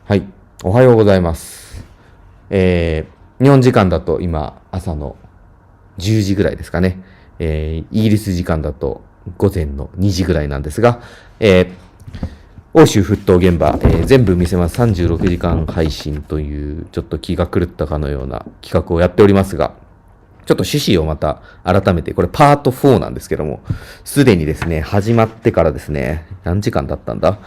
はい、おはようございます。日本時間だと今朝の10時ぐらいですかね。イギリス時間だと午前の2時ぐらいなんですが、欧州沸騰現場、全部見せます36時間配信というちょっと気が狂ったかのような企画をやっておりますが、ちょっと趣旨をまた改めて、これパート4なんですけども、すでにですね、始まってからですね、何時間だったんだ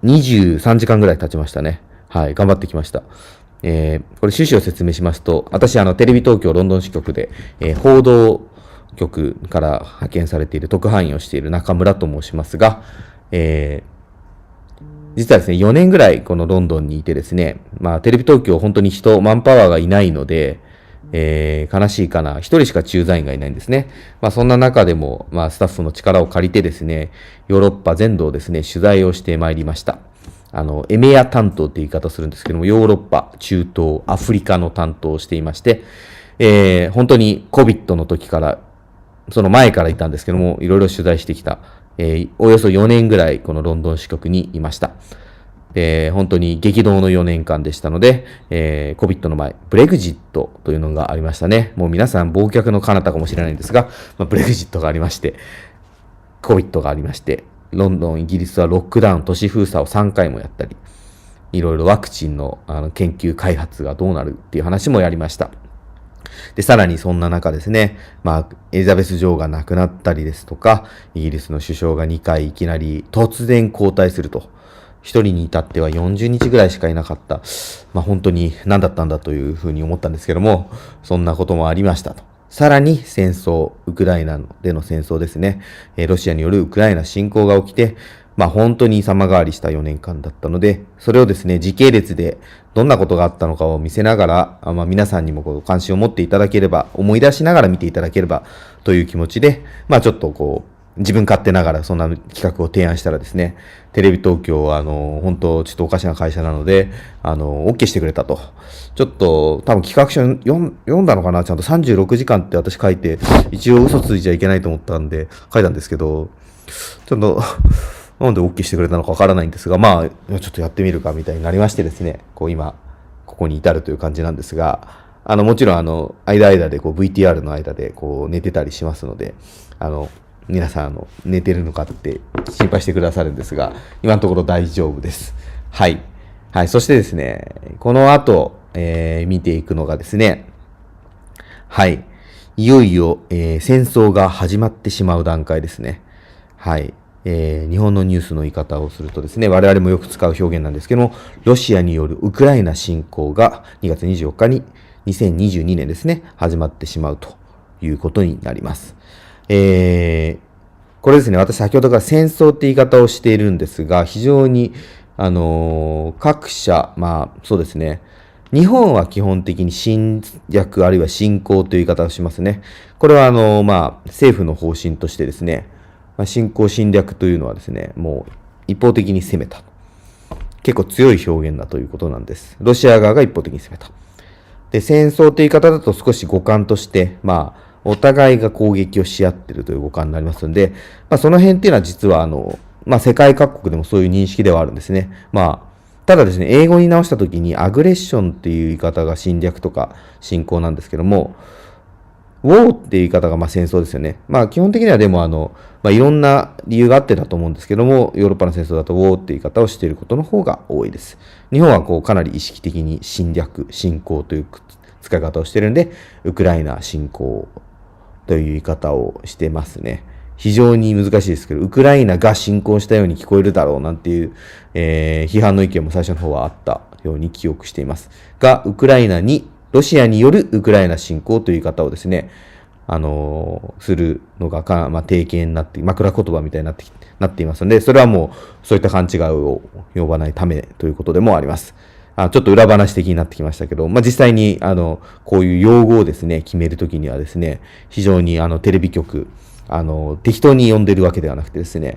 23時間ぐらい経ちましたね。はい、頑張ってきました。これ趣旨を説明しますと、私テレビ東京ロンドン支局で、報道局から派遣されている特派員をしている中村と申しますが、実はですね、4年ぐらいこのロンドンにいてですね、テレビ東京本当にマンパワーがいないので、悲しいかな。一人しか駐在員がいないんですね。そんな中でも、スタッフの力を借りてですね、ヨーロッパ全土をですね、取材をしてまいりました。エメア担当って言い方をするんですけども、ヨーロッパ、中東、アフリカの担当をしていまして、本当に COVID の時から、その前からいたんですけども、いろいろ取材してきた、およそ4年ぐらいこのロンドン支局にいました。本当に激動の4年間でしたので、COVID の前、ブレグジットというのがありましたね。もう皆さん忘却の彼方かもしれないんですが、ブレグジットがありまして、COVID がありまして、ロンドン、イギリスはロックダウン、都市封鎖を3回もやったり、いろいろワクチンの研究開発がどうなるっていう話もやりました。で、さらにそんな中ですね、エリザベス女王が亡くなったりですとか、イギリスの首相が2回いきなり突然交代すると。一人に至っては40日ぐらいしかいなかった。本当に何だったんだというふうに思ったんですけども、そんなこともありましたと。さらに戦争、ウクライナでの戦争ですね。ロシアによるウクライナ侵攻が起きて、本当に様変わりした4年間だったので、それをですね、時系列でどんなことがあったのかを見せながら、皆さんにも関心を持っていただければ、思い出しながら見ていただければという気持ちで、ちょっと自分勝手ながらそんな企画を提案したらですね、テレビ東京は本当ちょっとおかしな会社なので、OK してくれたと。ちょっと多分企画書読んだのかな、ちゃんと36時間って私書いて、一応嘘ついちゃいけないと思ったんで書いたんですけど、ちょっと、なんで OK してくれたのかわからないんですが、ちょっとやってみるかみたいになりましてですね、今、ここに至るという感じなんですが、もちろん間々でVTR の間で寝てたりしますので、皆さん寝てるのかって心配してくださるんですが、今のところ大丈夫です。はい。はい。そしてですね、この後、見ていくのがですね、はい。いよいよ、戦争が始まってしまう段階ですね。はい。日本のニュースの言い方をするとですね、我々もよく使う表現なんですけども、ロシアによるウクライナ侵攻が2月24日に2022年ですね、始まってしまうということになります。これですね、私先ほどから戦争って言い方をしているんですが、非常に、各社、そうですね、日本は基本的に侵略あるいは侵攻という言い方をしますね。これは政府の方針としてですね、侵攻侵略というのはですね、もう一方的に攻めた。結構強い表現だということなんです。ロシア側が一方的に攻めた。で、戦争という言い方だと少し語感として、お互いが攻撃をし合っているという語感になりますので、その辺っていうのは実は世界各国でもそういう認識ではあるんですね。ただですね、英語に直したときにアグレッションっていう言い方が侵略とか侵攻なんですけども、ウォーっていう言い方が戦争ですよね。基本的にはでもいろんな理由があってだと思うんですけども、ヨーロッパの戦争だとウォーっていう言い方をしていることの方が多いです。日本はかなり意識的に侵略、侵攻という使い方をしているんで、ウクライナ侵攻という言い方をしてますね。非常に難しいですけど、ウクライナが侵攻したように聞こえるだろうなんていう、批判の意見も最初の方はあったように記憶しています。が、ロシアによるウクライナ侵攻という言い方をですね、するのが定型になって、枕言葉みたいになっていますので、それはもう、そういった勘違いを呼ばないためということでもあります。ちょっと裏話的になってきましたけど、実際に、こういう用語をですね、決めるときにはですね、非常にテレビ局、適当に呼んでるわけではなくてですね、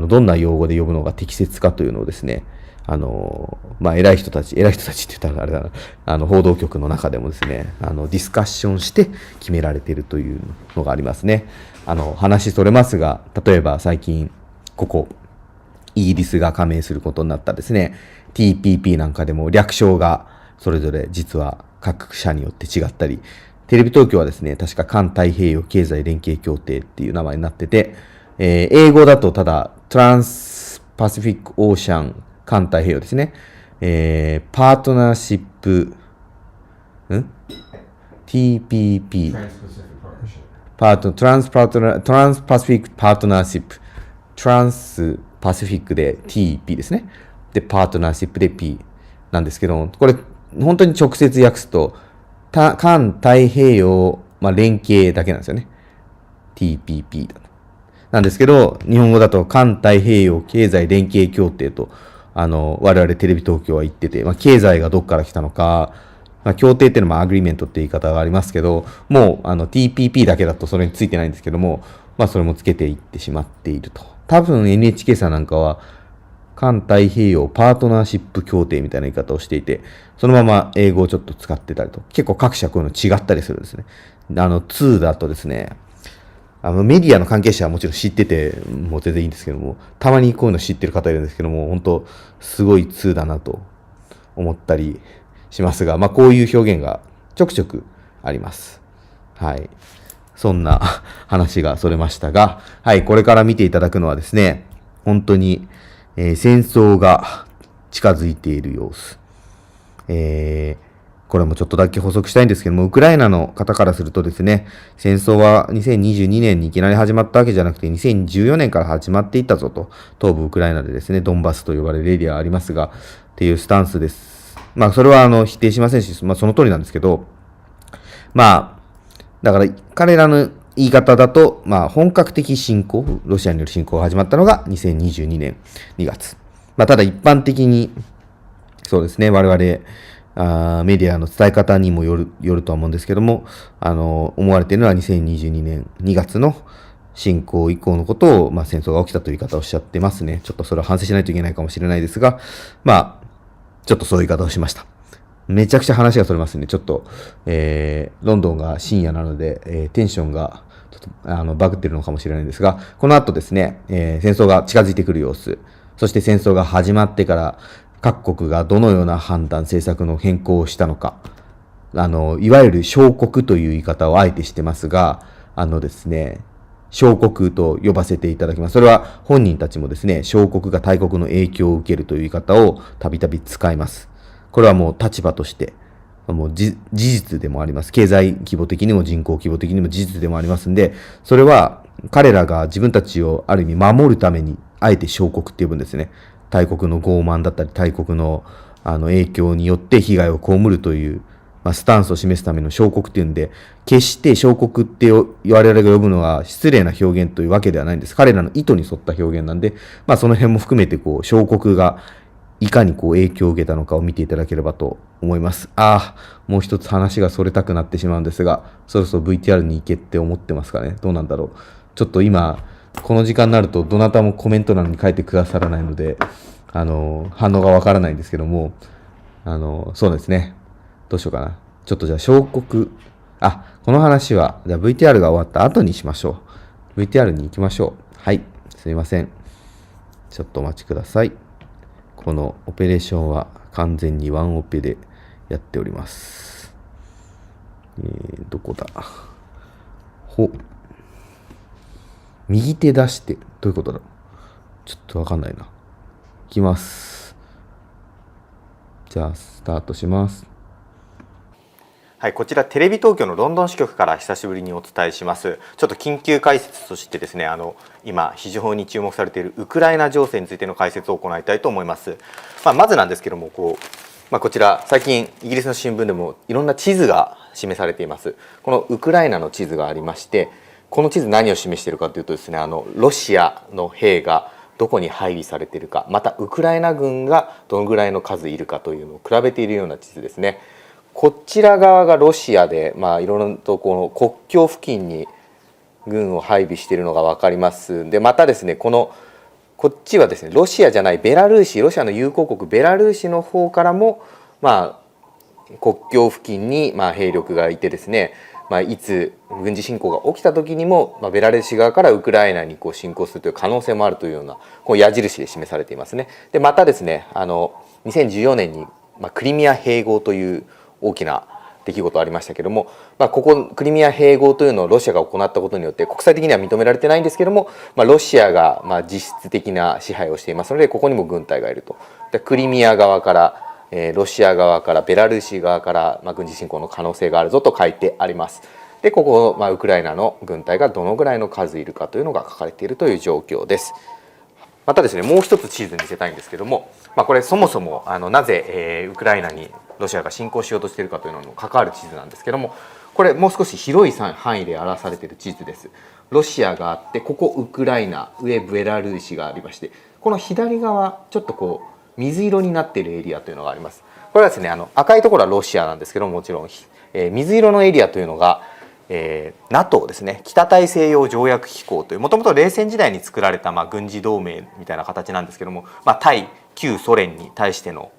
どんな用語で呼ぶのが適切かというのをですね、偉い人たちって言ったらあれだな、報道局の中でもですね、ディスカッションして決められているというのがありますね。話それますが、例えば最近、イギリスが加盟することになったですね、TPP なんかでも略称がそれぞれ実は各社によって違ったり、テレビ東京はですね、確か環太平洋経済連携協定っていう名前になってて、英語だとただトランスパシフィックオーシャン環太平洋ですね、パートナーシップ、TPP、トランスパシフィックパートナーシップ、トランスパシフィックで TP ですね。で、パートナーシップで P なんですけど、これ、本当に直接訳すと、環太平洋、連携だけなんですよね。TPP だと。なんですけど、日本語だと環太平洋経済連携協定と、我々テレビ東京は言ってて、経済がどっから来たのか、協定っていうのもアグリーメントって言い方がありますけど、もうTPP だけだとそれについてないんですけども、それもつけていってしまっていると。多分 NHK さんなんかは、環太平洋パートナーシップ協定みたいな言い方をしていて、そのまま英語をちょっと使ってたりと、結構各社こういうの違ったりするんですね。2だとですね、メディアの関係者はもちろん知ってて、もう全然いいんですけども、たまにこういうの知ってる方いるんですけども、本当すごい2だなと思ったりしますが、こういう表現がちょくちょくあります。はい。そんな話がそれましたが、はい、これから見ていただくのはですね、本当に、戦争が近づいている様子。これもちょっとだけ補足したいんですけども、ウクライナの方からするとですね、戦争は2022年にいきなり始まったわけじゃなくて、2014年から始まっていったぞと、東部ウクライナでですね、ドンバスと呼ばれるエリアありますが、っていうスタンスです。それは否定しませんし、その通りなんですけど、だから彼らの言い方だと、本格的侵攻、ロシアによる侵攻が始まったのが2022年2月。ただ一般的に、そうですね、我々、メディアの伝え方にもよるとは思うんですけども、思われているのは2022年2月の侵攻以降のことを、戦争が起きたという言い方をおっしゃってますね。ちょっとそれは反省しないといけないかもしれないですが、ちょっとそういう言い方をしました。めちゃくちゃ話がそれますね。ちょっと、ロンドンが深夜なので、テンションがちょっとバグってるのかもしれないんですが、この後ですね、戦争が近づいてくる様子、そして戦争が始まってから各国がどのような判断、政策の変更をしたのか、いわゆる小国という言い方をあえてしてますが、ですね、小国と呼ばせていただきます。それは本人たちもですね、小国が大国の影響を受けるという言い方をたびたび使います。これはもう立場として、もう事実でもあります。経済規模的にも人口規模的にも事実でもありますんで、それは彼らが自分たちをある意味守るために、あえて小国って呼ぶんですね。大国の傲慢だったり、大国の影響によって被害を被るという、スタンスを示すための小国っていうんで、決して小国って我々が呼ぶのは失礼な表現というわけではないんです。彼らの意図に沿った表現なんで、その辺も含めて小国がいかに影響を受けたのかを見ていただければと思います。もう一つ話がそれたくなってしまうんですが、そろそろ VTR に行けって思ってますかね。どうなんだろう。ちょっと今、この時間になるとどなたもコメント欄に書いてくださらないので、反応がわからないんですけども、そうですね。どうしようかな。ちょっとじゃあ小国、この話は、じゃあ VTR が終わった後にしましょう。VTR に行きましょう。はい。すいません。ちょっとお待ちください。このオペレーションは完全にワンオペでやっております。どこだ？右手出して、どういうことだろう？ちょっとわかんないな。いきます。じゃあ、スタートします。はい、こちらテレビ東京のロンドン支局から久しぶりにお伝えします。ちょっと緊急解説としてですね、今非常に注目されているウクライナ情勢についての解説を行いたいと思います。まずなんですけども、こちら最近イギリスの新聞でもいろんな地図が示されています。このウクライナの地図がありまして、この地図何を示しているかというとですね、ロシアの兵がどこに配備されているか、またウクライナ軍がどのぐらいの数いるかというのを比べているような地図ですね。こちら側がロシアで、いろいろとこの国境付近に軍を配備しているのが分かります。でまたですね、こっちはですね、ロシアじゃないベラルーシ、ロシアの友好国ベラルーシの方からも、国境付近に兵力がいてですね、いつ軍事侵攻が起きた時にもベラルーシ側からウクライナに侵攻するという可能性もあるというような矢印で示されていますね。でまたですね、2014年にクリミア併合という大きな出来事ありましたけども、ここクリミア併合というのをロシアが行ったことによって国際的には認められてないんですけども、ロシアが実質的な支配をしていますので、ここにも軍隊がいると。でクリミア側からロシア側からベラルーシ側から軍事侵攻の可能性があるぞと書いてあります。でここウクライナの軍隊がどのぐらいの数いるかというのが書かれているという状況です。またですね、もう一つ地図見せたいんですけども、これそもそもなぜウクライナにロシアが侵攻しようとしているかというのに関わる地図なんですけども、これもう少し広い範囲で表されている地図です。ロシアがあって、ここウクライナ、上ベラルーシがありまして、この左側ちょっと水色になっているエリアというのがあります。これはですね、赤いところはロシアなんですけども、もちろん、水色のエリアというのが、NATO ですね、北大西洋条約機構というもともと冷戦時代に作られた軍事同盟みたいな形なんですけども、対旧ソ連に対しての、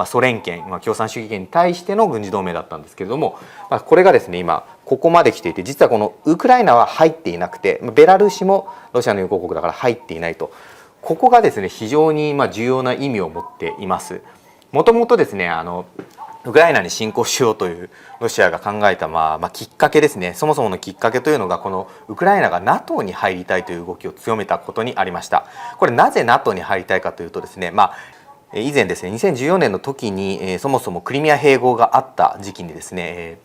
ソ連圏、共産主義圏に対しての軍事同盟だったんですけれども、これがですね今ここまで来ていて、実はこのウクライナは入っていなくて、ベラルーシもロシアの友好国だから入っていないと。ここがですね非常に重要な意味を持っています。もともとですねウクライナに侵攻しようというロシアが考えたきっかけですね、そもそものきっかけというのが、このウクライナが NATO に入りたいという動きを強めたことにありました。これなぜ NATO に入りたいかというとですね、以前ですね2014年の時にそもそもクリミア併合があった時期にですね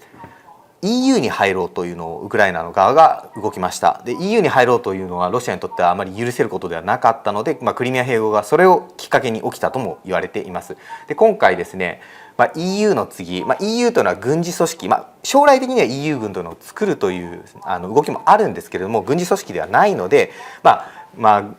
EU に入ろうというのをウクライナの側が動きました。で EU に入ろうというのはロシアにとってはあまり許せることではなかったので、クリミア併合がそれをきっかけに起きたとも言われています。で今回ですね、EU の次、EU というのは軍事組織、将来的には EU 軍というのを作るという動きもあるんですけれども、軍事組織ではないので、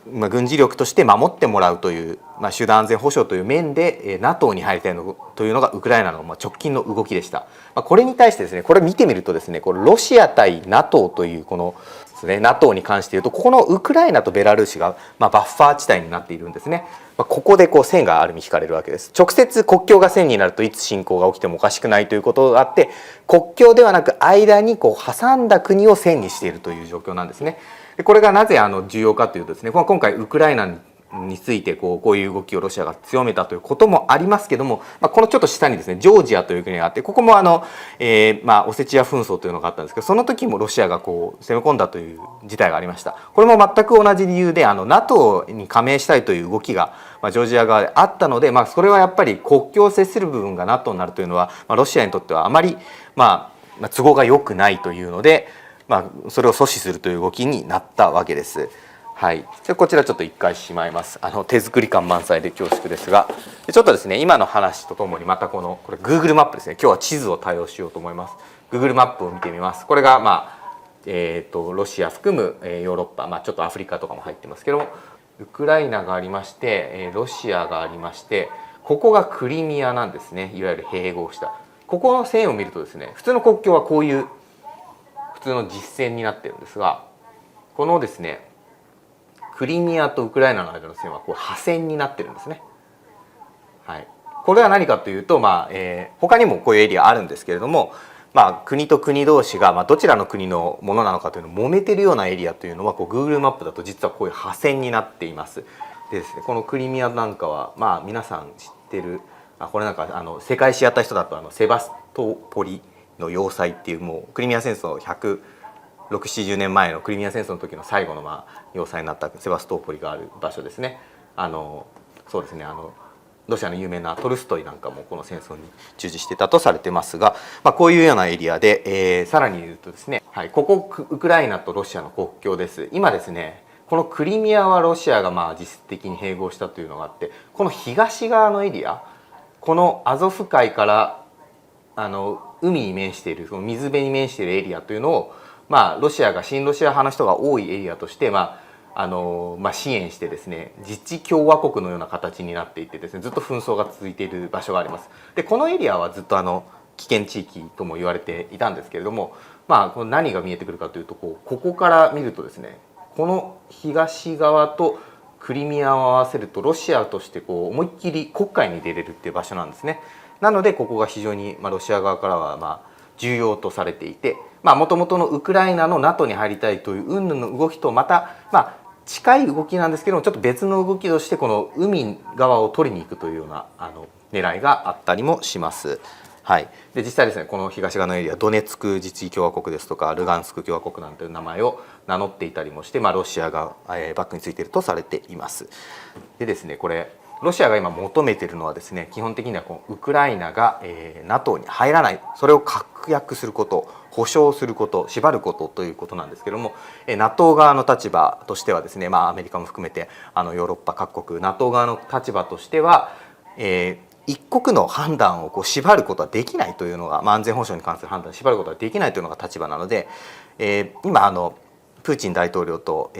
軍事力として守ってもらうという、集団安全保障という面で NATO に入りたいというのがウクライナの直近の動きでした。これに対してですね、これ見てみるとですね、これロシア対 NATO というこのですね NATO に関して言うと、ここのウクライナとベラルーシがバッファー地帯になっているんですね。ここで線がある意味引かれるわけです。直接国境が線になるといつ侵攻が起きてもおかしくないということがあって、国境ではなく間に挟んだ国を線にしているという状況なんですね。でこれがなぜ重要かというとですね、今回ウクライナについてこういう動きをロシアが強めたということもありますけども、このちょっと下にですねジョージアという国があって、ここもオセチア紛争というのがあったんですけど、その時もロシアが攻め込んだという事態がありました。これも全く同じ理由でNATO に加盟したいという動きがジョージア側であったので、それはやっぱり国境を接する部分が NATO になるというのは、ロシアにとってはあまり都合が良くないというので、それを阻止するという動きになったわけです。はい、でこちらちょっと一回しまいます。手作り感満載で恐縮ですが、ちょっとですね今の話とともにまたこれ Google マップですね。今日は地図を対応しようと思います。Google マップを見てみます。これがロシア含むヨーロッパ、ちょっとアフリカとかも入ってますけども、ウクライナがありまして、ロシアがありまして、ここがクリミアなんですね。いわゆる併合した。ここの線を見るとですね、普通の国境はこういう普通の実線になってるんですが、このですねクリミアとウクライナの間の線は破線になってるんですね。はい、これは何かというと、他にもこういうエリアあるんですけれども、国と国同士がどちらの国のものなのかというのを揉めてるようなエリアというのはGoogle マップだと実はこういう破線になっています。でですね、このクリミアなんかは皆さん知ってる、これなんか世界史やった人だとセバストポリの要塞っていう、もうクリミア戦争160-70年前のクリミア戦争の時の最後の要塞になったセバストーポリがある場所ですね。そうですね、ロシアの有名なトルストイなんかもこの戦争に従事していたとされてますが、こういうようなエリアで、さらに言うとですね、ここウクライナとロシアの国境です。今ですねこのクリミアはロシアが実質的に併合したというのがあって、この東側のエリア、このアゾフ海から海に面している、その水辺に面しているエリアというのを、ロシアが親ロシア派の人が多いエリアとして、支援してですね、自治共和国のような形になっていてですね、ずっと紛争が続いている場所があります。でこのエリアはずっと危険地域とも言われていたんですけれども、この何が見えてくるかというと、ここから見るとですね、この東側とクリミアを合わせるとロシアとして思いっきり黒海に出れるっていう場所なんですね。なのでここが非常にロシア側からは重要とされていて、もともとのウクライナの NATO に入りたいという云々の動きとまた近い動きなんですけども、ちょっと別の動きとしてこの海側を取りに行くというような狙いがあったりもします。はい、で実際ですね、この東側のエリア、ドネツク自治共和国ですとかルガンスク共和国なんていう名前を名乗っていたりもして、ロシアがバックについているとされています。でですね、これロシアが今求めているのはですね、基本的にはウクライナが NATO に入らない、それを確約すること、保証すること、縛ることということなんですけれども、NATO 側の立場としてはですね、アメリカも含めてヨーロッパ各国 NATO 側の立場としては、一国の判断を縛ることはできないというのが、安全保障に関する判断を縛ることはできないというのが立場なので、今プーチン大統領と、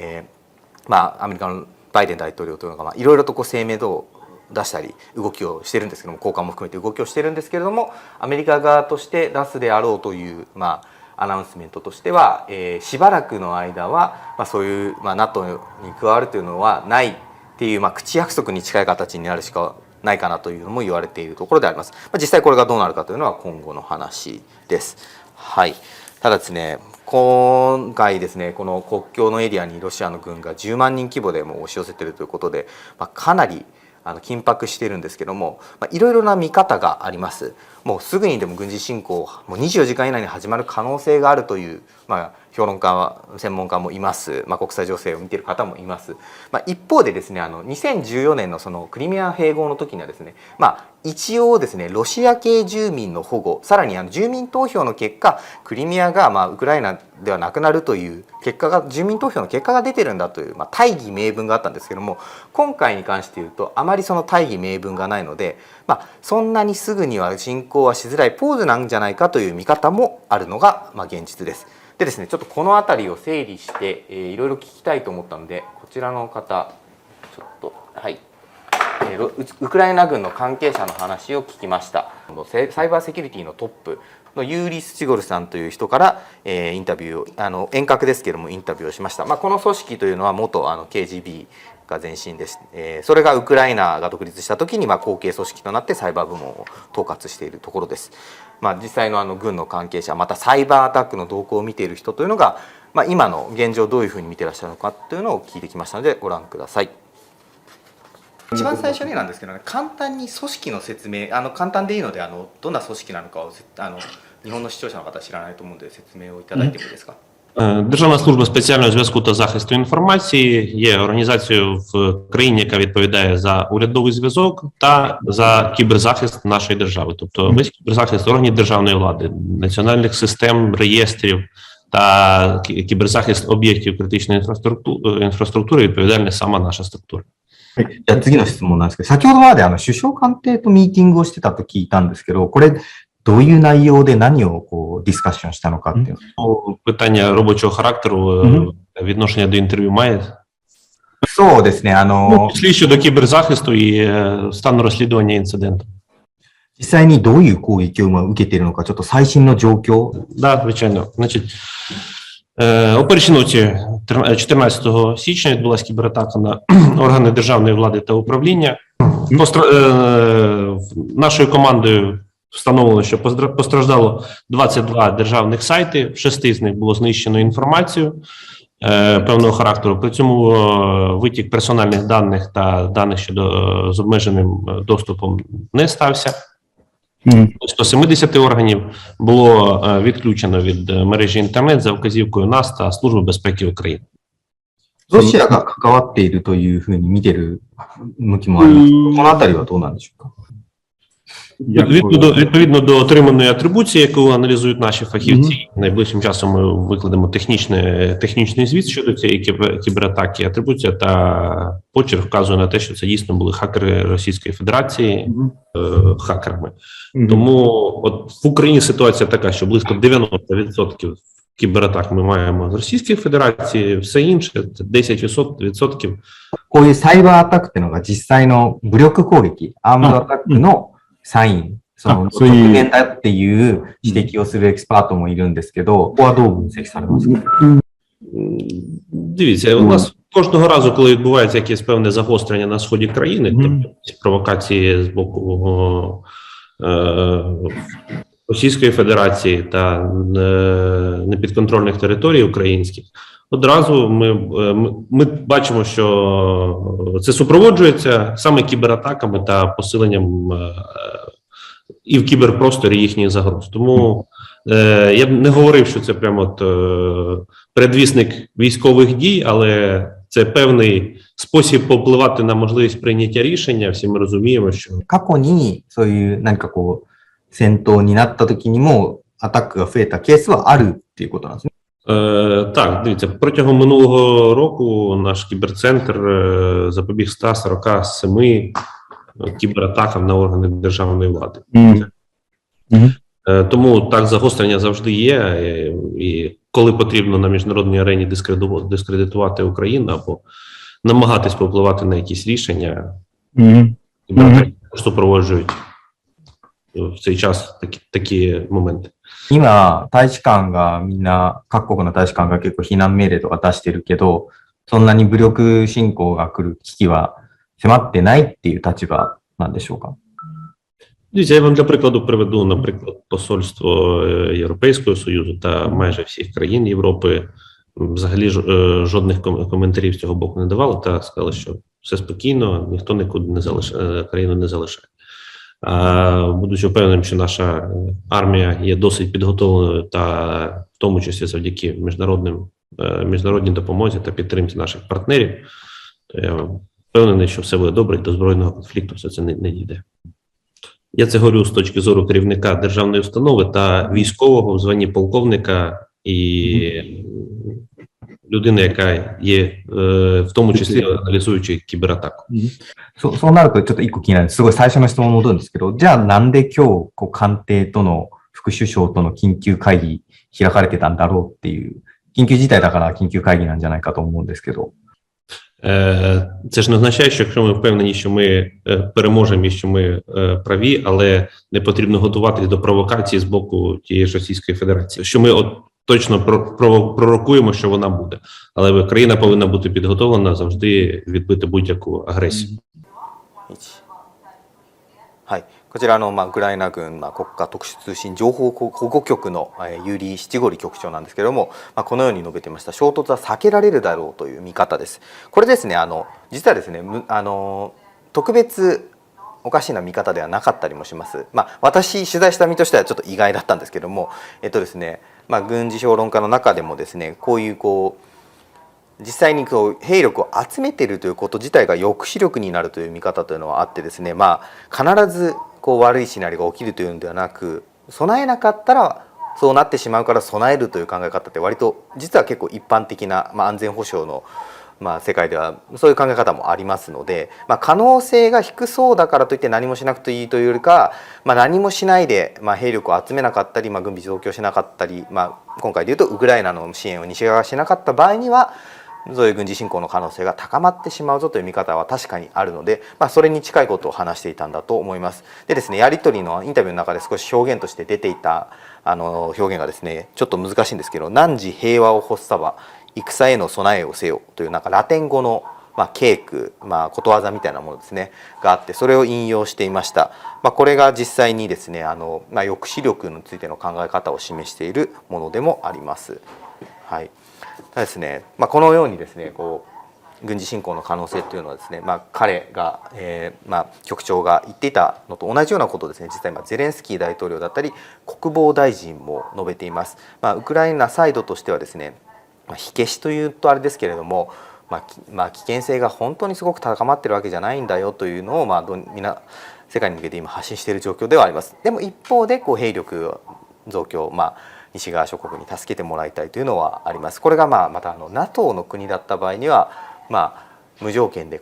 アメリカのバイデン大統領というのがいろいろと声明を出したり動きをしてるんですけども、高官も含めて動きをしてるんですけれども、アメリカ側として出すであろうという、アナウンスメントとしては、しばらくの間は、そういう、NATO に加わるというのはないっていう、口約束に近い形になるしかないかなというのも言われているところであります。実際これがどうなるかというのは今後の話です。はい、ただですね、今回ですね、この国境のエリアにロシアの軍が10万人規模でも押し寄せているということで、かなり緊迫しているんですけども、いろいろな見方があります。もうすぐにでも軍事侵攻もう24時間以内に始まる可能性があるという、評論家専門家もいます。国際情勢を見ている方もいます。一方でですね、2014年のそのクリミア併合の時にはですね、一応ですね、ロシア系住民の保護、さらに住民投票の結果クリミアがウクライナではなくなるという結果が、住民投票の結果が出てるんだという、大義名分があったんですけども、今回に関して言うとあまりその大義名分がないので、そんなにすぐには侵攻はしづらいポーズなんじゃないかという見方もあるのが現実です。でですね、ちょっとこの辺りを整理して、いろいろ聞きたいと思ったので、こちらの方ちょっとウクライナ軍の関係者の話を聞きました。サイバーセキュリティのトップのユーリ・スチゴルさんという人から、インタビューを遠隔ですけれどもインタビューをしました。この組織というのは元KGB が前身です。それがウクライナが独立した時に後継組織となってサイバー部門を統括しているところです。実際の軍の関係者、またサイバーアタックの動向を見ている人というのが、今の現状をどういうふうに見てらっしゃるのかというのを聞いてきましたのでご覧ください。一番最初になんですけど、簡単に組織の説明、簡単でいいのでどんな組織なのかを日本の視聴者の方は知らないと思うので説明をいただいてもいいですか。Державна служба спеціального зв'язку та захисту інформації є організацією в країні, яка відповідає за урядовий зв'язок та за кіберзахист нашої держави. Тобто весь кіберзахист органів державної влади, національних систем, реєстрів та кіберзахист об'єктів критичної інфраструктури відповідальна сама наша структура. じゃあ次の質問なんですけど、先ほどまで首相官邸とミーティングをしてたと聞いたんですけど、これどういう内容で何をディスカッションしたのかっていうの。Питання робочого характеру, відношення до інтерв'ю має? そうですね、Слід щодо кіберзахисту і стану розслідування інциденту. 実際にどういう攻撃を今受けているのか、ちょっと最新の状況。Да, звичайно. Значить, о першій ночі 14 січня відбулася кібератака на органи державної влади та управління. Нашою командою встановлено, що постраждало 22 державних сайти, в 6 з них було знищено інформацію певного характеру. При цьому витік персональних даних та даних щодо з обмеженим доступом не стався. 170 органів було відключено від мережі інтернет за вказівкою НАС та Служби безпеки України. ロシアが関わっているというふうに見てる向きもあります。このあたりはどうなんでしょうか。Відповідно до отриманої атрибуції, яку аналізують наші фахівці, найближчим часом ми викладемо технічний звіт щодо цієї кібератаки. Атрибуція та почерк вказує на те, що це дійсно були хакери Російської Федерації хакерами. Тому от в Україні ситуація така, що близько 90% кібератак ми маємо з Російської Федерації, все інше це 10%. こういうサイバーアタックっていうのが実際の武力攻撃、アームドアタックのサイン、その側面だっていう指摘をするエキスパートもいるんですけど、ここはどう分析されますか？Дивіться, у нас кожного разу, коли відбувається якесь певне загострення на сході країни, тобто провокації з боку Російської Федерації та непідконтрольних територій українських, одразу ми бачимо, що це супроводжується саме кібератаками та посиленням і в кіберпросторі їхніх загроз. Тому я б не говорив, що це прямо передвісник військових дій, але це певний спосіб попливати на можливість прийняття рішення. Всі ми розуміємо, що 過去にそういう何かこう戦闘になった時にもアタックが増えたケースはあるっていうことなんですね。Так, дивіться, протягом минулого року наш кіберцентр запобіг 147 кібератакам на органи державної влади. Тому так, загострення завжди є, і коли потрібно на міжнародній арені дискредитувати Україну або намагатись попливати на якісь рішення, кібератаки супроводжують в цей час такі моменти. 今、大使館がみんな、各国の大使館が結構非難命令とか出してるけど、そんなに武力侵攻が来る危機は迫ってないっていう立場なんでしょうか。Дивіться, я вам для прикладу приведу, наприклад, посольство Європейського Союзу та майже всіх країн Європи взагалі жодних коментарів з цього боку не давали та сказали, що все спокійно, ніхто нікуди не залишає, країну не залишає. Будучи впевненим, що наша армія є досить підготовленою та в тому числі завдяки міжнародній допомозі та підтримці наших партнерів, то я впевнений, що все буде добре, і до збройного конфлікту все це не дійде. Я це говорю з точки зору керівника державної установи та військового в званні полковника і людини, яка є в тому числі аналізуючи кібератаку. そうなるとちょっと一個気になるんです。すごい最初の質問に戻るんですけど、じゃあなんで今日こう官邸との副首相との緊急会議開かれてたんだろうっていう、緊急事態だから緊急会議なんじゃないかと思うんですけど。Це ж не означає, що якщо ми впевнені, що ми переможемо і що ми праві, але не потрібно готуватись до провокації з боку тієї ж Російської Федерації. Що ми точно пророкуємо, що вона буде. Але країна повинна бути підготовлена завжди відбити будь-яку агресію. はい、こちらウクライナ軍国家特殊通信情報保護局のユーリー・シチゴリ局長なんですけれども、このように述べていました。衝突は避けられるだろうという見方です。これですね、実はですね、特別おかしな見方ではなかったりもします。私取材した身としてはちょっと意外だったんですけども、ですね、軍事評論家の中でもですね、こういう実際に兵力を集めているということ自体が抑止力になるという見方というのはあってですね、必ず悪いシナリオが起きるというのではなく、備えなかったらそうなってしまうから備えるという考え方って割と実は結構一般的な、安全保障の世界ではそういう考え方もありますので、可能性が低そうだからといって何もしなくていいというよりか、何もしないで、兵力を集めなかったり、軍備増強しなかったり、今回でいうとウクライナの支援を西側がしなかった場合にはそういう軍事侵攻の可能性が高まってしまうぞという見方は確かにあるので、それに近いことを話していたんだと思います。でですね、やり取りのインタビューの中で少し表現として出ていた表現がですね、ちょっと難しいんですけど、汝平和を欲さば戦への備えをせよというラテン語の稽句、ことわざみたいなものですねがあって、それを引用していました。これが実際にですね、抑止力についての考え方を示しているものでもあります。はい。ただですね、このようにですね、軍事侵攻の可能性というのはですね、彼が、局長が言っていたのと同じようなことをですね、実際ゼレンスキー大統領だったり国防大臣も述べています。ウクライナサイドとしてはですね、火消しというとあれですけれども、危険性が本当にすごく高まっているわけじゃないんだよというのをみんな世界に向けて今発信している状況ではあります。でも一方で兵力増強、西側諸国に助けてもらいたいというのはあります。これがまたNATO の国だった場合には無条件で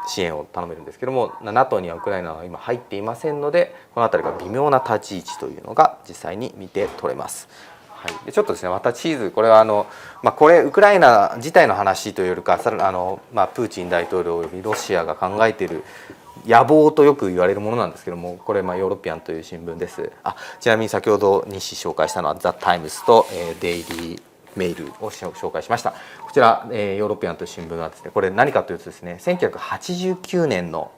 支援を頼めるんですけども、 NATO にはウクライナは今入っていませんので、この辺りが微妙な立ち位置というのが実際に見て取れます。はい、でちょっとですね、また地図、これはこれウクライナ自体の話というよりか、プーチン大統領およびロシアが考えている野望とよく言われるものなんですけども、これヨーロピアンという新聞です。ちなみに先ほど西紹介したのはザ・タイムズとデイリーメールを紹介しました。こちらヨーロピアンという新聞はですね、これ何かというとですね、1989年の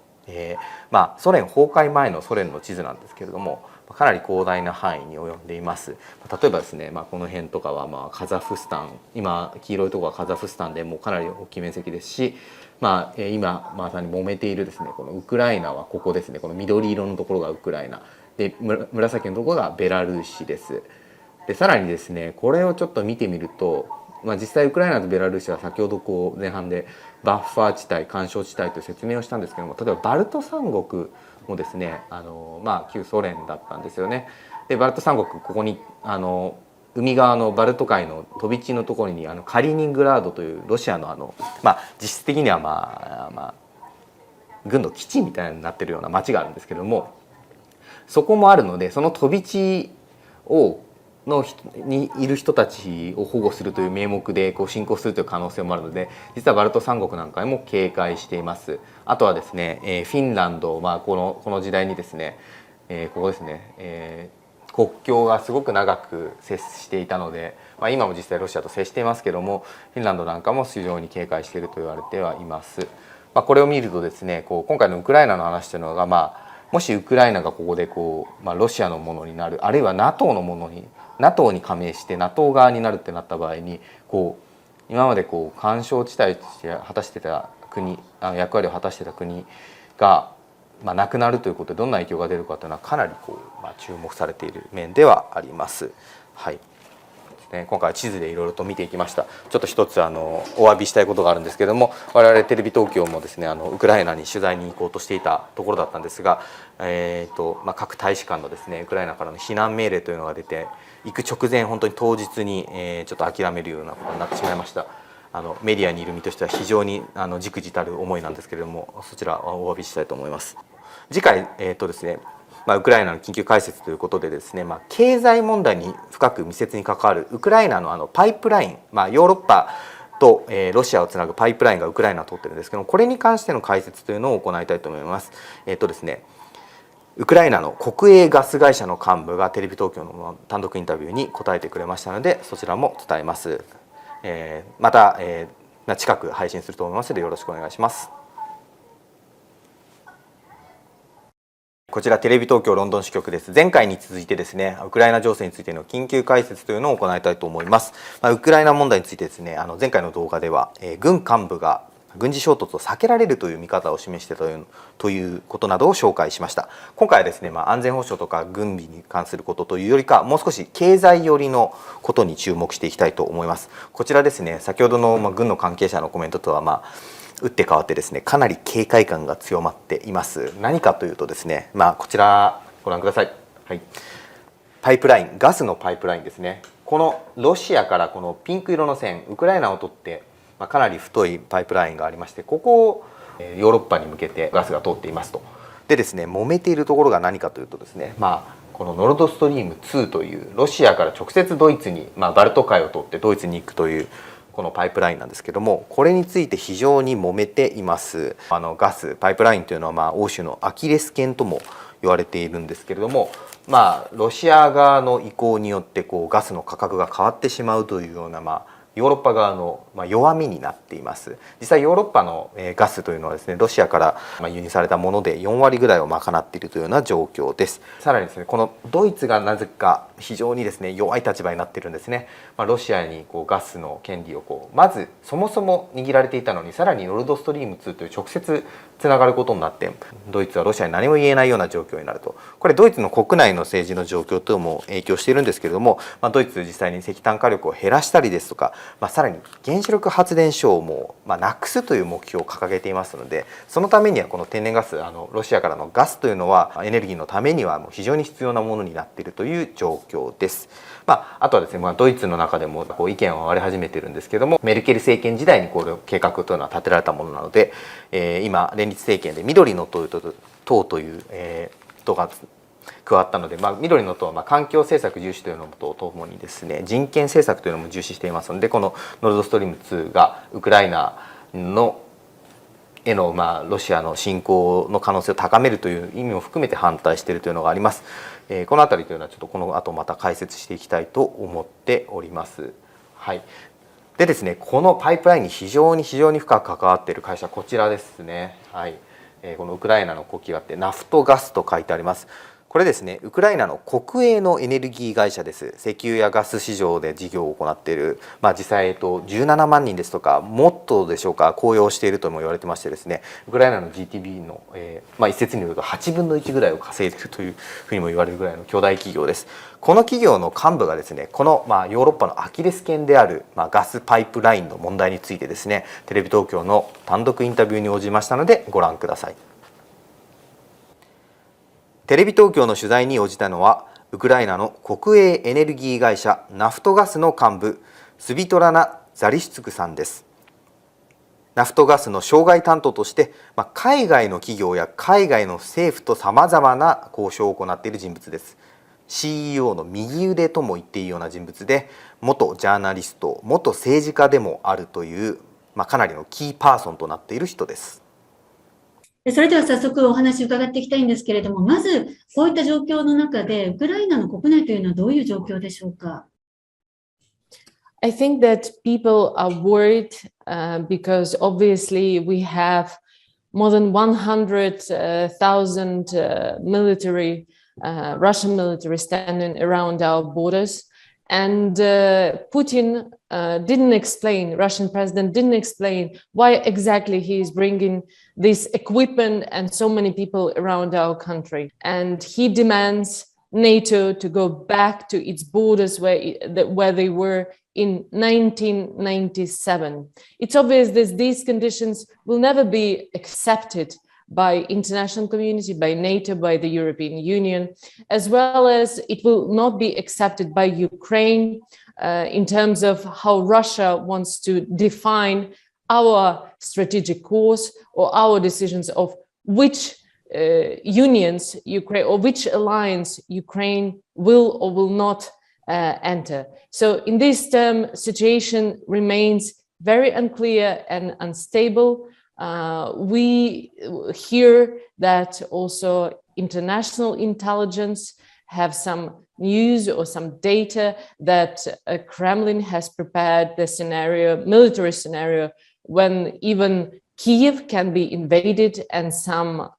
ソ連崩壊前のソ連の地図なんですけれども、かなり広大な範囲に及んでいます。例えばですね、この辺とかはカザフスタン、今黄色いところはカザフスタンでもうかなり大きい面積ですし、今まさに揉めているですね、このウクライナはここですね、この緑色のところがウクライナで、紫のところがベラルーシです。でさらにですね、これをちょっと見てみると、実際ウクライナとベラルーシは先ほど前半でバッファー地帯、干渉地帯という説明をしたんですけども、例えばバルト三国もですね、旧ソ連だったんですよね。でバルト三国、ここに海側のバルト海の飛び地のところにカリーニングラードというロシアの実質的には軍の基地みたいになっているような町があるんですけれども、そこもあるので、その飛び地にいる人たちを保護するという名目で侵攻するという可能性もあるので、実はバルト三国なんかにも警戒しています。あとはですね、フィンランド、この時代にですね、ここですね、国境がすごく長く接していたので、今も実際ロシアと接していますけども、フィンランドなんかも非常に警戒していると言われてはいます。これを見るとですね、今回のウクライナの話というのが、もしウクライナがここでロシアのものになる、あるいは NATO のものにNATO に加盟して NATO 側になるってなった場合に、今まで干渉地帯として果たしてた国、役割を果たしてた国がなくなるということで、どんな影響が出るかというのはかなり注目されている面ではあります。はい。今回は地図でいろいろと見ていきました。ちょっと一つお詫びしたいことがあるんですけれども、我々テレビ東京もですね、ウクライナに取材に行こうとしていたところだったんですが、各大使館のですね、ウクライナからの避難命令というのが出て、行く直前本当に当日にちょっと諦めるようなことになってしまいました。メディアにいる身としては非常に忸怩たる思いなんですけれども、そちらお詫びしたいと思います。次回ですね、ウクライナの緊急解説ということでですね、経済問題に深く密接に関わるウクライナのパイプライン、ヨーロッパとロシアをつなぐパイプラインがウクライナを通ってるんですけども、これに関しての解説というのを行いたいと思います。ですね、ウクライナの国営ガス会社の幹部がテレビ東京の単独インタビューに答えてくれましたので、そちらも伝えます。また近く配信すると思いますのでよろしくお願いします。こちらテレビ東京ロンドン支局です。前回に続いてですね、ウクライナ情勢についての緊急解説というのを行いたいと思います。ウクライナ問題についてですね、前回の動画では、軍幹部が軍事衝突を避けられるという見方を示してということなどを紹介しました。今回はですね、安全保障とか軍備に関することというよりか、もう少し経済寄りのことに注目していきたいと思います。こちらですね、先ほどの軍の関係者のコメントとは打って変わってですね、かなり警戒感が強まっています。何かというとですね、こちらご覧ください。はい、パイプライン、ガスのパイプラインですね。このロシアからこのピンク色の線、ウクライナを取ってかなり太いパイプラインがありまして、ここをヨーロッパに向けてガスが通っていますと。でですね、揉めているところが何かというとですね、このノルドストリーム2というロシアから直接ドイツに、バルト海を通ってドイツに行くというこのパイプラインなんですけども、これについて非常に揉めています。ガスパイプラインというのは欧州のアキレス腱とも言われているんですけれども、ロシア側の意向によってガスの価格が変わってしまうというようなヨーロッパ側の弱みになっています。実際ヨーロッパのガスというのはですね、ロシアから輸入されたもので4割ぐらいを賄っているというような状況です。さらにですね、このドイツがなぜか非常にですね弱い立場になっているんですね。ロシアにガスの権利をまずそもそも握られていたのに、さらにノルドストリーム2という直接つながることになって、ドイツはロシアに何も言えないような状況になると。これドイツの国内の政治の状況とも影響しているんですけれども、ドイツ実際に石炭火力を減らしたりですとか、さらに原子力発電所をもうなくすという目標を掲げていますので、そのためにはこの天然ガス、ロシアからのガスというのはエネルギーのためにはもう非常に必要なものになっているという状況です。あとはですね、ドイツの中でも意見は割れ始めているんですけども、メルケル政権時代にこの計画というのは立てられたものなので、今連立政権で緑の党という党が加わったので、緑の党は環境政策重視というのとともにですね、人権政策というのも重視していますので、このノルドストリーム2がウクライナのへのロシアの侵攻の可能性を高めるという意味も含めて反対しているというのがあります。このあたりというのはちょっとこの後また解説していきたいと思っております。はい。でですね、このパイプラインに非常に深く関わっている会社、こちらですね。はい。このウクライナの国旗があってナフトガスと書いてあります。これですね、ウクライナの国営のエネルギー会社です。石油やガス市場で事業を行っている、実際17万人ですとかもっとでしょうか、雇用しているとも言われてましてですね、ウクライナの GDP の、一説によると8分の1ぐらいを稼いでいるというふうにも言われるぐらいの巨大企業です。この企業の幹部がですね、このヨーロッパのアキレス腱であるガスパイプラインの問題についてですね、テレビ東京の単独インタビューに応じましたのでご覧ください。テレビ東京の取材に応じたのは、ウクライナの国営エネルギー会社ナフトガスの幹部、スビトラナ・ザリシツクさんです。ナフトガスの渉外担当として、海外の企業や海外の政府とさまざまな交渉を行っている人物です。CEO の右腕とも言っていいような人物で、元ジャーナリスト、元政治家でもあるという、かなりのキーパーソンとなっている人です。それでは早速お話を伺っていきたいんですけれども、まずこういった状況の中でウクライナの国内というのはどういう状況でしょうか。I think that people are worried because obviously we have more than 100,000 military, Russian military standing around our borders. And Putin didn't explain, Russian president didn't explain why exactly he is bringing this equipment and so many people around our country. And he demands NATO to go back to its borders where they were in 1997. It's obvious that these conditions will never be accepted by international community, by NATO, by the European Union, as well as it will not be accepted by Ukraine in terms of how Russia wants to define our strategic course or our decisions of which unions Ukraine or which alliance Ukraine will or will not enter. So in this term, situation remains very unclear and unstable. We hear that also international intelligence have some news or some data that Kremlin has prepared the scenario, military scenario, when even Kiev can be invaded and some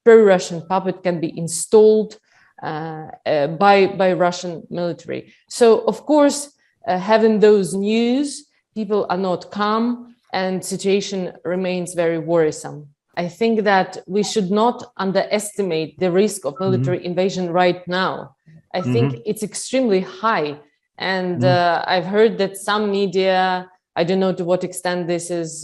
pro-Russian puppet can be installed by Russian military. So of course, having those news, people are not calm, and situation remains very worrisome. I think that we should not underestimate the risk of military invasion right now. I think it's extremely high. And I've heard that some media, I don't know to what extent this is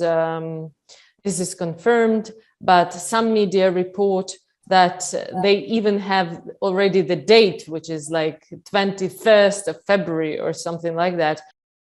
confirmed, but some media report that they even have already the date, which is like 21st of February or something like that.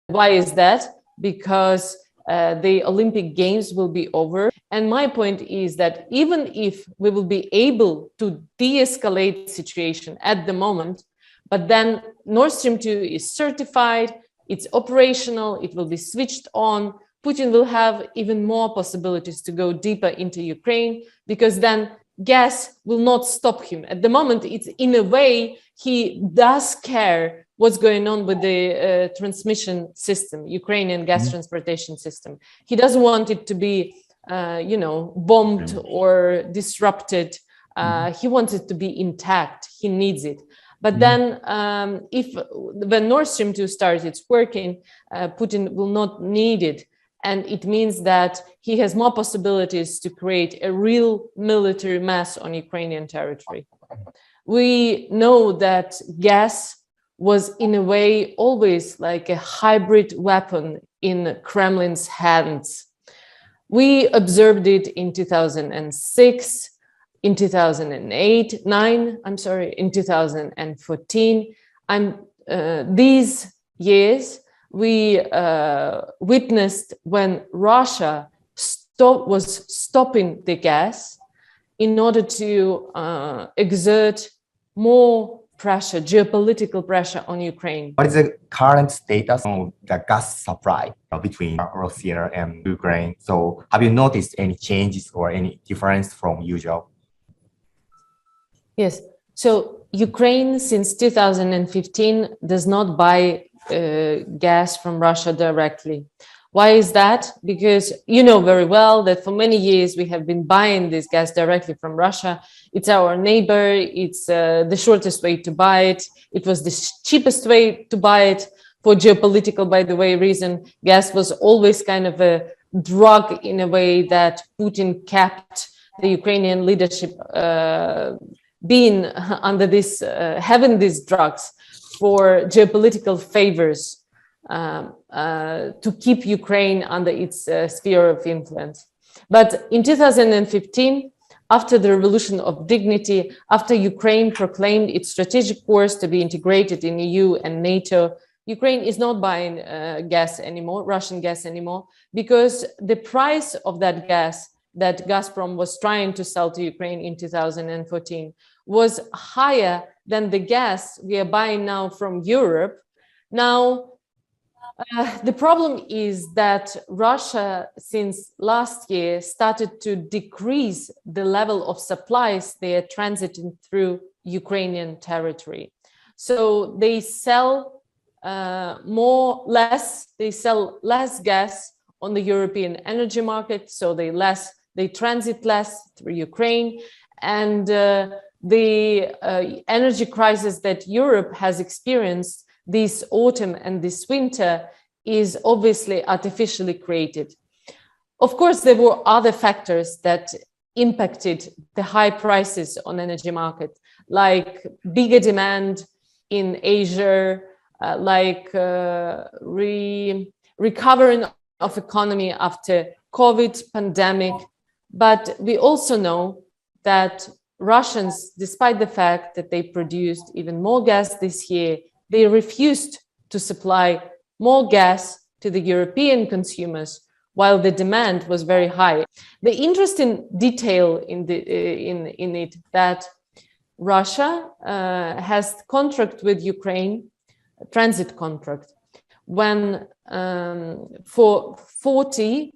Why is that? Because the Olympic Games will be over. And my point is that even if we will be able to de-escalate the situation at the moment, but then Nord Stream 2 is certified, it's operational, it will be switched on, Putin will have even more possibilities to go deeper into Ukraine, because then gas will not stop him. At the moment, it's in a way, he does care what's going on with the transmission system, Ukrainian gas transportation system. He doesn't want it to be, bombed or disrupted. He wants it to be intact. He needs it. But then when Nord Stream 2 starts its working, Putin will not need it. And it means that he has more possibilities to create a real military mass on Ukrainian territory. We know that gas was in a way always like a hybrid weapon in Kremlin's hands. We observed it in 2006, in 2008, in 2014. And these years, we witnessed when Russia was stopping the gas in order to exert more pressure, geopolitical pressure on Ukraine. What is the current status of the gas supply between Russia and Ukraine? So have you noticed any changes or any difference from usual? Yes. So Ukraine since 2015 does not buy gas from Russia directly. Why is that? Because you know very well that for many years we have been buying this gas directly from Russia. It's our neighbor. It's the shortest way to buy it. It was the cheapest way to buy it. For geopolitical, by the way, reason, gas was always kind of a drug in a way that Putin kept the Ukrainian leadership being under this, having these drugs for geopolitical favors. To keep Ukraine under its sphere of influence. But in 2015, after the Revolution of Dignity, after Ukraine proclaimed its strategic course to be integrated in EU and NATO, Ukraine is not buying gas anymore, Russian gas anymore, because the price of that gas that Gazprom was trying to sell to Ukraine in 2014 was higher than the gas we are buying now from Europe. Now, the problem is that Russia, since last year, started to decrease the level of supplies they are transiting through Ukrainian territory. So they sell less gas on the European energy market. So they transit less through Ukraine, and the energy crisis that Europe has experienced this autumn and this winter is obviously artificially created. Of course, there were other factors that impacted the high prices on energy market, like bigger demand in Asia, like recovering of economy after COVID pandemic. But we also know that Russians, despite the fact that they produced even more gas this year, they refused to supply more gas to the European consumers while the demand was very high. The interesting detail in it that Russia has contract with Ukraine, a transit contract, when for 40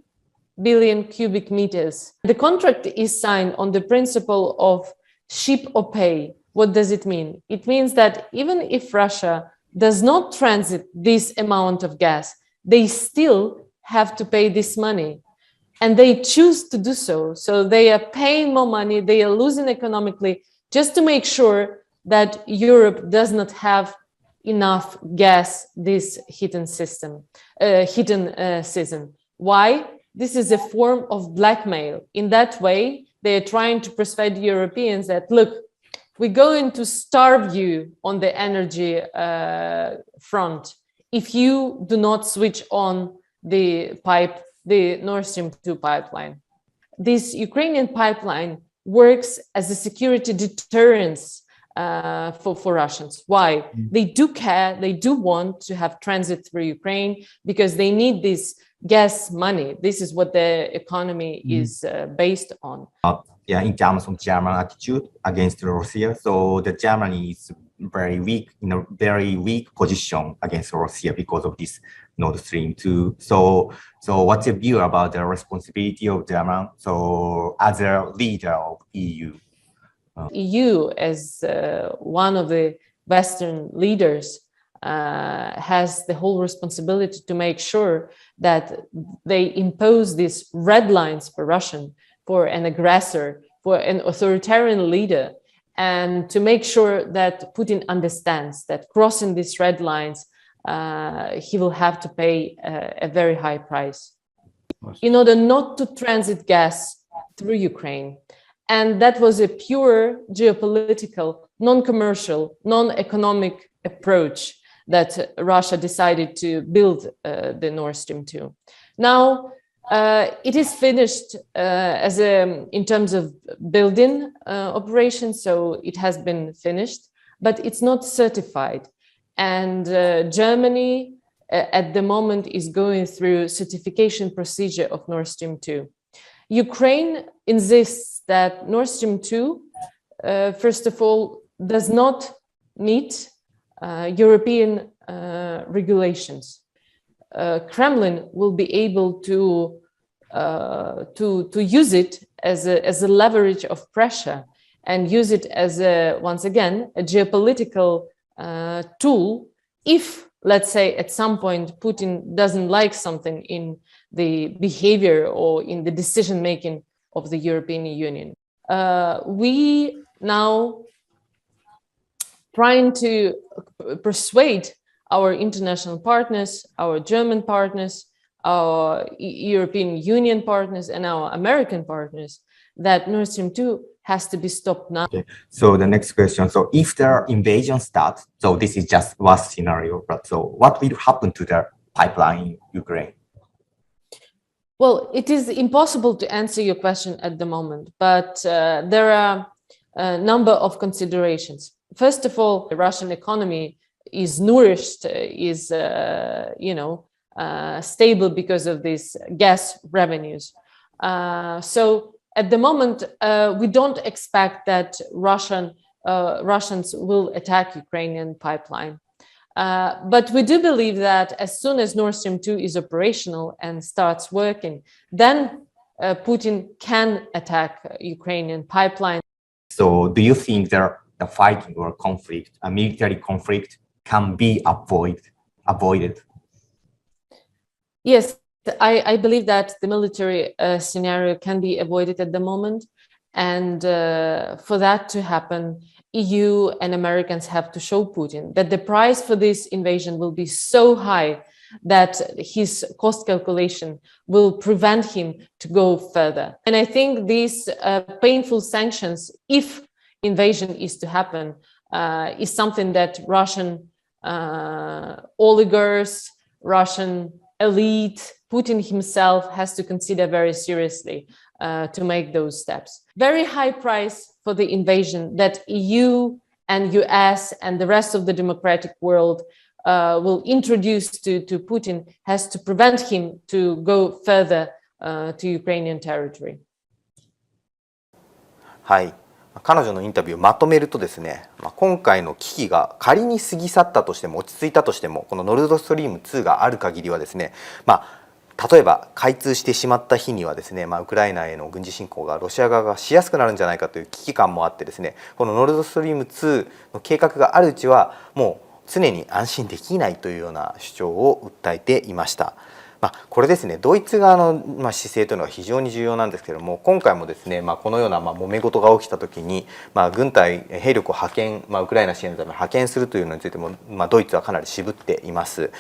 billion cubic meters. The contract is signed on the principle of ship or pay. What does it mean? It means that even if Russia does not transit this amount of gas, they still have to pay this money. And they choose to do so. So they are paying more money, they are losing economically, just to make sure that Europe does not have enough gas this heating season. Why? This is a form of blackmail. In that way, they are trying to persuade Europeans that, look, we're going to starve you on the energy front if you do not switch on the Nord Stream 2 pipeline. This Ukrainian pipeline works as a security deterrence for Russians. Why? They do care, they do want to have transit through Ukraine because they need this gas money. This is what their economy is based on. In terms of German attitude against Russia, so the Germany is very weak, in a very weak position against Russia because of this Nord Stream 2. So what's your view about the responsibility of Germany? So as a leader of EU, EU as one of the Western leaders has the whole responsibility to make sure that they impose these red lines for an aggressor, for an authoritarian leader, and to make sure that Putin understands that crossing these red lines, he will have to pay a very high price in order not to transit gas through Ukraine. And that was a pure geopolitical, non-commercial, non-economic approach that Russia decided to build the Nord Stream 2. Now, it is finished in terms of building operations, so it has been finished, but it's not certified. And Germany at the moment is going through certification procedure of Nord Stream 2. Ukraine insists that Nord Stream 2, first of all, does not meet European regulations. Kremlin will be able to use it as a leverage of pressure and use it as once again a geopolitical tool if let's say at some point Putin doesn't like something in the behavior or in the decision making of the European Union. We now trying to persuade our international partners, our German partners, our European Union partners, and our American partners that Nord Stream 2 has to be stopped now. Okay. So the next question. So if the invasion starts, so this is just worst scenario, but so what will happen to the pipeline in Ukraine? Well, it is impossible to answer your question at the moment, but there are a number of considerations. First of all, the Russian economy is nourished, is stable because of these gas revenues. So at the moment, we don't expect that Russians will attack Ukrainian pipeline. But we do believe that as soon as Nord Stream 2 is operational and starts working, then Putin can attack Ukrainian pipeline. So do you think the fighting or conflict, a military conflict, can be avoided? Yes, I believe that the military scenario can be avoided at the moment. And for that to happen, EU and Americans have to show Putin that the price for this invasion will be so high that his cost calculation will prevent him to go further. And I think these painful sanctions, if invasion is to happen, is something that Russian oligarchs, Russian elite, Putin himself has to consider very seriously to make those steps. Very high price for the invasion that EU and US and the rest of the democratic world will introduce to Putin has to prevent him to go further to Ukrainian territory. はい。彼女のインタビューをまとめるとですね、今回の危機が仮に過ぎ去ったとしても落ち着いたとしても、このノルドストリーム2がある限りはですね、例えば開通してしまった日にはですね、ウクライナへの軍事侵攻がロシア側がしやすくなるんじゃないかという危機感もあってですね、このノルドストリーム2の計画があるうちはもう常に安心できないというような主張を訴えていました。これですね、ドイツ側の姿勢というのは非常に重要なんですけれども、今回もですね、このような揉め事が起きたときに、軍隊兵力を派遣、ウクライナ支援のために派遣するというのについても、ドイツはかなり渋っています。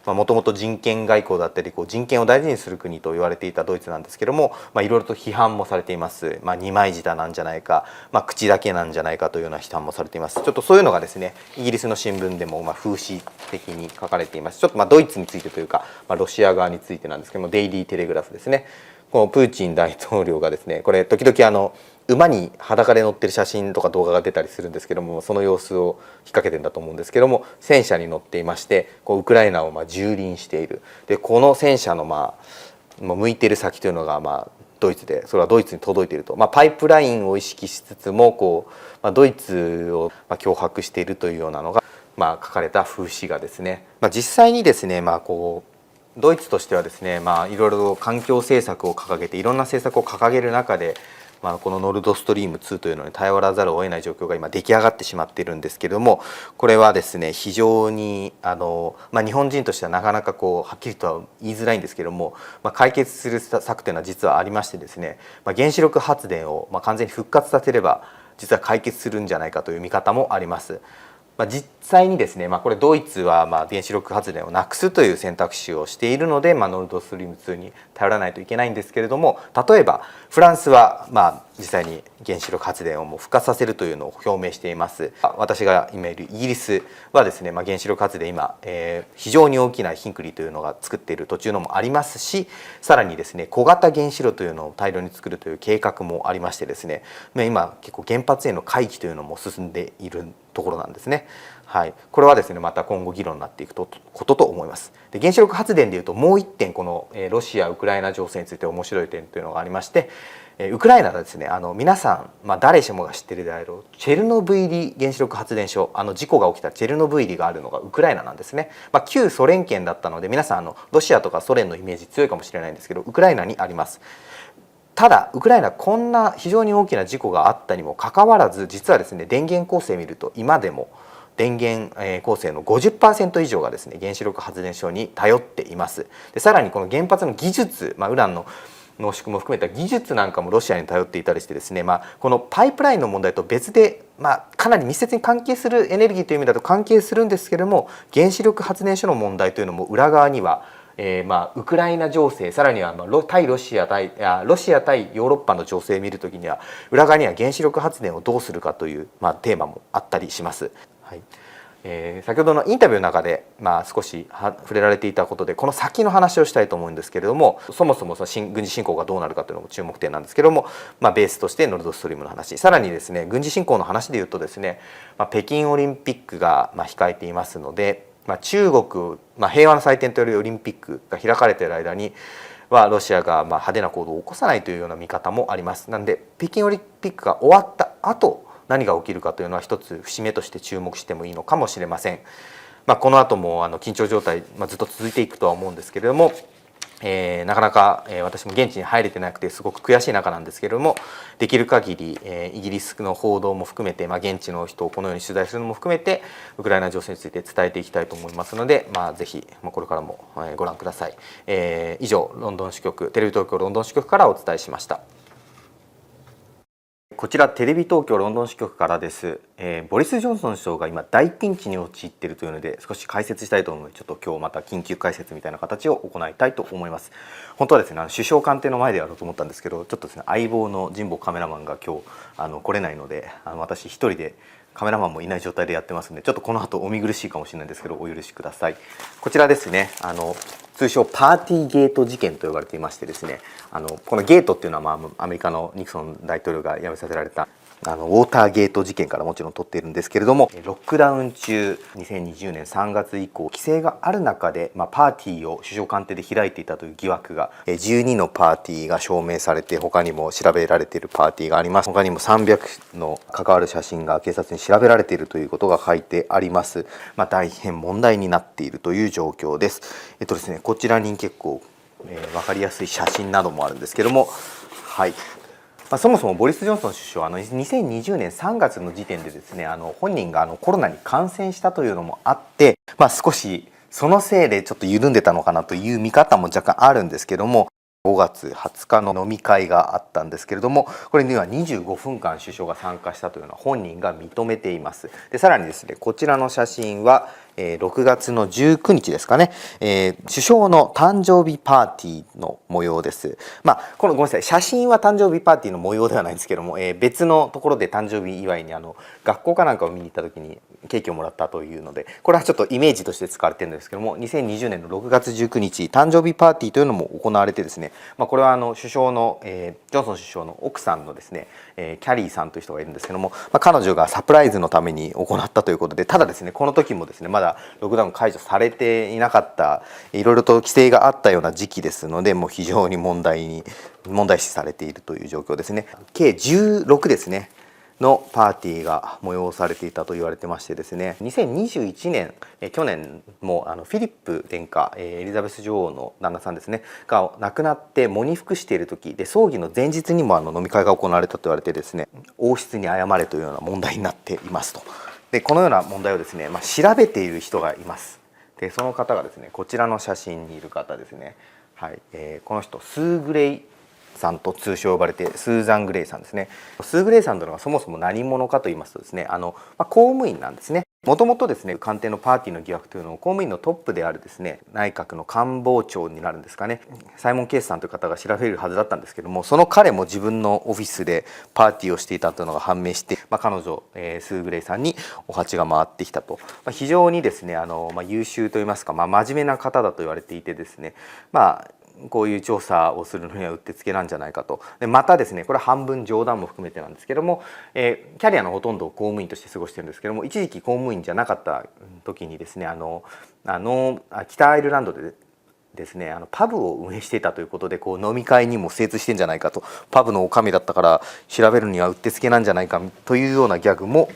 もともと人権外交だったり人権を大事にする国と言われていたドイツなんですけれども、いろいろと批判もされています。二枚舌なんじゃないか、口だけなんじゃないかというような批判もされています。ちょっとそういうのがですね、イギリスの新聞でも風刺的に書かれています。ちょっとドイツについてというか、ロシア側についてなんですけども、デイリーテレグラフですね。このプーチン大統領がですね、これ時々馬に裸で乗ってる写真とか動画が出たりするんですけども、その様子を引っ掛けてんだと思うんですけども、戦車に乗っていまして、ウクライナを蹂躙している。でこの戦車の向いている先というのがドイツで、それはドイツに届いていると、パイプラインを意識しつつもドイツを脅迫しているというようなのが書かれた風刺画ですね。実際にですね、ドイツとしてはですね、いろいろ環境政策を掲げていろんな政策を掲げる中で、このノルドストリーム2というのに頼らざるを得ない状況が今出来上がってしまっているんですけれども、これはですね非常に日本人としてはなかなかはっきりとは言いづらいんですけれども、解決する策というのは実はありましてですね、原子力発電を完全に復活させれば実は解決するんじゃないかという見方もあります。実際にですね、これドイツは原子力発電をなくすという選択肢をしているので、ノルドストリーム2に頼らないといけないんですけれども、例えばフランスは実際に原子力発電をもう復活させるというのを表明しています。私が今いるイギリスはですね、原子力発電今、非常に大きなヒンクリというのが作っている途中のもありますし、さらにですね小型原子炉というのを大量に作るという計画もありましてですね、今結構原発への回帰というのも進んでいるところなんですね。はい、これはですねまた今後議論になっていくことと思います。で原子力発電でいうともう一点このロシア・ウクライナ情勢について面白い点というのがありまして、ウクライナはですね皆さん、誰しもが知っているであろうチェルノブイリ原子力発電所、事故が起きたチェルノブイリがあるのがウクライナなんですね。旧ソ連圏だったので皆さんロシアとかソ連のイメージ強いかもしれないんですけど、ウクライナにあります。ただウクライナこんな非常に大きな事故があったにもかかわらず、実はですね電源構成を見ると今でも電源構成の 50% 以上がですね原子力発電所に頼っています。でさらにこの原発の技術、ウランの濃縮も含めた技術なんかもロシアに頼っていたりしてですね、このパイプラインの問題と別で、かなり密接に関係するエネルギーという意味だと関係するんですけれども、原子力発電所の問題というのも裏側にはウクライナ情勢、さらには対ロシア対ヨーロッパの情勢を見るときには裏側には原子力発電をどうするかというテーマもあったりします。はい、先ほどのインタビューの中で、少し触れられていたことでこの先の話をしたいと思うんですけれども、そもそも軍事侵攻がどうなるかというのも注目点なんですけれども、ベースとしてノルドストリームの話、さらにですね軍事侵攻の話でいうとですね、北京オリンピックが控えていますので、中国、平和の祭典というオリンピックが開かれている間にはロシアが派手な行動を起こさないというような見方もあります。なので北京オリンピックが終わった後何が起きるかというのは一つ節目として注目してもいいのかもしれません。この後も緊張状態、ずっと続いていくとは思うんですけれども、なかなか私も現地に入れてなくてすごく悔しい中なんですけれども、できる限りイギリスの報道も含めて、現地の人をこのように取材するのも含めてウクライナ情勢について伝えていきたいと思いますので、ぜひこれからもご覧ください。以上ロンドン支局、テレビ東京ロンドン支局からお伝えしました。こちらテレビ東京ロンドン支局からです。ボリス・ジョンソン首相が今大ピンチに陥っているというので少し解説したいと思うので、ちょっと今日また緊急解説みたいな形を行いたいと思います。本当はですね首相官邸の前でやろうと思ったんですけど、ちょっとですね相棒の神保カメラマンが今日来れないので、私一人でカメラマンもいない状態でやってますので、ちょっとこの後お見苦しいかもしれないんですけどお許しください。こちらですね、通称パーティーゲート事件と呼ばれていましてですね、このゲートっていうのは、アメリカのニクソン大統領が辞めさせられたウォーターゲート事件からもちろん取っているんですけれども、ロックダウン中2020年3月以降規制がある中で、パーティーを首相官邸で開いていたという疑惑が12のパーティーが証明されて、他にも調べられているパーティーがあります。他にも300の関わる写真が警察に調べられているということが書いてあります。大変問題になっているという状況です。ですね、こちらに結構分かりやすい写真などもあるんですけども、はい。そもそもボリス・ジョンソン首相2020年3月の時点でですね、本人がコロナに感染したというのもあって、少しそのせいでちょっと緩んでたのかなという見方も若干あるんですけども、5月20日の飲み会があったんですけれども、これには25分間首相が参加したというのは本人が認めています。でさらにですね、こちらの写真は6月の19日ですかね、首相の誕生日パーティーの模様です。ごめんなさい、写真は誕生日パーティーの模様ではないんですけども、別のところで誕生日祝いに学校かなんかを見に行った時にケーキをもらったというので、これはちょっとイメージとして使われているんですけども、2020年の6月19日誕生日パーティーというのも行われてですね、これは首相の、ジョンソン首相の奥さんのですね、キャリーさんという人がいるんですけども、彼女がサプライズのために行ったということで、ただですねこの時もですねまだロックダウン解除されていなかった、いろいろと規制があったような時期ですので、もう非常に問題視されているという状況ですね。計16ですねのパーティーが催されていたと言われてましてですね、2021年去年もフィリップ殿下エリザベス女王の旦那さんですねが亡くなって喪に服している時で、葬儀の前日にも飲み会が行われたと言われてですね、王室に謝れというような問題になっていますと。でこのような問題をですね、調べている人がいます。でその方がですねこちらの写真にいる方ですね、はい、この人スー・グレイさんと通称呼ばれてスーザン・グレイさんですね。スー・グレイさんというのはそもそも何者かと言いますとですね、公務員なんですね。もともとですね官邸のパーティーの疑惑というのを公務員のトップであるですね内閣の官房長になるんですかね、サイモン・ケースさんという方が調べるはずだったんですけども、その彼も自分のオフィスでパーティーをしていたというのが判明して、彼女、スー・グレイさんにお鉢が回ってきたと、非常にですね優秀といいますか、真面目な方だと言われていてですね、こういう調査をするのにはうってつけなんじゃないかと。でまたですねこれは半分冗談も含めてなんですけども、キャリアのほとんどを公務員として過ごしてるんですけども、一時期公務員じゃなかった時にですね北アイルランドでですねパブを運営していたということで、飲み会にも精通してんじゃないかと、パブの女将だったから調べるにはうってつけなんじゃないかというようなギャグも、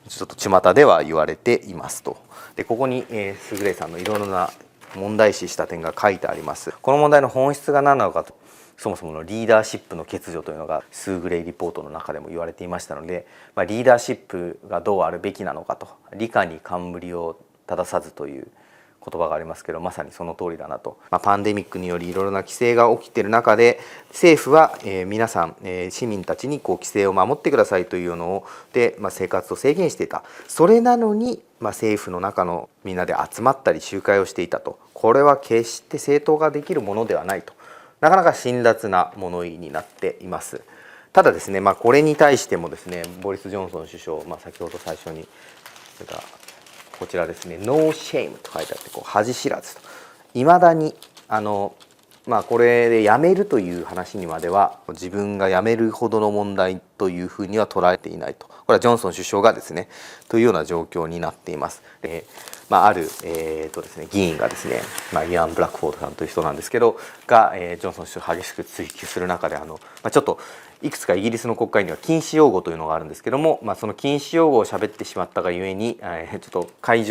ちょっと巷では言われていますと。でここに、スグレイさんのいろいろな問題視した点が書いてあります。この問題の本質が何なのかと、そもそものリーダーシップの欠如というのがスーグレイリポートの中でも言われていましたので、リーダーシップがどうあるべきなのかと、理科に冠を正さずという言葉がありますけど、まさにその通りだなと。パンデミックによりいろいろな規制が起きている中で、政府は皆さん市民たちに規制を守ってくださいというので生活を制限していた。それなのに政府の中のみんなで集まったり集会をしていたと。これは決して正当ができるものではないと。なかなか辛辣な物言いになっています。ただですね、これに対してもですね、ボリス・ジョンソン首相、先ほど最初にそれからこちらですね、ノーシェイムと書いてあって、恥知らずと、いまだにこれで辞めるという話にまでは自分が辞めるほどの問題というふうには捉えていないと。これはジョンソン首相がですねというような状況になっています。あるですね、議員がですね、イアン・ブラックフォードさんという人なんですけどが、ジョンソン首相を激しく追及する中でちょっといくつかイギリスの国会には禁止用語というのがあるんですけども、その禁止用語を喋ってしまったがゆえに、ちょっと国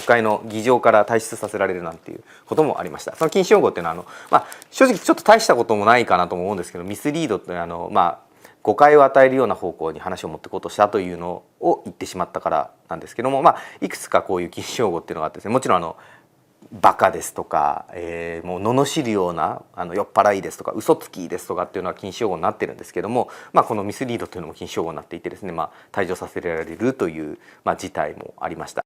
会の議場から退出させられるなんていうこともありました。その禁止用語っていうのは正直ちょっと大したこともないかなと思うんですけど、ミスリードって誤解を与えるような方向に話を持っていこうとしたというのを言ってしまったからなんですけども、いくつかこういう禁止用語っていうのがあってですね、もちろんバカですとか、もう罵るような酔っ払いですとか嘘つきですとかっていうのは禁止用語になってるんですけども、このミスリードというのも禁止用語になっていてですね、退場させられるという、事態もありました。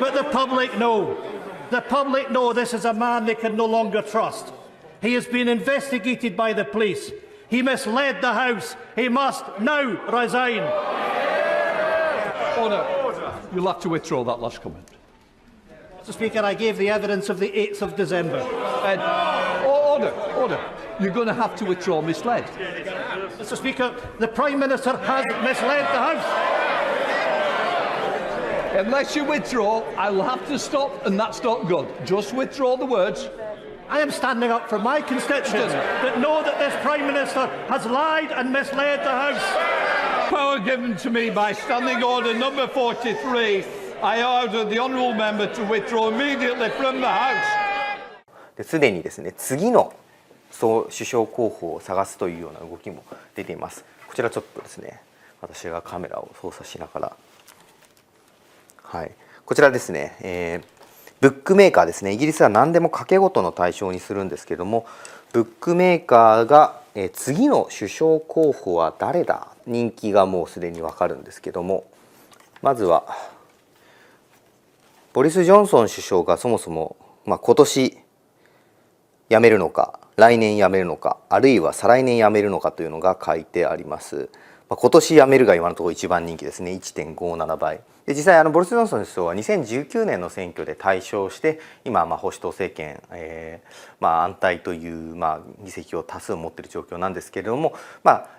But the public know this is a man they can no longer trust. He has been investigated by the police. He misled the House. He must now resign. Order. You'll have to withdraw that last comment. Mr. Speaker, I gave the evidence of the 8th of December. Order. You're going to have to withdraw misled. Mr. Speaker, the Prime Minister has misled the House. Unless you withdraw, I'll have to stop, and that's not good. Just withdraw the words. I am standing up for my constituents that know that this Prime Minister has lied and misled the House. Power given to me by Standing Order number 43. I order the honourable member to withdraw immediately from the House. すでにですね、次の首相候補を探すというような動きも出ています。こちらちょっとですね、私がカメラを操作しながら、こちらですね、ブックメーカーですね。イギリスは何でも賭け事の対象にするんですけども、ブックメーカーが次の首相候補は誰だ、人気がもうすでに分かるんですけども、まずはボリス・ジョンソン首相がそもそも、今年辞めるのか、来年辞めるのか、あるいは再来年辞めるのかというのが書いてあります。今年辞めるが今のところ一番人気ですね。 1.57 倍で、実際ボリス・ジョンソン首相は2019年の選挙で大勝して今保守党政権、安泰という、議席を多数持っている状況なんですけれども、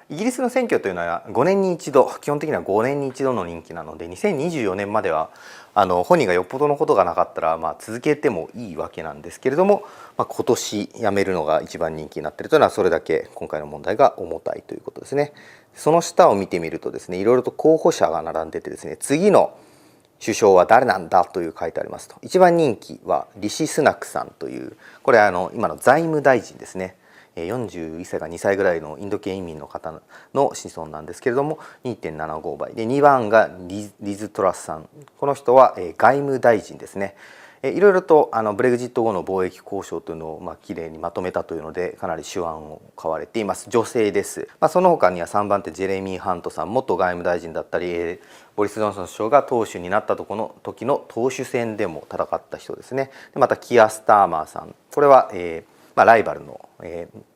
イギリスの選挙というのは5年に一度、基本的には5年に一度の任期なので、2024年までは本人がよっぽどのことがなかったら続けてもいいわけなんですけれども、今年辞めるのが一番人気になっているというのはそれだけ今回の問題が重たいということですね。その下を見てみるとですね、いろいろと候補者が並んでてですね、次の首相は誰なんだという書いてありますと。一番人気はリシ・スナクさんという、これは今の財務大臣ですね。41歳か2歳ぐらいのインド系移民の方の子孫なんですけれども 2.75 倍で、2番がリズ・トラスさん。この人は外務大臣ですね。いろいろとブレグジット後の貿易交渉というのをきれいにまとめたというので、かなり手腕を買われています。女性です。その他には3番手ジェレミー・ハントさん、元外務大臣だったり、ボリス・ジョンソン首相が党首になった時の党首選でも戦った人ですね。でまたキア・スターマーさん、これはライバルの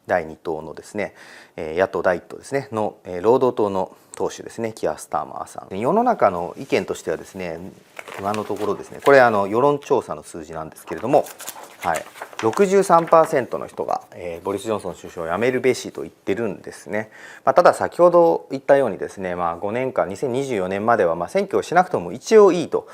第2党のですね、野党第1党ですねの労働党の党首ですね、キア・スターマーさん。世の中の意見としてはですね、今のところですね、これ世論調査の数字なんですけれども、63% の人が、ボリス・ジョンソン首相を辞めるべしと言ってるんですね。ただ先ほど言ったようにですね、5年間2024年までは選挙をしなくても一応いいと、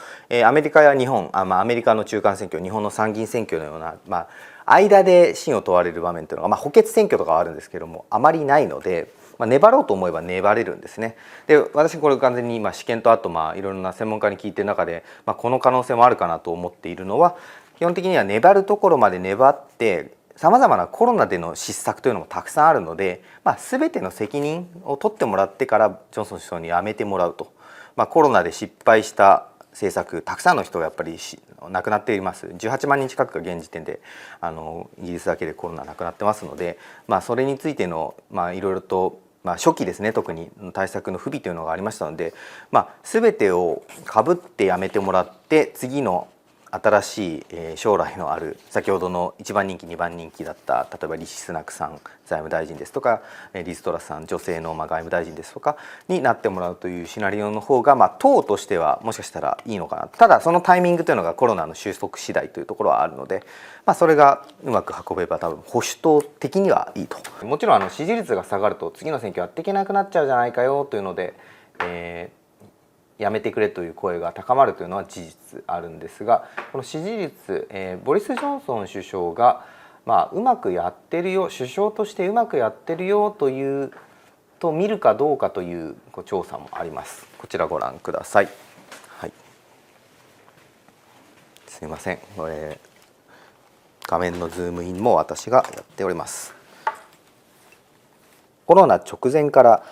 アメリカや日本、アメリカの中間選挙、日本の参議院選挙のような、間で信を問われる場面というのが、補欠選挙とかはあるんですけどもあまりないので、粘ろうと思えば粘れるんですね。で私これ完全に試験とあといろいろな専門家に聞いている中で、この可能性もあるかなと思っているのは、基本的には粘るところまで粘ってさまざまなコロナでの失策というのもたくさんあるので、全ての責任を取ってもらってからジョンソン首相に辞めてもらうと、コロナで失敗した政策、たくさんの人がやっぱり亡くなっています。18万人近くが現時点でイギリスだけでコロナ亡くなってますので、それについてのいろいろと初期ですね、特に対策の不備というのがありましたので、全てをかぶってやめてもらって次の新しい将来のある先ほどの1番人気2番人気だった例えばリシ・スナクさん財務大臣ですとかリズ・トラスさん女性の外務大臣ですとかになってもらうというシナリオの方が党としてはもしかしたらいいのかな。ただそのタイミングというのがコロナの収束次第というところはあるので、それがうまく運べば多分保守党的にはいいと。もちろん支持率が下がると次の選挙やっていけなくなっちゃうじゃないかよというので、やめてくれという声が高まるというのは事実あるんですが、この支持率、ボリス・ジョンソン首相が、うまくやってるよ、首相としてうまくやってるよというと見るかどうかという調査もあります。こちらご覧ください。はい、すいません、画面のズームインも私がやっております。コロナ直前から、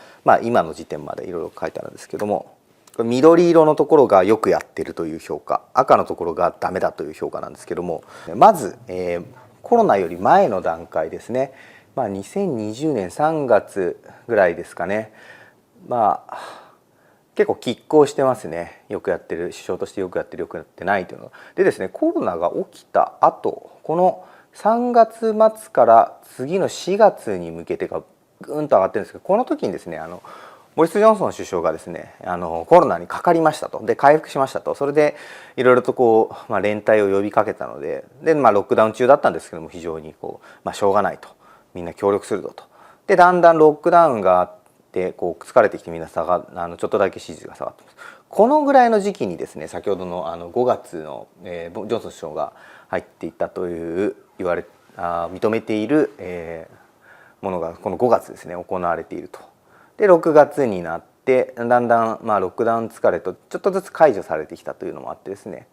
今の時点までいろいろ書いてあるんですけども、緑色のところがよくやってるという評価、赤のところがダメだという評価なんですけども、まず、コロナより前の段階ですね、2020年3月ぐらいですかね、結構拮抗してますね。よくやってる、首相としてよくやってる、よくやってないというのが。でですね、コロナが起きた後、この3月末から次の4月に向けてがぐんと上がってるんですけど、この時にですね、ボリス・ジョンソン首相がですねコロナにかかりましたと、で回復しましたと、それでいろいろと連帯を呼びかけたので、ロックダウン中だったんですけども、非常にしょうがないと、みんな協力するぞと。でだんだんロックダウンがあって疲れてきてみんなちょっとだけ支持が下がってます。このぐらいの時期にですね、先ほどの5月の、ジョンソン首相が入っていったという認めている、ものがこの5月ですね行われていると。で6月になってだんだんロックダウン疲れとちょっとずつ解除されてきたというのもあってですね、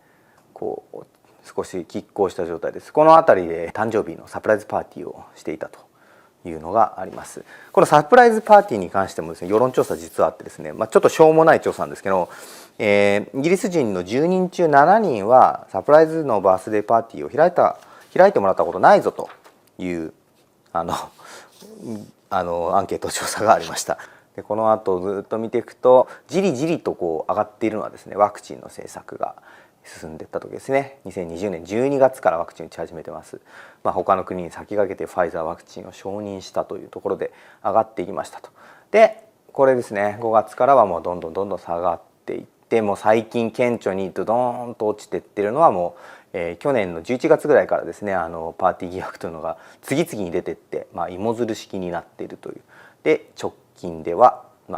少し拮抗した状態です。この辺りで誕生日のサプライズパーティーをしていたというのがあります。このサプライズパーティーに関してもですね、世論調査実はあってですね、ちょっとしょうもない調査なんですけど、イギリス人の10人中7人はサプライズのバースデーパーティーを開いてもらったことないぞというアンケート調査がありました。でこの後ずっと見ていくとじりじりと上がっているのはですね、ワクチンの政策が進んでいった時ですね。2020年12月からワクチン打ち始めてます。他の国に先駆けてファイザーワクチンを承認したというところで上がっていきましたと。でこれですね、5月からはもうどんどん下がっていって、もう最近顕著にドーンと落ちていってるのはもう去年の11月ぐらいからですね、パーティー疑惑というのが次々に出ていって、芋づる式になっているという。で直近では、う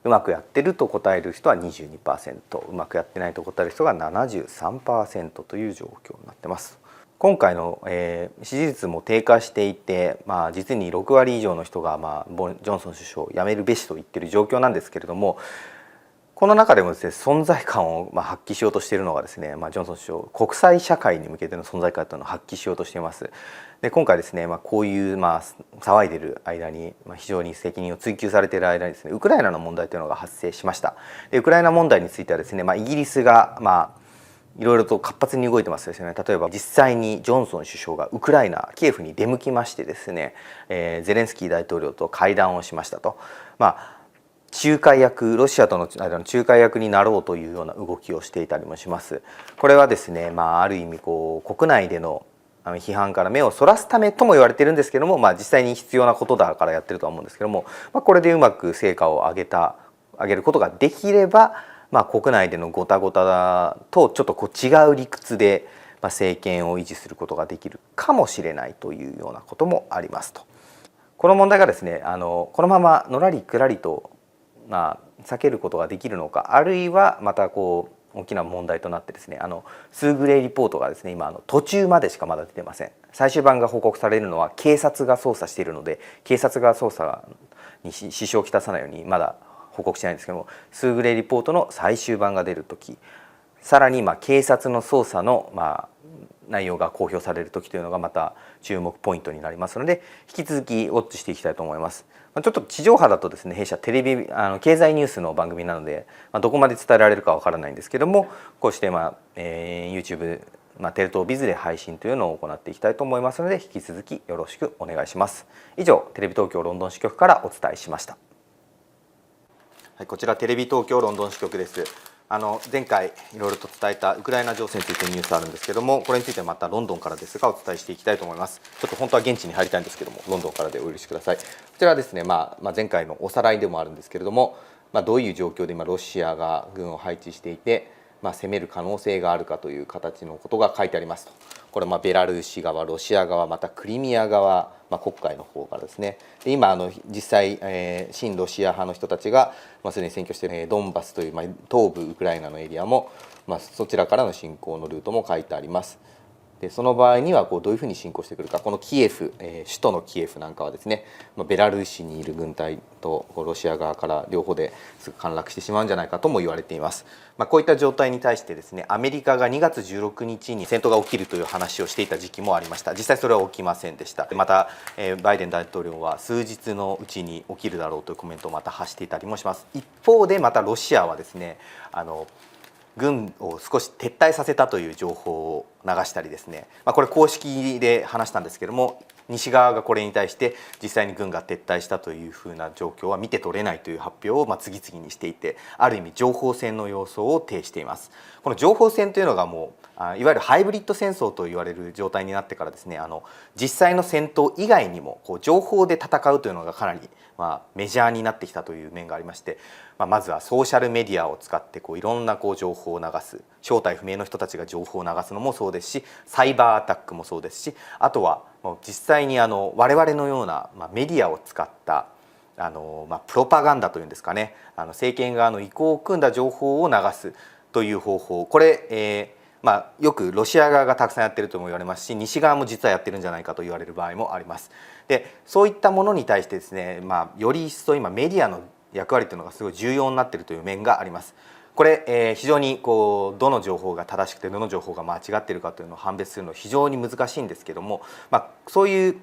まくやってると答える人は 22%、 うまくやってないと答える人が 73% という状況になってます。今回の、支持率も低下していて、実に6割以上の人が、ジョンソン首相を辞めるべしと言っている状況なんですけれども、この中でもですね、存在感を発揮しようとしているのがですね、ジョンソン首相、国際社会に向けての存在感というのを発揮しようとしています。で今回ですね、こういう騒いでいる間に、非常に責任を追及されている間にですね、ウクライナの問題というのが発生しました。でウクライナ問題についてはですね、イギリスがいろいろと活発に動いてますですよね。例えば実際にジョンソン首相がウクライナキエフに出向きましてですね、ゼレンスキー大統領と会談をしましたと。仲介役、ロシアとの間の仲介役になろうというような動きをしていたりもします。これはですね、ある意味国内での批判から目をそらすためとも言われているんですけども、実際に必要なことだからやってるとは思うんですけども、これでうまく成果を上げることができれば、国内でのごたごたとちょっと違う理屈で政権を維持することができるかもしれないというようなこともありますと。この問題がですね、このままのらりくらりと避けることができるのか、あるいはまた大きな問題となってですね、スーグレイリポートがですね、今途中までしかまだ出てません。最終版が報告されるのは警察が捜査しているので、警察が捜査に支障をきたさないようにまだ報告してないんですけども、スーグレイリポートの最終版が出るとき、さらに警察の捜査の内容が公表される時というのがまた注目ポイントになりますので、引き続きウォッチしていきたいと思います。ちょっと地上波だとですね、弊社テレビ経済ニュースの番組なので、どこまで伝えられるかわからないんですけども、こうしてYouTube、テレ東BIZで配信というのを行っていきたいと思いますので、引き続きよろしくお願いします。以上、テレビ東京ロンドン支局からお伝えしました。はい、こちらテレビ東京ロンドン支局です。前回いろいろと伝えたウクライナ情勢についてニュースあるんですけども、これについてまたロンドンからですがお伝えしていきたいと思います。ちょっと本当は現地に入りたいんですけども、ロンドンからでお許しください。こちらはですね、前回のおさらいでもあるんですけれども、どういう状況で今ロシアが軍を配置していて、攻める可能性があるかという形のことが書いてありますと。これベラルーシ側、ロシア側、またクリミア側、黒海の方からですね。で今実際、親ロシア派の人たちがすでに占拠しているドンバスという、東部ウクライナのエリアも、そちらからの侵攻のルートも書いてあります。でその場合にはどういうふうに侵攻してくるか、このキエフ、首都のキエフなんかはですね、ベラルーシにいる軍隊とロシア側から両方ですぐ陥落してしまうんじゃないかとも言われています。こういった状態に対してですね、アメリカが2月16日に戦闘が起きるという話をしていた時期もありました。実際それは起きませんでした。またバイデン大統領は数日のうちに起きるだろうというコメントをまた発していたりもします。一方でまたロシアはですね、軍を少し撤退させたという情報を流したりですね、これ公式で話したんですけれども、西側がこれに対して実際に軍が撤退したというふうな状況は見て取れないという発表を次々にしていて、ある意味情報戦の様相を呈しています。この情報戦というのがもういわゆるハイブリッド戦争と言われる状態になってからですね、実際の戦闘以外にも情報で戦うというのがかなりメジャーになってきたという面がありまして、まずはソーシャルメディアを使っていろんな情報を流す、正体不明の人たちが情報を流すのもそうですし、サイバーアタックもそうですし、あとは実際に我々のようなメディアを使ったプロパガンダというんですかね、政権側の意向を組んだ情報を流すという方法、これ、よくロシア側がたくさんやってるとも言われますし、西側も実はやってるんじゃないかと言われる場合もあります。でそういったものに対してですね、より一層今メディアの役割というのがすごい重要になっているという面があります。これ、非常にどの情報が正しくてどの情報が間違っているかというのを判別するのは非常に難しいんですけども、そういう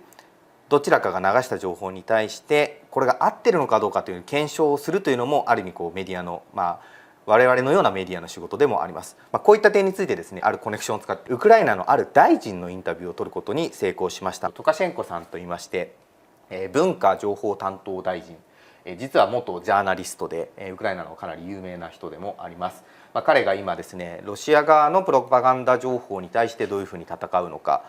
どちらかが流した情報に対してこれが合っているのかどうかという検証をするというのもある意味メディアの我々のようなメディアの仕事でもあります。こういった点についてですね、あるコネクションを使ってウクライナのある大臣のインタビューを取ることに成功しました。トカシェンコさんといいまして、文化情報担当大臣、実は元ジャーナリストでウクライナのかなり有名な人でもあります。彼が今ですね、ロシア側のプロパガンダ情報に対してどういうふうに戦うのか、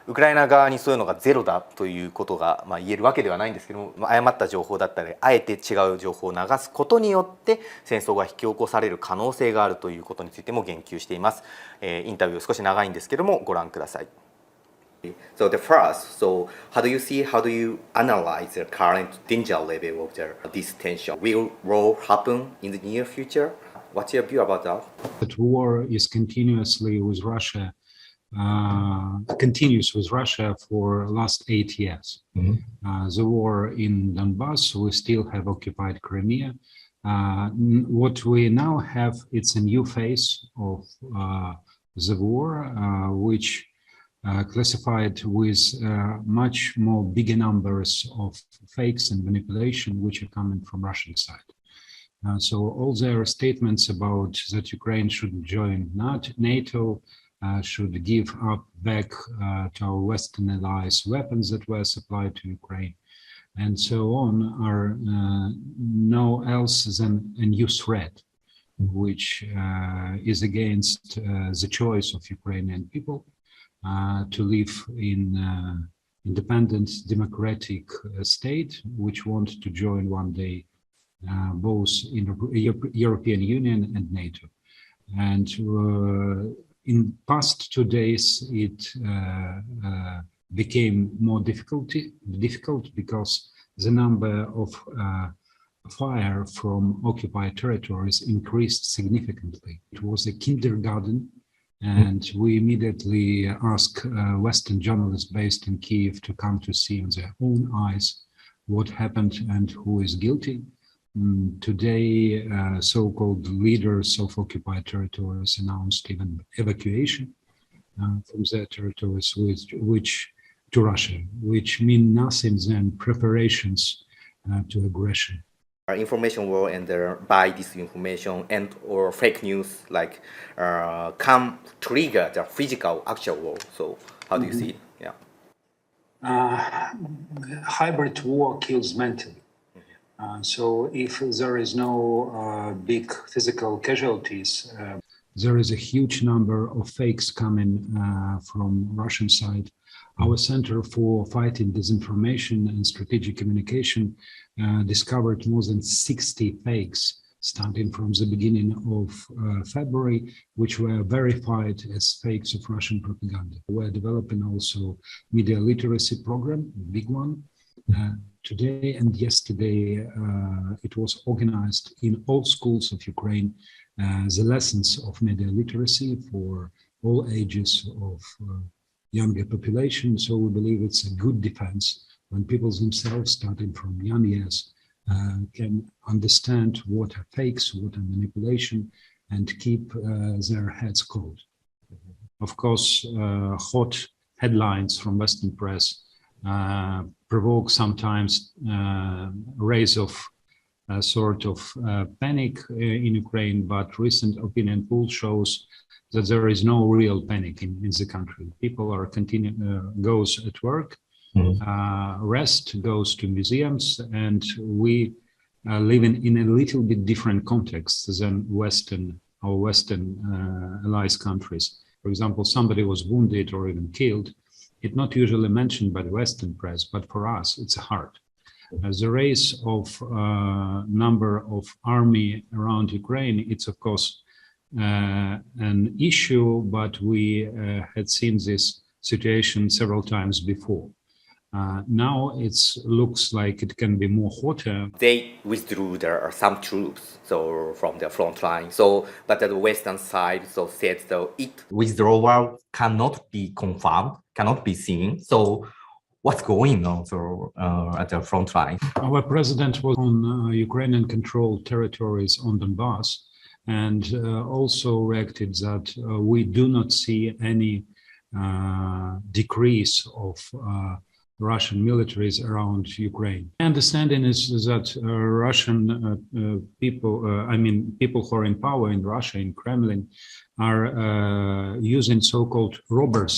ウクライナ側にそういうのがゼロだということが言えるわけではないんですけども、誤った情報だったりあえて違う情報を流すことによって戦争が引き起こされる可能性があるということについても言及しています。インタビュー少し長いんですけどもご覧ください。So the first, how do you analyze the current danger level of this tension? Will war happen in the near future? What's your view about that? That war is continues with Russia for last 8 years. The war in Donbass, we still have occupied Crimea. What we now have, it's a new phase of the war, which classified with much more bigger numbers of fakes and manipulation which are coming from Russian side. So all their statements about that Ukraine should join NATO, should give up back to our Western allies weapons that were supplied to Ukraine, and so on, are no else than a new threat, which is against the choice of Ukrainian people to live in independent democratic state, which want to join one day both in the European Union and NATO. And in past 2 days, it became more difficult because the number of fire from occupied territories increased significantly. It was a kindergarten, and we immediately asked Western journalists based in Kyiv to come to see in their own eyes what happened and who is guilty. Today, so-called leaders of occupied territories announced even evacuation from their territories which to Russia, which mean nothing than preparations to aggression. Information war and by disinformation and or fake news can trigger the physical actual war. So how do you see it? Yeah. Hybrid war kills mentally. So if there is no big physical casualties, there is a huge number of fakes coming from Russian side. Our Center for Fighting Disinformation and Strategic Communication discovered more than 60 fakes starting from the beginning of February, which were verified as fakes of Russian propaganda. We're developing also media literacy program, a big one. Today and yesterday, it was organized in all schools of Ukraine, the lessons of media literacy for all ages of younger population. So we believe it's a good defense when people themselves, starting from young years, can understand what are fakes, what are manipulation, and keep their heads cold. Of course, hot headlines from Western press provoke sometimes rise of a sort of panic in Ukraine, but recent opinion poll shows that there is no real panic in the country. People are goes at work, rest, goes to museums, and we are living in a little bit different context than Western allies countries. For example, somebody was wounded or even killed. It's not usually mentioned by the Western press, but for us, it's hard. The rise of number of army around Ukraine, it's of course an issue, but we had seen this situation several times before. Now it looks like it can be more hotter. They withdrew some troops from the front line. But the Western side said it Withdrawal cannot be confirmed, cannot be seen. So what's going on at the front line? Our president was on Ukrainian-controlled territories on Donbass, and also reacted that we do not see any decrease of Russian militaries around Ukraine. My understanding is that Russian people who are in power in Russia, in Kremlin, are using so-called robbers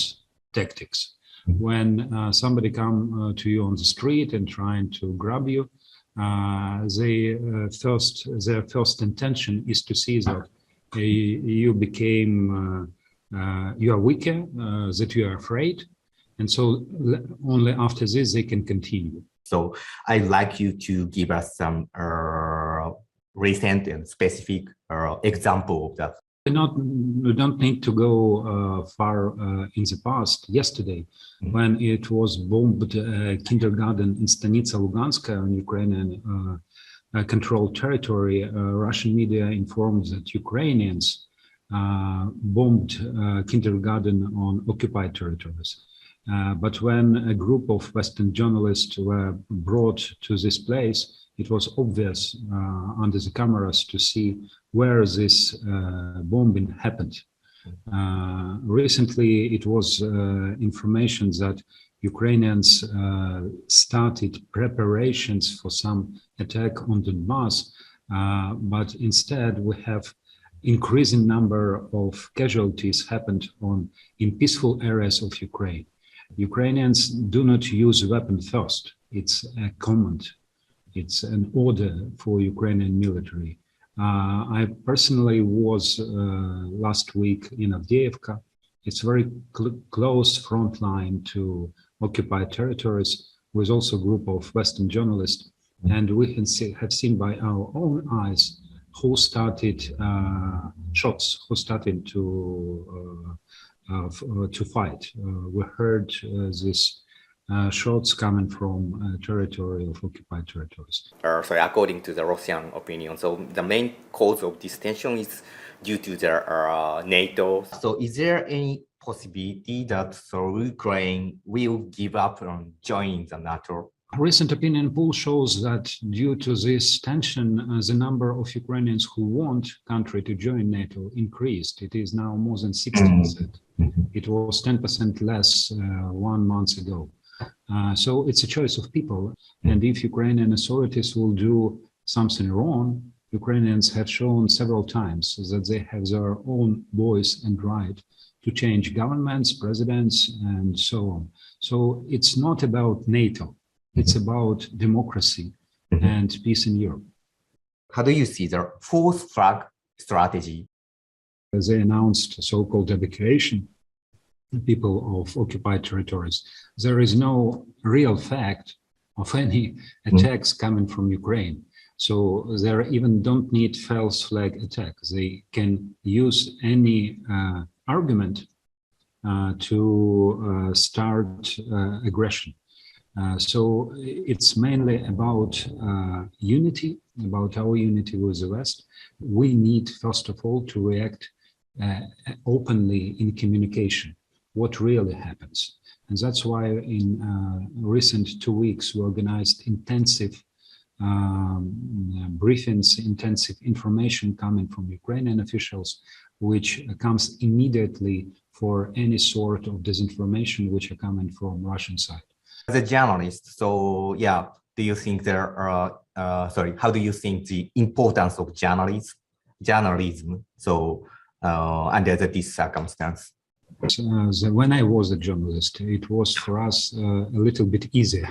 tactics. When somebody come to you on the street and trying to grab you, their first intention is to see that you are weaker, that you are afraid, and so only after this they can continue. So I'd like you to give us some recent and specific example of that. We don't need to go far in the past. Yesterday, when it was bombed kindergarten in Stanitsa Luganska on Ukrainian controlled territory, Russian media informed that Ukrainians bombed kindergarten on occupied territories. But when a group of Western journalists were brought to this place, it was obvious under the cameras to see where this bombing happened. Recently, it was information that Ukrainians started preparations for some attack on Donbass, but instead we have increasing number of casualties happened in peaceful areas of Ukraine. Ukrainians do not use weapon first. It's a command. It's an order for Ukrainian military. I personally was last week in Avdiivka. It's very close front line to occupied territories, with also a group of Western journalists. And we can have seen by our own eyes who started shots, who started to fight. We heard this shots coming from territory of occupied territories. According to the Russian opinion, so the main cause of this tension is due to the NATO. So is there any possibility that Ukraine will give up on joining the NATO? A recent opinion poll shows that due to this tension, the number of Ukrainians who want country to join NATO increased. It is now more than 60%. It was 10% less 1 month ago. So it's a choice of people. And if Ukrainian authorities will do something wrong, Ukrainians have shown several times that they have their own voice and right to change governments, presidents, and so on. So it's not about NATO. It's about democracy and peace in Europe. How do you see the fourth flag strategy? They announced so-called evacuation, people of occupied territories. There is no real fact of any attacks coming from Ukraine. So they even don't need false flag attack. They can use any argument to start aggression. So it's mainly about unity, about our unity with the West. We need, first of all, to react openly in communication, what really happens. And that's why in recent 2 weeks, we organized intensive briefings, intensive information coming from Ukrainian officials, which comes immediately for any sort of disinformation which are coming from Russian side. As a journalist, so yeah, do you think how do you think the importance of journalism, so under this circumstance? When I was a journalist, it was for us a little bit easier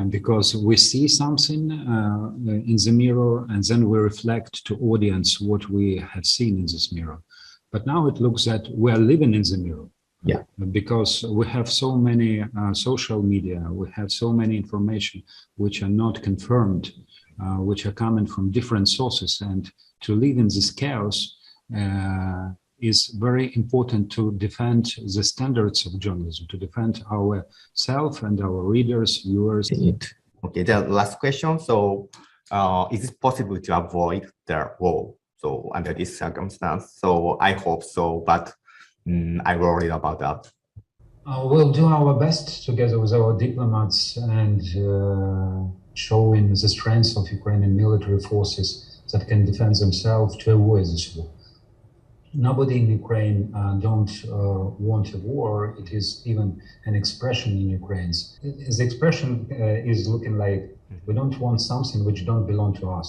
because we see something in the mirror and then we reflect to audience what we have seen in this mirror. But now it looks that we are living in the mirror. Yeah, because we have so many social media, we have so many information which are not confirmed, which are coming from different sources, and to live in this chaos is very important to defend the standards of journalism, to defend ourselves and our readers, viewers. Okay, the last question. So, is it possible to avoid the war? So, under this circumstance, so I hope so, but I worry about that. We'll do our best together with our diplomats and showing the strength of Ukrainian military forces that can defend themselves to avoid this war. Nobody in Ukraine don't want a war. It is even an expression in Ukraine. The expression is looking like we don't want something which don't belong to us,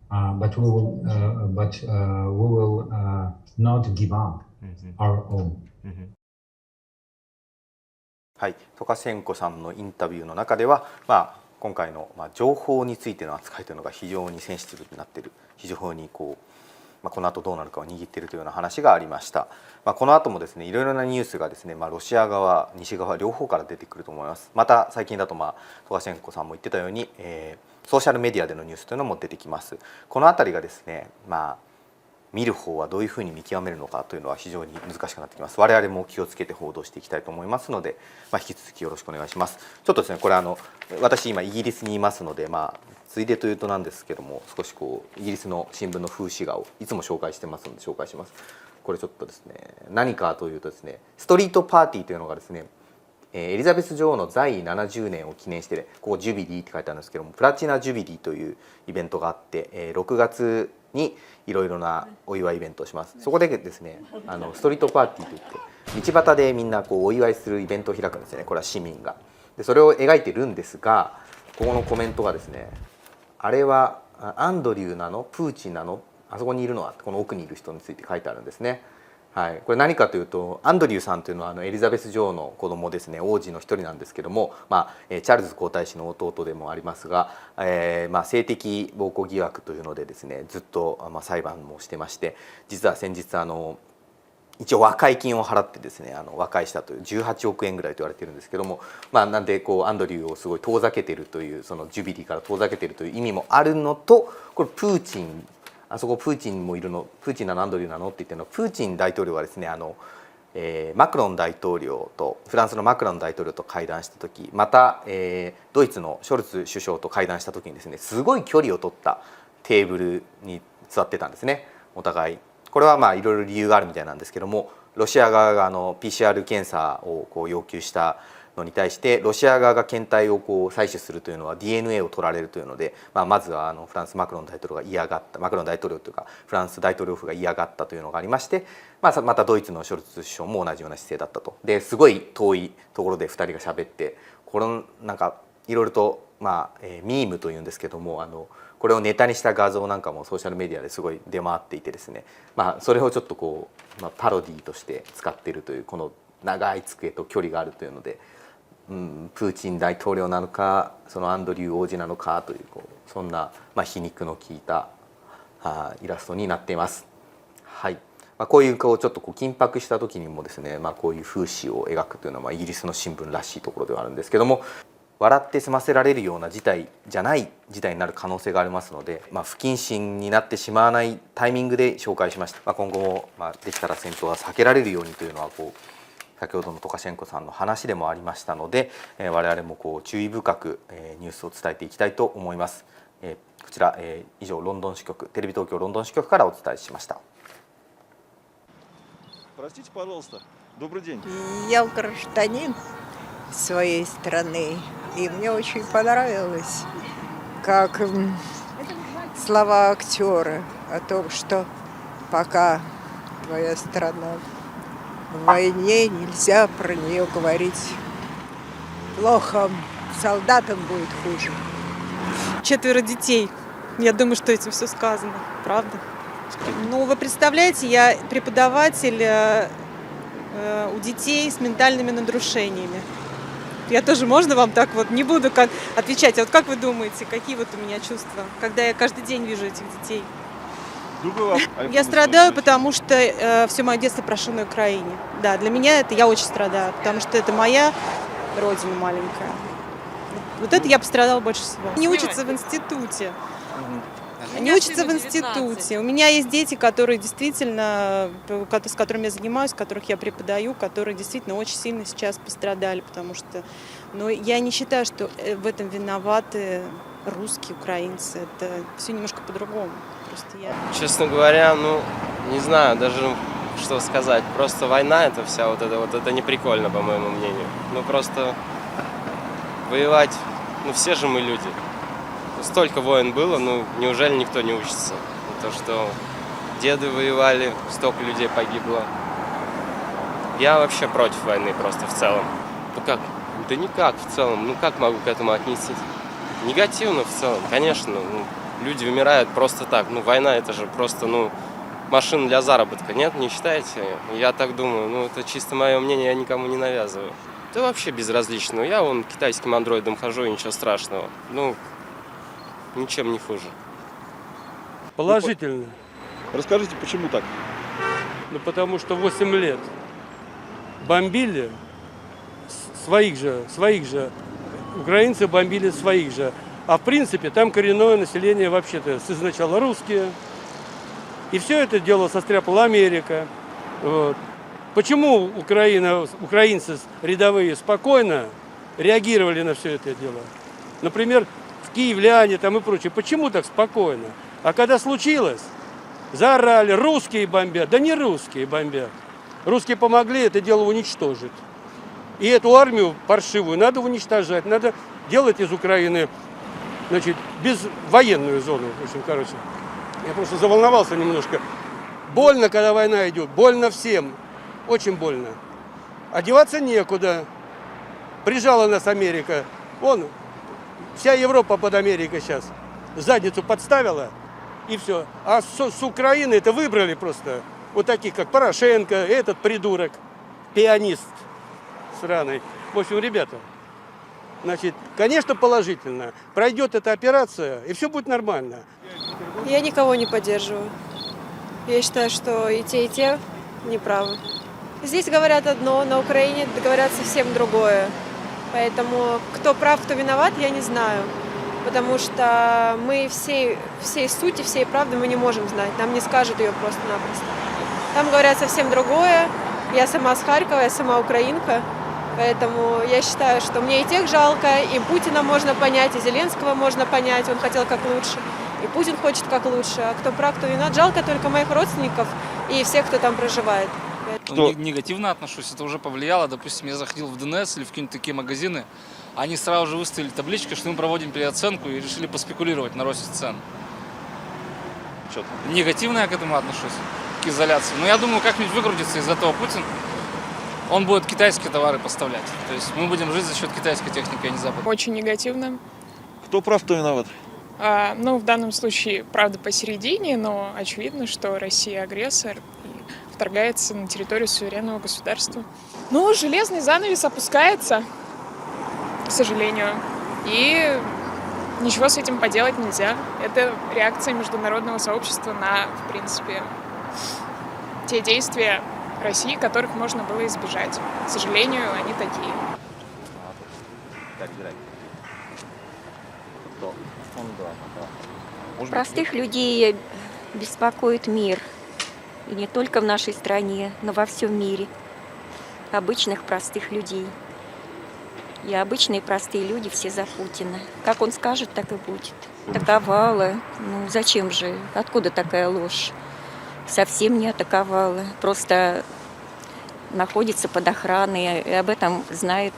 but we will not give up our own. はい、トカシェンコさんのインタビューの中では、今回の情報についての扱いというのが非常にセンシティブになっている、非常にこの後どうなるかを握っているというような話がありました。この後もですね、いろいろなニュースがですね、ロシア側、西側両方から出てくると思います。また最近だとトカシェンコさんも言ってたように、ソーシャルメディアでのニュースというのも出てきます。このあたりがですね、見る方はどういうふうに見極めるのかというのは非常に難しくなってきます。我々も気をつけて報道していきたいと思いますので、引き続きよろしくお願いします。ちょっとですね、これ私今イギリスにいますので、ついでというとなんですけども、少しイギリスの新聞の風刺画をいつも紹介してますので紹介します。これちょっとですね、何かというとですね、ストリートパーティーというのがですね、エリザベス女王の在位70年を記念して、ここジュビリーって書いてあるんですけども、プラチナジュビリーというイベントがあって、6月にいろいろなお祝いイベントをします。そこでですね、ストリートパーティーといって道端でみんなお祝いするイベントを開くんですよね。これは市民が。でそれを描いてるんですが、ここのコメントがですね、あれはアンドリューなのプーチンなの、あそこにいるのはこの奥にいる人について書いてあるんですね。はい、これ何かというと、アンドリューさんというのはエリザベス女王の子供ですね、王子の一人なんですけども、チャールズ皇太子の弟でもありますが、性的暴行疑惑というのでですね、ずっと裁判もしてまして、実は先日一応和解金を払ってですね、和解したという18億円ぐらいと言われているんですけども、なんでアンドリューをすごい遠ざけているという、そのジュビリーから遠ざけているという意味もあるのと、これプーチン、あそこプーチンもいるの、プーチンなのアンドリューなのって言ってるのは、プーチン大統領はですね、マクロン大統領とフランスのマクロン大統領と会談した時、また、ドイツのショルツ首相と会談した時にですね、すごい距離を取ったテーブルに座ってたんですね、お互い。これはいろいろ理由があるみたいなんですけども、ロシア側がPCR 検査を要求したのに対してロシア側が検体をこう採取するというのは DNA を取られるというので、まずはフランスマクロン大統領が嫌がった、マクロン大統領というかフランス大統領府が嫌がったというのがありまして、またドイツのショルツ首相も同じような姿勢だったと。ですごい遠いところで2人が喋って、これなんかいろいろとミームというんですけども、これをネタにした画像なんかもソーシャルメディアですごい出回っていてですね、それをちょっとこう、パロディーとして使っているという、この長い机と距離があるというので、プーチン大統領なのかそのアンドリュー王子なのかという、そんな皮肉の効いたイラストになっています。はい。こういうちょっと緊迫した時にもですね、こういう風刺を描くというのはイギリスの新聞らしいところではあるんですけども、笑って済ませられるような事態じゃない事態になる可能性がありますので、不謹慎になってしまわないタイミングで紹介しました。今後もできたら戦闘が避けられるようにというのは先ほどのトカシェンコさんの話でもありましたので、我々も注意深くニュースを伝えていきたいと思います。こちら以上ロンドン支局、テレビ東京ロンドン支局からお伝えしました。Простите, пожалуйста. Добрый день. Я гражданин своей страны, и мне очень понравилось, как слова актера о том, что пока твоя страна в войне, нельзя про нее говорить плохо, солдатам будет хуже. 4 детей. Я думаю, что этим все сказано, правда? Ну, вы представляете, я преподаватель у детей с ментальными нарушениями. Я тоже, можно вам так вот, не буду отвечать, а вот как вы думаете, какие вот у меня чувства, когда я каждый день вижу этих детей? Я страдаю, потому что все мое детство прошло на Украине. Да, для меня это, я очень страдаю, потому что это моя родина маленькая. Вот это я пострадала больше всего. Они учатся в институте. Они учатся в институте. У меня есть дети, которые действительно, с которыми я занимаюсь, которых я преподаю, которые действительно очень сильно сейчас пострадали, потому что, но я не считаю, что в этом виноваты русские, украинцы. Это все немножко по-другому. Просто я... Честно говоря, не знаю даже, что сказать. Просто война это вся вот это не прикольно, по моему мнению. Просто воевать, все же мы люди. Столько войн было, неужели никто не учится? То, что деды воевали, столько людей погибло. Я вообще против войны просто в целом. Как? Да никак в целом. Как могу к этому отнестись? Негативно в целом, конечно. Люди умирают просто так. Война это же просто, машина для заработка. Нет, не считаете? Я так думаю. Это чисто мое мнение, я никому не навязываю. Да вообще безразлично. Я китайским андроидом хожу, и ничего страшного. Ничем не хуже. Положительно. Расскажите, почему так? Потому что 8 лет бомбили своих же, украинцы бомбили своих же. А в принципе там коренное население вообще-то сначала русские. И все это дело состряпала Америка. Вот. Почему украинцы рядовые спокойно реагировали на все это дело? Например, киевляне там и прочее. Почему так спокойно? А когда случилось, заорали, русские бомбят. Да не русские бомбят. Русские помогли это дело уничтожить. И эту армию паршивую надо уничтожать. Надо делать из Украины, безвоенную зону. В общем, я просто заволновался немножко. Больно, когда война идет. Больно всем. Очень больно. Одеваться некуда. Прижала нас Америка. Вся Европа под Америкой сейчас задницу подставила, и все. А с Украины это выбрали просто вот таких, как Порошенко, этот придурок, пианист сраный. В общем, ребята, конечно, положительно. Пройдет эта операция, и все будет нормально. Я никого не поддерживаю. Я считаю, что и те неправы. Здесь говорят одно, на Украине говорят совсем другое. Поэтому кто прав, кто виноват, я не знаю. Потому что мы всей сути, всей правды мы не можем знать. Нам не скажут ее просто-напросто. Там говорят совсем другое. Я сама с Харькова, я сама украинка. Поэтому я считаю, что мне и тех жалко, и Путина можно понять, и Зеленского можно понять. Он хотел как лучше. И Путин хочет как лучше. А кто прав, кто виноват. Жалко только моих родственников и всех, кто там проживает. Негативно отношусь. Это уже повлияло. Допустим, я заходил в ДНС или в какие-нибудь такие магазины, они сразу же выставили таблички, что мы проводим переоценку и решили поспекулировать на росте цен. Негативно я к этому отношусь, к изоляции. Но я думаю, как-нибудь выкрутится из этого Путин. Он будет китайские товары поставлять. То есть мы будем жить за счет китайской техники, а не западной. Очень негативно. Кто прав, кто виноват? Ну, в данном случае, правда, посередине, но очевидно, что Россия агрессор и вторгается на территорию суверенного государства. Ну, железный занавес опускается, к сожалению, и ничего с этим поделать нельзя. Это реакция международного сообщества на, в принципе, те действия России, которых можно было избежать. К сожалению, они такие. Простых людей беспокоит мир. И не только в нашей стране, но во всем мире. Обычных простых людей. И обычные простые люди все за Путина. Как он скажет, так и будет. Атаковала. Ну зачем же? Откуда такая ложь? Совсем не атаковала. Просто находится под охраной. И об этом знают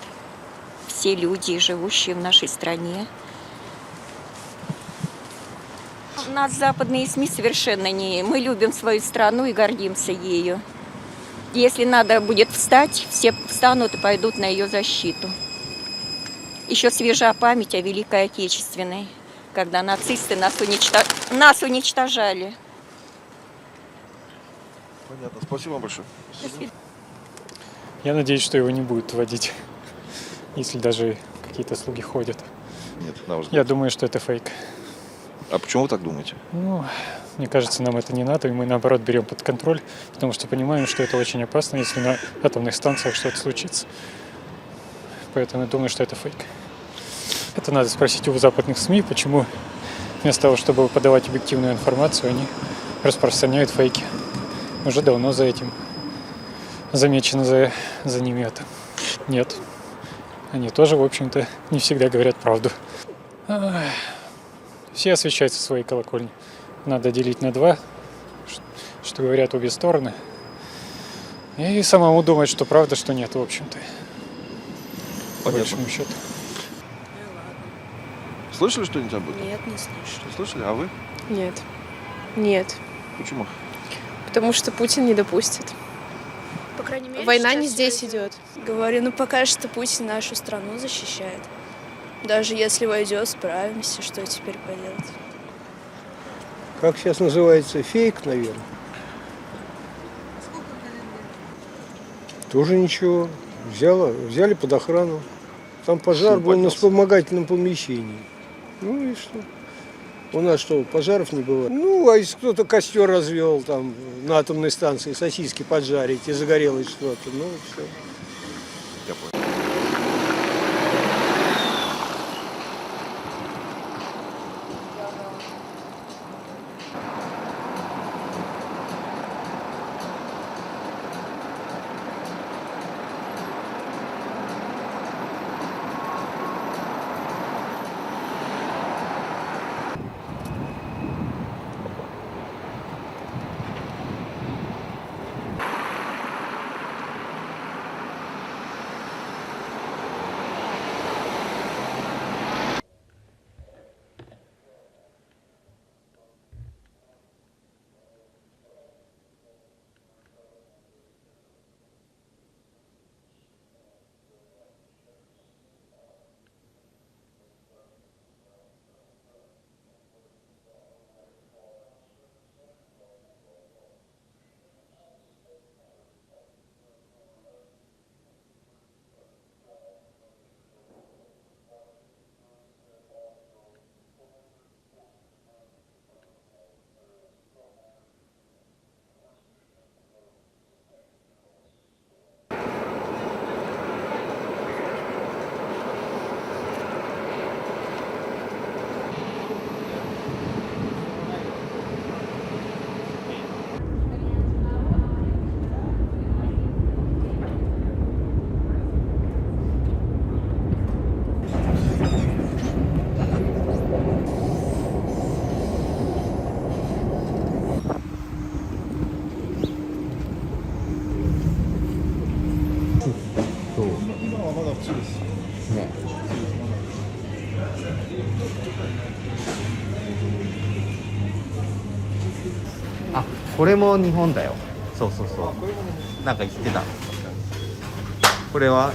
все люди, живущие в нашей стране. У нас западные СМИ совершенно не... Мы любим свою страну и гордимся ею. Если надо будет встать, все встанут и пойдут на ее защиту. Еще свежа память о Великой Отечественной, когда нацисты нас уничтожали. Понятно. Спасибо вам большое. Я надеюсь, что его не будут вводить, если даже какие-то слуги ходят. Нет, на ваш взгляд. Я думаю, что это фейк. А почему вы так думаете? Ну, мне кажется, нам это не надо, и мы, наоборот, берем под контроль, потому что понимаем, что это очень опасно, если на атомных станциях что-то случится. Поэтому я думаю, что это фейк. Это надо спросить у западных СМИ, почему вместо того, чтобы подавать объективную информацию, они распространяют фейки. Уже давно за этим замечено за ними это. Нет. Они тоже, в общем-то, не всегда говорят правду. Все освещают со своей колокольни. Надо делить на два, что говорят обе стороны. И самому думать, что правда, что нет, в общем-то. По большому счету. Слышали что-нибудь об этом? Нет, не слышали. Слышали? А вы? Нет. Нет. Почему? Потому что Путин не допустит. По крайней мере, Война не здесь идет. Говорю, ну пока что Путин нашу страну защищает. Даже если войдет, справимся, что теперь поделать. Как сейчас называется, фейк, наверное. Тоже ничего. Взяли под охрану. Там пожар был на вспомогательном помещении. Ну и что? У нас что, пожаров не бывает? Ну, а если кто-то костер развел там на атомной станции, сосиски поджарить и загорелось что-то, ну все. Я понял. あ、これも日本だよ。そうそうそう。なんか言ってた。これは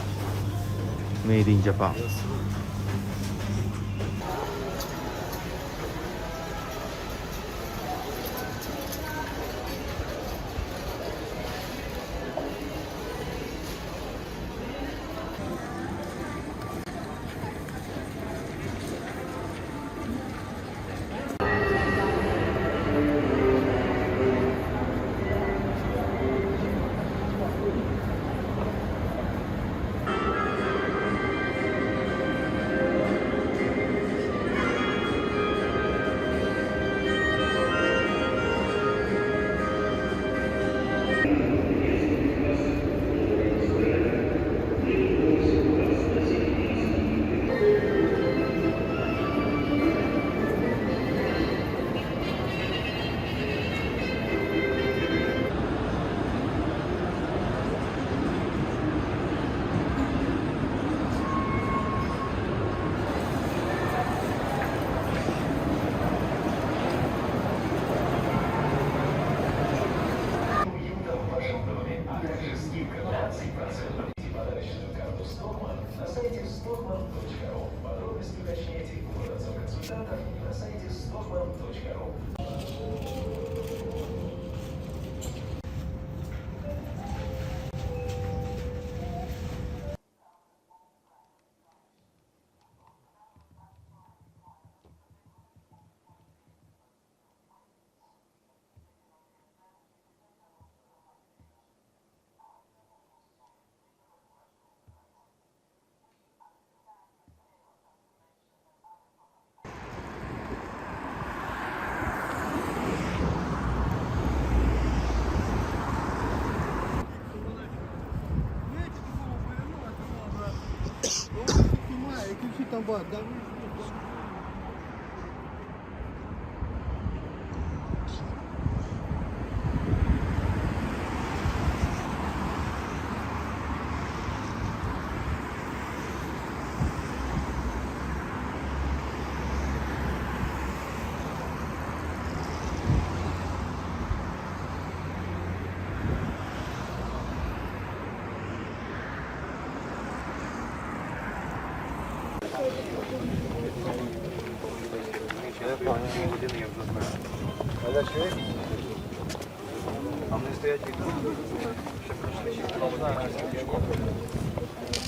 メイドインジャパン。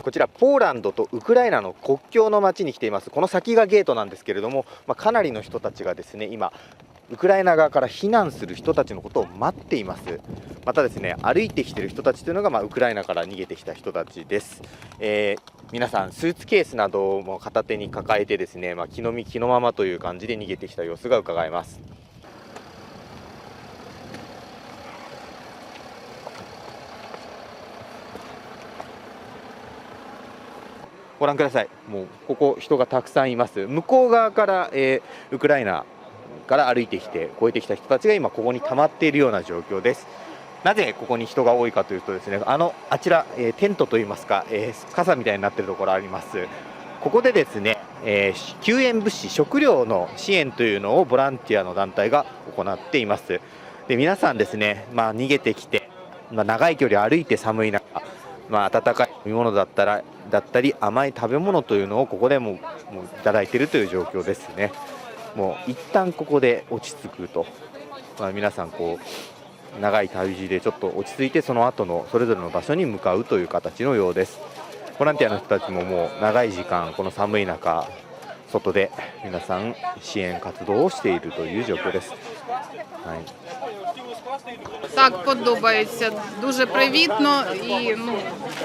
こちらポーランドとウクライナの国境の町に来ています。この先がゲートなんですけれども、かなりの人たちがですね、今ウクライナ側から避難する人たちのことを待っています。またですね、歩いてきている人たちというのが、ウクライナから逃げてきた人たちです。皆さんスーツケースなども片手に抱えてですね、気の身気のままという感じで逃げてきた様子が伺えます。ご覧ください。もうここ人がたくさんいます。向こう側から、ウクライナから歩いてきて越えてきた人たちが今ここに溜まっているような状況です。なぜここに人が多いかというとですね、あちら、テントといいますか、傘みたいになっているところあります。ここでですね、救援物資、食料の支援というのをボランティアの団体が行っています。で、皆さんですね、逃げてきて、長い距離歩いて寒い中、温かい飲み物だったり甘い食べ物というのをここでもいただいているという状況ですね。もう一旦ここで落ち着くと、皆さん長い旅路でちょっと落ち着いて、その後のそれぞれの場所に向かうという形のようです。ボランティアの人たちももう長い時間この寒い中外で皆さん支援活動をしているという状況です。Так, подобається. Дуже привітно і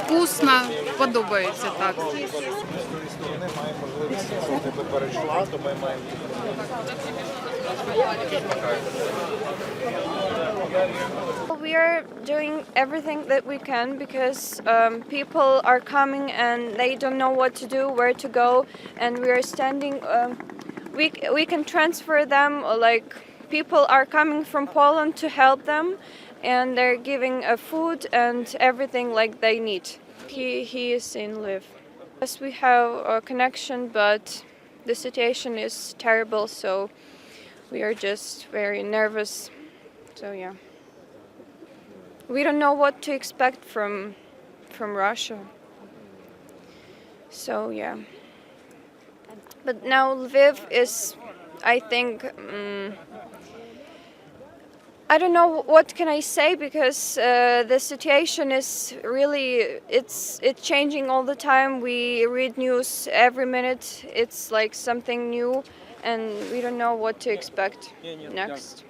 вкусно. Подобається так. We are doing everything that we can because people are coming and they don't know what to do, where to go, and we are standing. We can transfer them, like people are coming from Poland to help them, and they're giving food and everything like they need. He is in Lviv. Yes, we have a connection, but the situation is terrible, so we are just very nervous. So yeah, we don't know what to expect from Russia. So yeah, but now Lviv is, I think, I don't know what can I say, because the situation is really, it's changing all the time. We read news every minute. It's like something new, and we don't know what to expect next.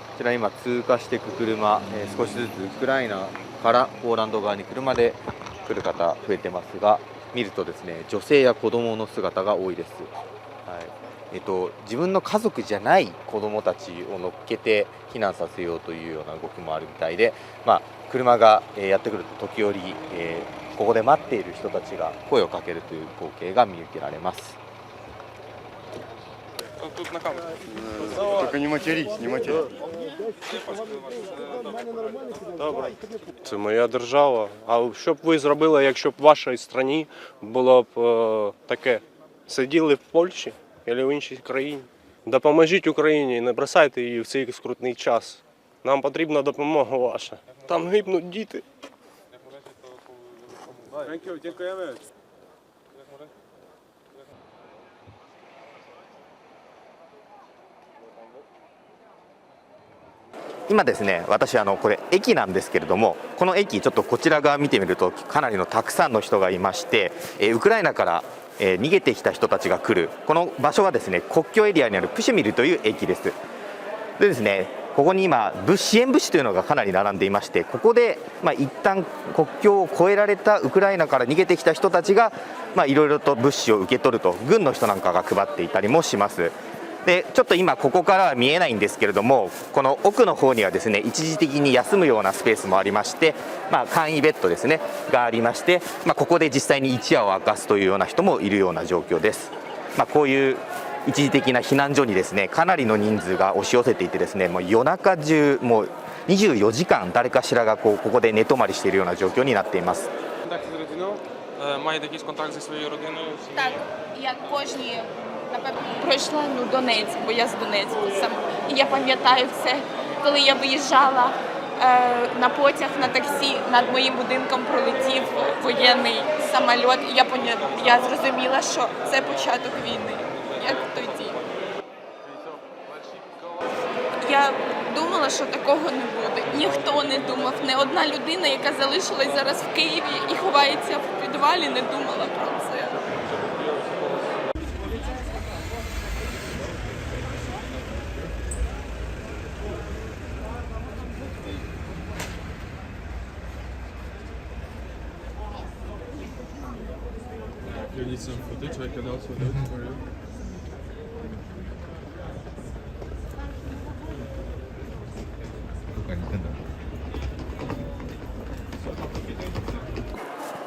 こちら今通過していく車、少しずつウクライナからポーランド側に車で来る方増えてますが、見るとですね、女性や子供の姿が多いです。はい、自分の家族じゃない子供たちを乗っけて避難させようというような動きもあるみたいで、車がやってくると時折、ここで待っている人たちが声をかけるという光景が見受けられます。Только не матерись, не матерись. Добре. Це моя держава. А що б ви зробили, якщо б в вашій країні було б таке? Сиділи в Польщі або в іншій країні? Допоможіть Україні, не бросайте її в цей скрутний час. Нам потрібна допомога ваша. Там гибнуть діти. Дякуємо. 今ですね、私これ駅なんですけれども、この駅ちょっとこちら側見てみるとかなりのたくさんの人がいまして、ウクライナから逃げてきた人たちが来るこの場所はですね、国境エリアにあるプシュミルという駅です。でですね、ここに今支援物資というのがかなり並んでいまして、ここで一旦国境を越えられたウクライナから逃げてきた人たちがいろいろと物資を受け取ると、軍の人なんかが配っていたりもします。でちょっと今ここからは見えないんですけれども、この奥の方にはですね、一時的に休むようなスペースもありまして、簡易ベッドですねがありまして、ここで実際に一夜を明かすというような人もいるような状況です。こういう一時的な避難所にですね、かなりの人数が押し寄せていてですね、もう夜中中もう24時間誰かしらがここで寝泊まりしているような状況になっています。Маєте якийсь контакт зі своєю родиною? Так, я кожні, напевно, пройшла Донецьк, бо я з Донецьку сам. І я пам'ятаю це, коли я виїжджала на потяг, на таксі, над моїм будинком пролетів воєнний самоліт. І я зрозуміла, що це початок війни, як тоді. Я думала, що такого не буде. Ніхто не думав. Не одна людина, яка залишилась зараз в Києві і ховається в підвалі, не думала про це. You need some footage, I can also do it for you.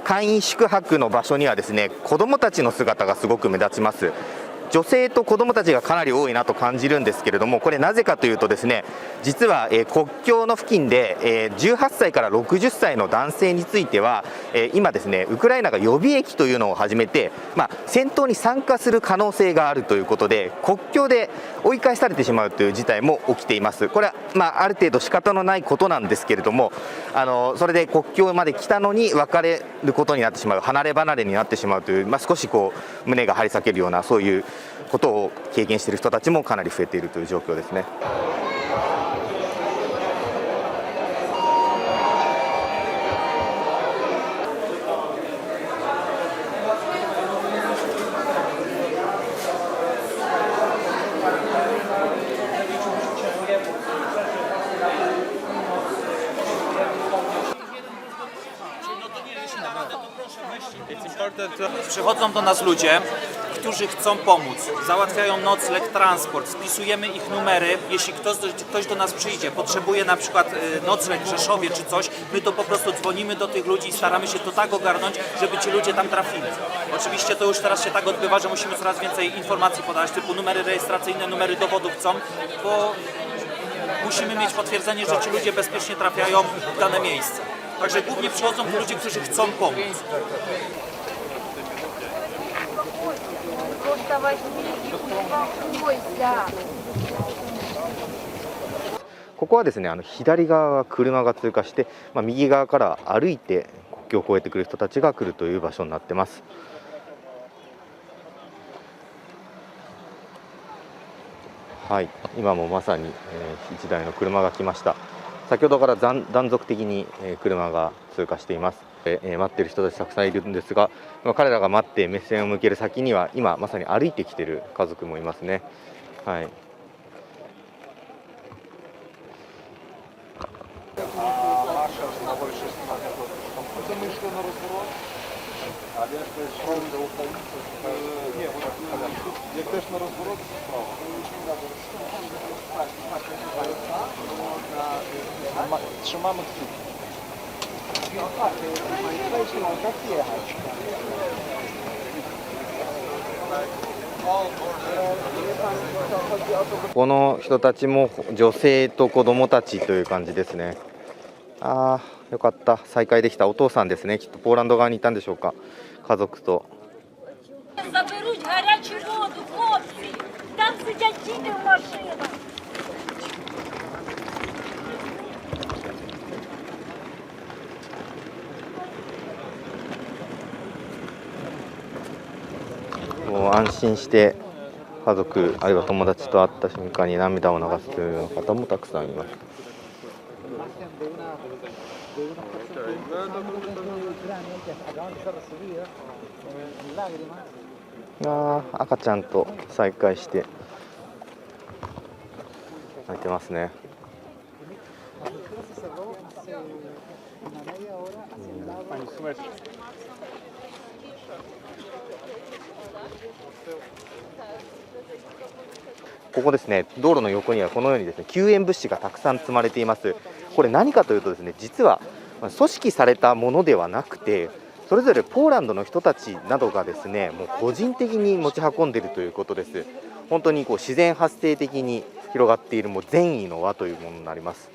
簡易宿泊の場所にはですね、子どもたちの姿がすごく目立ちます。女性と子どもたちがかなり多いなと感じるんですけれども、これなぜかというとですね、実は国境の付近で18歳から60歳の男性については今ですね、ウクライナが予備役というのを始めて、戦闘に参加する可能性があるということで、国境で追い返されてしまうという事態も起きています。これはある程度仕方のないことなんですけれども、それで国境まで来たのに別れることになってしまう、離れ離れになってしまうという、少し胸が張り裂けるようなそういうことを経験している人たちもかなり増えているという状況ですね。Przychodzą do nas ludzie, którzy chcą pomóc, załatwiają nocleg, transport, wpisujemy ich numery, jeśli ktoś do nas przyjdzie, potrzebuje na przykład nocleg w Rzeszowie czy coś, my to po prostu dzwonimy do tych ludzi i staramy się to tak ogarnąć, żeby ci ludzie tam trafili. Oczywiście to już teraz się tak odbywa, że musimy coraz więcej informacji podać, typu numery rejestracyjne, numery dowodów chcą, bo musimy mieć potwierdzenie, że ci ludzie bezpiecznie trafiają w dane miejsce. Także głównie przychodzą ludzie, którzy chcą pomóc.ここはですね、左側が車が通過して、右側から歩いて国境を越えてくる人たちが来るという場所になってます。はい、今もまさに1台の車が来ました。先ほどから断続的に車が通過しています。待っている人たちたくさんいるんですが、彼らが待って目線を向ける先には今まさに歩いてきている家族もいますね。はい。この人たちも女性と子供たちという感じですね。ああ、よかった、再会できた。お父さんですね、きっとポーランド側にいたんでしょうか、家族と。もう安心して家族あるいは友達と会った瞬間に涙を流すというような方もたくさんいます。赤ちゃんと再会して泣いてますね。ここですね、道路の横にはこのようにですね、救援物資がたくさん積まれています。これ何かというとですね、実は組織されたものではなくて、それぞれポーランドの人たちなどがですね、もう個人的に持ち運んでいるということです。本当にこう自然発生的に広がっているもう善意の輪というものになります。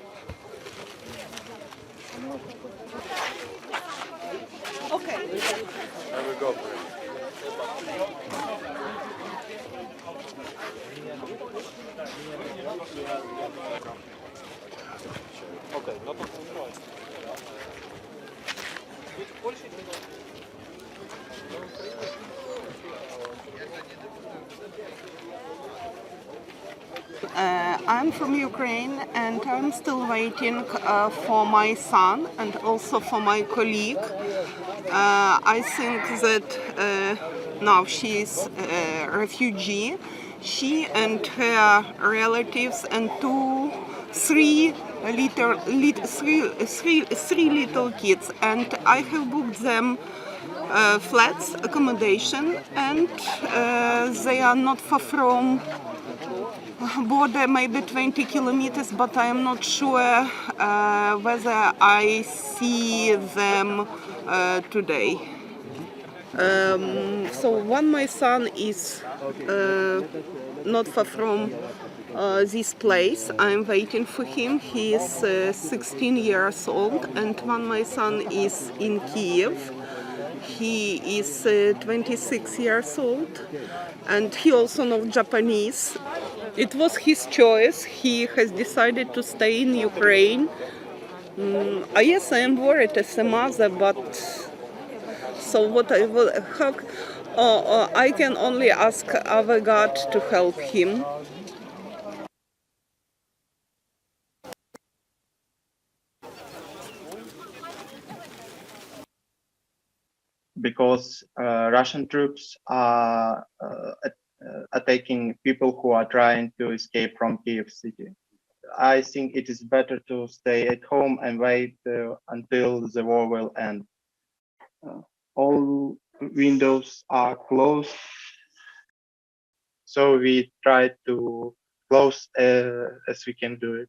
I'm from Ukraine and I'm still waiting for my son and also for my colleague. I think that now she is a refugee. She and her relatives and three little kids, and I have booked them flats, accommodation, and they are not far from border, maybe 20 kilometers, but I am not sure whether I see them today. So my son is not far from this place. I'm waiting for him. He is 16 years old, and my son is in Kiev. He is 26 years old, and he also knows Japanese. It was his choice. He has decided to stay in Ukraine. Yes, I am worried as a mother, but so what I will, I can only ask our God to help him. Because Russian troops are attacking people who are trying to escape from Kiev city. I think it is better to stay at home and wait until the war will end. All windows are closed. So we try to close as we can do it.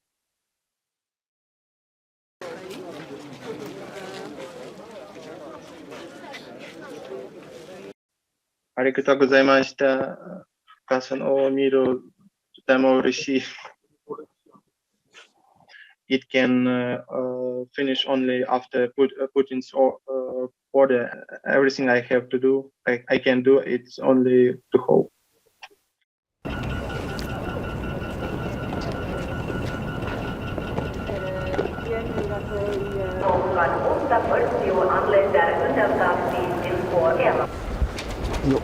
ありがとうございました。深さを見るとても嬉しい。It can finish only after Putin's order. Everything I have to do, I can do. It's only to hope.よ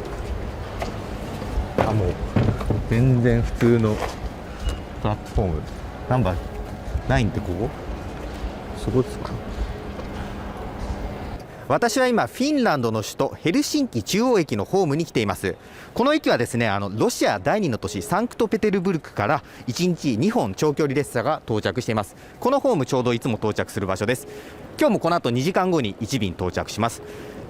もう全然普通のプラットフォーム。ナンバー9ってここ？そこですか？私は今フィンランドの首都ヘルシンキ中央駅のホームに来ています。この駅はですね、ロシア第2の都市サンクトペテルブルクから1日2本長距離列車が到着しています。このホームちょうどいつも到着する場所です。今日もこの後2時間後に1便到着します。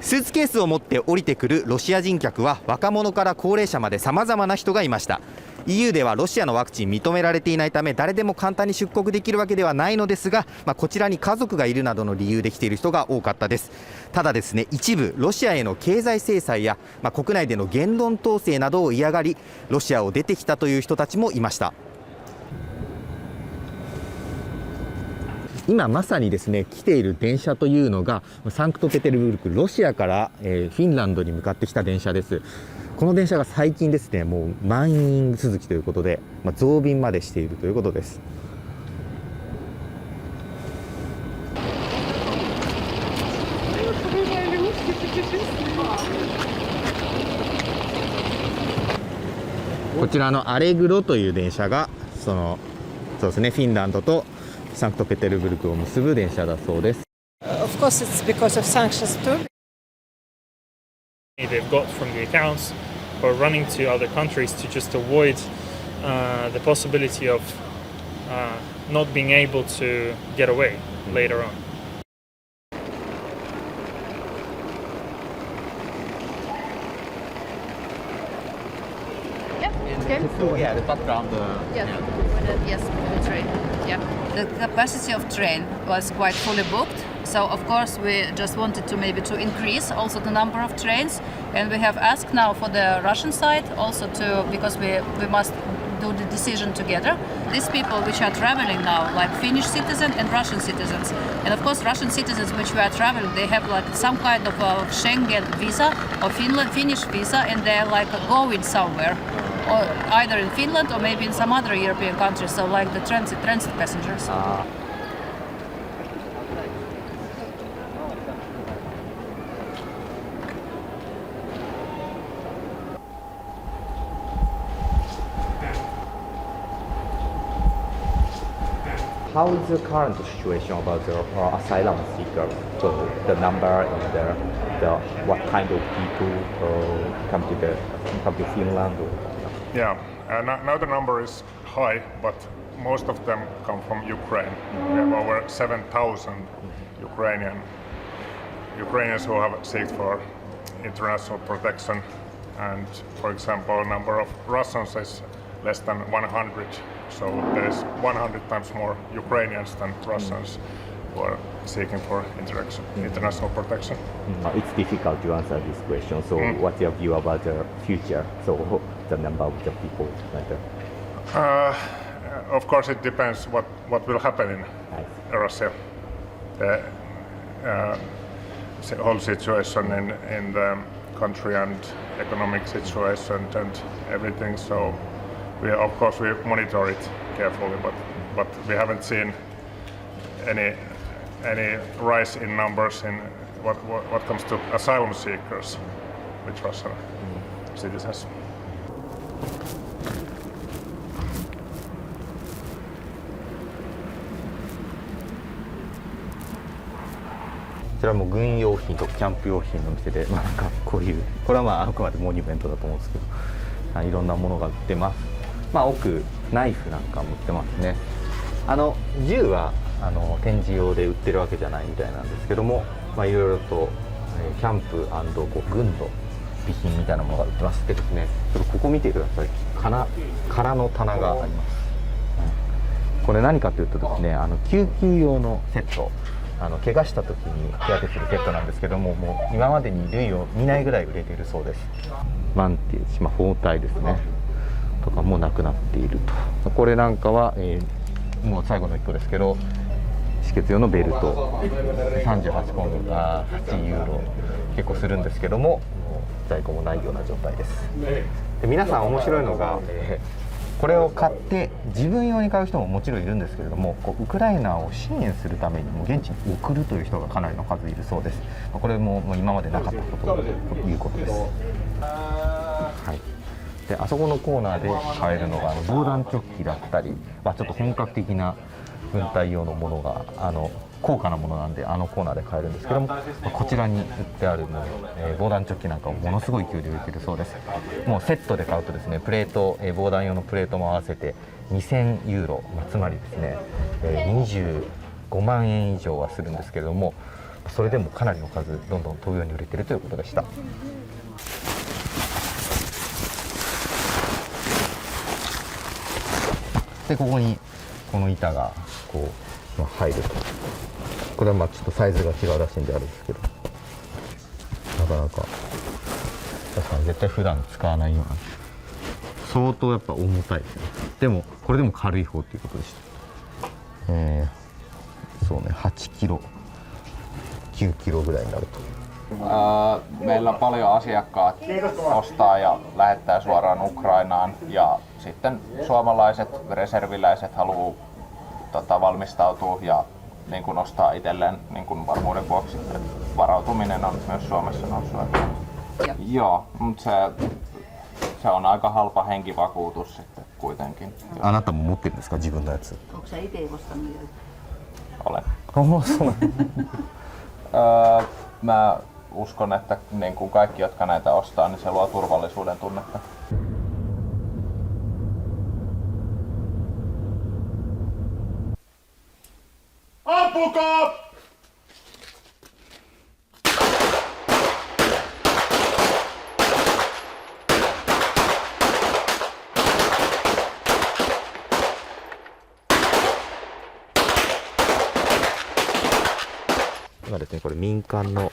スーツケースを持って降りてくるロシア人客は若者から高齢者まで様々な人がいました。 EU ではロシアのワクチン認められていないため誰でも簡単に出国できるわけではないのですが、こちらに家族がいるなどの理由で来ている人が多かったです。ただですね、一部ロシアへの経済制裁や、国内での言論統制などを嫌がりロシアを出てきたという人たちもいました。今まさにですね来ている電車というのがサンクトペテルブルク、ロシアから、フィンランドに向かってきた電車です。この電車が最近ですねもう満員続きということで、増便までしているということです。こちらのアレグロという電車がそうですね、フィンランドとサンクトペテルブルクを結ぶ電車だそうです。Of course, it's because of sanctions too. They've got from the accounts or running to other countries to just avoid the possibility of not being able to get away later on. Yeah, the background. Yes, yes, the train. Yeah. The capacity of train was quite fully booked. So of course we just wanted to maybe to increase also the number of trains, and we have asked now for the Russian side also to, because we must do the decision together. These people which are traveling now, like Finnish citizens and Russian citizens, and of course Russian citizens which were traveling, they have like some kind of a Schengen visa or Finnish visa, and they're like going somewhere, or either in Finland or maybe in some other European countries. So like the transit passengers. How is the current situation about the asylum seeker? So the number and the what kind of people come to Finland? Yeah, now the number is high, but most of them come from Ukraine. We have over 7,000 Ukrainians who have sought for international protection, and for example, number of Russians is less than 100. So there is 100 times more Ukrainians than Russians who are seeking for international protection. It's difficult to answer this question. So what's your view about the future? So the number of the people like that? Of course, it depends what will happen in Russia. The whole situation in the country and economic situation and everything. So of course we monitor it carefully, but we haven't seen any rise in numbers in what comes to asylum seekers with Russian citizens. こちらも軍用品とキャンプ用品の店で、なんかこういうこれはあくまでモニュメントだと思うんですけど、いろんなものが売ってます。奥ナイフなんかも売ってますね。銃は展示用で売ってるわけじゃないみたいなんですけども、いろいろとキャンプ&軍の備品みたいなものが売ってましてですね、ここ見てください。空の棚があります。これ何かというとですね、救急用のセット、怪我した時に手当てするセットなんですけども、もう今までに類を見ないぐらい売れているそうです。マンテージ、包帯ですねとかもなくなっていると。これなんかは、もう最後の1個ですけど、止血用のベルト38ポンドが8ユーロ結構するんですけども、在庫もないような状態です。で皆さん面白いのが、これを買って自分用に買う人ももちろんいるんですけれども、ウクライナを支援するためにも現地に送るという人がかなりの数いるそうです。これも今までなかったことということです。はい、であそこのコーナーで買えるのが防弾チョッキだったり、ちょっと本格的な軍隊用のものが高価なものなんでコーナーで買えるんですけども、こちらに売ってあるもの、防弾チョッキなんかもものすごい勢いで売れているそうです。もうセットで買うとですね、プレート、防弾用のプレートも合わせて2000ユーロ、つまりですね、25万円以上はするんですけれども、それでもかなりの数どんどん飛ぶように売れているということでした。でここにこの板がこう、入ると。これはちょっとサイズが違うらしいんであるんですけど、なかなか確かに絶対普段使わないような、相当やっぱ重たいですね。でもこれでも軽い方ということでした。そうね、8キロ9キロぐらいになると。Meillä paljon asiakkaat ostaa ja lähettää suoraan Ukrainaan, ja sitten suomalaiset reserviläiset haluaa valmistautua ja niin kuin ostaa itselleen niin kuin varmuuden vuoksi. Varautuminen on myös Suomessa noussut. Joo, mutta se on aika halpa henkivakuutus sitten kuitenkin. あなたも持ってるんですか、自分のやつ。 Onko sä itse ostanut? Olen. Mä uskon, että niin kuin kaikki, jotka näitä ostaa, niin se luo turvallisuuden tunnetta. Ampukaa! 今ですね、これ民間の、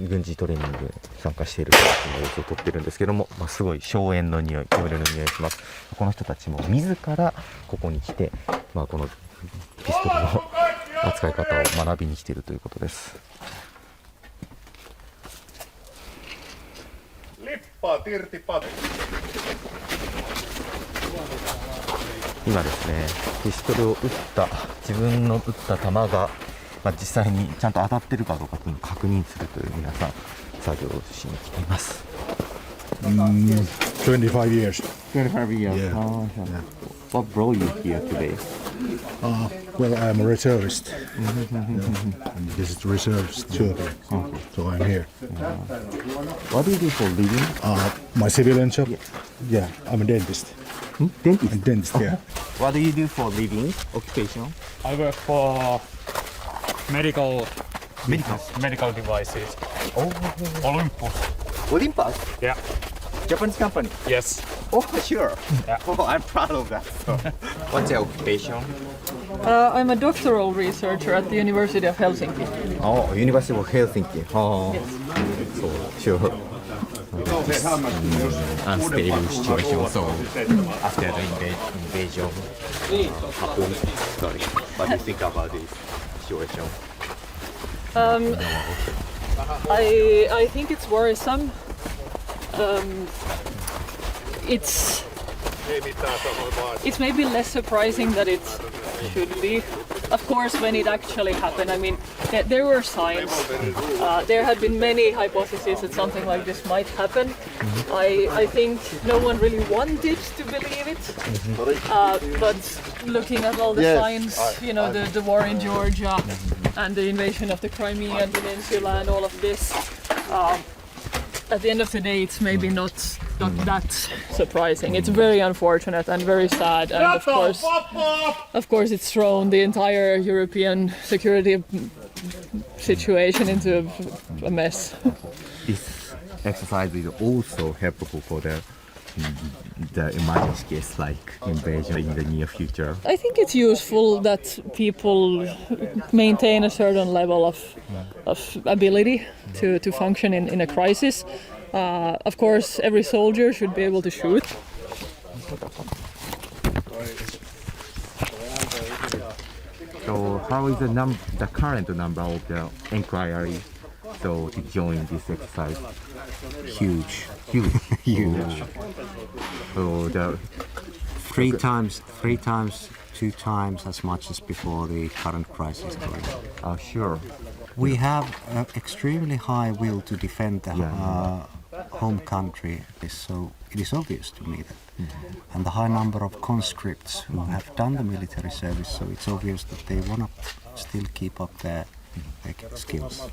軍事トレーニングに参加している人たちの様子を撮ってるんですけども、すごい硝煙の匂い、煙の匂いします。この人たちも自らここに来て、このピストルの扱い方を学びに来ているということです。今ですね、ピストルを撃った自分の撃った弾が実際にちゃんと当たってるかどうかというのを確認するという皆さん作業をしに来ています。25 years. 25 years. Yeah. Oh, yeah. What brought you here today? Well, I'm a reservist. And this is the reservist tour. So I'm here. What do you do for living? My civilian job? Yeah, I'm a dentist. Dentist? I'm a dentist, yeah. What do you do for living? Occupation? I work for medical devices. Oh. Olympus. Olympus? Yeah. Japanese company? Yes. Oh, sure. Yeah. Oh, I'm proud of that. So. What's your occupation? I'm a doctoral researcher at the University of Helsinki. Oh, University of Helsinki. Oh, yes. So sure. Unstable situation. So after the invasion happened, sorry. What do you think about this situation? I think it's worrisome. It's maybe less surprising that it should be. Of course, when it actually happened, I mean, there were signs. There had been many hypotheses that something like this might happen. I think no one really wanted to believe it. But looking at all the signs, you know, the war in Georgia and the invasion of the Crimean Peninsula and all of this, at the end of the day, it's maybe not that surprising. It's very unfortunate and very sad, and of course it's thrown the entire European security situation into a mess. This exercise is also helpful for the emergency case like invasion in the near future? I think it's useful that people maintain a certain level of ability to function in a crisis. Of course, every soldier should be able to shoot. So how is the current number of the inquiry to join this exercise? Huge. Huge. So the three times, 2 times as much as before the current crisis going on. Sure. We have an extremely high will to defend the home country, so it is obvious to me that. And the high number of conscripts who have done the military service, so it's obvious that they want to still keep up their skills.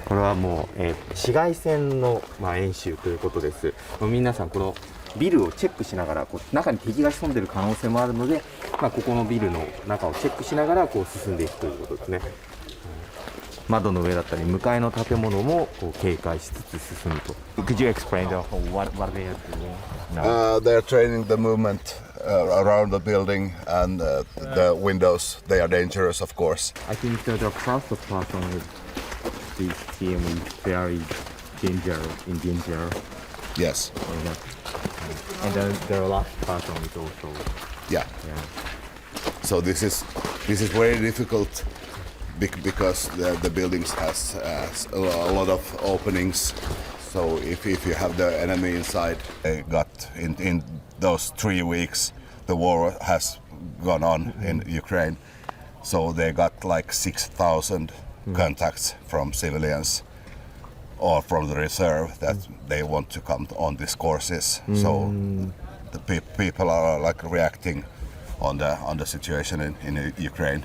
これはもう、市街戦の、演習ということです。皆さんこのビルをチェックしながら中に敵が潜んでいる可能性もあるので、ここのビルの中をチェックしながら進んでいくということですね。窓の上だったり向かいの建物も警戒しつつ進むと。Could you explain what they are doing now? They are training the movement around the building and the windows. They are dangerous, of course. I think the first person with this team is very in danger. Yes. And the last person is also. Yeah. So this is very difficult because the buildings has a lot of openings. So if you have the enemy inside, they got in those 3 weeks the war has gone on in Ukraine. So they got like 6,000 contacts from civilians or from the reserve that they want to come on these courses. So the people are like reacting on the situation in Ukraine.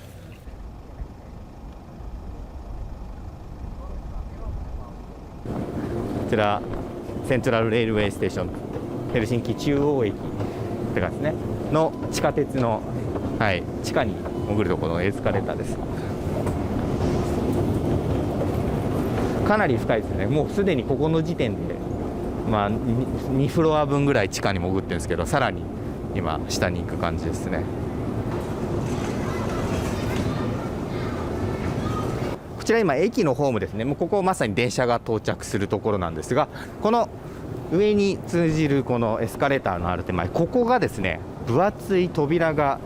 こちらセントラルレールウェイステーション、ヘルシンキ中央駅ってかですねの地下鉄の、地下に潜るところのエスカレーターです。かなり深いですね。もうすでにここの時点で、2フロア分ぐらい地下に潜ってるんですけど、さらに今下に行く感じですね。こちら今駅のホームですね。もうここまさに電車が到着するところなんですが、この上に通じるこのエスカレーターのある手前、ここがですね分厚い扉が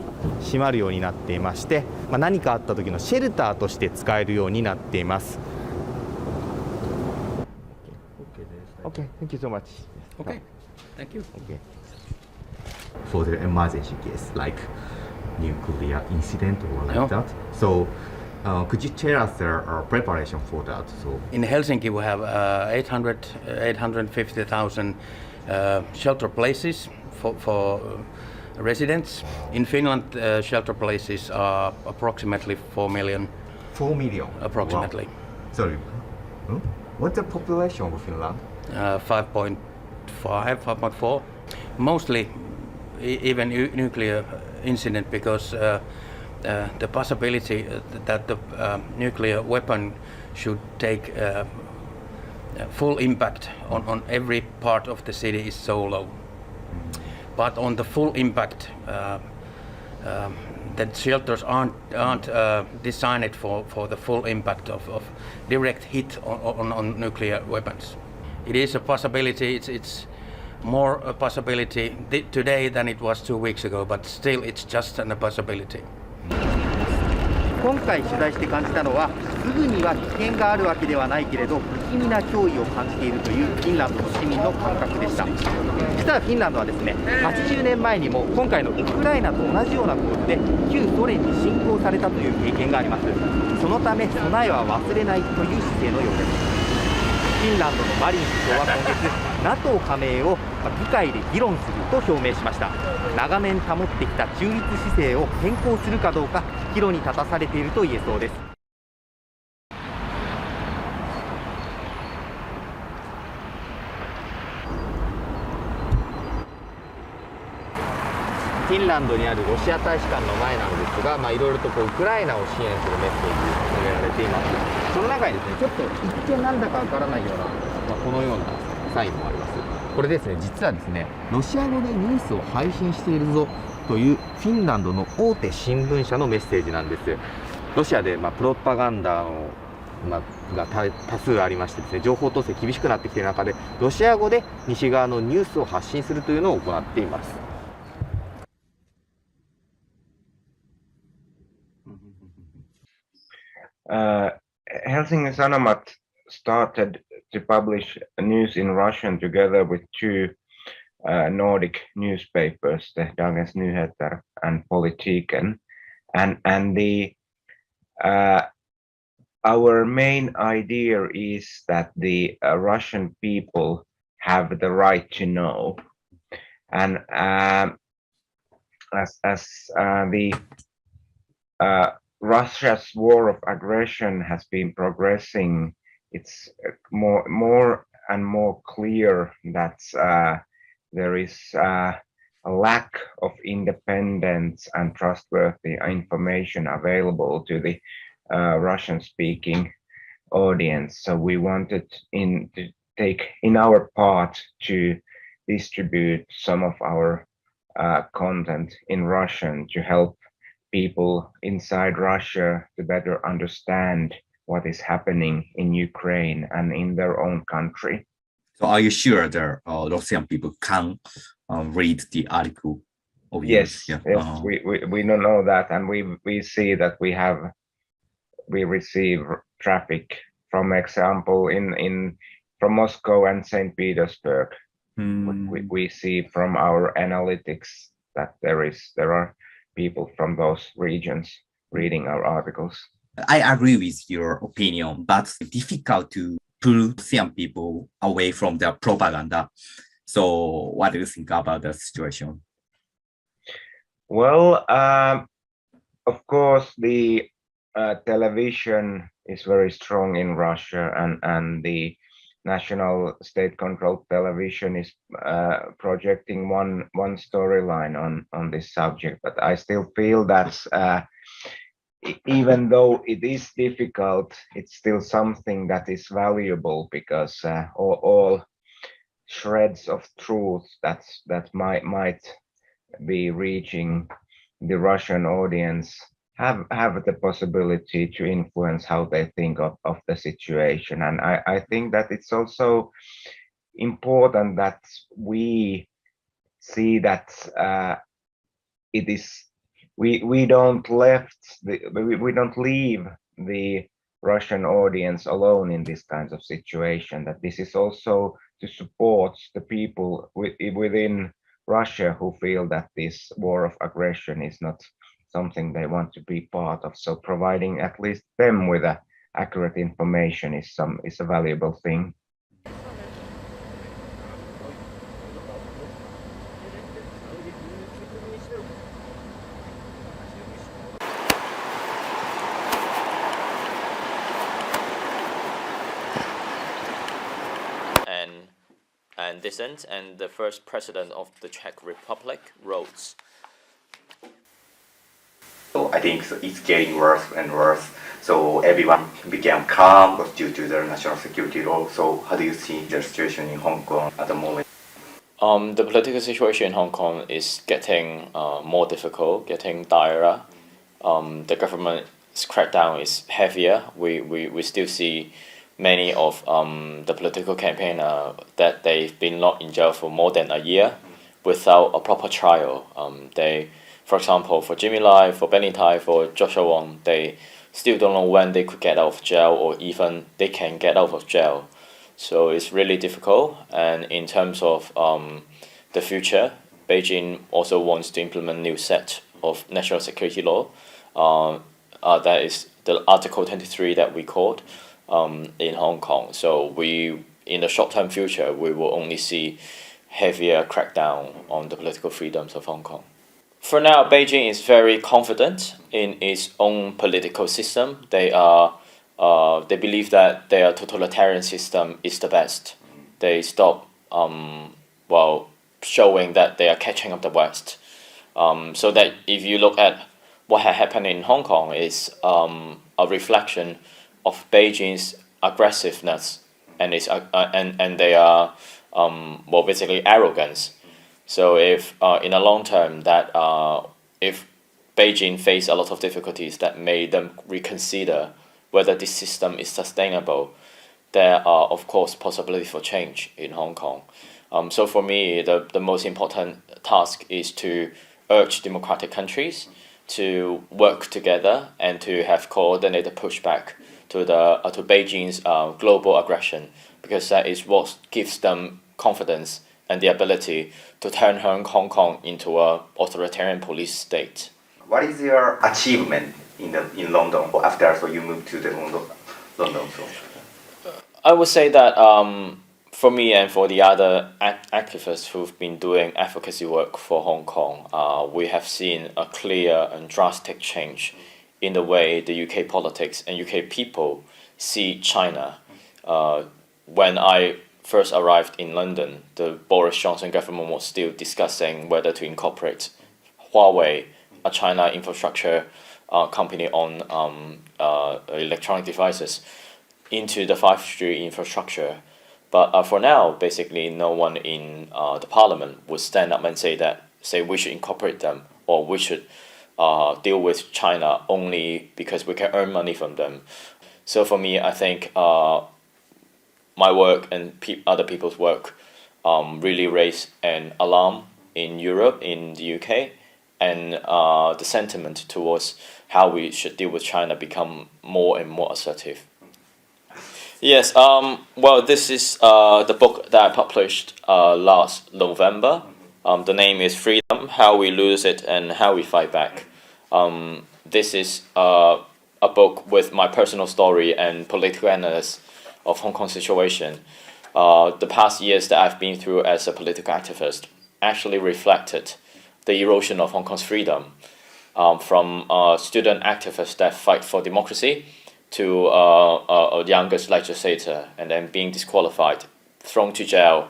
閉まるようになっていまして、何かあった時のシェルターとして使えるようになっています。Okay, thank you so much. Okay, thank you. Okay. For the emergency case, like nuclear incident or like that. So, could you tell us the preparation for that? So, in Helsinki, we have 850,000 shelter places for residents. In Finland, shelter places are approximately 4 million. 4 million? Approximately. Wow. Sorry. What's the population of Finland? 5.5, 5.4. Mostly even nuclear incident because the possibility that the nuclear weapon should take full impact on every part of the city is so low. But on the full impact, the shelters aren't designed for the full impact of direct hit on nuclear weapons. It is a possibility. It's more a possibility today than it was 2 weeks ago, but still it's just a possibility. 今回取材して感じたのは、すぐには危険があるわけではないけれど不気味な脅威を感じているというフィンランドの市民の感覚でした。実はフィンランドはですね、80年前にも今回のウクライナと同じような構図で旧ソ連に侵攻されたという経験があります。そのため備えは忘れないという姿勢のようです。フィンランドのマリン首相は今月 NATO 加盟を議会で議論すると表明しました。長年保ってきた中立姿勢を変更するかどうか岐路に立たされていると言えそうです。フィンランドにあるロシア大使館の前なんですが、いろいろとウクライナを支援するメッセージが掲げられています。その中にですね、ちょっと一見なんだかわからないような、このようなサインもあります。これですね、実はですね、ロシア語でニュースを配信しているぞというフィンランドの大手新聞社のメッセージなんです。ロシアでプロパガンダのが多数ありましてですね、情報統制厳しくなってきている中で、ロシア語で西側のニュースを発信するというのを行っています。Helsingin Sanomat started to publish news in Russian together with two Nordic newspapers, the Dagens Nyheter and Politiken, and the our main idea is that the Russian people have the right to know, and as the Russia's war of aggression has been progressing, it's more and more clear that there is a lack of independent and trustworthy information available to the Russian-speaking audience. So we wanted to take in our part to distribute some of our content in Russian to help people inside Russia to better understand what is happening in Ukraine and in their own country. So are you sure that Russian people can read the article of Yes, yours? yes, we don't know that, and we see that we receive traffic, from example, from Moscow and St. Petersburg. We see from our analytics that there are people from those regions reading our articles. I agree with your opinion, but it's difficult to pull Russian people away from their propaganda. So what do you think about the situation? Well, of course, the television is very strong in Russia, and the national state-controlled television is projecting one storyline on this subject. But I still feel that even though it is difficult, it's still something that is valuable, because all shreds of truth that might be reaching the Russian audience have the possibility to influence how they think of the situation. And I think that it's also important that we see that it is we don't leave the Russian audience alone in this kinds of situation, that this is also to support the people within Russia who feel that this war of aggression is not something they want to be part of. So providing at least them with accurate information is a valuable thing. And dissent, and the first president of the Czech Republic wrote. So I think it's getting worse and worse. So everyone became calm due to the national security law. So how do you see the situation in Hong Kong at the moment? The political situation in Hong Kong is getting more difficult, getting direr. The government's crackdown is heavier. We still see many of the political campaigner that they've been locked in jail for more than a year without a proper trial. For example, for Jimmy Lai, for Benny Tai, for Joshua Wong, they still don't know when they could get out of jail, or even they can get out of jail. So it's really difficult. And in terms of the future, Beijing also wants to implement a new set of national security law. That is the Article 23 that we called in Hong Kong. So in the short-term future, we will only see heavier crackdown on the political freedoms of Hong Kong. For now, Beijing is very confident in its own political system. They believe that their totalitarian system is the best. They stop showing that they are catching up the West. So that if you look at what had happened in Hong Kong is a reflection of Beijing's aggressiveness and they are basically arrogance. So if in the long term that if Beijing face a lot of difficulties that made them reconsider whether this system is sustainable, there are of course possibility for change in Hong Kong. So for me, the most important task is to urge democratic countries to work together and to have coordinated pushback to Beijing's global aggression, because that is what gives them confidence and the ability to turn Hong Kong into an authoritarian police state. What is your achievement in London after you moved to the London? I would say that for me and for the other activists who've been doing advocacy work for Hong Kong, we have seen a clear and drastic change in the way the UK politics and UK people see China. When I first arrived in London, the Boris Johnson government was still discussing whether to incorporate Huawei, a China infrastructure company on electronic devices, into the 5G infrastructure. But for now, basically, no one in the parliament would stand up and say we should incorporate them, or we should deal with China only because we can earn money from them. So for me, I think my work and other people's work really raised an alarm in Europe, in the UK, and the sentiment towards how we should deal with China become more and more assertive. Yes, well, this is the book that I published last November. The name is Freedom, How We Lose It and How We Fight Back. This is a book with my personal story and political analysis of Hong Kong situation. The past years that I've been through as a political activist actually reflected the erosion of Hong Kong's freedom, from student activists that fight for democracy to a youngest legislator, and then being disqualified, thrown to jail,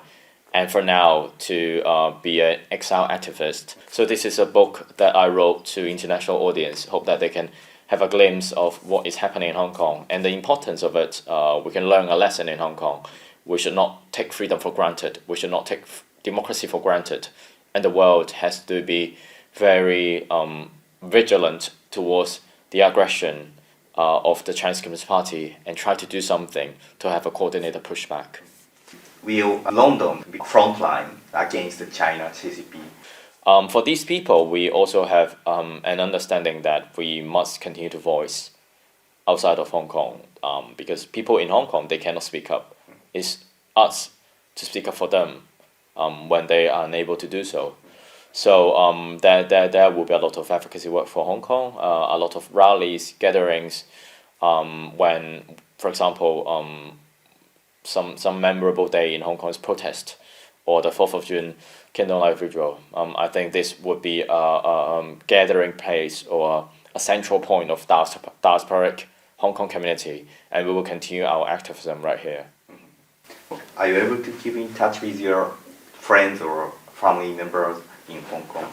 and for now to be an exile activist. So this is a book that I wrote to international audience, hope that they can have a glimpse of what is happening in Hong Kong and the importance of it. We can learn a lesson in Hong Kong. We should not take freedom for granted. We should not take democracy for granted. And the world has to be very vigilant towards the aggression of the Chinese Communist Party and try to do something to have a coordinated pushback. Will London be frontline against the China CCP? For these people, we also have an understanding that we must continue to voice outside of Hong Kong, because people in Hong Kong, they cannot speak up. It's us to speak up for them when they are unable to do so. So there will be a lot of advocacy work for Hong Kong, a lot of rallies, gatherings, when, for example, some memorable day in Hong Kong's protest, or the 4th of June candlelight vigil. I think this would be a gathering place or a central point of diasporic Hong Kong community, and we will continue our activism right here. Are you able to keep in touch with your friends or family members in Hong Kong?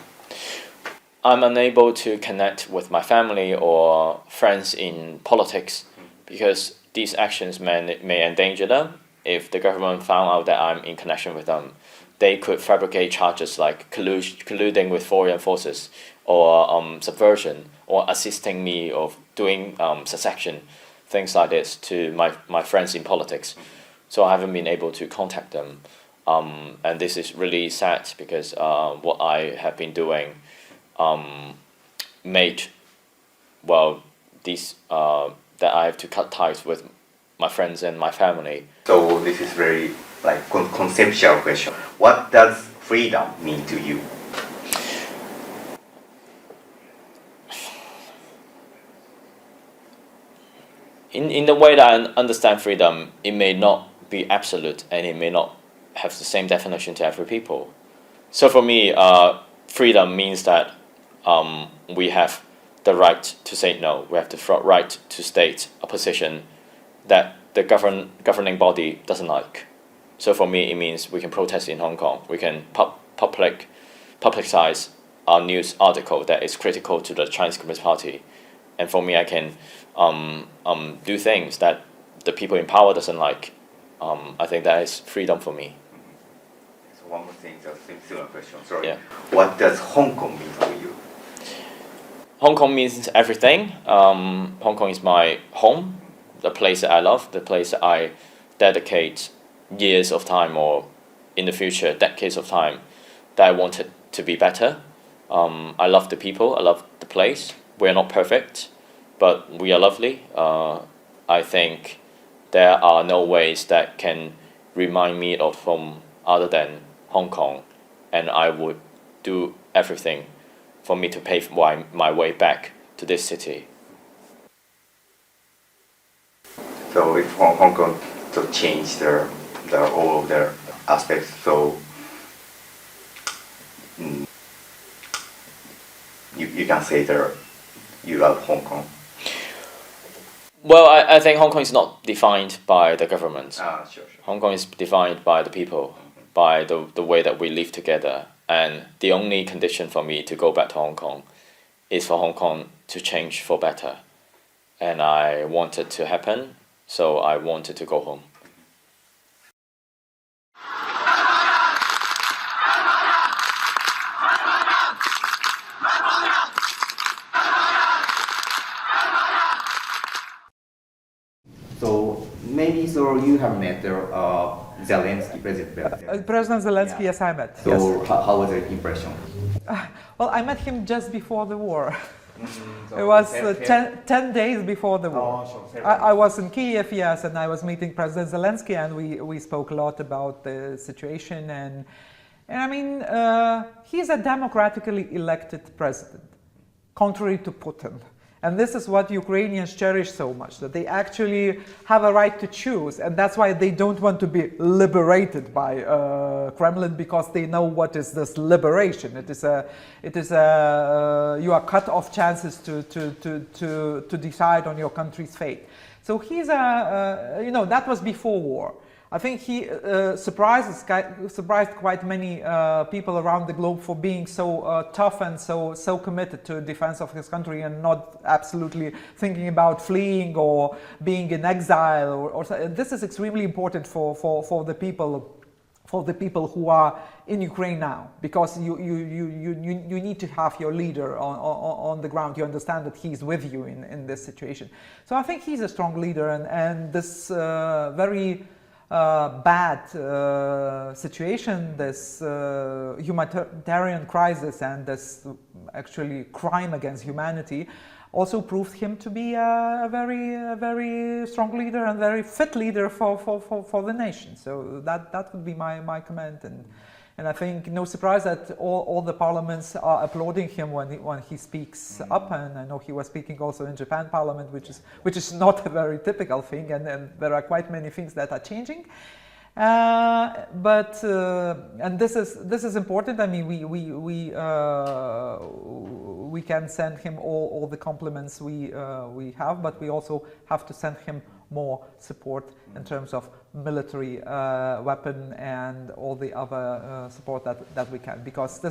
I'm unable to connect with my family or friends in politics because these actions may endanger them. If the government found out that I'm in connection with them, they could fabricate charges like colluding with foreign forces, or subversion, or assisting me of doing secession, things like this to my friends in politics. So I haven't been able to contact them. And this is really sad because what I have been doing made, well, that I have to cut ties with my friends and my family. So this is very conceptual question. What does freedom mean to you? In the way that I understand freedom, it may not be absolute and it may not have the same definition to every people. So for me, freedom means that we have the right to say no. We have the right to state a position that the governing body doesn't like. So for me, it means we can protest in Hong Kong. We can publicize a news article that is critical to the Chinese Communist Party, and for me, I can do things that the people in power doesn't like. I think that is freedom for me. So one more thing, just a similar question. Sorry. Yeah. What does Hong Kong mean for you? Hong Kong means everything. Hong Kong is my home, the place that I love, the place that I dedicate years of time, or in the future, decades of time, that I want it to be better. I love the people, I love the place. We are not perfect, but we are lovely. I think there are no ways that can remind me of home other than Hong Kong, and I would do everything for me to pave my way back to this city. So if Hong Kong to change their all of their aspects, so you can say that you love Hong Kong. Well, I think Hong Kong is not defined by the government. Sure. Hong Kong is defined by the people, by the way that we live together. And the only condition for me to go back to Hong Kong is for Hong Kong to change for better. And I want it to happen, so I wanted to go home. So maybe you have met Zelensky, President Zelensky. President Zelensky, yes, I met. So yes. how was your impression? Well, I met him just before the war. So it was 10 days before the war. Sure. I was in Kiev, yes, and I was meeting President Zelensky, and we spoke a lot about the situation. And I mean, he's a democratically elected president, contrary to Putin. And this is what Ukrainians cherish so much, that they actually have a right to choose. And that's why they don't want to be liberated by Kremlin, because they know what is this liberation. You are cut off chances to decide on your country's fate. So he's that was before war. I think he surprised quite many people around the globe for being so tough and so committed to the defense of his country, and not absolutely thinking about fleeing or being in exile. Or this is extremely important for the people who are in Ukraine now, because you need to have your leader on the ground. You understand that he's with you in this situation. So I think he's a strong leader, and this very bad situation, this humanitarian crisis, and this actually crime against humanity also proved him to be a very strong leader and very fit leader for the nation. So that would be my comment. And I think no surprise that all the parliaments are applauding him when he speaks up. And I know he was speaking also in Japan Parliament, which is not a very typical thing, and there are quite many things that are changing. But this is important. I mean, we can send him all the compliments we have, but we also have to send him more support in terms of military weapon and all the other support that we can, because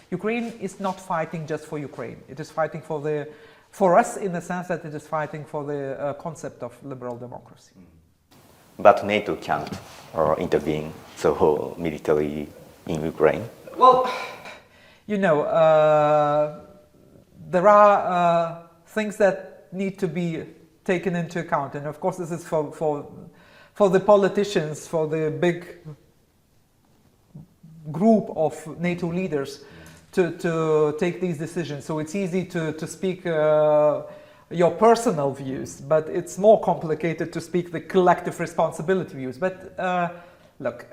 Ukraine is not fighting just for Ukraine. It is fighting for us, in the sense that it is fighting for the concept of liberal democracy. But NATO can't intervene so militarily in Ukraine. Well, there are things that need to be taken into account, and of course this is for the politicians, for the big group of NATO leaders to take these decisions. So it's easy to speak your personal views, but it's more complicated to speak the collective responsibility views. But look,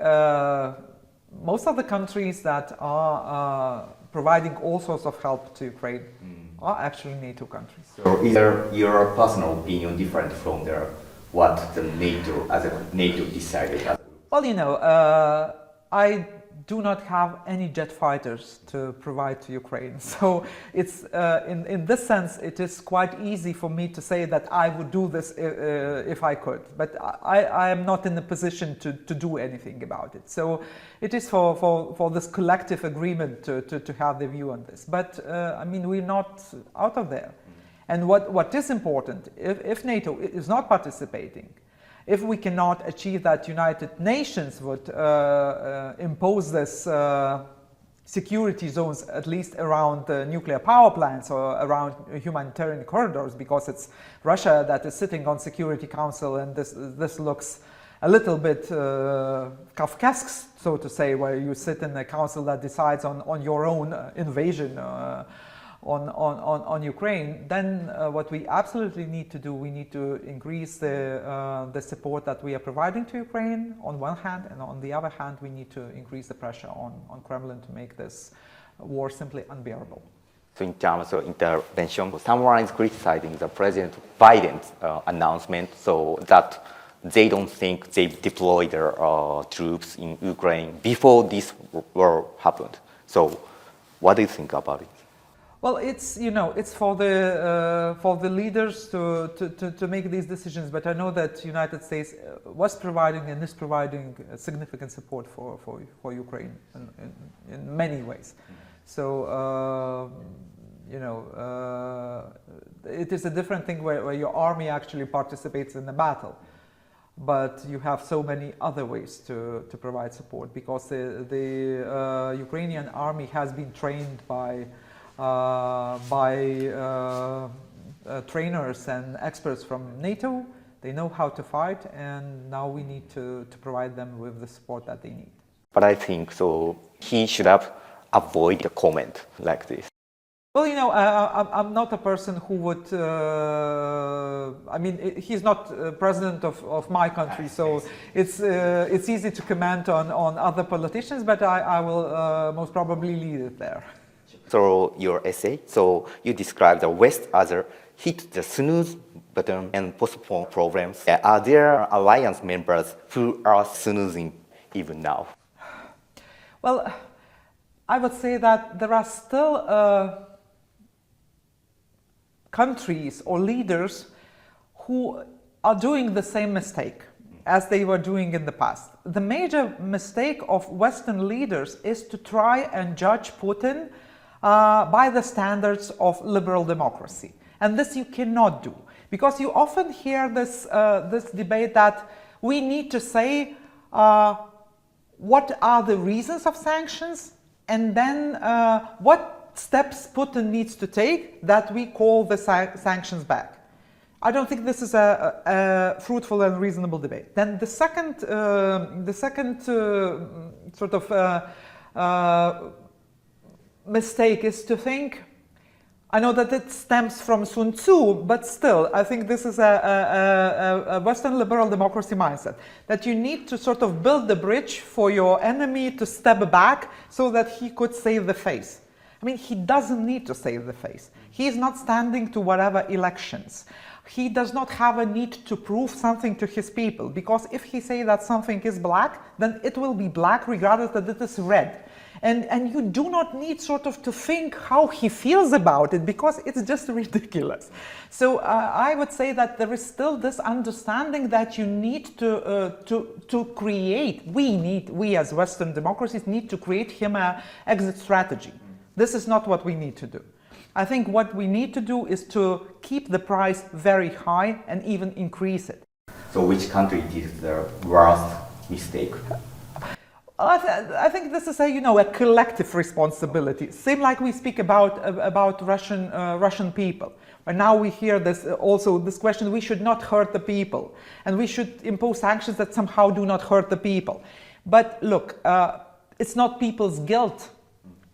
most of the countries that are providing all sorts of help to Ukraine are actually NATO countries. So is your personal opinion different from what the NATO decided? Well, I do not have any jet fighters to provide to Ukraine. So it's in this sense, it is quite easy for me to say that I would do this if I could, but I am not in a position to do anything about it. So it is for this collective agreement to have the view on this. But I mean, we're not out of there. And what is important, if NATO is not participating, if we cannot achieve that United Nations would impose this security zones, at least around the nuclear power plants or around humanitarian corridors, because it's Russia that is sitting on Security Council, and this looks a little bit Kafkaesque, so to say, where you sit in a council that decides on your own invasion on Ukraine. Then what we absolutely need to do, we need to increase the support that we are providing to Ukraine on one hand, and on the other hand we need to increase the pressure on Kremlin to make this war simply unbearable. So in terms of intervention, someone is criticizing the President Biden's announcement, so that they don't think they deployed their troops in Ukraine before this war happened. So what do you think about it? Well, it's, you know, it's for the leaders to make these decisions, but I know that the United States was providing and is providing significant support for Ukraine in many ways. So, you know, it is a different thing where your army actually participates in the battle, but you have so many other ways to provide support, because the Ukrainian army has been trained by trainers and experts from NATO. They know how to fight, and now we need to provide them with the support that they need. But I think so he should have avoided a comment like this. Well, you know, I'm not a person who would, I mean, he's not president of my country, so it's easy to comment on other politicians, but I will most probably leave it there. So your essay, so you describe the West as a hit the snooze button and postpone programs. Are there alliance members who are snoozing even now? Well, I would say that there are still countries or leaders who are doing the same mistake as they were doing in the past. The major mistake of Western leaders is to try and judge Putin by the standards of liberal democracy. And this you cannot do, because you often hear this debate that we need to say what are the reasons of sanctions, and then what steps Putin needs to take that we call the sanctions back. I don't think this is a fruitful and reasonable debate. Then the second sort of mistake is to think, I know that it stems from Sun Tzu, but still, I think this is a Western liberal democracy mindset, that you need to sort of build the bridge for your enemy to step back so that he could save the face. I mean, he doesn't need to save the face. He is not standing to whatever elections. He does not have a need to prove something to his people, because if he say that something is black, then it will be black regardless that it is red. And you do not need sort of to think how he feels about it, because it's just ridiculous. So I would say that there is still this understanding that you need to create, we as Western democracies need to create him an exit strategy. This is not what we need to do. I think what we need to do is to keep the price very high and even increase it. So which country did the worst mistake? I think this is a collective responsibility. Same like we speak about Russian people. And now we hear this question: we should not hurt the people, and we should impose sanctions that somehow do not hurt the people. But look, it's not people's guilt,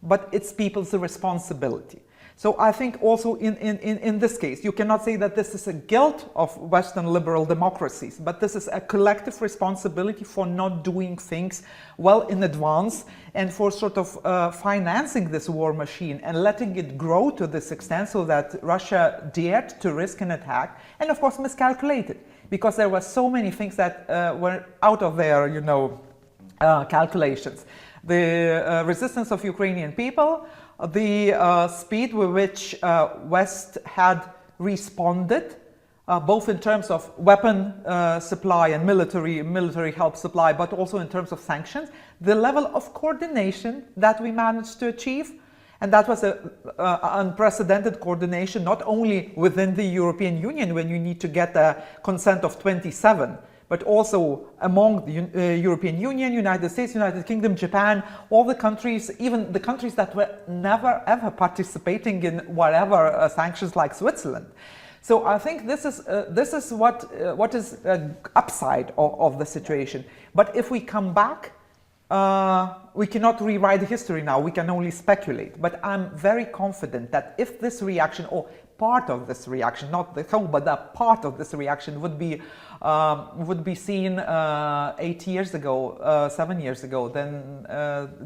but it's people's responsibility. So I think also in this case, you cannot say that this is a guilt of Western liberal democracies, but this is a collective responsibility for not doing things well in advance, and for sort of financing this war machine and letting it grow to this extent so that Russia dared to risk an attack, and of course miscalculated, because there were so many things that were out of their calculations. the resistance of Ukrainian people, the speed with which West had responded, both in terms of weapon supply and military help supply, but also in terms of sanctions, the level of coordination that we managed to achieve. And that was an unprecedented coordination, not only within the European Union, when you need to get a consent of 27, but also among the European Union, United States, United Kingdom, Japan, all the countries, even the countries that were never ever participating in whatever sanctions, like Switzerland. So I think this is what is upside of the situation. But if we come back, we cannot rewrite history now, we can only speculate. But I'm very confident that if this reaction, or part of this reaction, not the whole, but a part of this reaction would be seen 8 years ago, 7 years ago, then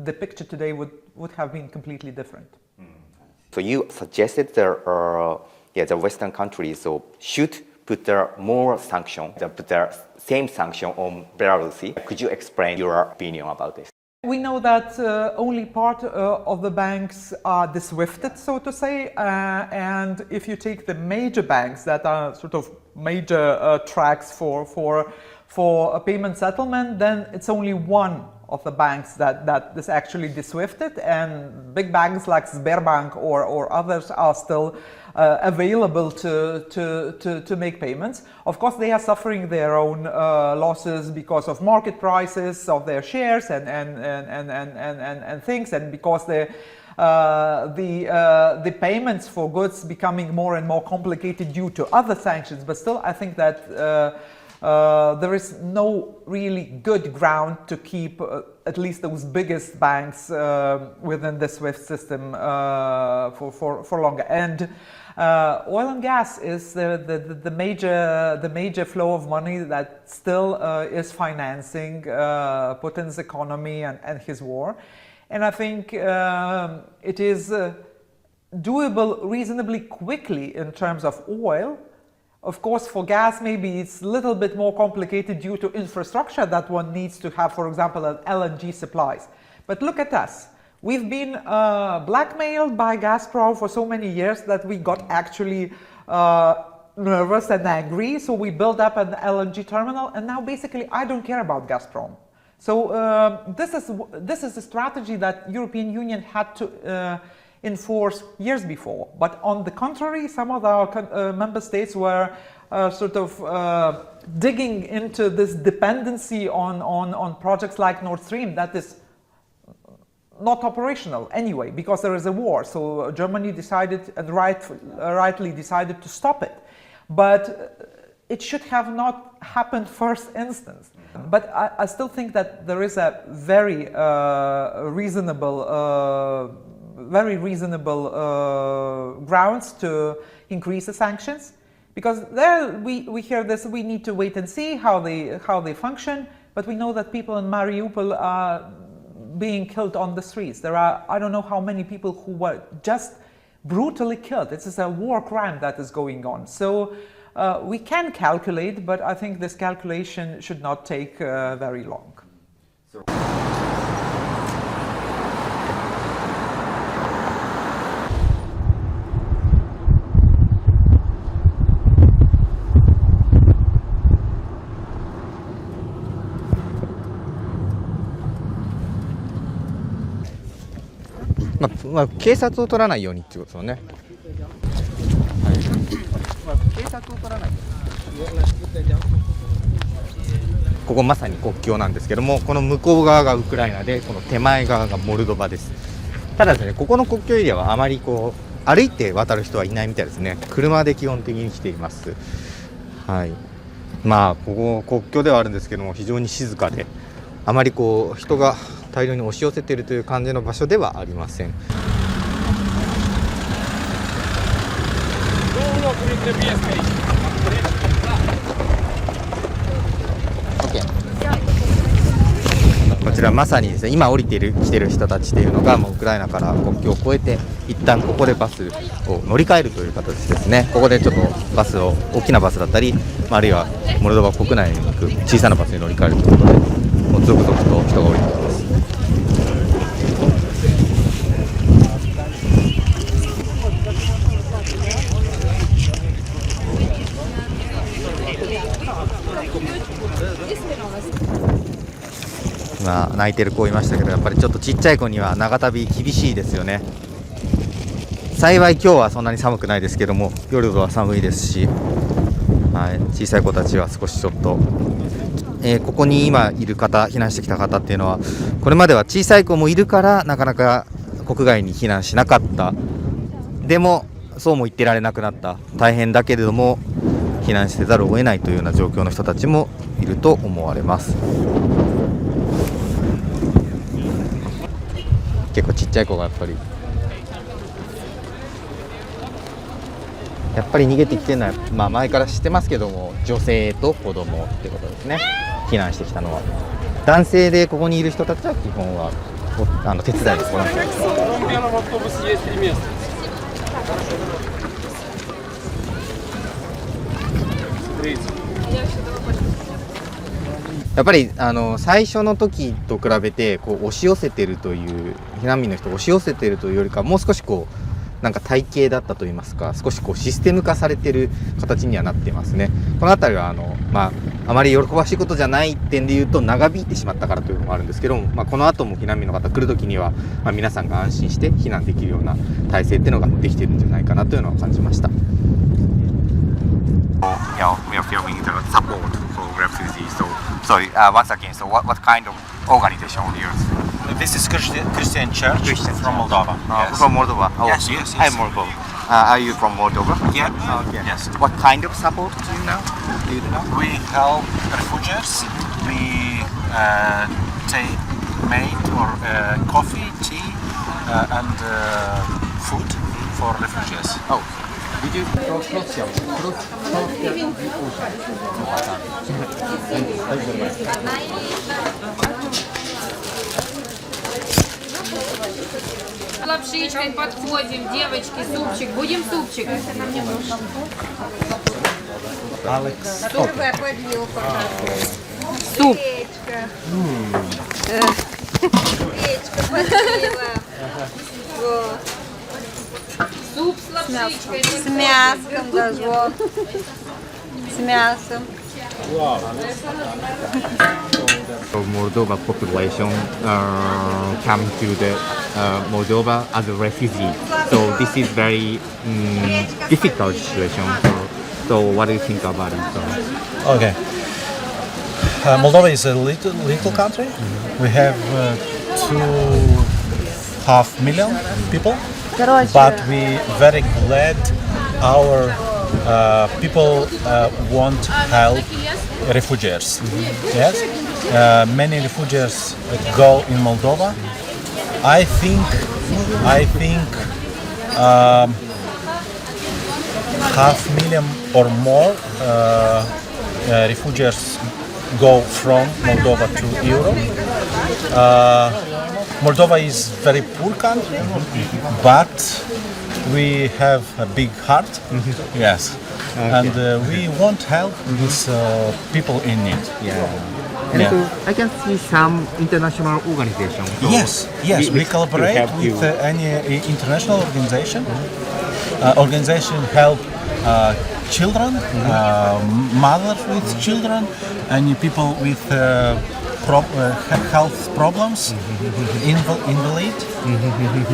the picture today would have been completely different. So you suggested the Western countries should put their more sanction, put their same sanction on Belarus. Could you explain your opinion about this? We know that only part of the banks are de-SWIFted, so to say, and if you take the major banks that are sort of major tracks for a payment settlement, then it's only one of the banks that is actually de-SWIFted, and big banks like Sberbank or others are still available to make payments. Of course, they are suffering their own losses because of market prices of their shares and things, and because the payments for goods becoming more and more complicated due to other sanctions. But still, I think that there is no really good ground to keep at least those biggest banks within the SWIFT system for longer. And oil and gas is the major flow of money that still is financing Putin's economy and his war. And I think it is doable reasonably quickly in terms of oil. Of course, for gas, maybe it's a little bit more complicated due to infrastructure that one needs to have, for example, LNG supplies. But look at us. We've been blackmailed by Gazprom for so many years that we got actually nervous and angry. So we built up an LNG terminal, and now basically I don't care about Gazprom. So this is a strategy that European Union had to enforce years before. But on the contrary, some of our member states were sort of digging into this dependency on projects like Nord Stream that is not operational anyway, because there is a war. So Germany decided, and rightly decided, to stop it. But it should have not happened first instance. But I still think that there is a very reasonable grounds to increase the sanctions, because there we hear this, we need to wait and see how they function. But we know that people in Mariupol are being killed on the streets. There are, I don't know how many people who were just brutally killed. This is a war crime that is going on. So we can calculate, but I think this calculation should not take very long.警察を取らないようにっていうことですよね。警察を取らないように。ここまさに国境なんですけども、この向こう側がウクライナで、この手前側がモルドバです。ただですね、ここの国境エリアはあまり歩いて渡る人はいないみたいですね。車で基本的に来ています。はい。まあここ国境ではあるんですけども、非常に静かで、あまり人が大量に押し寄せているという感じの場所ではありません。こちらまさにですね、今降りて来てる人たちというのがもうウクライナから国境を越えて一旦ここでバスを乗り換えるという形ですね。ここでちょっとバスを、大きなバスだったり、あるいはモルドバ国内に行く小さなバスに乗り換えるということで、もう続々と人が降りてきます。今泣いてる子いましたけど、やっぱりちょっとちっちゃい子には長旅厳しいですよね。幸い今日はそんなに寒くないですけども、夜は寒いですし、はい、小さい子たちは少しちょっと、ここに今いる方、避難してきた方っていうのは、これまでは小さい子もいるからなかなか国外に避難しなかった。でもそうも言ってられなくなった。大変だけれども避難せざるを得ないというような状況の人たちもいると思われます。結構ちっちゃい子がやっぱり逃げてきてるのは、前から知ってますけども、女性と子供ってことですね。避難してきたのは男性で、ここにいる人たちは基本は手伝いです。ボランティアです。やっぱり最初の時と比べて押し寄せてるという、避難民の人を押し寄せてるというよりか、もう少しなんか体系だったといいますか、少しシステム化されてる形にはなってますね。この辺りはあまり喜ばしいことじゃない点で言うと、長引いてしまったからというのもあるんですけども、この後も避難民の方来るときには、皆さんが安心して避難できるような体制っていうのができてるんじゃないかなというのは感じました。Yeah, we are filming the support for refugees. So, once again, so what kind of organization are you? This is Christian Church from Moldova. Yes. From Moldova? Oh, yes, yes, yes. I'm Moldova. Are you from Moldova? Yeah. Okay. Yes. What kind of support do you know? We help refugees. We take made or coffee, tea, and food for refugees. Oh. Did you cross Лапшичкой подходим, девочки, супчик. Будем супчик? Alex. Суп подлил, пожалуйста. Суп. Печка подлила. Вот. Суп с лапшичкой. С мясом даже, вот. С мясом. So Moldova population come to the Moldova as a refugee. So this is very difficult situation. So what do you think about it? Okay. Moldova is a little country. We have 2.5 million people, but we very glad our people want help refugees. Yes, many refugees go in Moldova. I think 500,000 or more refugees go from Moldova to Europe. Moldova is very poor country, but we have a big heart. Yes. Okay. And we want help these people in need. And so I can see some international organizations. So Yes, we collaborate with any international organization. Organization help children, mothers with children, and people with health problems, invalid,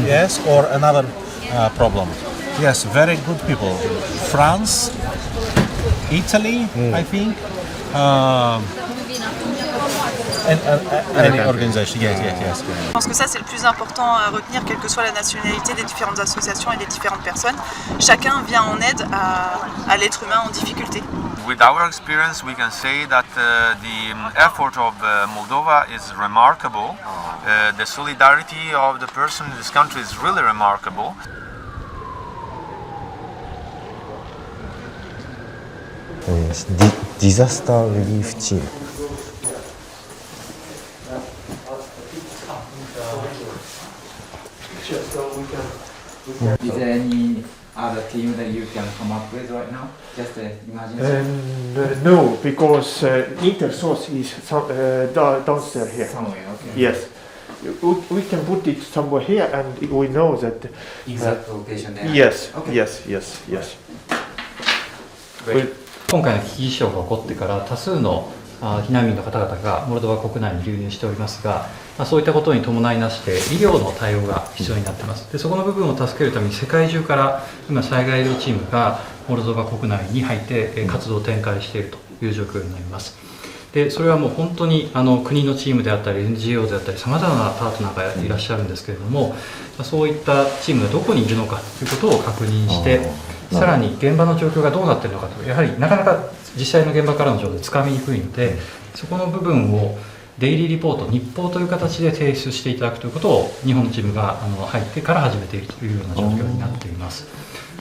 yes, or another problem. Yes, very good people. France, Italy, I think. Any organization, yes. Je pense que ça c'est le plus important à retenir, quelle que soit la nationalité des différentes associations et des différentes personnes. Chacun vient en aide à l'être humain en difficulté. With our experience, we can say that the effort of Moldova is remarkable. The solidarity of the person in this country is really remarkable. Disaster relief team. Is there any other team that you can come up with right now? Just imagine. No, because Intersource is downstairs here. Somewhere, okay. Yes. We can put it somewhere here, and we know that. Exact location there. Yes, Okay. yes. 今回の危機事象が起こってから多数の避難民の方々がモルドバ国内に流入しておりますが、そういったことに伴いなして医療の対応が必要になっています。でそこの部分を助けるために世界中から今災害医療チームがモルドバ国内に入って活動を展開しているという状況になります。でそれはもう本当に国のチームであったり NGO であったりさまざまなパートナーがいらっしゃるんですけれども、そういったチームがどこにいるのかということを確認して、さらに現場の状況がどうなっているのかと、やはりなかなか実際の現場からの情報でつかみにくいので、そこの部分をデイリーリポート、日報という形で提出していただくということを日本のチームが入ってから始めているというような状況になっています。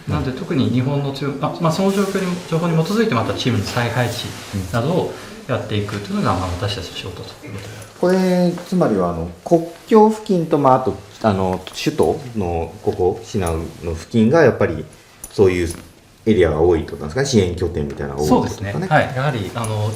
なので特に日本のその情報に基づいてまたチームの再配置などをやっていくというのが私たちの仕事ということです。これつまりは国境付近と、あと首都のここシナウの付近がやっぱりそういうエリアが多いということなんですかね、支援拠点みたいなのが多いということですかね。そうですね、はい、やはり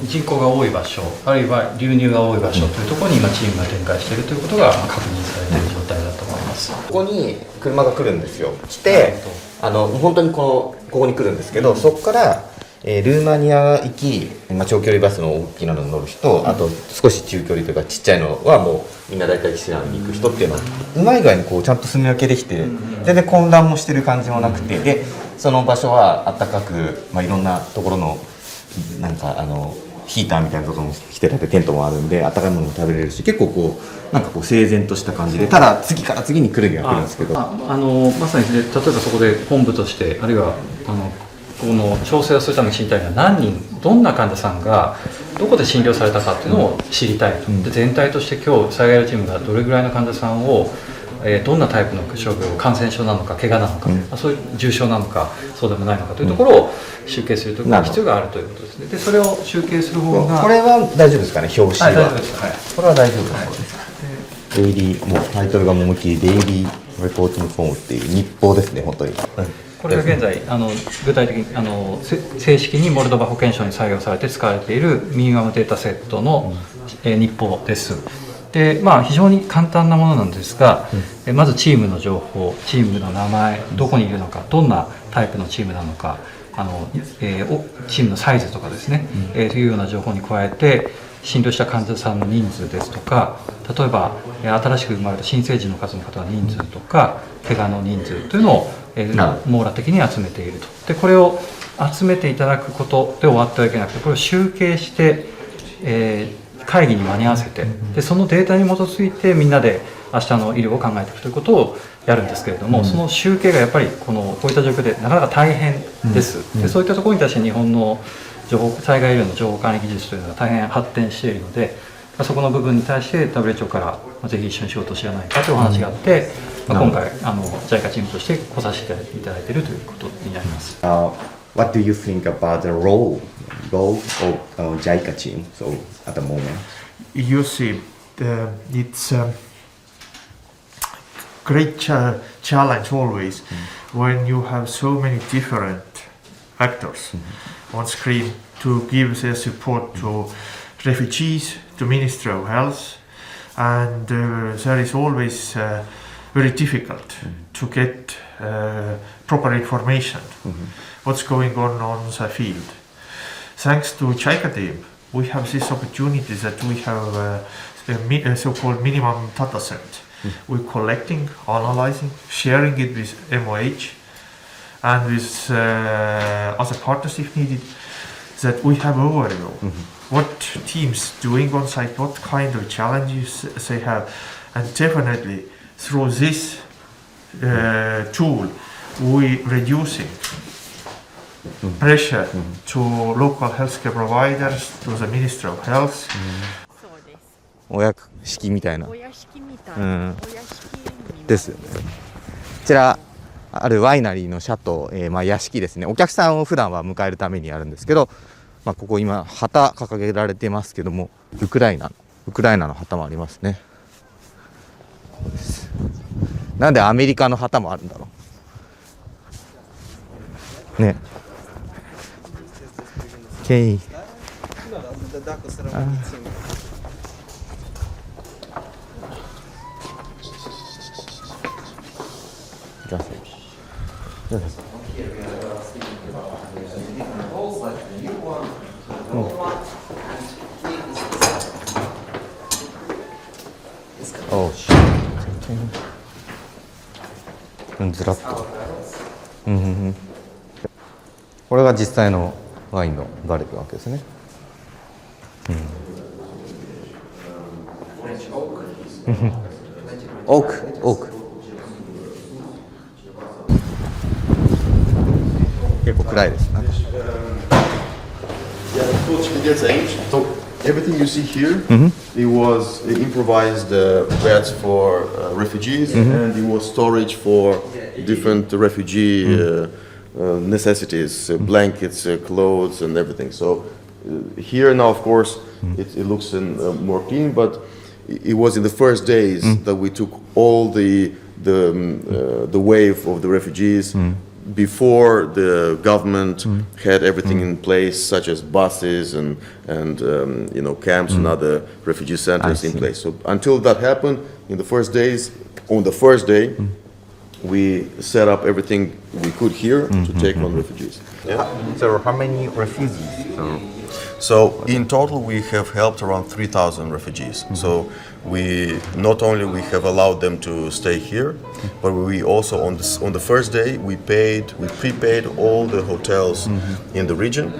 人口が多い場所、あるいは流入が多い場所というところに今チームが展開しているということが確認されている状態だと思います。ここに車が来るんですよ。来て本当にここに来るんですけど、そこからルーマニア行き、長距離バスの大きなのに乗る人、あと少し中距離というかちっちゃいのはもうみんな大体シナウに行く人っていうのはうまい具合にちゃんと住み分けできて、全然混乱もしてる感じもなくて、でその場所はあったかく、いろんなところのなんかヒーターみたいなところも来ててテントもあるんで、あったかいものも食べれるし、結構なんか整然とした感じで、ただ次から次に来るには来るんですけど、まさに例えばそこで本部として、あるいはこの調整をするために知りたいのは、何人どんな患者さんがどこで診療されたかっていうのを知りたいと。で全体として今日災害医療チームがどれぐらいの患者さんをどんなタイプの症状、感染症なのか怪我なのか、そういう重症なのかそうでもないのかというところを集計するという必要があるということですね。でそれを集計する方が、これは大丈夫ですかね、表紙は。大丈夫です。はい、これは大丈夫です。デイリー、もうタイトルが思いっきりデイリーレポーティングフォームっていう日報ですね、本当に。これが現在具体的に正式にモルドバ保健省に採用されて使われているミニマムデータセットの日報です。で非常に簡単なものなんですが、まずチームの情報、チームの名前、どこにいるのか、どんなタイプのチームなのか、チームのサイズとかですね、というような情報に加えて、診療した患者さんの人数ですとか、例えば新しく生まれた新生児の数の方の人数とか、怪我の人数というのを網羅的に集めていると。でこれを集めていただくことで終わってはいけなくて、これを集計して、会議に間に合わせて、でそのデータに基づいてみんなで明日の医療を考えていくということをやるんですけれども、その集計がやっぱりこういった状況でなかなか大変です。でそういったところに対して日本の災害医療の情報管理技術というのが大変発展しているので、そこの部分に対して WHO からぜひ一緒に仕事をしないかというお話があって、今回JICA チームとして来させていただいているということになります。What do you think about the role of JICA team? So at the moment, you see, it's a great challenge always when you have so many different actors on screen to give their support to refugees, to Ministry of Health, and there is always very difficult to get proper information what's going on the field. Thanks to JICA team, we have this opportunity that we have a so-called minimum data set. We're collecting, analyzing, sharing it with MOH and with other partners if needed, that we have overview. What teams doing on site, what kind of challenges they have, and definitely through this tool we reducing pressure to local healthcare providers, to the Ministry of Health. お屋敷みたいな。ですよね。こちらあるワイナリーのシャトー、屋敷ですね。お客さんを普段は迎えるためにあるんですけど、ここ今旗掲げられてますけども、ウクライナの旗もありますね。こうです。なんでアメリカの旗もあるんだろう。ね。ケイ。ずらっと。これが実際のワインのバレルなわけですね。オーク。結構暗いですね。So everything you see here, it was improvised beds for refugees, and it was storage for different refugee necessities, blankets, clothes, and everything. So here now, of course, it looks more clean, but it was in the first days that we took all the wave of the refugees. Before the government had everything in place, such as buses and camps and other refugee centers in place. So until that happened, in the first days, on the first day, we set up everything we could here to take on refugees. So how many refugees? So in total, we have helped around 3,000 refugees. So we not only we have allowed them to stay here, but we also on the first day we prepaid all the hotels in the region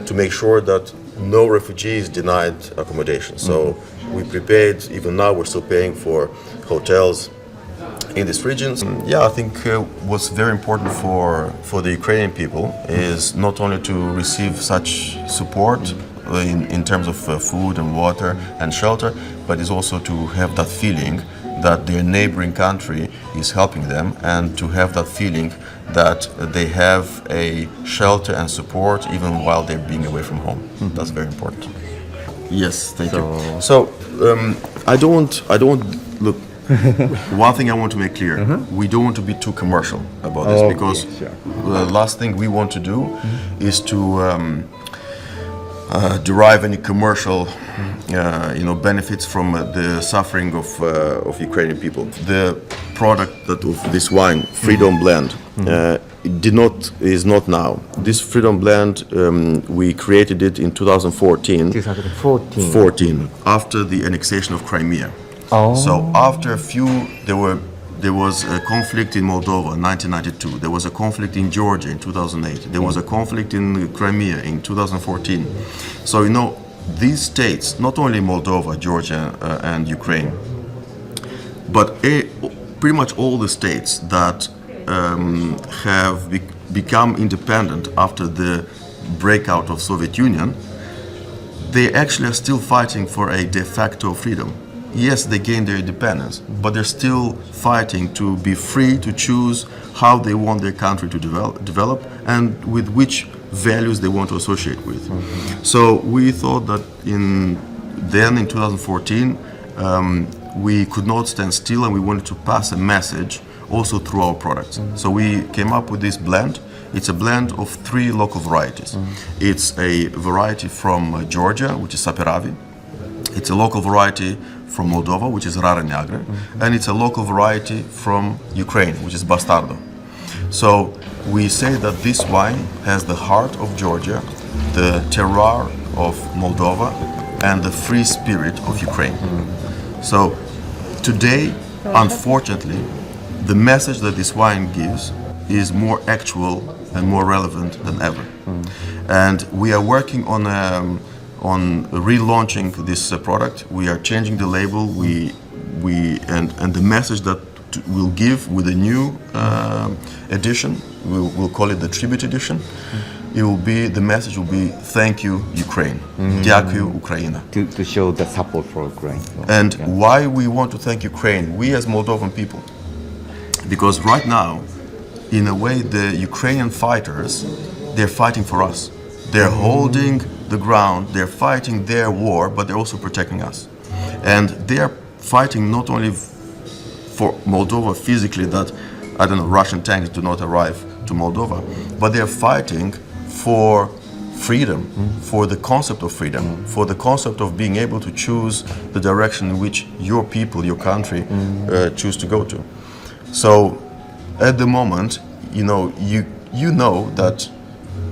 to make sure that no refugees denied accommodation. So we prepaid. Even now, we're still paying for hotels in these regions. I think what's very important for the Ukrainian people is not only to receive such support in terms of food and water and shelter, but is also to have that feeling that their neighboring country is helping them, and to have that feeling that they have a shelter and support even while they're being away from home. That's very important. Yes, thank you. So I don't look. One thing I want to make clear: we don't want to be too commercial about this, because the last thing we want to do is to derive any commercial, benefits from the suffering of Ukrainian people. The product of this wine, Freedom Blend, is not now. This Freedom Blend, we created it in 2014. 2014, after the annexation of Crimea. So after there was a conflict in Moldova in 1992. There was a conflict in Georgia in 2008. There was a conflict in Crimea in 2014. So these states, not only Moldova, Georgia, and Ukraine, but pretty much all the states that have become independent after the breakout of Soviet Union, they actually are still fighting for a de facto freedom. Yes, they gained their independence, but they're still fighting to be free to choose how they want their country to develop and with which values they want to associate with. So we thought that in 2014, we could not stand still, and we wanted to pass a message also through our products. So we came up with this blend. It's a blend of 3 local varieties. It's a variety from Georgia, which is Saperavi. It's a local variety from Moldova, which is Rara Neagră, and it's a local variety from Ukraine, which is Bastardo. So we say that this wine has the heart of Georgia, the terroir of Moldova, and the free spirit of Ukraine. So today, unfortunately, the message that this wine gives is more actual and more relevant than ever. And we are working on relaunching this product. We are changing the label. And the message that we'll give with a new edition, we'll call it the tribute edition. The message will be "Thank you, Ukraine." Дякую, Ukraina. To show the support for Ukraine. And why we want to thank Ukraine, we as Moldovan people, because right now, in a way, the Ukrainian fighters, they're fighting for us. They're holding the ground, they're fighting their war, but they're also protecting us. And they are fighting not only for Moldova physically, that, Russian tanks do not arrive to Moldova, but they're fighting for freedom, for the concept of freedom, for the concept of being able to choose the direction in which your people, your country, choose to go to. So at the moment, you know that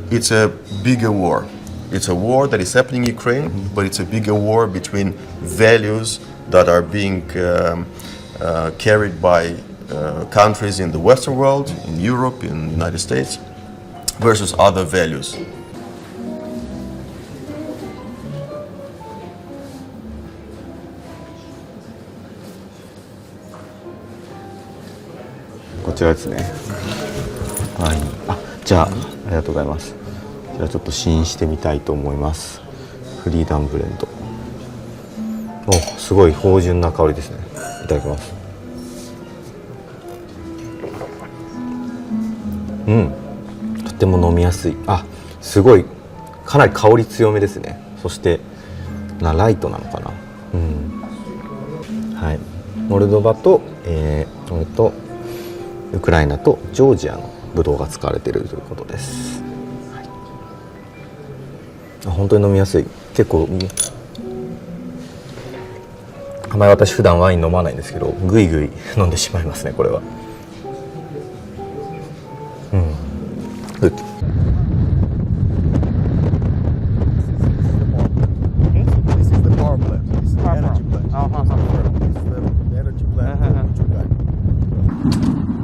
it's a bigger war. It's a war that is happening in Ukraine, but it's a bigger war between values that are being carried by countries in the Western world, in Europe, in the United States, versus other values. こちらですね。はい。あ、じゃあありがとうございます。じゃあちょっと試飲してみたいと思います。フリーダムブレンド。お、すごい芳醇な香りですね。いただきます。うん。とても飲みやすい。あ、すごいかなり香り強めですね。そしてライトなのかな。うん。はい。モルドバとウクライナとジョージアのブドウが使われているということです。はい、本当に飲みやすい。結構あまり私普段ワイン飲まないんですけど、ぐいぐい飲んでしまいますね、これは。うん。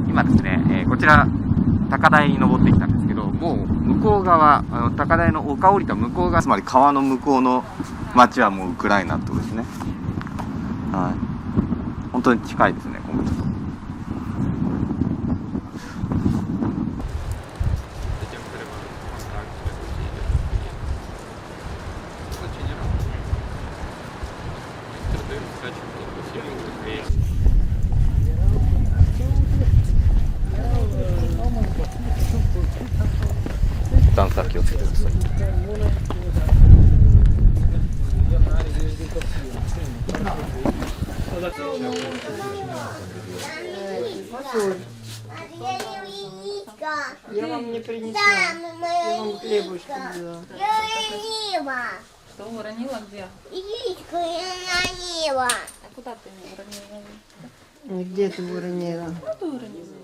今ですね、こちら高台に登ってきたんですけど、もう向こう側、高台の丘降りた向こう側、つまり川の向こうの町はもうウクライナってことですね。はい、本当に近いですね、今回。段差気をつけてください。Я вам не принесла. Я вам хлебушек взяла. Я уронила. Что уронила где? Яичко я уронила. А куда ты уронила? Где ты уронила? Куда ты уронила?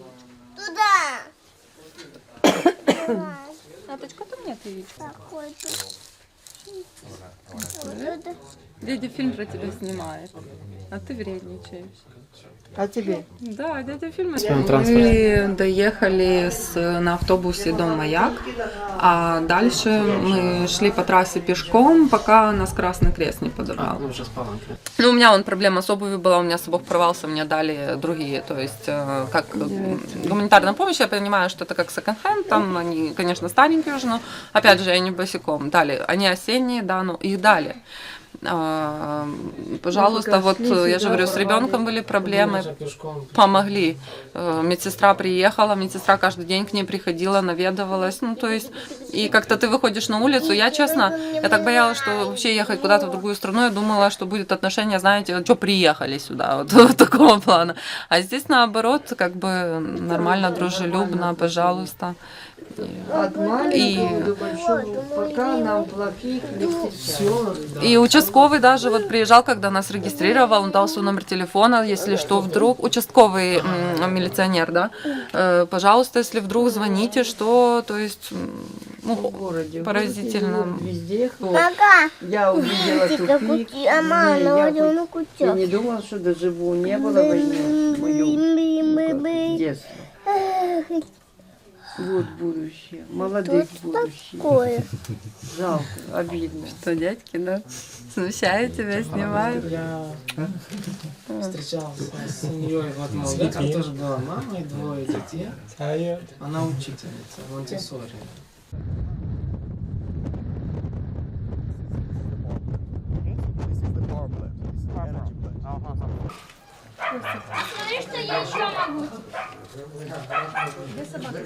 Туда. Наточка, там нет яичка. Какой-то. Дядя фильм про тебя снимает, а ты вредничаешь. А тебе? Да, дядя фильм. Мы доехали на автобусе до Маяк, а дальше мы шли по трассе пешком, пока нас Красный Крест не подобрал. Ну, у меня проблема с обувью была, у меня с обув порвался, мне дали другие, то есть как гуманитарная помощь, я понимаю, что это как секонд-хенд, там они, конечно, старенькие уже, но опять же, я не босиком, дали, они осенние, да, но их дали. Пожалуйста, вот я же говорю, с ребенком были проблемы, помогли. Медсестра приехала, медсестра каждый день к ней приходила, наведывалась, ну то есть, и как-то ты выходишь на улицу, я честно, я так боялась, что вообще ехать куда-то в другую страну, я думала, что будет отношение, знаете, вот, что приехали сюда, вот такого плана. А здесь наоборот, как бы нормально, дружелюбно, пожалуйста. И участковый даже вот приезжал, когда нас регистрировал, он дал свой номер телефона, если что, вдруг, участковый милиционер, да, пожалуйста, если вдруг звоните, что, то есть, ну, поразительно. Я увидела тупик, я не думала, что доживу, не было войны в моем детстве. Вот будущее, молодых будущее. Жалко, обидно. Что, дядьки, да? Смущает тебя, снимают? Я встречался с семьей в Молдавии, там тоже была мама и двое детей. Она учительница в Монтессори. Смотри, что я еще могу. Где собака?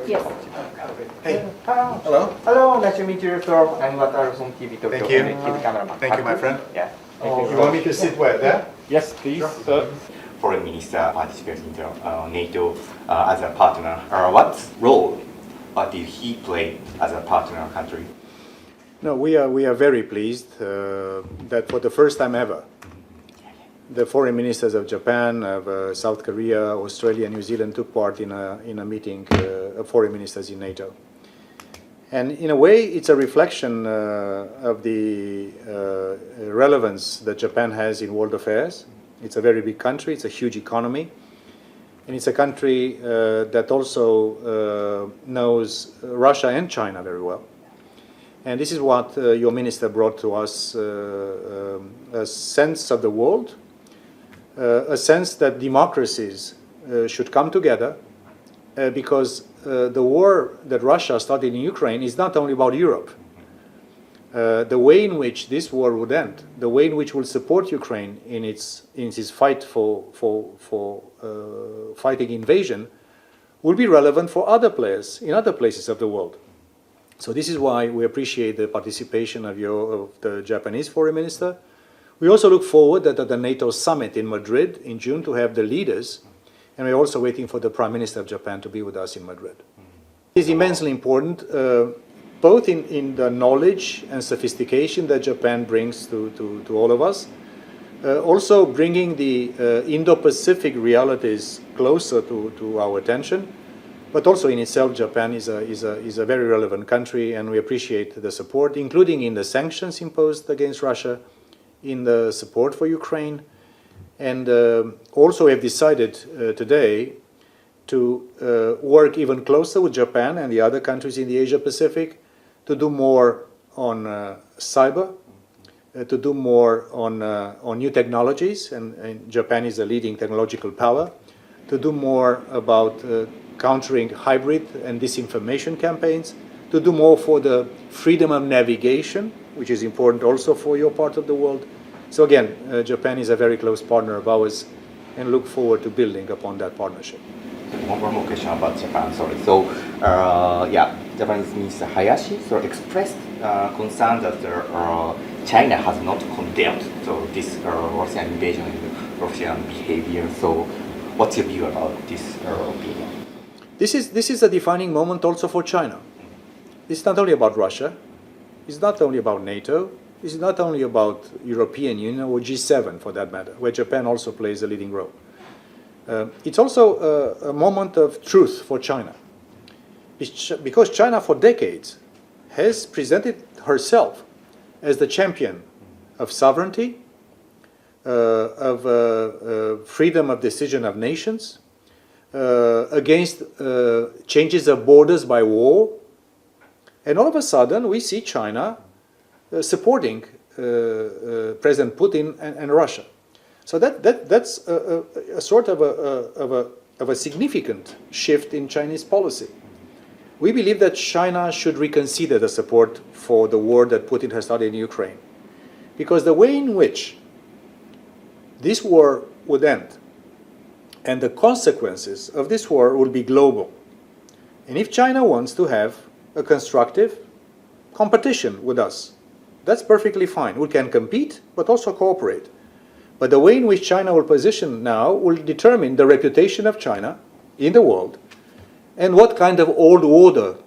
Yes. Hey. Hello. Hello. Nice to meet you, sir. I'm Wataru from TV Tokyo. Thank you. He's the cameraman. Thank you, my friend. Yeah. You want me to sit where? There? Yes, please. Foreign Minister participates in NATO as a partner. What role did he play as a partner country? No, we are very pleased that for the first time ever, the foreign ministers of Japan, of South Korea, Australia, New Zealand took part in a meeting of foreign ministers in NATO. And in a way, it's a reflection of the relevance that Japan has in world affairs. It's a very big country, it's a huge economy, and it's a country that also knows Russia and China very well. And this is what your minister brought to us, a sense of the world, a sense that democracies should come together because the war that Russia started in Ukraine is not only about Europe. The way in which this war would end, the way in which we'll support Ukraine in its fight for fighting invasion, will be relevant for other players in other places of the world. So this is why we appreciate the participation of the Japanese foreign minister. We also look forward that at the NATO summit in Madrid in June to have the leaders, and we're also waiting for the Prime Minister of Japan to be with us in Madrid. It is immensely important, both in the knowledge and sophistication that Japan brings to all of us, also bringing the Indo-Pacific realities closer to our attention, but also in itself Japan is a very relevant country, and we appreciate the support, including in the sanctions imposed against Russia, in the support for Ukraine, and also have decided today to work even closer with Japan and the other countries in the Asia-Pacific to do more on cyber, to do more on new technologies, and Japan is a leading technological power, to do more about countering hybrid and disinformation campaigns, to do more for the freedom of navigation, which is important also for your part of the world. So again, Japan is a very close partner of ours and look forward to building upon that partnership. One more question about Japan, sorry. So, Japanese Minister Hayashi expressed concern that China has not condemned this Russian invasion and Russian behavior. So, what's your view about this opinion? This is a defining moment also for China. It's not only about Russia, it's not only about NATO, it's not only about European Union or G7 for that matter, where Japan also plays a leading role. It's also a moment of truth for China, because China for decades has presented herself as the champion of sovereignty, of freedom of decision of nations, against changes of borders by war. And all of a sudden we see China supporting President Putin and Russia. So that's a sort of a significant shift in Chinese policy. We believe that China should reconsider the support for the war that Putin has started in Ukraine, because the way in which this war would end and the consequences of this war will be global. And if China wants to have a constructive competition with us, that's perfectly fine. We can compete, but also cooperate. But the way in which China will position now will determine the reputation of China in the world and what kind of old order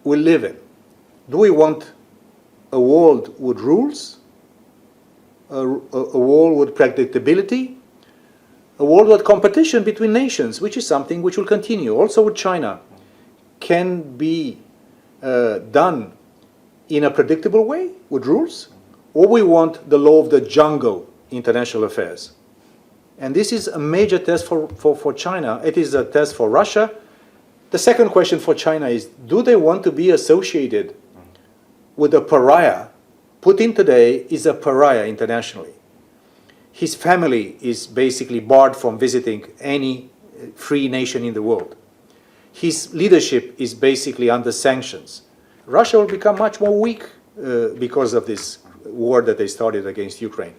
we'll live in. Do we want a world with rules, a world with predictability, a world with competition between nations, which is something which will continue also with China, can be done in a predictable way with rules, or we want the law of the jungle international affairs. And this is a major test for China. It is a test for Russia. The second question for China is, do they want to be associated with a pariah? Putin today is a pariah internationally. His family is basically barred from visiting any free nation in the world. His leadership is basically under sanctions. Russia will become much more weak because of this war that they started against Ukraine.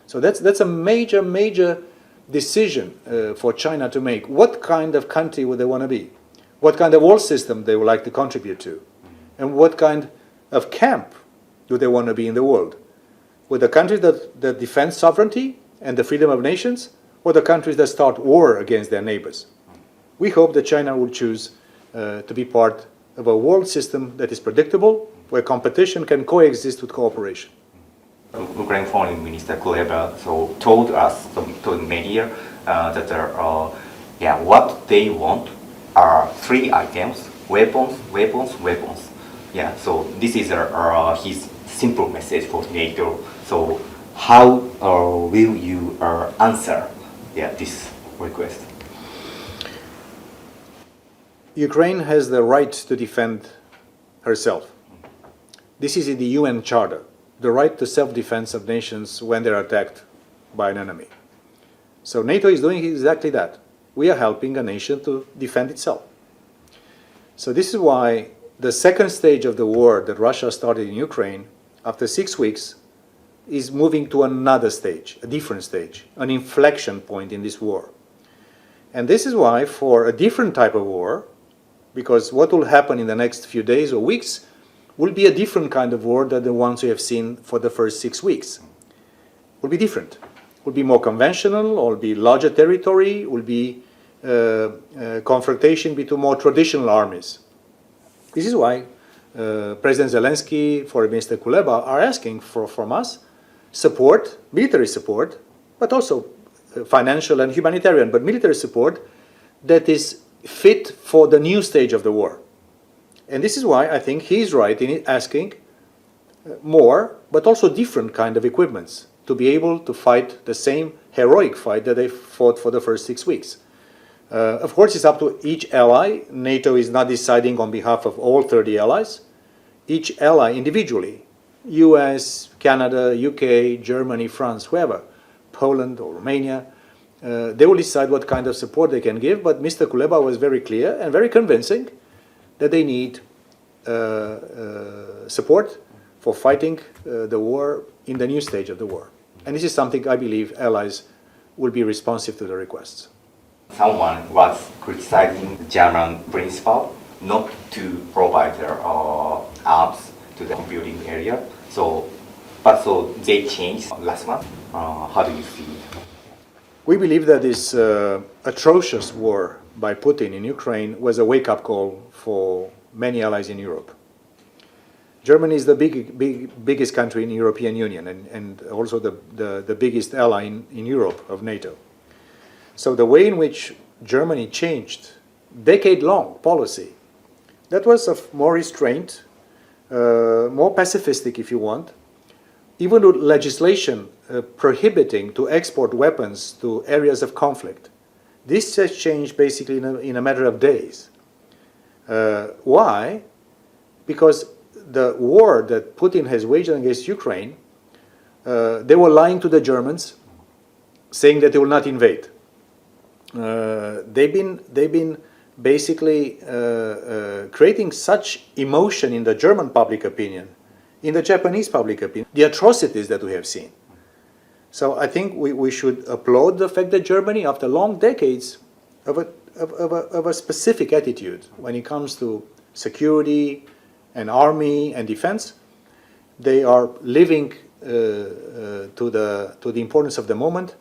So that's a major decision for China to make. What kind of country would they want to be? What kind of world system they would like to contribute to? And what kind of camp do they want to be in the world? With the countries that defend sovereignty and the freedom of nations, or the countries that start war against their neighbors? We hope that China will choose to be part of a world system that is predictable, where competition can coexist with cooperation. Ukraine Foreign Minister Kuleba told us, to the media, that what they want are three items: weapons, weapons, weapons. Yeah, so this is his simple message for NATO. So how will you answer this request? Ukraine has the right to defend herself. This is in the UN Charter, the right to self-defense of nations when they're attacked by an enemy. So NATO is doing exactly that. We are helping a nation to defend itself. So this is why the second stage of the war that Russia started in Ukraine, after 6 weeks, is moving to another stage, a different stage, an inflection point in this war. And this is why, for a different type of war, because what will happen in the next few days or weeks will be a different kind of war than the ones we have seen for the first 6 weeks. Will be different. Will be more conventional, or will be larger territory, will be confrontation between more traditional armies. This is why President Zelensky, Foreign Minister Kuleba are asking from us support, military support, but also financial and humanitarian, but military support that is fit for the new stage of the war. And this is why I think he's right in asking more, but also different kind of equipments to be able to fight the same heroic fight that they fought for the first 6 weeks. Of course, it's up to each ally. NATO is not deciding on behalf of all 30 allies. Each ally individually, US, Canada, UK, Germany, France, whoever, Poland or Romania, they will decide what kind of support they can give. But Mr. Kuleba was very clear and very convincing that they need support for fighting the war in the new stage of the war. And this is something I believe allies will be responsive to the requests. Someone was criticizing the German principle not to provide their arms to the computing area. So they changed last month. How do you see it? We believe that this atrocious war by Putin in Ukraine was a wake-up call for many allies in Europe. Germany is the biggest country in the European Union and also the biggest ally in Europe of NATO. So the way in which Germany changed decade-long policy, that was of more restraint, more pacifistic if you want, even with legislation prohibiting to export weapons to areas of conflict. This has changed basically in a matter of days. Why? Because the war that Putin has waged against Ukraine, they were lying to the Germans, saying that they will not invade. They've been basically creating such emotion in the German public opinion, in the Japanese public opinion, the atrocities that we have seen. So I think we should applaud the fact that Germany, after long decades of a specific attitude when it comes to security and army and defense, they are living to the importance of the moment.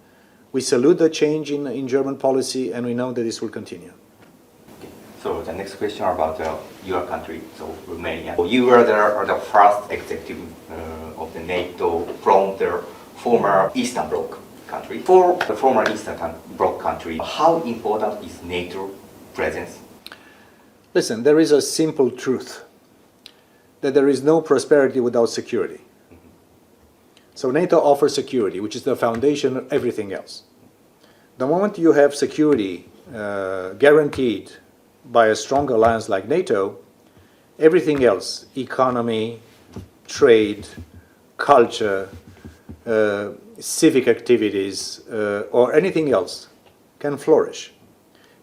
We salute the change in German policy, and we know that this will continue. Okay. So the next question about your country, so Romania. You were the first executive of the NATO from the former Eastern Bloc country. For the former Eastern Bloc country, how important is NATO presence? Listen, there is a simple truth that there is no prosperity without security. So NATO offers security, which is the foundation of everything else. The moment you have security guaranteed by a strong alliance like NATO, everything else, economy, trade, culture, civic activities, or anything else can flourish.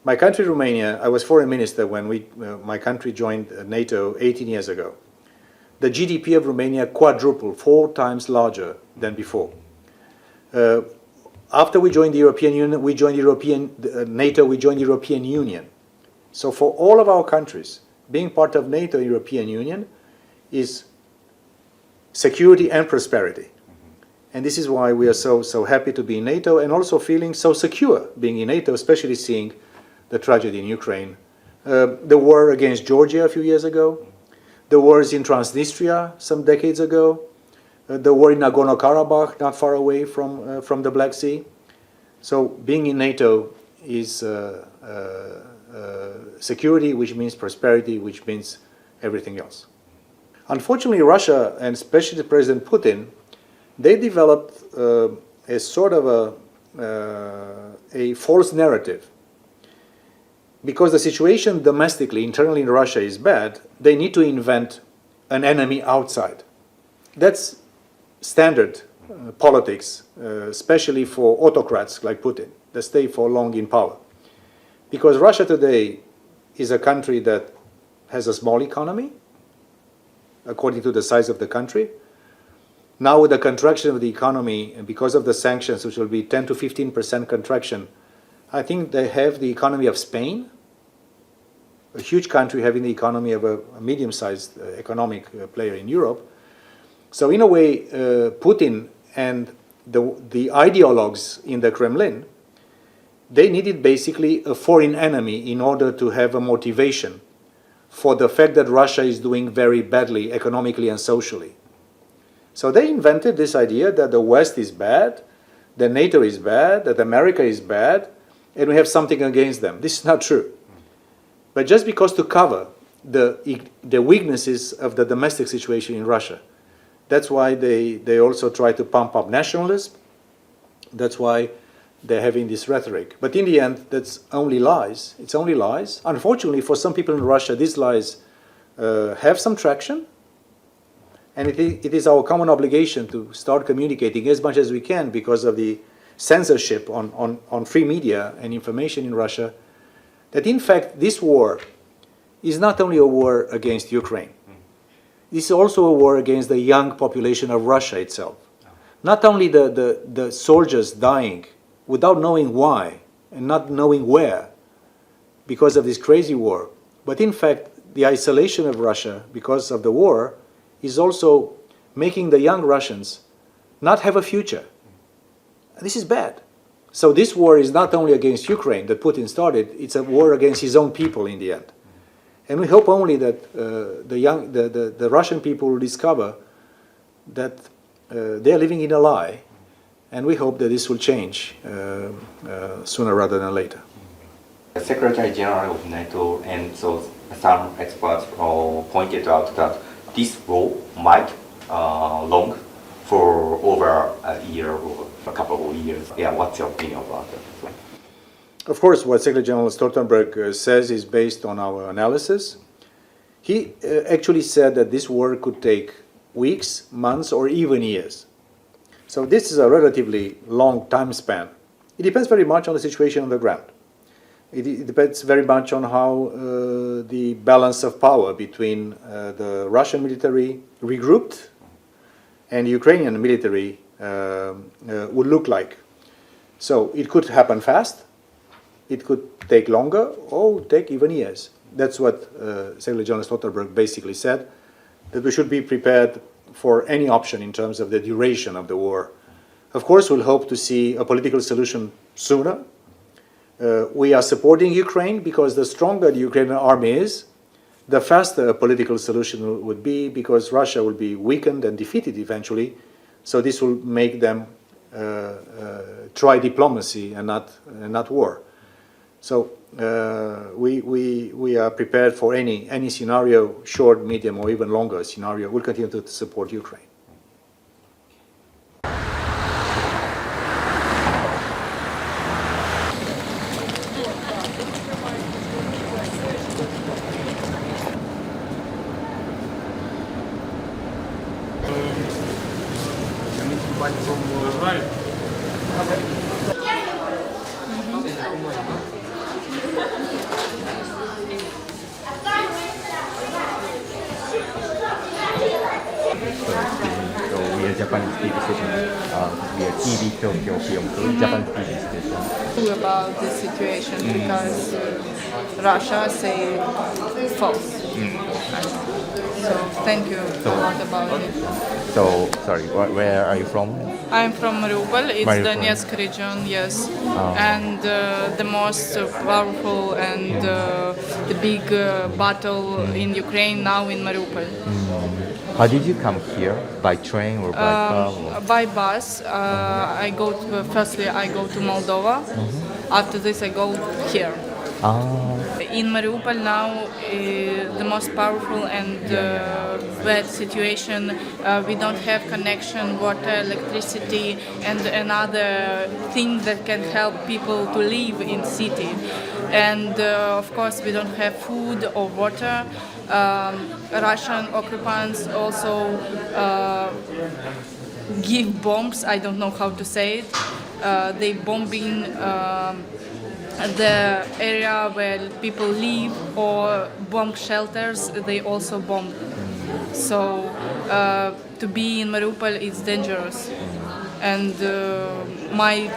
My country, Romania, I was foreign minister when my country joined NATO 18 years ago. The GDP of Romania quadrupled, 4 times larger than before. After we joined the European Union, we joined NATO, we joined the European Union. So for all of our countries, being part of NATO, European Union, is security and prosperity. And this is why we are so happy to be in NATO and also feeling so secure being in NATO, especially seeing the tragedy in Ukraine. The war against Georgia a few years ago, the wars in Transnistria some decades ago, the war in Nagorno-Karabakh, not far away from the Black Sea. So being in NATO is security, which means prosperity, which means everything else. Unfortunately, Russia, and especially President Putin, they developed a sort of a false narrative. Because the situation domestically, internally in Russia is bad, they need to invent an enemy outside. That's standard politics, especially for autocrats like Putin, that stay for long in power. Because Russia today is a country that has a small economy, according to the size of the country. Now with the contraction of the economy, and because of the sanctions, which will be 10 to 15% contraction, I think they have the economy of Spain, a huge country having the economy of a medium-sized economic player in Europe. So in a way, Putin and the ideologues in the Kremlin, they needed basically a foreign enemy in order to have a motivation for the fact that Russia is doing very badly economically and socially. So they invented this idea that the West is bad, that NATO is bad, that America is bad, and we have something against them. This is not true. But just because to cover the weaknesses of the domestic situation in Russia, that's why they also try to pump up nationalism. That's why they're having this rhetoric. But in the end, that's only lies. It's only lies. Unfortunately, for some people in Russia, these lies have some traction. And it is our common obligation to start communicating as much as we can because of the censorship on free media and information in Russia, that in fact this war is not only a war against Ukraine. This is also a war against the young population of Russia itself. Not only the soldiers dying without knowing why and not knowing where because of this crazy war, but in fact the isolation of Russia because of the war is also making the young Russians not have a future. This is bad. So this war is not only against Ukraine that Putin started, it's a war against his own people in the end. And we hope only that the Russian people will discover that they're living in a lie, and we hope that this will change sooner rather than later. The Secretary General of NATO and so some experts pointed out that this war might long for over a year or a couple of years. Yeah, what's your opinion about that? Of course, what Secretary General Stoltenberg says is based on our analysis. He actually said that this war could take weeks, months, or even years. So this is a relatively long time span. It depends very much on the situation on the ground. It depends very much on how the balance of power between the Russian military regrouped and Ukrainian military would look like. So it could happen fast, it could take longer, or take even years. That's what Secretary General Stoltenberg basically said, that we should be prepared for any option in terms of the duration of the war. Of course, we'll hope to see a political solution sooner. We are supporting Ukraine because the stronger the Ukrainian army is, the faster a political solution would be, because Russia will be weakened and defeated eventually. So this will make them try diplomacy and not war. So we are prepared for any scenario, short, medium, or even longer scenario. We'll continue to support Ukraine. We are Japanese TV station. We are TV Tokyo film, Japanese TV station. About this situation because Russia say false. So thank you a lot about it. So, sorry, where are you from? I'm from Mariupol. It's Mariupol. Donetsk region, yes. Oh. And the most powerful and the big battle in Ukraine now in Mariupol. How did you come here? By train or by car? Or? By bus. Firstly I go to Moldova. After this I go here. In Mariupol now, the most powerful and bad situation, we don't have connection, water, electricity, and another thing that can help people to live in city. And of course, we don't have food or water. Russian occupants also give bombs. I don't know how to say it. They bombing the area where people live or bomb shelters. They also bomb. So to be in Mariupol is dangerous. And my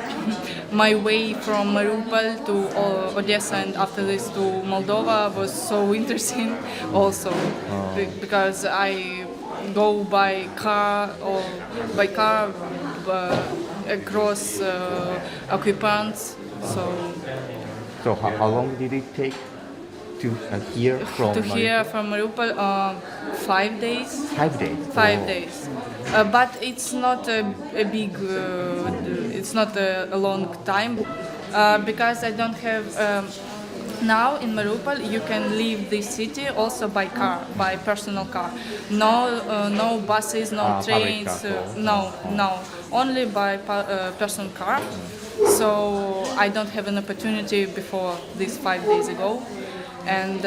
way from Mariupol to Odessa and after this to Moldova was so interesting also because I go by car across occupants. So how long did it take to hear from Mariupol? 5 days. 5 days. 5 days. But it's not a big, it's not a long time because I don't have. Now in Mariupol you can leave the city also by car, by personal car. No buses, no trains, no, only by personal car. So I don't have an opportunity before this 5 days ago. And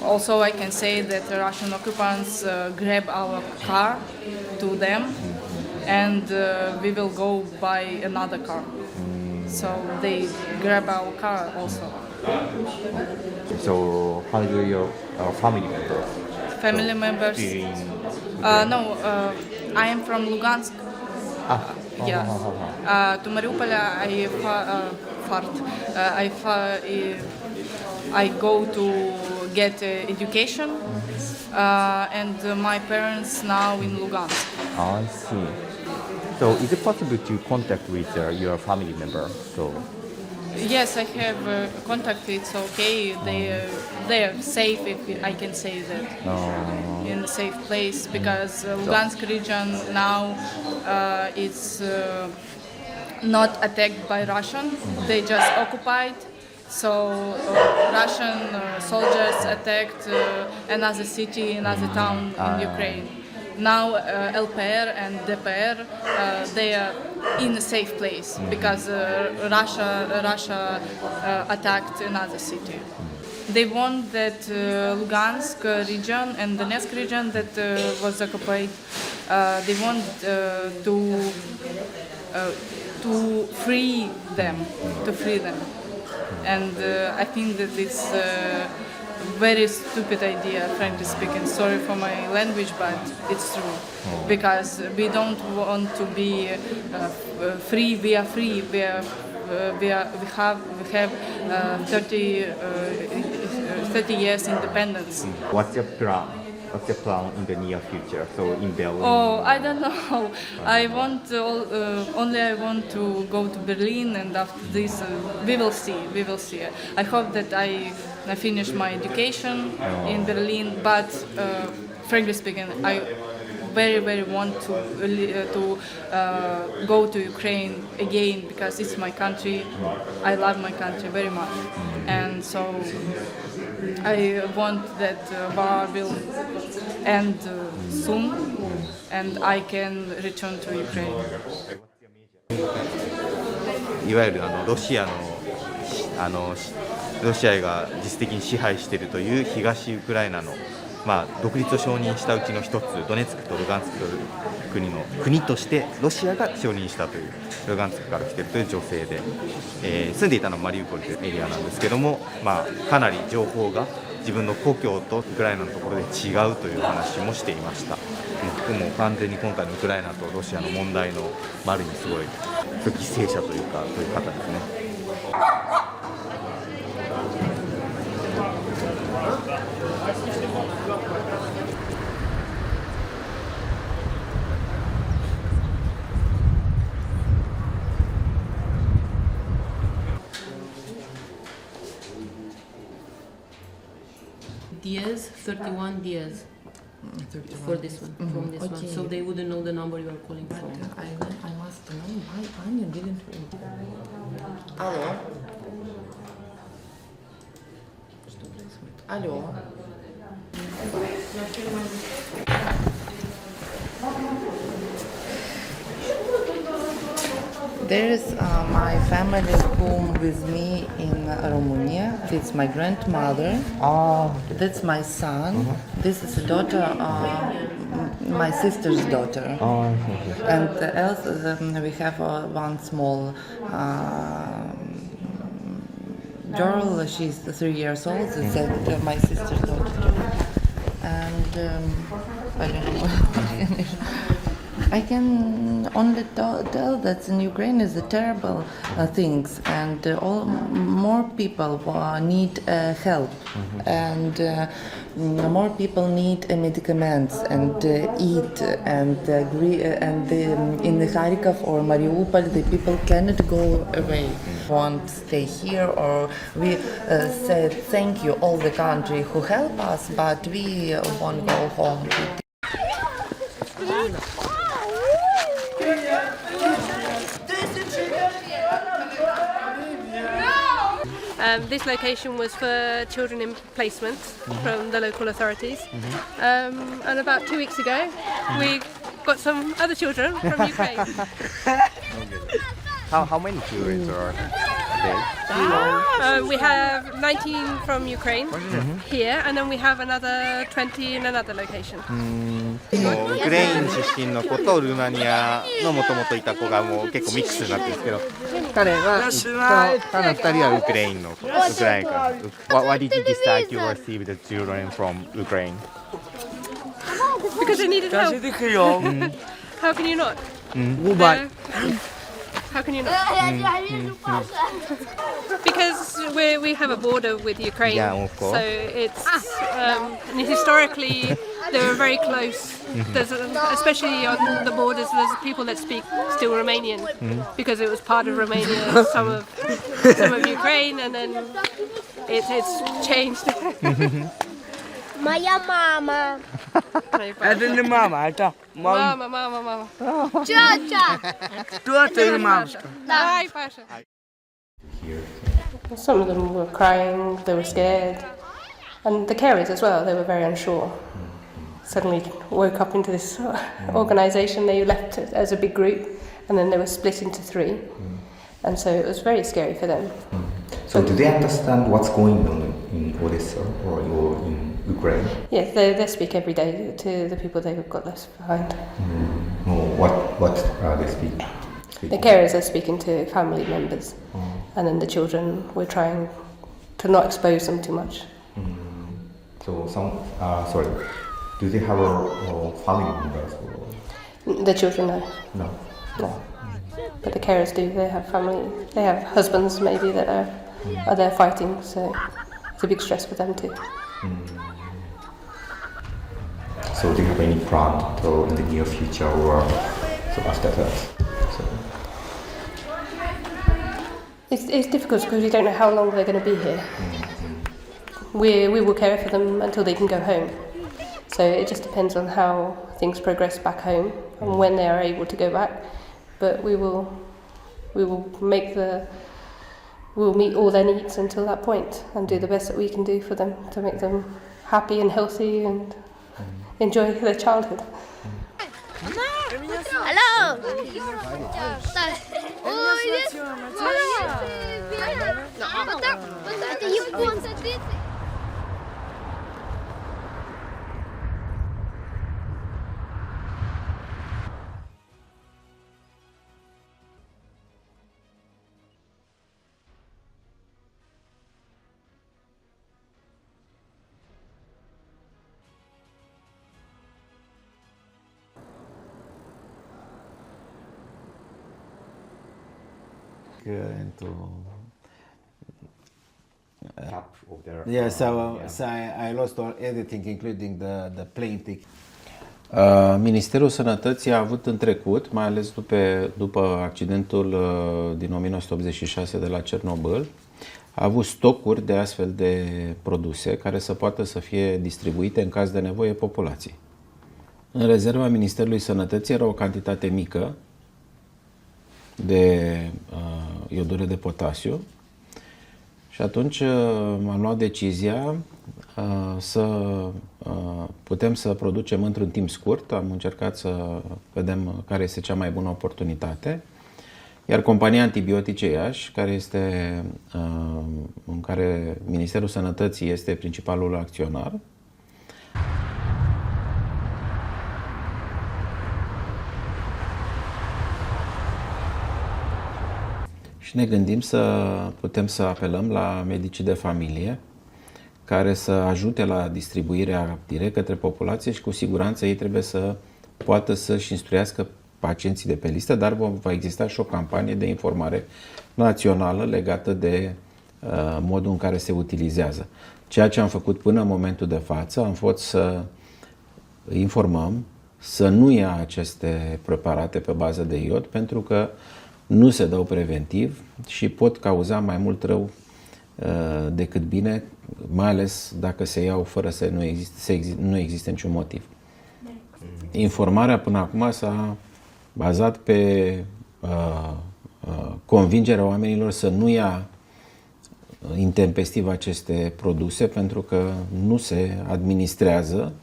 also I can say that the Russian occupants grab our car to them and we will go by another car. So they grab our car also. So how do your family members? Family members? No, I am from Lugansk. Yeah. To Mariupol I go to get education, and my parents now in Lugansk. I see. So is it possible to contact with your family member? Yes, I have contact. It's okay. They're safe, if I can say that, in a safe place because Lugansk region now it's not attacked by Russian. They just occupied. So Russian soldiers attacked another city, another town in Ukraine. Now LPR and DPR they are in a safe place because Russia attacked another city. They want that Lugansk region and the Donetsk region that was occupied. They want to free them, and I think that it's a very stupid idea, frankly speaking. Sorry for my language, but it's true. Because we don't want to be free. We are free. We have 30 years independence. What's your plan? What's the plan in the near future? So in Berlin? Oh, I don't know. I want I want to go to Berlin, and after this, we will see. We will see. I hope that I finish my education in Berlin. But frankly speaking, I very want to go to Ukraine again because it's my country. I love my country very much, and so I want that war will end soon, and I can return to Ukraine. いわゆるロシアが実質的に支配しているという東ウクライナの、独立を承認したうちの一つ、ドネツクとルガンスクという国としてロシアが承認したというルガンスクから来ているという女性で、住んでいたのはマリウポリというエリアなんですけども、かなり情報が自分の故郷とウクライナのところで違うという話もしていました。もう完全に今回のウクライナとロシアの問題のある意味すごい犠牲者というかという方ですね。Dias, 31 dias. For this one, from this one. So they wouldn't know the number you are calling from. I must know. My Anya didn't. Hello. Alo. There's my family home with me in Romania. It's my grandmother. That's my son. This is a daughter, my sister's daughter. And else we have one small girl. She's 3 years old. It's my sister's daughter. And I don't know. I can only tell that in Ukraine is a terrible things, and more people need help, and more people need medicaments and eat, and in Kharkiv or Mariupol the people cannot go away, won't stay here, or we say thank you all the country who help us, but we won't go home. This location was for children in placement from the local authorities, and about 2 weeks ago we got some other children from Ukraine. How many children are there? We have 19 from Ukraine here, and then we have another 20 in another location. ウクレイン出身の子とルーマニアのもともといた子がもう結構ミックスになってるんですけど、彼はただ2人はウクレインの子、ウクライナから。Why did you decide to receive the children from Ukraine? Because they needed help. How can you not? How can you not? Because we have a border with Ukraine, so it's historically they were very close. There's especially on the borders, there's people that speak still Romanian because it was part of Romania, some of Ukraine, and then it's changed. Моя мама. Это не мама, это Mama. Тетя. Кто ты, мамочка? Hi, Pasha. Some of them were crying, they were scared, and the carers as well, they were very unsure. Suddenly woke up into this organisation, they left as a big group, and then they were split into 3, and so it was very scary for them. So do they understand what's going on in Odessa or in Ukraine? Yes, they speak every day to the people they've got left behind. What are they speaking? The carers are speaking to family members, and then the children, we're trying to not expose them too much. So do they have family members? The children, no. No. But the carers do, they have family, they have husbands maybe that are there fighting, so it's a big stress for them too. So do you have any plan in the near future or so after that? It's difficult because we don't know how long they're going to be here. We will care for them until they can go home. So it just depends on how things progress back home and when they are able to go back. But we will meet all their needs until that point and do the best that we can do for them to make them happy and healthy and enjoy their childhood. Hello. So I lost everything, including the plane ticket. Ministerul Sănătății a avut în trecut, mai ales după accidentul din 1986 de la Cernobâl, a avut stocuri de astfel de produse care să poată să fie distribuite în caz de nevoie populației. În rezerva Ministerului Sănătății era o cantitate mică de iodure de potasiu și atunci am luat decizia să putem să producem într-un timp scurt. Am încercat să vedem care este cea mai bună oportunitate. Iar compania antibiotice Iași, în care Ministerul Sănătății este principalul acționar, și ne gândim să putem să apelăm la medicii de familie care să ajute la distribuirea direct către populație și cu siguranță ei trebuie să poată să-și instruiască pacienții de pe listă, dar va exista și o campanie de informare națională legată de modul în care se utilizează. Ceea ce am făcut până în momentul de față, am fost să informăm să nu ia aceste preparate pe bază de iod, pentru că nu se dau preventiv și pot cauza mai mult rău decât bine, mai ales dacă se iau fără să nu existe niciun motiv. Informarea până acum s-a bazat pe convingerea oamenilor să nu ia intempestiv aceste produse, pentru că nu se administrează.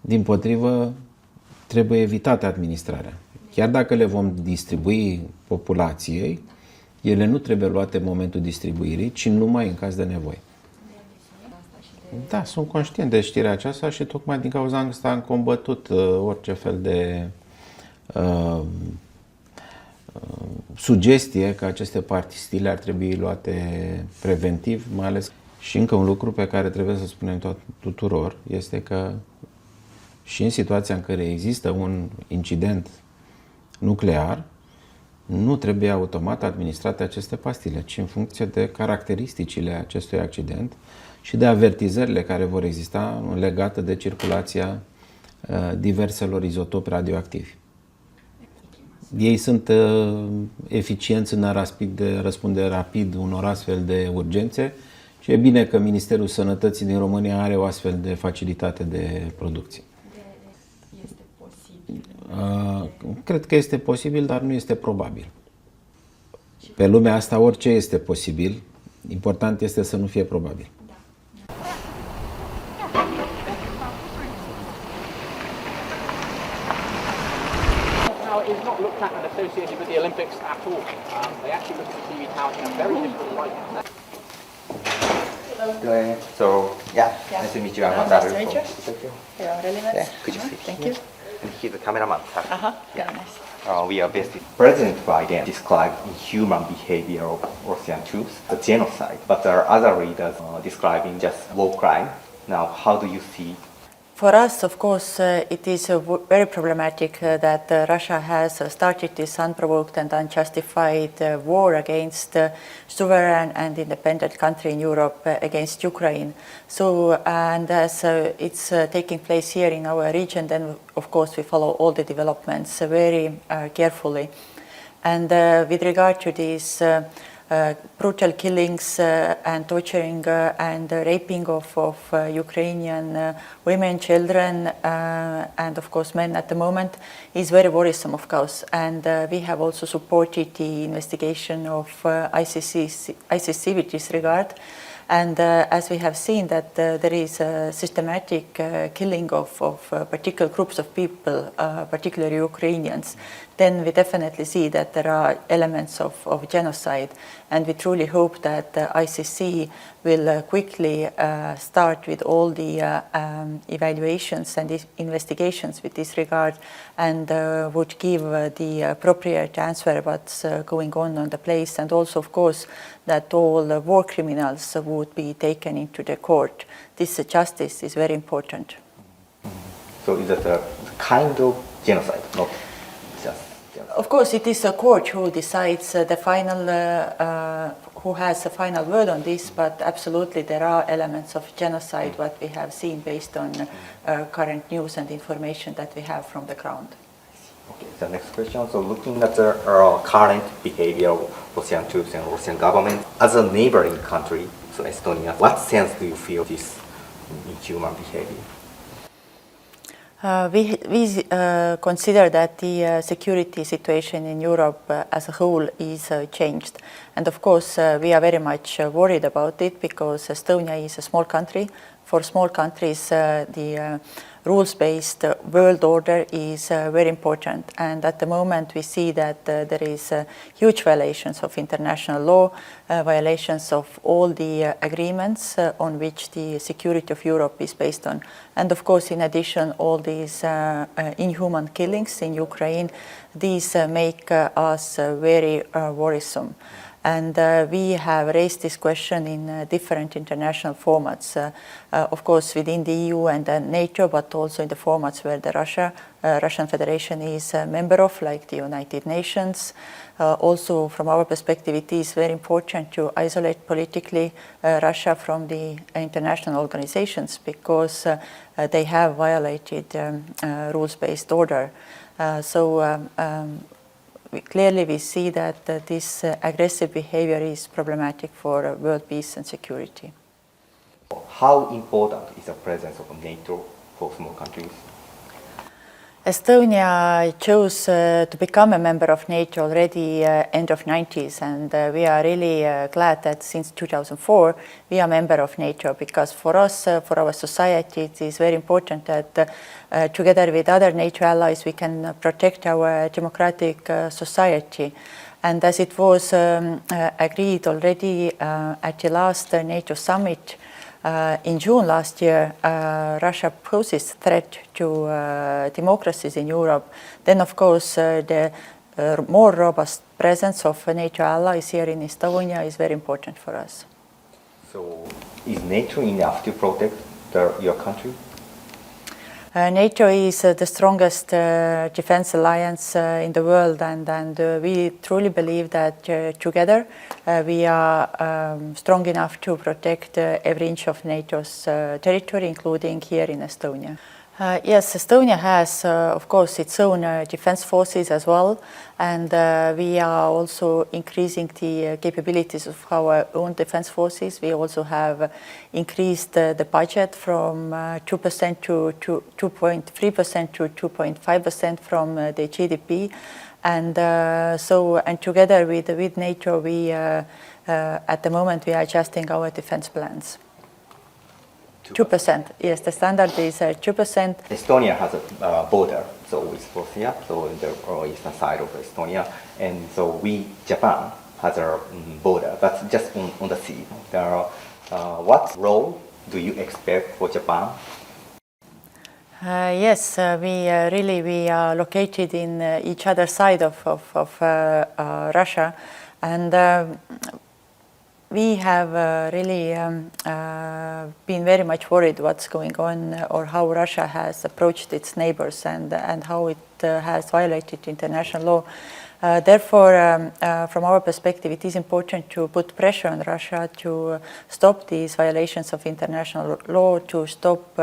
Dimpotrivă, trebuie evitată administrarea. Chiar dacă le vom distribui populației, ele nu trebuie luate în momentul distribuirii, ci numai în caz de nevoie. Da, sunt conștient de știrea aceasta și tocmai din cauza asta am combătut orice fel de sugestie că aceste pastile ar trebui luate preventiv, mai ales. Și încă un lucru pe care trebuie să spunem tuturor este că și în situația în care există un incident nuclear, nu trebuie automat administrate aceste pastile, ci în funcție de caracteristicile acestui accident și de avertizările care vor exista legate de circulația diverselor izotopi radioactivi. Ei sunt eficienți în a răspunde rapid unor astfel de urgențe și e bine că Ministerul Sănătății din România are o astfel de facilitate de producție. Cred că este posibil, dar nu este probabil. Pe lumea asta orice este posibil, important este să nu fie probabil. Is not looked at and associated with the Olympics at all. They actually look at the TV tower in a very different light. So, yeah, nice to meet you. I'm Wataru. Nice to meet you. You're really nice. Yeah, could you see? Thank you. And he's the cameraman. Very nice. We are based in President Biden described inhuman behavior of Russian troops, the genocide. But there are other readers describing just war crime. Now, how do you see? For us, of course, it is very problematic that Russia has started this unprovoked and unjustified war against a sovereign and independent country in Europe, against Ukraine. So, and as it's taking place here in our region, then of course we follow all the developments very carefully. And with regard to these brutal killings and torturing and raping of Ukrainian women, children, and of course men at the moment is very worrisome, of course. And we have also supported the investigation of ICC with this regard. And as we have seen that there is a systematic killing of particular groups of people, particularly Ukrainians, then we definitely see that there are elements of genocide. And we truly hope that ICC will quickly start with all the evaluations and investigations with this regard, and would give the appropriate answer what's going on the place, and also of course that all war criminals would be taken into the court. This justice is very important. So is that a kind of genocide, not just genocide? Of course, it is a court who decides the final, who has the final word on this, but absolutely there are elements of genocide what we have seen based on current news and information that we have from the ground. Okay, the next question. So looking at the current behavior of Russian troops and Russian government as a neighboring country, so Estonia, what sense do you feel this inhuman behavior? We consider that the security situation in Europe as a whole is changed. And of course, we are very much worried about it because Estonia is a small country. For small countries, the rules-based world order is very important. And at the moment, we see that there is huge violations of international law, violations of all the agreements on which the security of Europe is based on. And of course, in addition, all these inhuman killings in Ukraine, these make us very worrisome. And we have raised this question in different international formats, of course within the EU and NATO, but also in the formats where the Russian Federation is a member of, like the United Nations. Also, from our perspective, it is very important to isolate politically Russia from the international organizations because they have violated rules-based order. Clearly, we see that this aggressive behavior is problematic for world peace and security. How important is the presence of NATO for small countries? Estonia chose to become a member of NATO already end of 90s, and we are really glad that since 2004 we are a member of NATO, because for us, for our society, it is very important that together with other NATO allies we can protect our democratic society. And as it was agreed already at the last NATO summit in June last year, Russia poses threat to democracies in Europe. Then, of course, the more robust presence of NATO allies here in Estonia is very important for us. So, is NATO enough to protect your country? NATO is the strongest defense alliance in the world, and we truly believe that together we are strong enough to protect every inch of NATO's territory, including here in Estonia. Yes, Estonia has, of course, its own defense forces as well, and we are also increasing the capabilities of our own defense forces. We also have increased the budget from 2% to 2.3% to 2.5% from the GDP, and together with NATO, we at the moment we are adjusting our defense plans. 2%. Yes, the standard is 2%. Estonia has a border, so with Russia, so in the eastern side of Estonia, and so Japan, has a border, but just on the sea. What role do you expect for Japan? Yes, we are located in each other side of Russia, and we have really been very much worried what's going on or how Russia has approached its neighbors and how it has violated international law. Therefore, from our perspective, it is important to put pressure on Russia to stop these violations of international law, to stop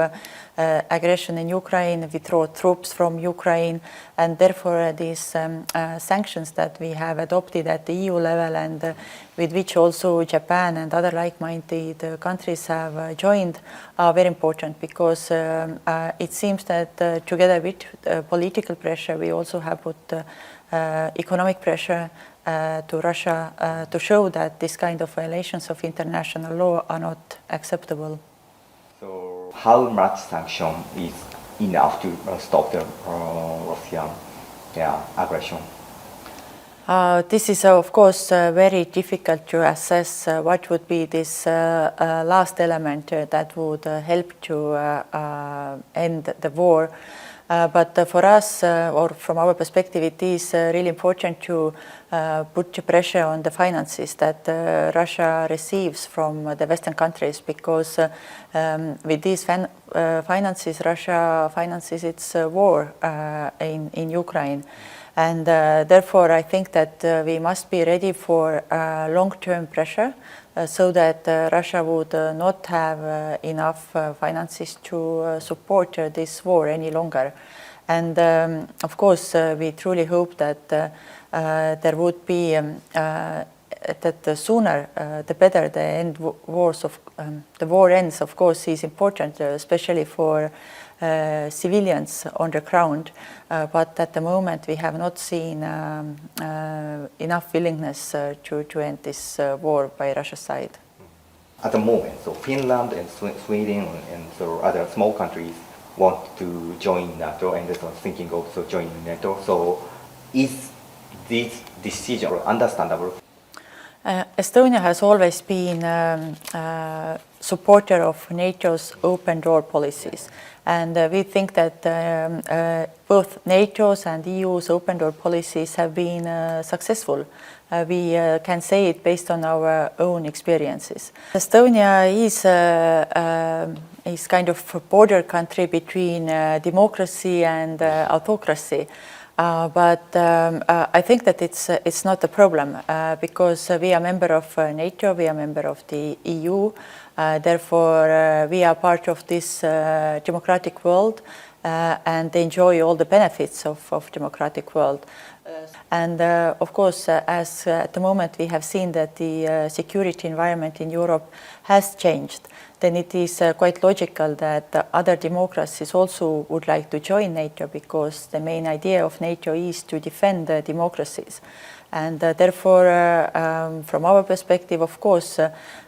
aggression in Ukraine, withdraw troops from Ukraine, and therefore these sanctions that we have adopted at the EU level and with which also Japan and other like-minded countries have joined are very important, because it seems that together with political pressure we also have put economic pressure to Russia to show that this kind of violations of international law are not acceptable. So, how much sanction is enough to stop the Russian aggression? This is, of course, very difficult to assess what would be this last element that would help to end the war. But for us, or from our perspective, it is really important to put pressure on the finances that Russia receives from the Western countries, because with these finances, Russia finances its war in Ukraine. And therefore, I think that we must be ready for long-term pressure so that Russia would not have enough finances to support this war any longer. And of course, we truly hope that there would be that the sooner the better the war ends. Of course, is important, especially for civilians on the ground, but at the moment we have not seen enough willingness to end this war by Russia's side. At the moment, so Finland and Sweden and so other small countries want to join NATO and so thinking of joining NATO. So is this decision understandable? Estonia has always been a supporter of NATO's open door policies, and we think that both NATO's and EU's open door policies have been successful. We can say it based on our own experiences. Estonia is kind of a border country between democracy and autocracy. But I think that it's not a problem because we are a member of NATO, we are a member of the EU, therefore we are part of this democratic world and enjoy all the benefits of democratic world. And of course, as at the moment we have seen that the security environment in Europe has changed, then it is quite logical that other democracies also would like to join NATO because the main idea of NATO is to defend democracies. And therefore, from our perspective, of course,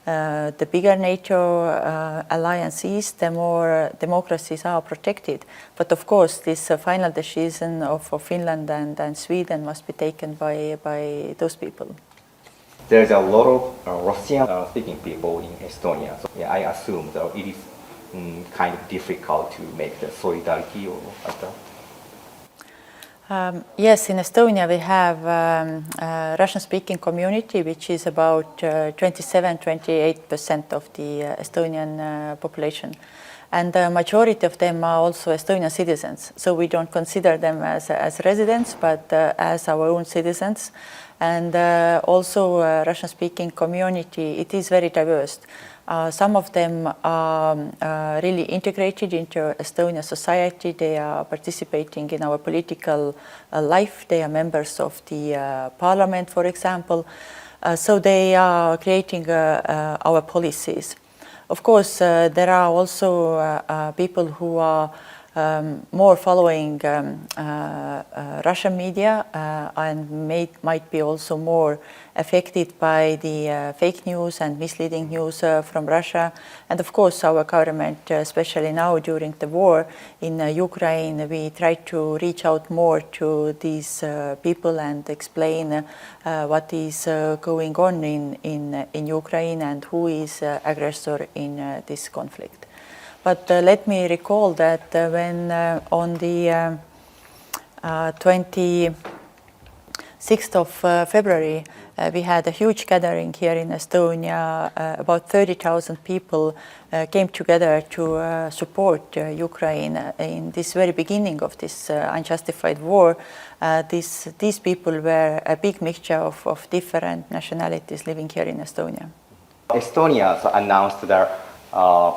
the bigger NATO alliance is, the more democracies are protected. But of course, this final decision of Finland and Sweden must be taken by those people. There's a lot of Russian-speaking people in Estonia, so I assume that it is kind of difficult to make the solidarity or like that. Yes, in Estonia we have a Russian-speaking community, which is about 27-28% of the Estonian population. And the majority of them are also Estonian citizens. So we don't consider them as residents, but as our own citizens. And also Russian-speaking community, it is very diverse. Some of them are really integrated into Estonian society. They are participating in our political life. They are members of the parliament, for example. So they are creating our policies. Of course, there are also people who are more following Russian media and might be also more affected by the fake news and misleading news from Russia. And of course, our government, especially now during the war in Ukraine, we try to reach out more to these people and explain what is going on in Ukraine and who is aggressor in this conflict. But let me recall that when on the 26th of February, we had a huge gathering here in Estonia. About 30,000 people came together to support Ukraine in this very beginning of this unjustified war. These people were a big mixture of different nationalities living here in Estonia. Estonia announced their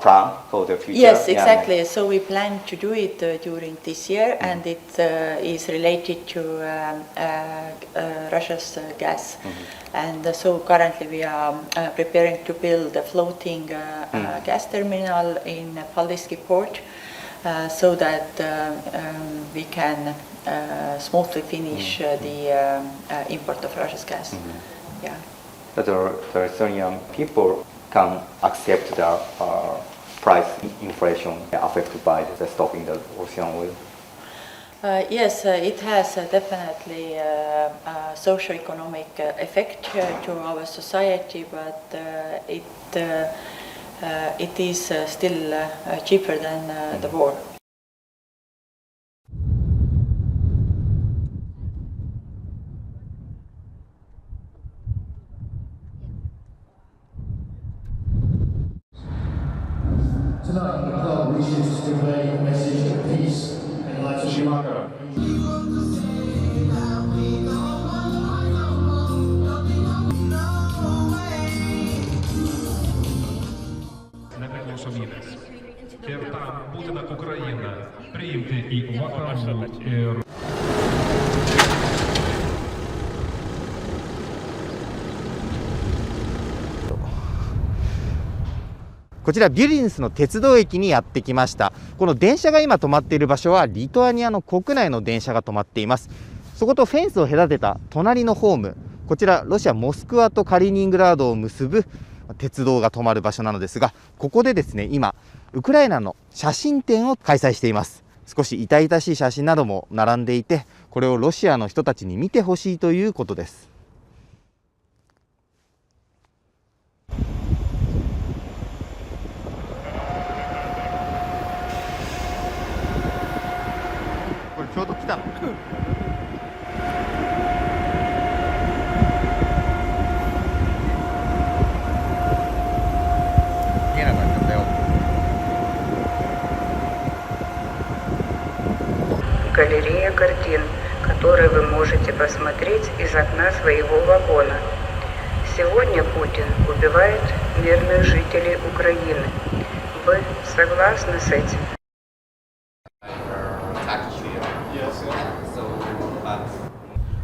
plan for the future. Yes, exactly. So we plan to do it during this year, and it is related to Russia's gas. And so currently we are preparing to build a floating gas terminal in Paldiski port so that we can smoothly finish the import of Russia's gas. Yeah. That the Estonian people can accept the price inflation affected by the stopping the Russian oil? Yes, it has definitely a socio-economic effect to our society, but it is still cheaper than the war. Tonight, the club wishes to convey a message of peace and light of Schumacher. Nepriklausomybės. Ir tam būtina Ukraina こちらビュリヌスの鉄道駅にやってきました。この電車が今止まっている場所はリトアニアの国内の電車が止まっています。そことフェンスを隔てた隣のホーム、こちらロシアモスクワとカリーニングラードを結ぶ鉄道が止まる場所なのですが、ここでですね、今ウクライナの写真展を開催しています。少し痛々しい写真なども並んでいて、これをロシアの人たちに見てほしいということです。これちょうど来たの見えなくなっちゃったよ。Галерея картин, которые вы можете посмотреть из окна своего вагона. Сегодня Путин убивает мирных жителей Украины. Вы согласны с этим?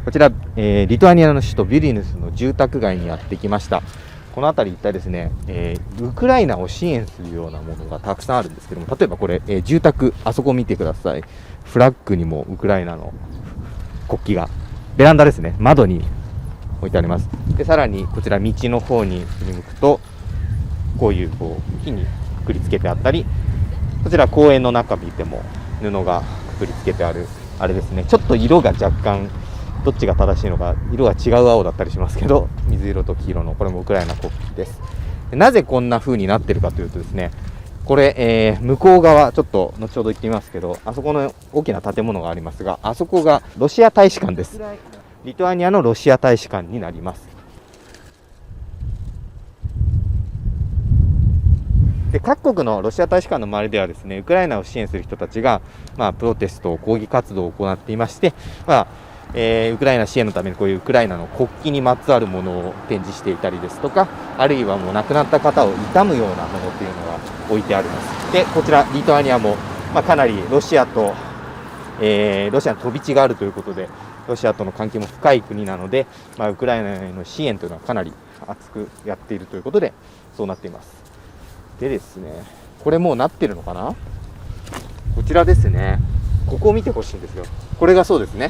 こちら、リトアニアの首都ビュリヌスの住宅街にやってきました。この辺り一帯ですね、ウクライナを支援するようなものがたくさんあるんですけども、例えばこれ、住宅、あそこ見てください。フラッグにもウクライナの国旗が、ベランダですね、窓に置いてあります。でさらにこちら道の方に振り向くと、こういう木にくくりつけてあったり、こちら公園の中見ても布がくくりつけてある、あれですね、ちょっと色が若干どっちが正しいのか、色が違う青だったりしますけど、水色と黄色のこれもウクライナ国旗です。なぜこんな風になってるかというとですね、これ、向こう側ちょっと後ほど行ってみますけど、あそこの大きな建物がありますが、あそこがロシア大使館です。リトアニアのロシア大使館になります。で各国のロシア大使館の周りではですね、ウクライナを支援する人たちが、プロテスト、抗議活動を行っていまして、ウクライナ支援のためにこういうウクライナの国旗にまつわるものを展示していたりですとか、あるいはもう亡くなった方を悼むようなものっていうのが置いてあります。でこちらリトアニアも、かなりロシアの飛び地があるということで、ロシアとの関係も深い国なので、ウクライナへの支援というのはかなり熱くやっているということで、そうなっています。でですね、これもうなってるのかな、こちらですね、ここを見てほしいんですよ。これがそうですね、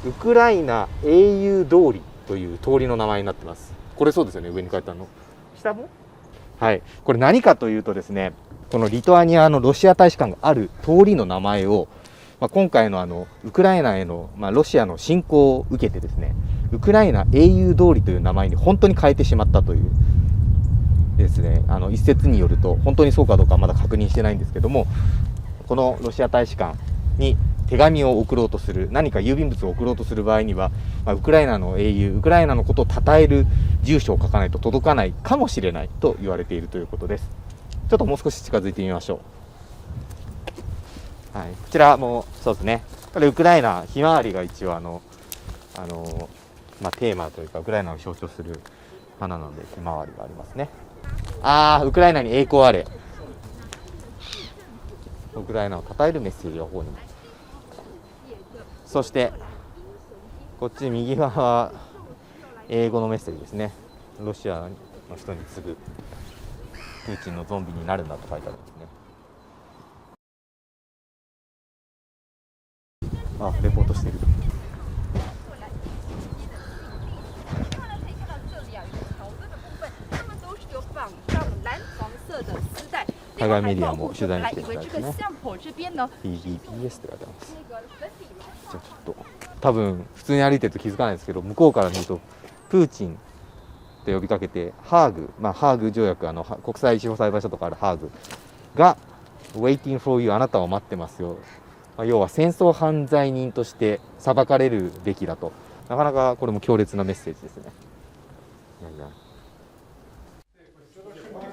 ウクライナ英雄通りという通りの名前になってます。これそうですよね、上に書いてあるの。下も？はい。これ何かというとですね、このリトアニアのロシア大使館がある通りの名前を、今回のウクライナへの、ロシアの侵攻を受けてですね、ウクライナ英雄通りという名前に本当に変えてしまったというですね、一説によると、本当にそうかどうかはまだ確認してないんですけども、このロシア大使館に手紙を送ろうとする、何か郵便物を送ろうとする場合には、ウクライナの英雄、ウクライナのことを称える住所を書かないと届かないかもしれないと言われているということです。ちょっともう少し近づいてみましょう。はい、こちらもそうですね、これウクライナひまわりが一応テーマというかウクライナを象徴する花なのでひまわりがありますね。ウクライナに栄光あれ、ウクライナを称えるメッセージがここにも。そしてこっち右側は英語のメッセージですね。ロシアの人に次ぐプーチンのゾンビになるんだと書いてあるんですね。レポートしてる。海外メディアも取材に来てるみたいですね。TVBS って書いてあります。じゃあちょっと多分普通に歩いてると気づかないですけど、向こうから見るとプーチンって呼びかけて、ハーグ条約、国際司法裁判所とかあるハーグが Waiting for you、 あなたを待ってますよ、要は戦争犯罪人として裁かれるべきだと。なかなかこれも強烈なメッセージですね。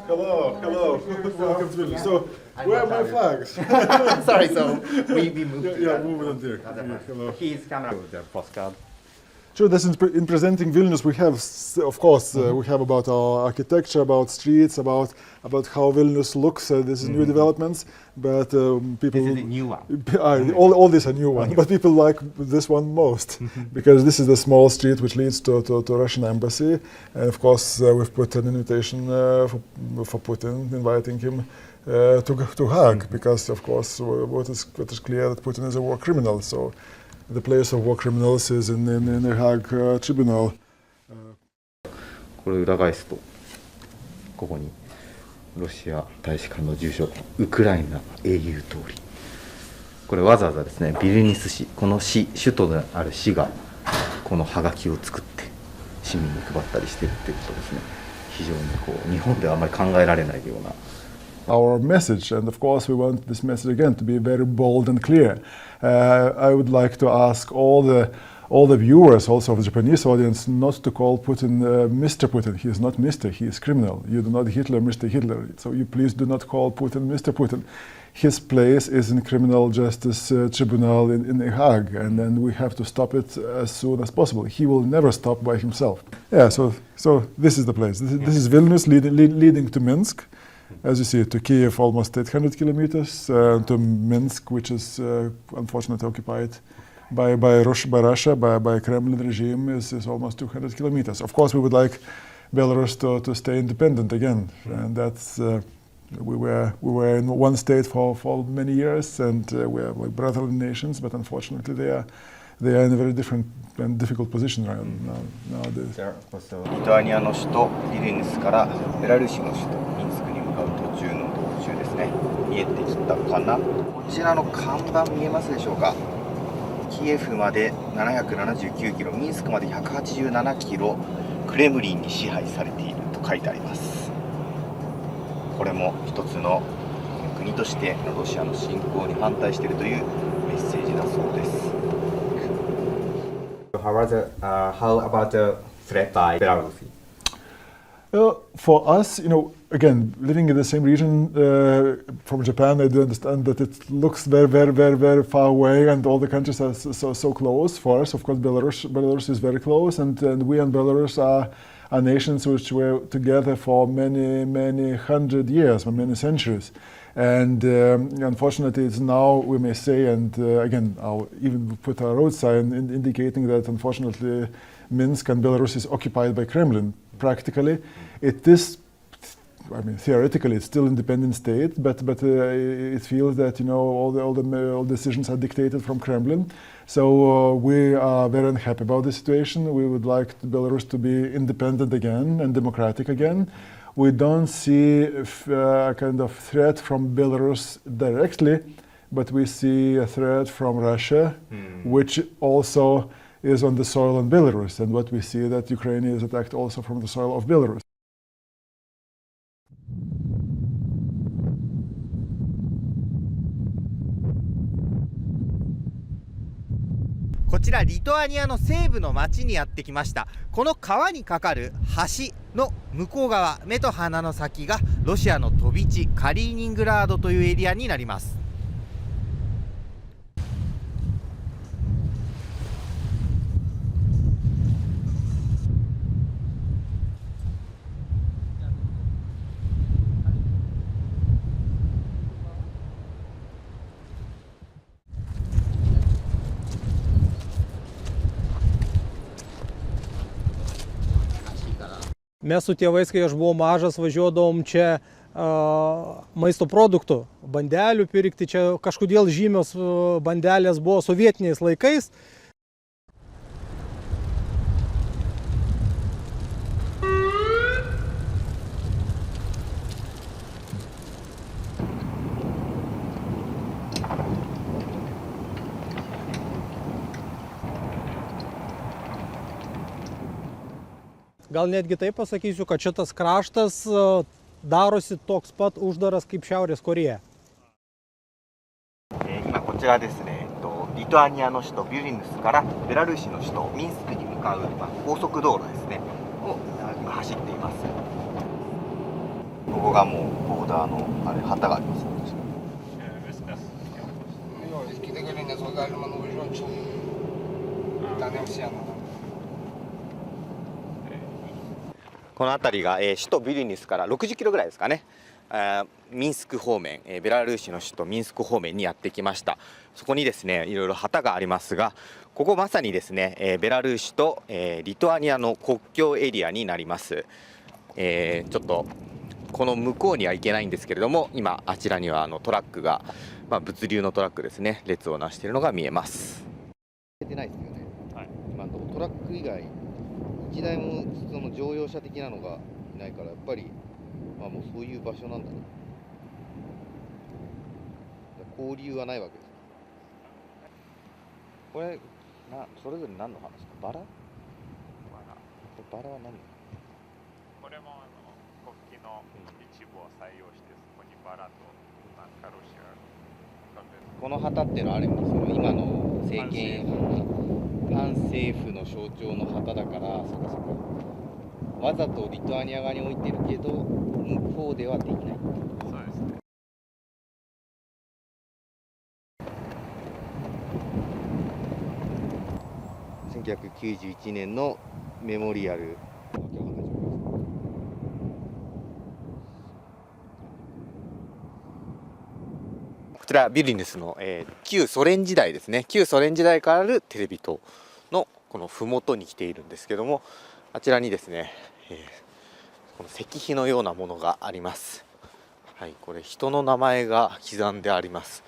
Hello. Welcome to it. So, where are my flags? Sorry, so we moved. Yeah, move them there. Hello. He's camera. The postcard. Sure, that's in presenting Vilnius, we have, of course, we have about our architecture, about streets, about how Vilnius looks. This is new developments, but people. This is a new one. All these are new ones, but people like this one most because this is the small street which leads to Russian embassy, and of course we've put an invitation for Putin, inviting him to Hague, because of course what is clear that Putin is a war criminal. So. The place of war criminals is in the Hague Tribunal. これ裏返すとここにロシア大使館の住所、ウクライナ英雄通り。これわざわざですね、ビルニス市、この市、首都である市がこのハガキを作って市民に配ったりしてるっていうことですね。非常にこう日本ではあまり考えられないような。Our message, and of course we want this message again to be very bold and clear. I would like to ask all the viewers, also of the Japanese audience, not to call Putin Mr. Putin. He is not Mr. He is criminal. You do not Hitler, Mr. Hitler. So you please do not call Putin Mr. Putin. His place is in criminal justice tribunal in The Hague, and then we have to stop it as soon as possible. He will never stop by himself. Yeah. So this is the place. This is Vilnius leading to Minsk. As you see, to Kiev almost 800 kilometers, to Minsk, which is unfortunately occupied by Russia, by Kremlin regime, is almost 200 kilometers. Of course, we would like Belarus to stay independent again, and that's we were in one state for many years, and we are like brotherly nations, but unfortunately they are in a very different and difficult position right nowadays. リトアニアの首都ビリニュスからベラルーシの首都ミンスクに向かう途中の道中ですね。見えてきたかな。こちらの看板見えますでしょうか。キエフまで779キロ、ミンスクまで187キロ、クレムリンに支配されていると書いてあります。これも一つの国としてロシアの侵攻に反対しているというメッセージだそうです。How about the threat by Belarus? For us, again, living in the same region from Japan, I do understand that it looks very, very, very, very far away, and all the countries are so close. For us, of course, Belarus is very close, and we and Belarus are nations which were together for many, many hundred years, for many centuries. And unfortunately, it's now, we may say, and again, even put a road sign indicating that unfortunately Minsk and Belarus is occupied by Kremlin. Practically, it is, theoretically, it's still an independent state, but it feels that all the decisions are dictated from Kremlin. So we are very unhappy about the situation. We would like Belarus to be independent again and democratic again. We don't see a kind of threat from Belarus directly, but we see a threat from Russia, which also is on the soil of Belarus. And what we see that Ukraine is attacked also from the soil of Belarus. こちらリトアニアの西部の町にやってきました。この川に架かる橋の向こう側、目と鼻の先がロシアの飛び地カリーニングラードというエリアになります。Mes su tėvais, kai aš buvau mažas, važiuodavom čia maisto produktų, bandelių pirkti. Čia kažkodėl žymios bandelės buvo sovietiniais laikais. Gal netgi taip pasakysiu, kad šitas kraštas darosi toks pat uždaras kaip Šiaurės Korėja. 今こちらですね、リトアニアの首都ビュリニュスからベラルーシの首都ミンスクに向かう、高速道路ですねを今走っています。ここがもうボーダーの旗があります。この辺りが、首都ビリニュスから60キロぐらいですかね、ミンスク方面、ベラルーシの首都ミンスク方面にやってきました。そこにですねいろいろ旗がありますが、ここまさにですね、ベラルーシと、リトアニアの国境エリアになります。ちょっとこの向こうには行けないんですけれども、今あちらにはトラックが、物流のトラックですね、列をなしているのが見えます。出てないですよね。はい、今のところトラック以外1台もその乗用車的なのがいないから、やっぱりもうそういう場所なんだね。交流はないわけです。これそれぞれ何の話か。バラは何？これも国旗の一部を採用して、そこにバラとロシア。この旗っていうのはある意味その今の政権反政府の象徴の旗だから、そうかそうか、わざとリトアニア側に置いてるけど向こうではできない。そうですね。1991年のメモリアル。こちらビリニュスの、旧ソ連時代ですね。旧ソ連時代からあるテレビ塔のこの麓に来ているんですけども、あちらにですね、この石碑のようなものがあります。はい、これ人の名前が刻んであります。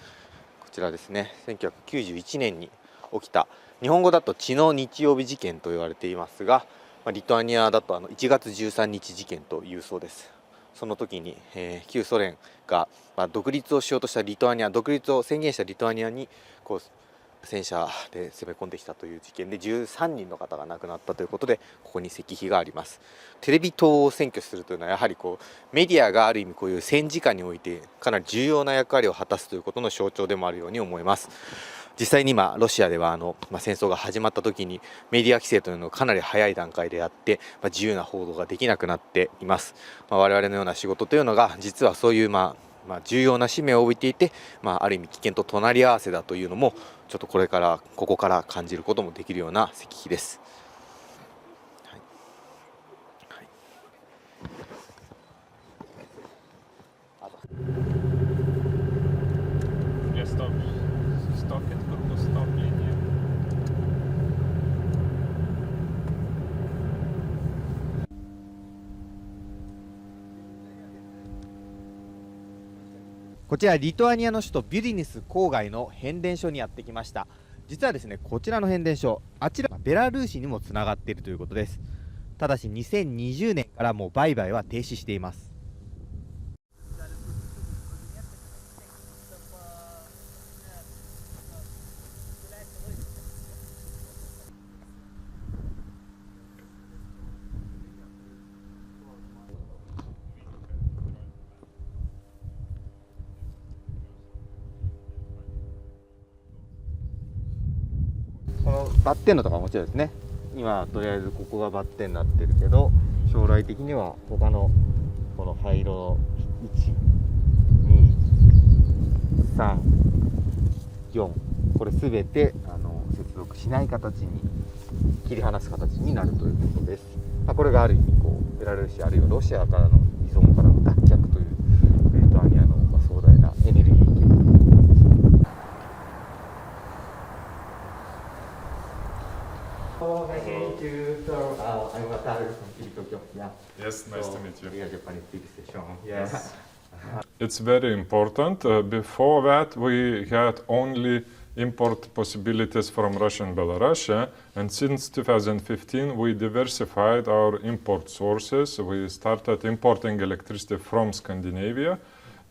こちらですね、1991年に起きた、日本語だと血の日曜日事件と言われていますが、リトアニアだと1月13日事件というそうです。その時に、旧ソ連が、独立をしようとしたリトアニア、独立を宣言したリトアニアにこう戦車で攻め込んできたという事件で13人の方が亡くなったということで、ここに石碑があります。テレビ塔を占拠するというのはやはりメディアがある意味こういう戦時下においてかなり重要な役割を果たすということの象徴でもあるように思います。実際に今ロシアでは戦争が始まった時にメディア規制というのがかなり早い段階であって、自由な報道ができなくなっています。我々のような仕事というのが実はそういう重要な使命を帯びていて、ある意味危険と隣り合わせだというのもちょっとここから感じることもできるような石碑です。こちらリトアニアの首都ビリニュス郊外の変電所にやってきました。実はですね、こちらの変電所、あちらベラルーシにもつながっているということです。ただし2020年からもう売買は停止しています。このバッテンのとかもちろんですね。今とりあえずここがバッテンになってるけど、将来的には他のこの灰色の1、2、3、4、これすべて接続しない形に切り離す形になるということです。これがある意味ベラルーシあるいはロシアからの依存からの脱却というリトアニアの壮大なエネルギー計画。Thank you. I'm Wataru from TV Tokyo. Yeah. Yes, nice to meet you. We are Japanese TV station. Yes. It's very important. Before that, we had only import possibilities from Russia and Belarus, and since 2015, we diversified our import sources. We started importing electricity from Scandinavia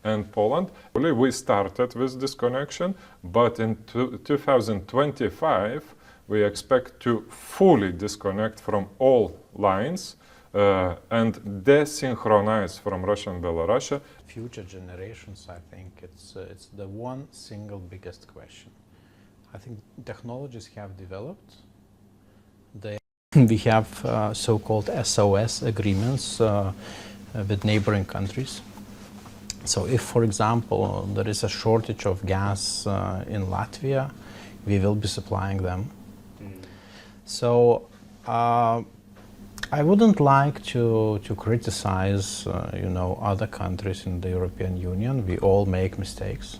and Poland. We started with this connection, but in 2025, we expect to fully disconnect from all lines and desynchronize from Russia and Belarus. Future generations, I think it's the one single biggest question. I think technologies have developed. We have so-called SOS agreements with neighboring countries. So if, for example, there is a shortage of gas in Latvia, we will be supplying them. So I wouldn't like to criticize, other countries in the European Union. We all make mistakes.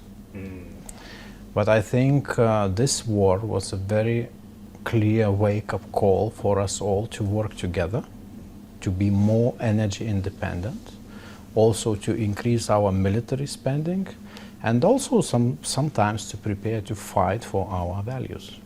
But I think this war was a very clear wake-up call for us all to work together, to be more energy independent, also to increase our military spending, and also sometimes to prepare to fight for our values.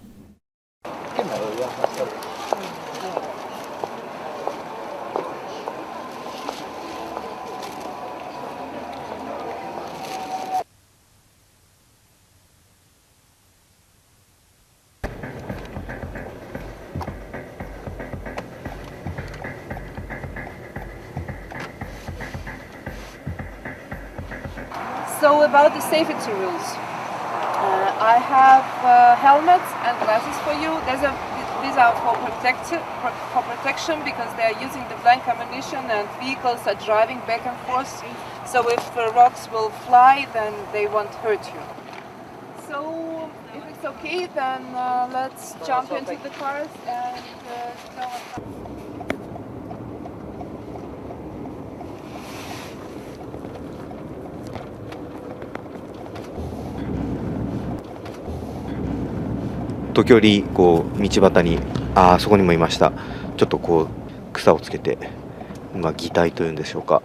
So about the safety rules, I have helmets and glasses for you. These are for protection because they are using the blank ammunition and vehicles are driving back and forth. So if rocks will fly, then they won't hurt you. So if it's okay, then let's jump into the cars and go. 時折こう道端にそこにもいました。ちょっとこう草をつけて、擬態というんでしょうか、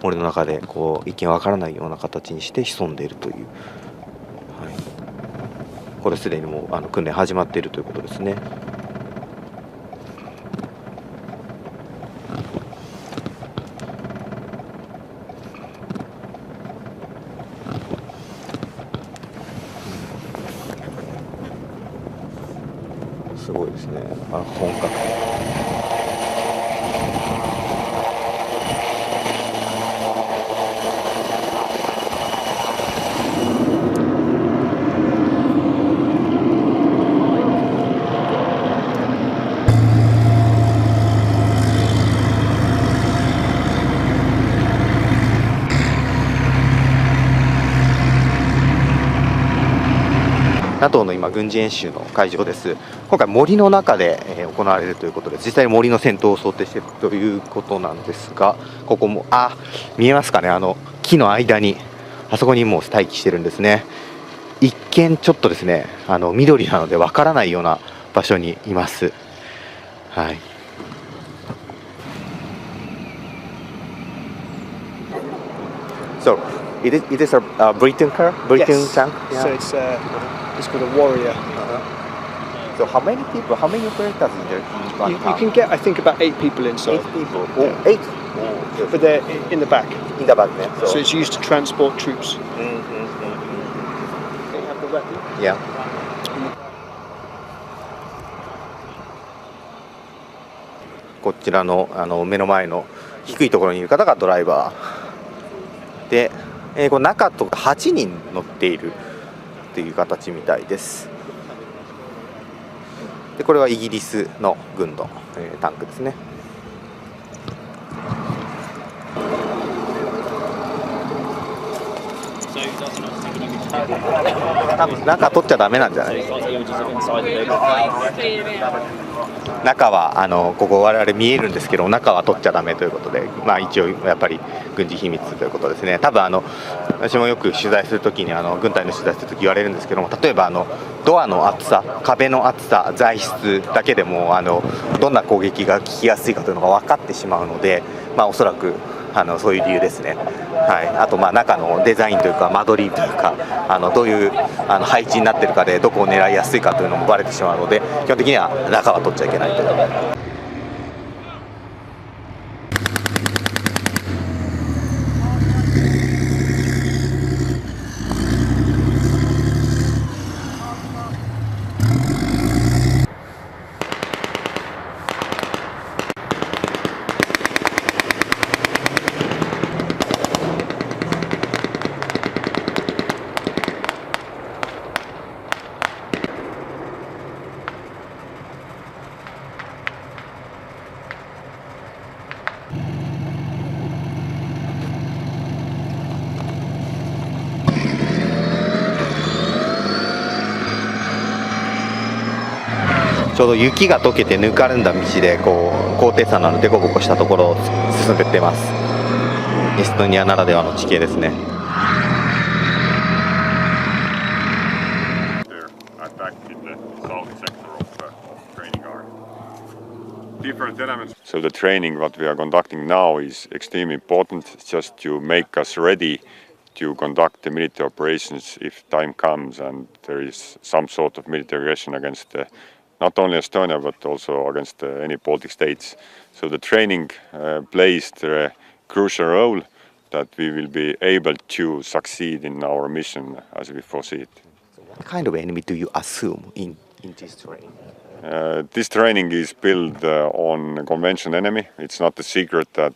森の中でこう一見わからないような形にして潜んでいるという、これすでにもう訓練始まっているということですね。すごいですね。本格的。NATO の今軍事演習の会場です。今回森の中で行われるということで、実際に森の戦闘を想定しているということなんですが、ここも見えますかね、木の間にあそこにもう待機してるんですね。一見ちょっとですね、緑なのでわからないような場所にいます。はい。So it is a Britain car, Britain tank. So it's called a Warrior. So how many people? How many operators in there? You can get, I think, about 8 people inside. 8 people. Oh, 8. Oh, but they're in the back. In the back, yeah. So it's used to transport troops. They have the weapon. Yeah. こちらの目の前の低いところにいる方がドライバーで、この中とか8人乗っているという形みたいです。でこれはイギリスの軍の、タンクですね。多分中取っちゃダメなんじゃないですか。中はここ我々見えるんですけど、中は取っちゃダメということで、一応やっぱり軍事秘密ということですね。多分私もよく取材するときに軍隊の取材するとき言われるんですけども、例えばドアの厚さ、壁の厚さ、材質だけでもどんな攻撃が効きやすいかというのが分かってしまうので、おそらくそういう理由ですね。はい、あと中のデザインというか間取りというかどういう配置になっているかでどこを狙いやすいかというのもバレてしまうので、基本的には中は取っちゃいけないという。ちょうど雪が溶けてぬかるんだ道でこう高低差のあるデコボコしたところを進んでいってます。エストニアならではの地形ですね。So the training what we are conducting now is extremely important, just to make us ready to conduct the military operations if time comes and there is some sort of military aggression against not only Estonia but also against any Baltic states. So the training plays the crucial role that we will be able to succeed in our mission as we foresee it. What kind of enemy do you assume in this training? This training is built on a conventional enemy. It's not a secret that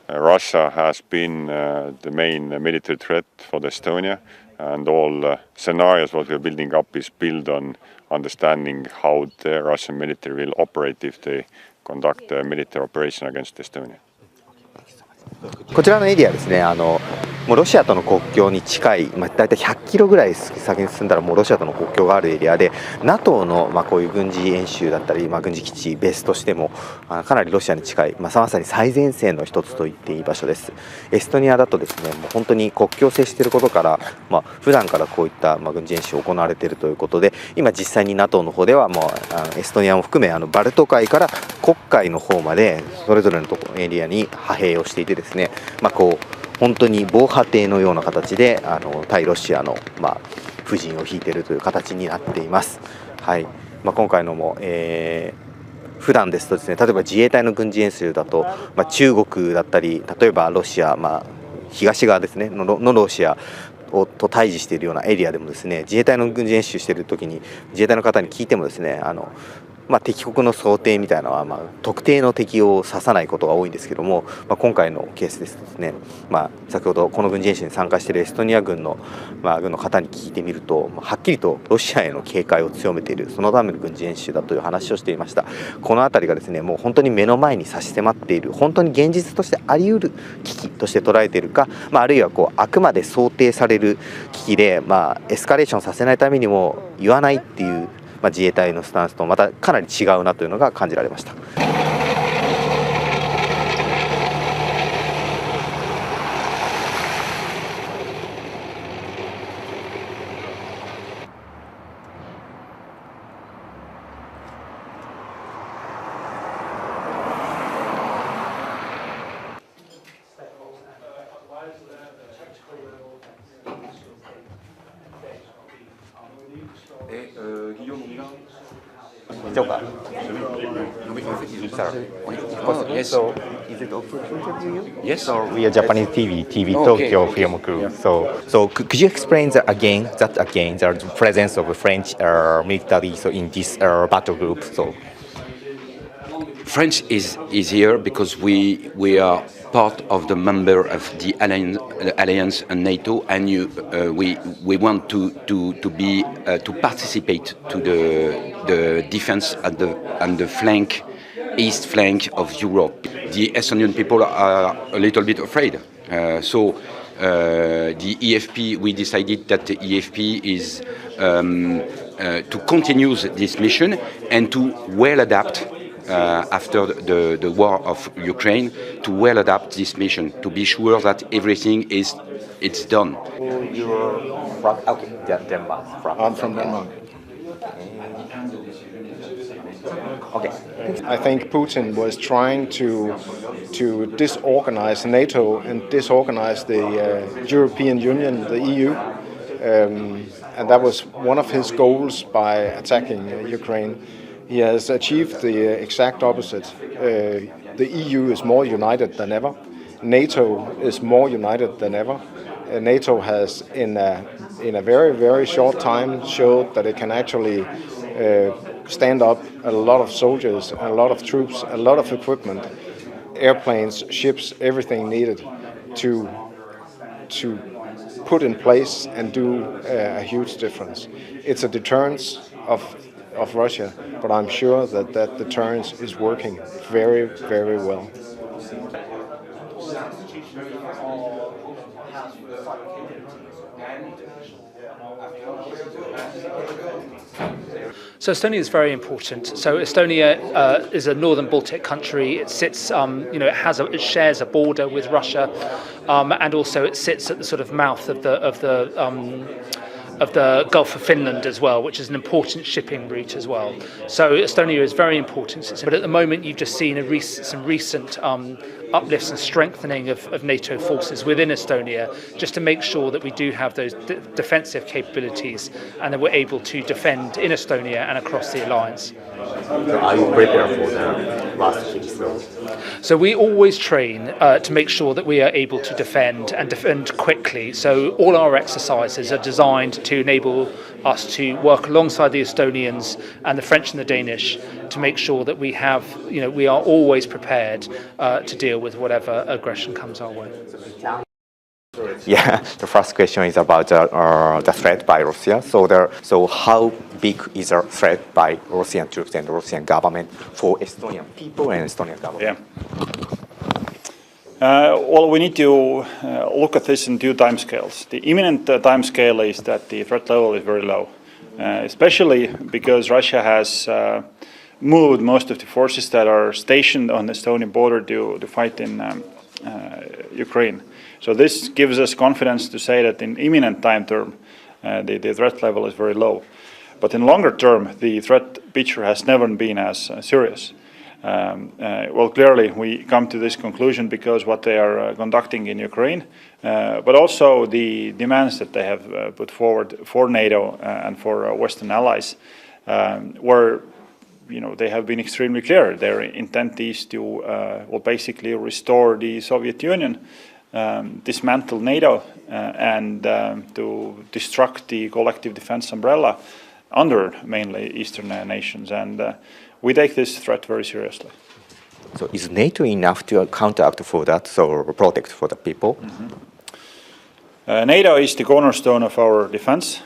Russia has been the main military threat for Estonia, and all scenarios what we are building up is built on understanding how the Russian military will operate if they conduct a military operation against Estonia. こちらのエリアですね、もうロシアとの国境に近い、だいたい100キロぐらい先に進んだらもうロシアとの国境があるエリアで NATO のこういう軍事演習だったり、軍事基地ベースとしてもかなりロシアに近い、まさに最前線の一つと言っていい場所です。エストニアだとですね、もう本当に国境を接していることから、普段からこういった軍事演習を行われているということで、今実際に NATO の方ではもうエストニアも含めバルト海から黒海の方までそれぞれのエリアに派兵をしていてですね、こう本当に防波堤のような形で対ロシアの布陣を引いているという形になっています。はい、今回のも、普段ですとですね、例えば自衛隊の軍事演習だと、中国だったり、例えばロシア、東側ですねのロシアと対峙しているようなエリアでもですね、自衛隊の軍事演習している時に自衛隊の方に聞いてもですね、敵国の想定みたいなのは、特定の敵を指さないことが多いんですけども、今回のケースですとですね、先ほどこの軍事演習に参加しているエストニア軍の、軍の方に聞いてみると、はっきりとロシアへの警戒を強めている、そのための軍事演習だという話をしていました。この辺りがですね、もう本当に目の前に差し迫っている、本当に現実としてあり得る危機として捉えているか、あるいはあくまで想定される危機で、エスカレーションさせないためにも言わないっていう自衛隊のスタンスとまたかなり違うなというのが感じられました。Yes. So, is it okay to interview you? Yes. So we are Japanese TV Tokyo film crew. So could you explain that again the presence of French military in this battle group? So French is here because we are part of the member of the alliance and NATO, and we want to be to participate to the defense at the flank. East flank of Europe. The Estonian people are a little bit afraid. So the EFP, we decided that the EFP is to continue this mission and to well adapt after the war of Ukraine, to well adapt this mission, to be sure that everything it's done. You're from Denmark. I'm from Denmark. Okay. I think Putin was trying to disorganize NATO and disorganize the European Union, the EU, and that was one of his goals by attacking Ukraine. He has achieved the exact opposite. The EU is more united than ever. NATO is more united than ever. NATO has, in a very, very short time, showed that it can actually stand up a lot of soldiers, a lot of troops, a lot of equipment, airplanes, ships, everything needed to put in place and do a huge difference. It's a deterrence of Russia, but I'm sure that deterrence is working very, very well. So Estonia is very important. So Estonia is a northern Baltic country. It sits, it shares a border with Russia, and also it sits at the sort of mouth of the Gulf of Finland as well, which is an important shipping route as well. So Estonia is very important. But at the moment, you've just seen some recent uplifts and strengthening of NATO forces within Estonia, just to make sure that we do have those defensive capabilities and that we're able to defend in Estonia and across the alliance. So are you prepared for the last phase? So we always train to make sure that we are able to defend and defend quickly. So all our exercises are designed to enable us to work alongside the Estonians and the French and the Danish to make sure that we are always prepared to deal with whatever aggression comes our way. Yeah, the first question is about the threat by Russia. So how big is the threat by Russian troops and the Russian government for Estonian people and Estonian government? Well, we need to look at this in two timescales. The imminent timescale is that the threat level is very low, especially because Russia has moved most of the forces that are stationed on the Estonian border to fight in Ukraine. So this gives us confidence to say that in imminent time term, the threat level is very low. But in longer term, the threat picture has never been as serious. Well, clearly we come to this conclusion because what they are conducting in Ukraine, but also the demands that they have put forward for NATO and for Western allies, where they have been extremely clear. Their intent is to basically restore the Soviet Union, dismantle NATO, and to destruct the collective defense umbrella under mainly Eastern nations. And we take this threat very seriously. So is NATO enough to counteract for that, so protect for the people? NATO is the cornerstone of our defense.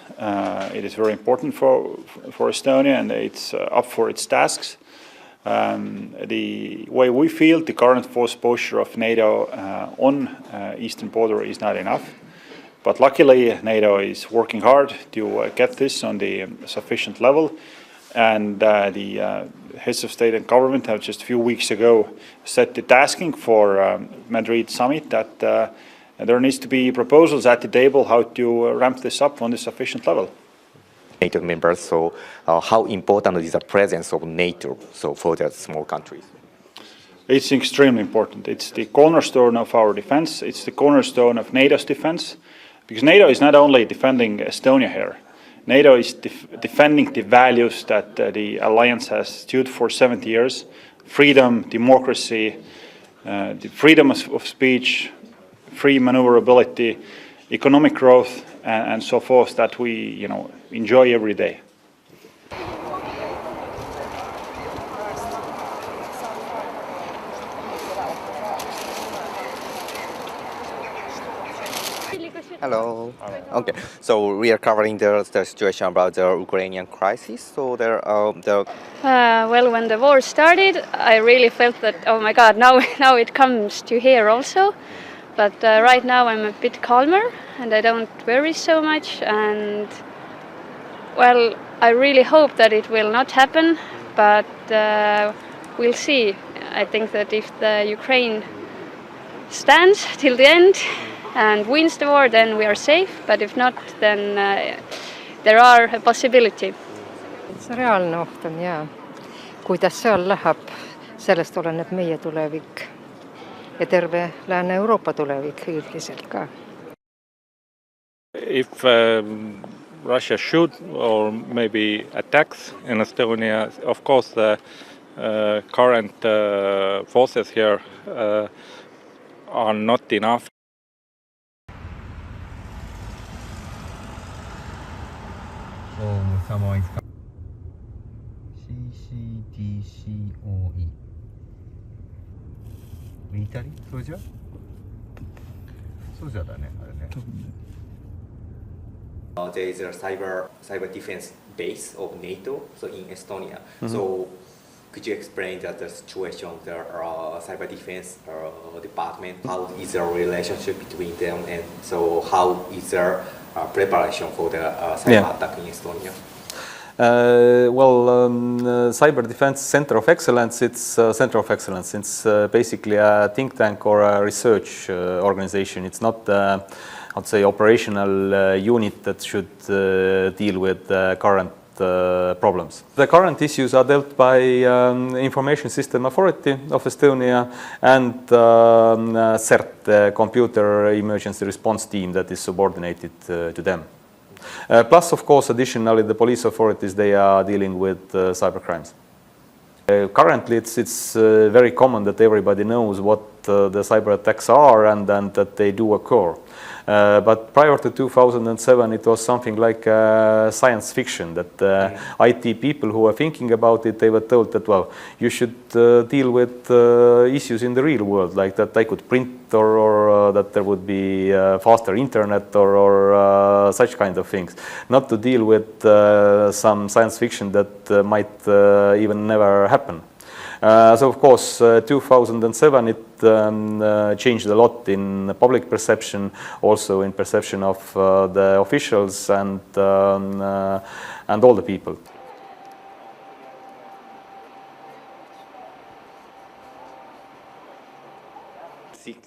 It is very important for Estonia, and it's up for its tasks. The way we feel, the current force posture of NATO on eastern border is not enough. But luckily, NATO is working hard to get this on the sufficient level. And the heads of state and government have just a few weeks ago set the tasking for Madrid summit that there needs to be proposals at the table how to ramp this up on the sufficient level. NATO members, so how important is the presence of NATO for the small countries? It's extremely important. It's the cornerstone of our defense. It's the cornerstone of NATO's defense, because NATO is not only defending Estonia here. NATO is defending the values that the alliance has stood for 70 years: freedom, democracy, the freedom of speech, free maneuverability, economic growth, and so forth that we enjoy every day. Hello. Okay, so we are covering the situation about the Ukrainian crisis. So well, when the war started, I really felt that, oh my God, now it comes to here also. But right now I'm a bit calmer and I don't worry so much. And well, I really hope that it will not happen, but we'll see. I think that if the Ukraine stands till the end and wins the war, then we are safe, but if not, then there are a possibility. See reaalne oht on jaa. Kuidas seal läheb, sellest oleneb meie tulevik ja terve Lääne-Euroopa tulevik üldiselt ka. If Russia should or maybe attacks in Estonia, of course the current forces here are not enough. CCTCOE ミリタリー？そうじゃだね、あれね。There is a cyber defense base of NATO, so in Estonia. So could you explain the situation, the cyber defense department? How is the relationship between them, and so how is their preparation for the cyber attack in Estonia? Cyber Defense Center of Excellence, it's a center of excellence. It's basically a think tank or a research organization. It's not, I'd say, operational unit that should deal with current problems. The current issues are dealt by Information System Authority of Estonia and CERT, the Computer Emergency Response Team that is subordinated to them. Plus, of course, additionally, the police authorities, they are dealing with cyber crimes. Currently, it's very common that everybody knows what the cyber attacks are and that they do occur. But prior to 2007, it was something like science fiction, that IT people who were thinking about it, they were told that, well, you should deal with issues in the real world, like that I could print or that there would be faster internet or such kind of things. Not to deal with some science fiction that might even never happen. So of course, 2007 it changed a lot in public perception, also in perception of the officials and all the people.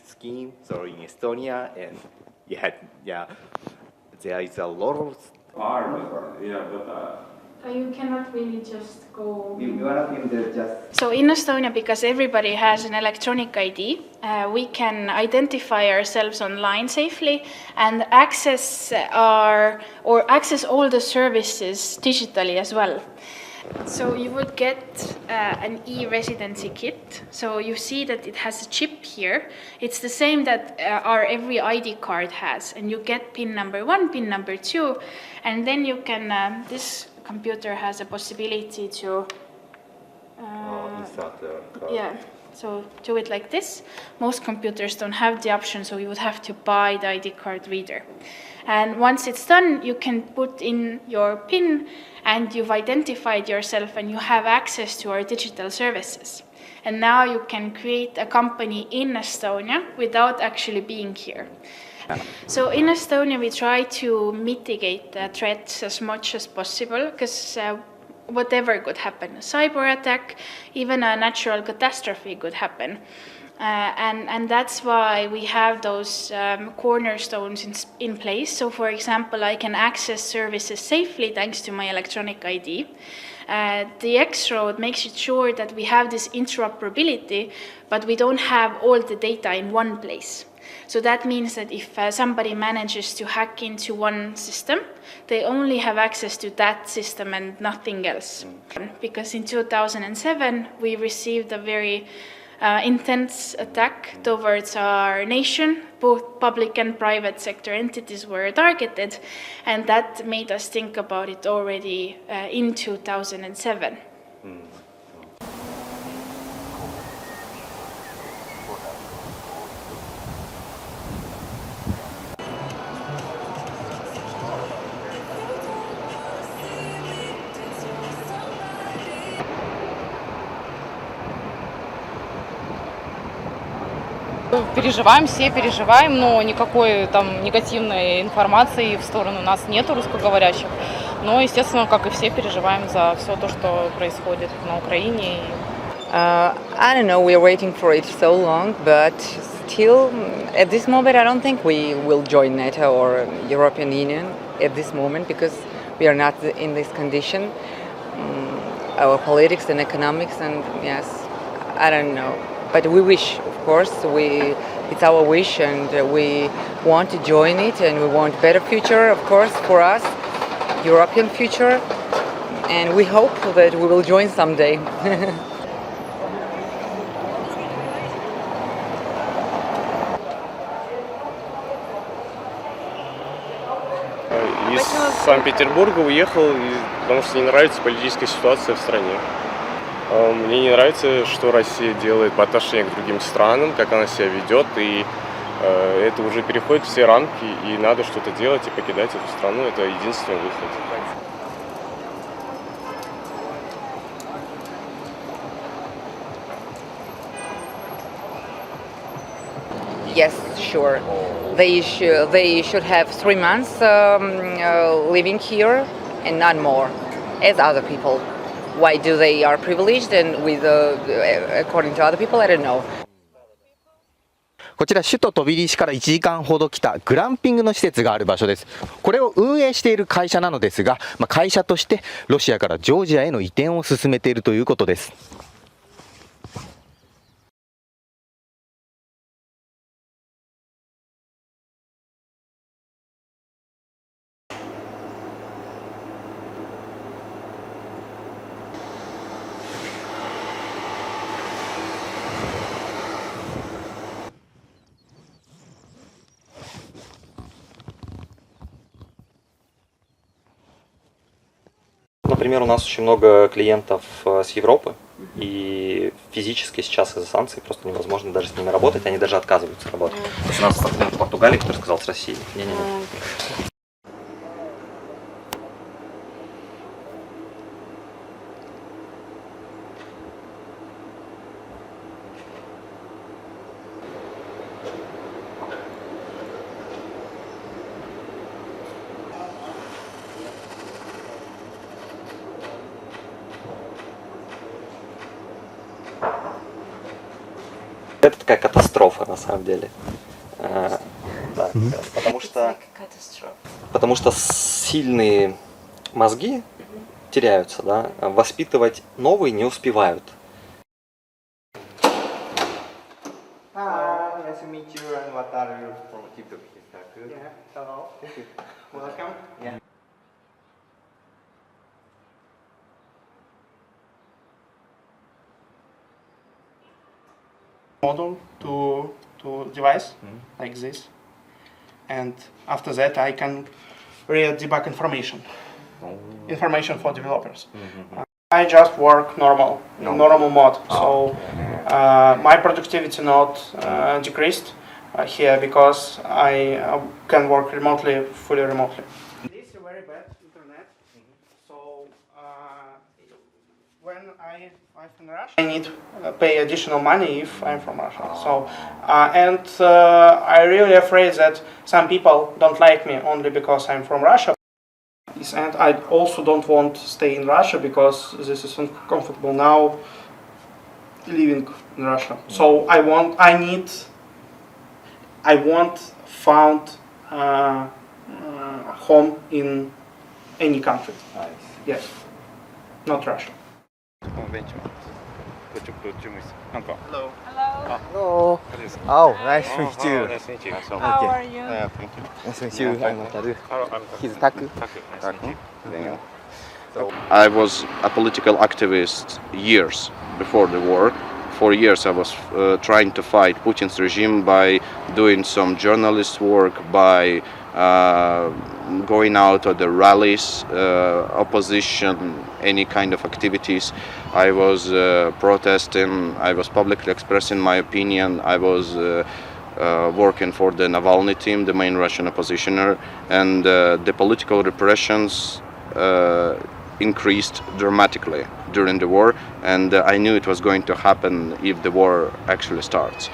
Scheme, so in Estonia, and there is a lot of You cannot really just go. You are not in there just. So in Estonia, because everybody has an electronic ID, we can identify ourselves online safely and access all the services digitally as well. So you would get an e-residency kit. So you see that it has a chip here. It's the same that our every ID card has, and you get PIN number 1, PIN number 2, and then you can. This computer has a possibility to. So do it like this. Most computers don't have the option, so you would have to buy the ID card reader. And once it's done, you can put in your PIN and you've identified yourself and you have access to our digital services. And now you can create a company in Estonia without actually being here. So in Estonia, we try to mitigate the threats as much as possible because whatever could happen, a cyber attack, even a natural catastrophe could happen. And that's why we have those cornerstones in place. So for example, I can access services safely thanks to my electronic ID. The X-Road makes it sure that we have this interoperability, but we don't have all the data in one place. So that means that if somebody manages to hack into one system, they only have access to that system and nothing else. Because in 2007, we received a very intense attack towards our nation. Both public and private sector entities were targeted, and that made us think about it already in 2007. Переживаем, все переживаем, но никакой там негативной информации в сторону нас нету, русскоговорящих. Но, естественно, как и все, переживаем за все то, что происходит на Украине. I don't know, we are waiting for it so long, but still, at this moment, I don't think we will join NATO or European Union at this moment because we are not in this condition. Our politics and economics, and yes, I don't know. But we wish, of course, it's our wish and we want to join it and we want better future, of course, for us, European future, and we hope that we will join someday. Из Санкт-Петербурга уехал, потому что не нравится политическая ситуация в стране. Мне не нравится, что Россия делает по отношению к другим странам, как она себя ведет, и это уже переходит все рамки, и надо что-то делать и покидать эту страну. Это единственный выход. Yes, sure. They should have 3 months living here and not more. as other people. Why do they are privileged and with according to other people? I don't know. こちら首都トビリシから1時間ほど来たグランピングの施設がある場所です。これを運営している会社なのですが、会社としてロシアからジョージアへの移転を進めているということです。Например, у нас очень много клиентов с Европы, и физически сейчас из-за санкций просто невозможно даже с ними работать, они даже отказываются работать. То есть у нас пациент в Португалии, который сказал с Россией. Не-не-не. Это такая катастрофа на самом деле. Да, потому что сильные мозги теряются, да, воспитывать новые не успевают. Nice to meet you and Wataru from TikTok. Yeah, hello. Welcome. Yeah. Model to device like this, and after that I can read debug information for developers. I just work normal mode, so my productivity not decreased here because I can work fully remotely. This is very bad internet, so when I'm in Russia, I need to pay additional money if I'm from Russia. So, I'm really afraid that some people don't like me only because I'm from Russia. And I also don't want to stay in Russia because this is uncomfortable now living in Russia. So I found home in any country. Yes, not Russia. Hello. Hello. Oh, nice to meet you. Nice to meet you. How are you? Thank you. Nice to meet you. I'm Wataru. He's Taku. I was a political activist years before the war. For years I was trying to fight Putin's regime by doing some journalist work, by going out to the rallies, opposition, any kind of activities. I was protesting, I was publicly expressing my opinion, I was working for the Navalny team, the main Russian oppositioner, and the political repressions increased dramatically during the war, and I knew it was going to happen if the war actually starts.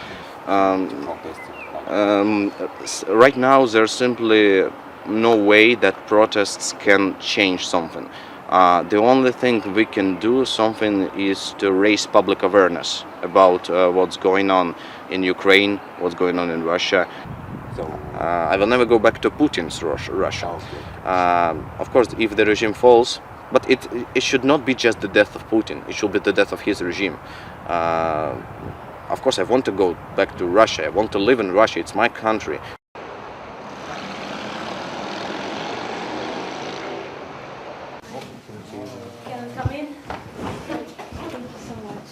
Right now there's simply no way that protests can change something. The only thing we can do something is to raise public awareness about what's going on in Ukraine, what's going on in Russia. I will never go back to Putin's Russia. Of course, if the regime falls, but it should not be just the death of Putin, it should be the death of his regime. Of course, I want to go back to Russia, I want to live in Russia, it's my country. Can I come in? Thank you so much.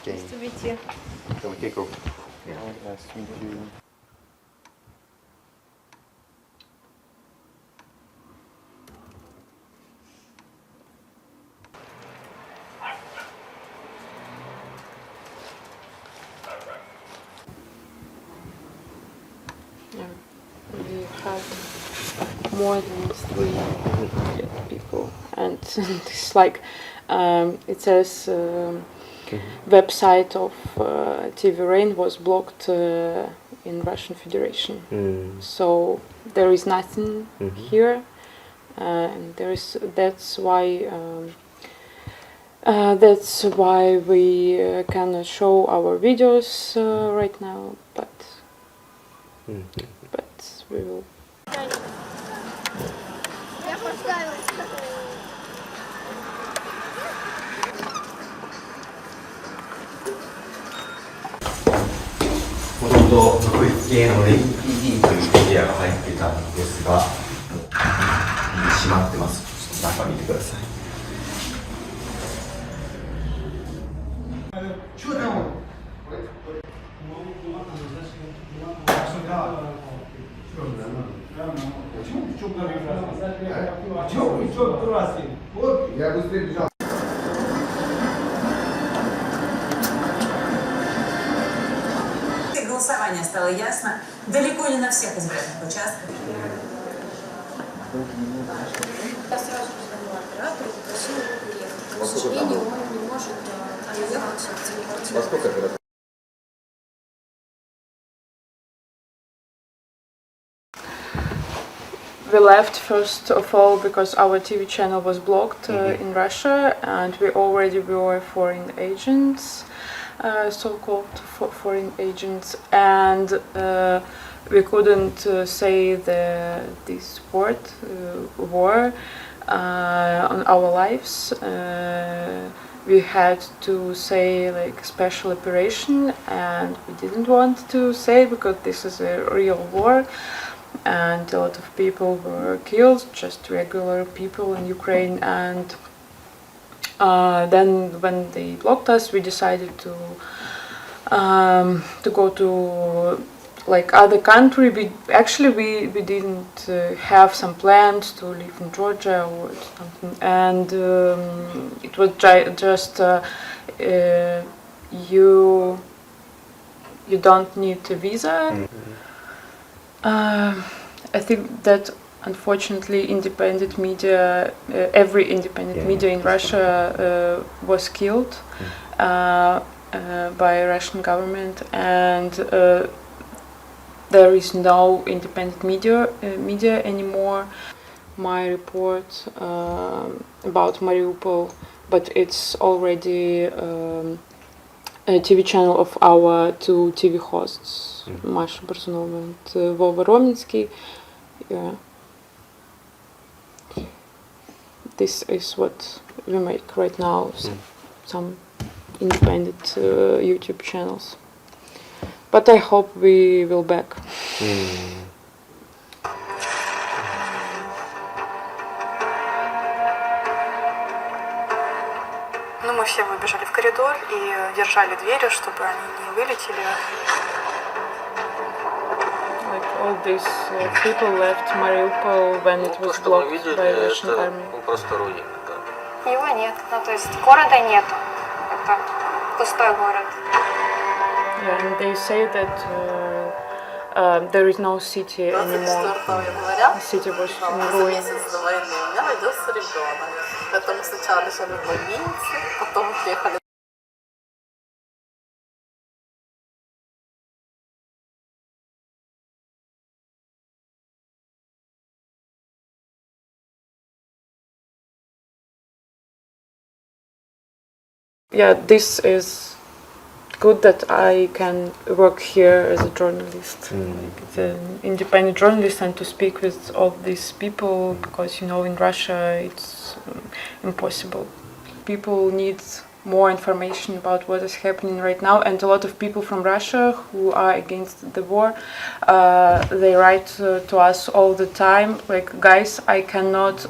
Nice to meet you. Nice to meet you. We had more than 300 people, and it's like it says website of TV Rain was blocked in Russian Federation. So there is nothing here, and that's why we cannot show our videos right now, but we will.独立系のレイン PD というメディアが入っていたんですが、閉まってます。ちょっと中見てください。Голосование стало ясно далеко не на всех избирательных участках. Я сразу позвонила оператору, попросила его приехать. К сожалению, он не может уехать в телеквартиру. We left first of all because our TV channel was blocked in Russia, and we already were foreign agents. So-called foreign agents, and we couldn't say this word war on our lives. We had to say like special operation, and we didn't want to say because this is a real war, and a lot of people were killed, just regular people in Ukraine. And then when they blocked us, we decided to go to like other country. We didn't have some plans to live in Georgia or something, and it was just you don't need a visa. I think that unfortunately, independent media, every independent media in Russia was killed by Russian government, and there is no independent media anymore. My report about Mariupol, but it's already a TV channel of our two TV hosts, Masha Barzunova and Vova Romensky. Yeah. This is what we make right now, some independent YouTube channels. But I hope we will back. Ну, мы все выбежали в коридор и держали двери, чтобы они не вылетели. Like all these people left Mariupol when it was blocked by Russian army. Просто руины, да. Его нет, ну то есть города нету, это пустой город. Yeah, and they say that there is no city anymore. The city was in ruin. Поэтому сначала лежали в больнице, потом приехали. Yeah, this is good that I can work here as a journalist, like an independent journalist, and to speak with all these people, because you know in Russia it's impossible. People need more information about what is happening right now, and a lot of people from Russia who are against the war, they write to us all the time, like, guys, I cannot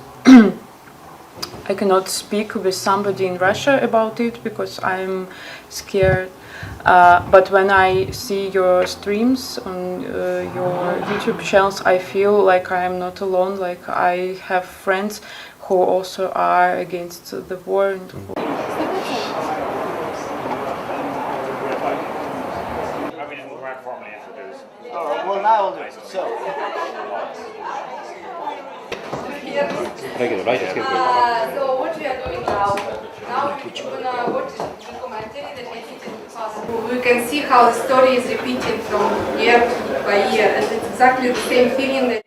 speak with somebody in Russia about it because I'm scared. But when I see your streams on your YouTube channels, I feel like I am not alone, like I have friends who also are against the war. And well, now so. So what we are doing now? Now we're gonna watch the commentary that I did in the past. We can see how the story is repeated from year by year, and it's exactly the same feeling that.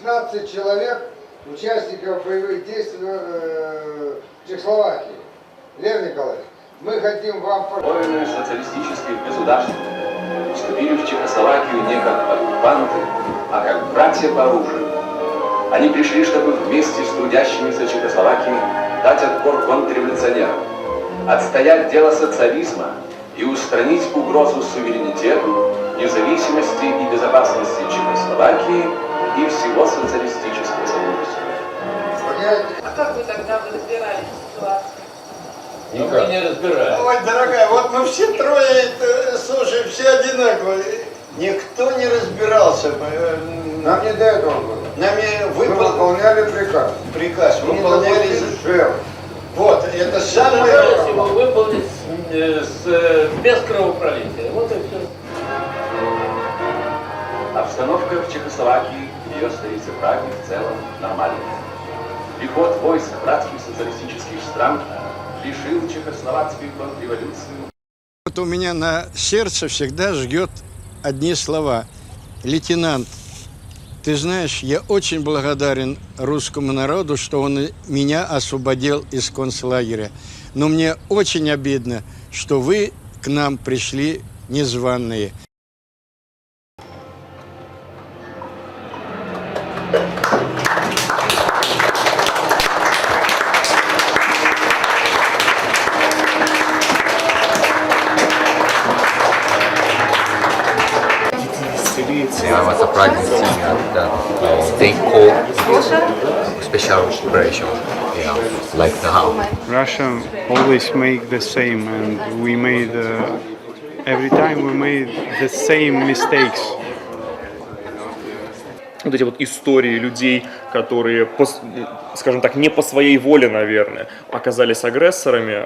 15 человек, участников боевых действий в Чехословакии. Лев Николаевич, мы хотим вам... Воины социалистических государств вступили в Чехословакию не как оккупанты, а как братья по оружию. Они пришли, чтобы вместе с трудящимися Чехословакии дать отпор контрреволюционерам, отстоять дело социализма и устранить угрозу суверенитету, независимости и безопасности Чехословакии и всего социалистического сообщества. А как вы тогда разбирались в ситуации? Никак. Не разбирались. Ой, дорогая, вот мы все трое, слушай, все одинаковые. Никто не разбирался. Нам не до этого было. Нами мы выполняли приказ. Приказ. Выполняли. Вот, это самое... Старались его выполнить без кровопролития. Вот и все. Обстановка в Чехословакии и ее столице Праге в целом нормальная. Приход войск братских социалистических стран лишил чехословацкую контрреволюцию. Вот у меня на сердце всегда жгет одни слова. Лейтенант, ты знаешь, я очень благодарен русскому народу, что он меня освободил из концлагеря. Но мне очень обидно, что вы к нам пришли незваные. I was surprised to see that they call special operation, like now. Russia always make the same, and we made every time we made the same mistakes. Вот эти вот истории людей, которые, скажем так, не по своей воле, наверное, оказались агрессорами,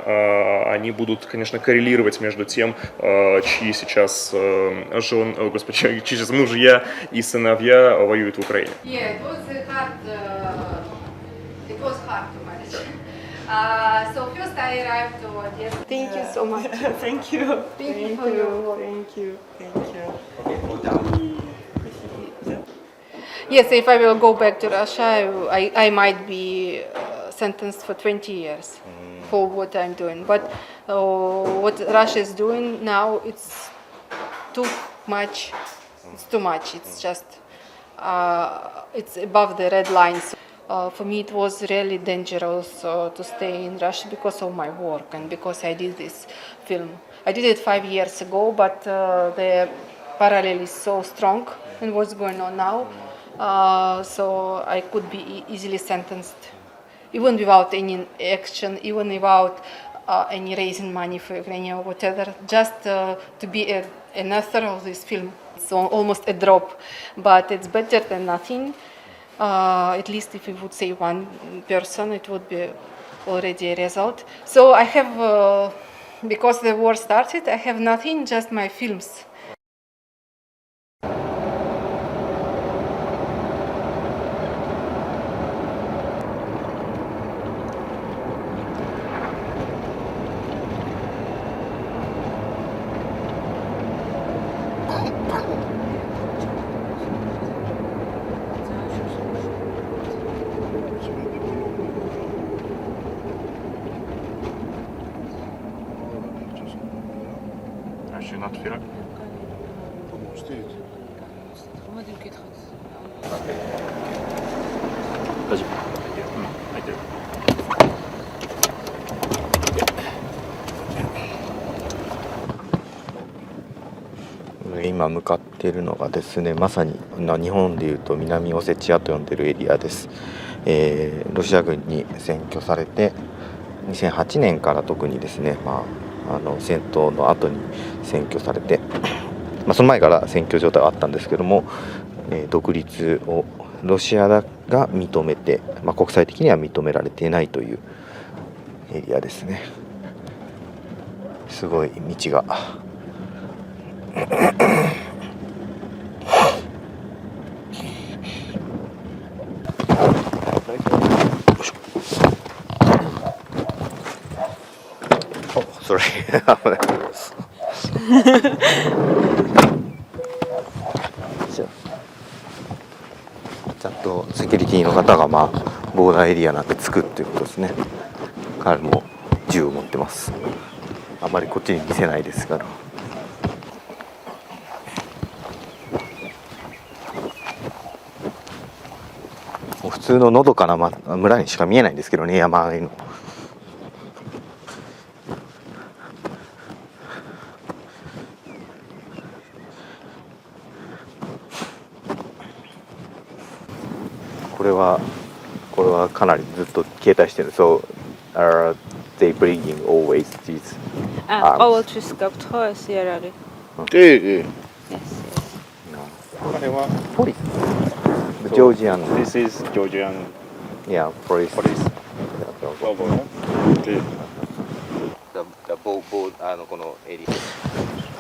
они будут, конечно, коррелировать между тем, чьи сейчас чьи сейчас мужья и сыновья воюют в Украине. So first I arrived to Odessa. Thank you so much. Thank you. Thank you. Thank you. Thank you. Yes, if I will go back to Russia, I might be sentenced for 20 years for what I'm doing. But what Russia is doing now, it's too much. It's too much. It's just, it's above the red lines. For me, it was really dangerous to stay in Russia because of my work and because I did this film. I did it 5 years ago, but the parallel is so strong in what's going on now. So I could be easily sentenced, even without any action, even without any raising money for Ukraine or whatever, just to be an author of this film. It's almost a drop, but it's better than nothing. At least if we would say one person, it would be already a result. So I have, because the war started, I have nothing, just my films.今向かっているのがですね、まさに日本でいうと南オセチアと呼んでいるエリアです。ロシア軍に占拠されて2008年から特にですね、戦闘の後に占拠されて、その前から占拠状態はあったんですけども、独立をロシアが認めて、国際的には認められていないというエリアですね。すごい道がsorry じゃあセキュリティの方がボーダーエリアなんでつくっていうことですね。彼も銃を持ってます。あまりこっちに見せないですから。もう普通ののどかな村にしか見えないんですけどね、山あいの。これはかなりずっと携帯してる。So are they bringing always these arms? All tyska ser det. Yes. これはポリス。Georgian. This is Georgian. Yeah, police. Police. Okay. The boat このエリア。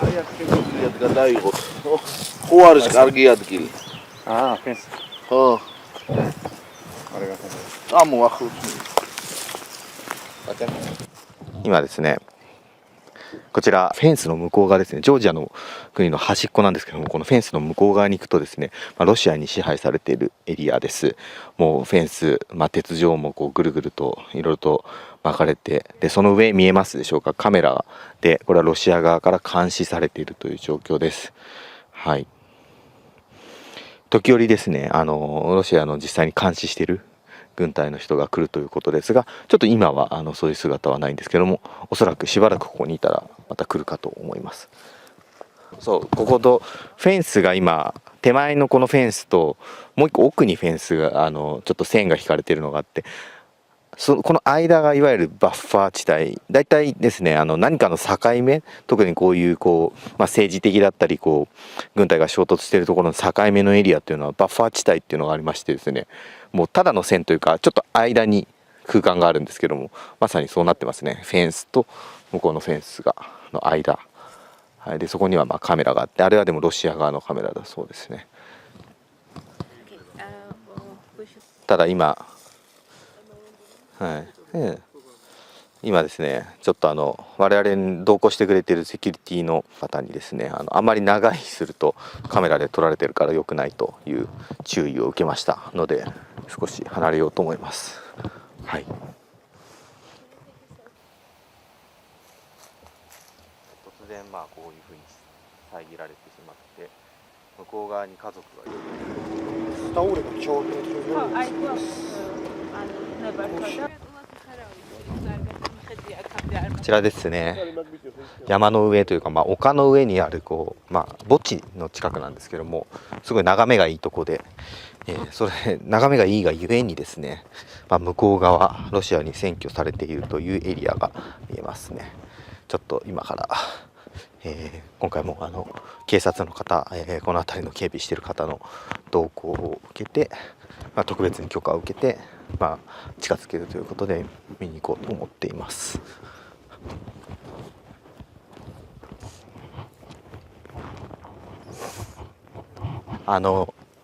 Ajattelijohtajat gadaigot. Huoris argiatkin. Fence.今ですね、こちらフェンスの向こう側ですね、ジョージアの国の端っこなんですけども、このフェンスの向こう側に行くとですね、ロシアに支配されているエリアです。もうフェンス、鉄条もぐるぐるといろいろと巻かれて、でその上見えますでしょうか、カメラでこれはロシア側から監視されているという状況です。はい。時折ですね、ロシアの実際に監視している軍隊の人が来るということですが、ちょっと今はそういう姿はないんですけども、おそらくしばらくここにいたらまた来るかと思います。そう、こことフェンスが今手前のこのフェンスともう一個奥にフェンスがちょっと線が引かれているのがあって、この間がいわゆるバッファー地帯、だいたいですね、何かの境目、特にこういう政治的だったり軍隊が衝突しているところの境目のエリアっていうのはバッファー地帯っていうのがありましてですね、もうただの線というかちょっと間に空間があるんですけども、まさにそうなってますね。フェンスと向こうのフェンスの間、はい、でそこにはカメラがあって、あれはでもロシア側のカメラだそうですね。ただ今、はい、今ですね、ちょっと我々に同行してくれているセキュリティの方にですね、あんまり長居するとカメラで撮られてるから良くないという注意を受けましたので、少し離れようと思います。はい。突然こういうふうに遮られてしまって、向こう側に家族がいる。こちらですね、山の上というか、丘の上にある墓地の近くなんですけども、すごい眺めがいいとこで、それ眺めがいいがゆえにですね、向こう側ロシアに占拠されているというエリアが見えますね。ちょっと今から、今回も警察の方、この辺りの警備している方の同行を受けて、特別に許可を受けて、近づけるということで見に行こうと思っています。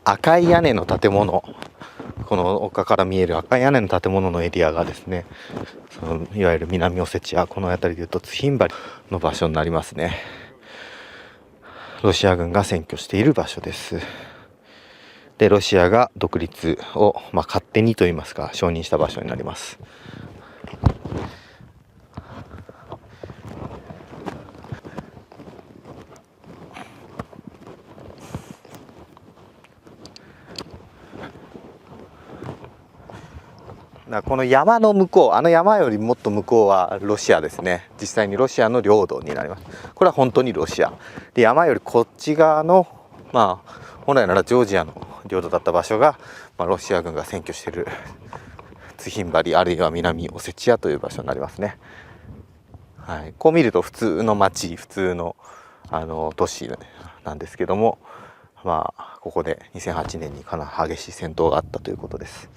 赤い屋根の建物、この丘から見える赤い屋根の建物のエリアがですね、いわゆる南オセチア、この辺りでいうとツヒンバリの場所になりますね。ロシア軍が占拠している場所です。でロシアが独立を、勝手にといいますか承認した場所になります。この山の向こう、山よりもっと向こうはロシアですね。実際にロシアの領土になります。これは本当にロシアで、山よりこっち側の本来ならジョージアの領土だった場所が、ロシア軍が占拠しているツヒンバリ、あるいは南オセチアという場所になりますね。はい、こう見ると普通の町、普通の都市なんですけども、ここで2008年にかなり激しい戦闘があったということです。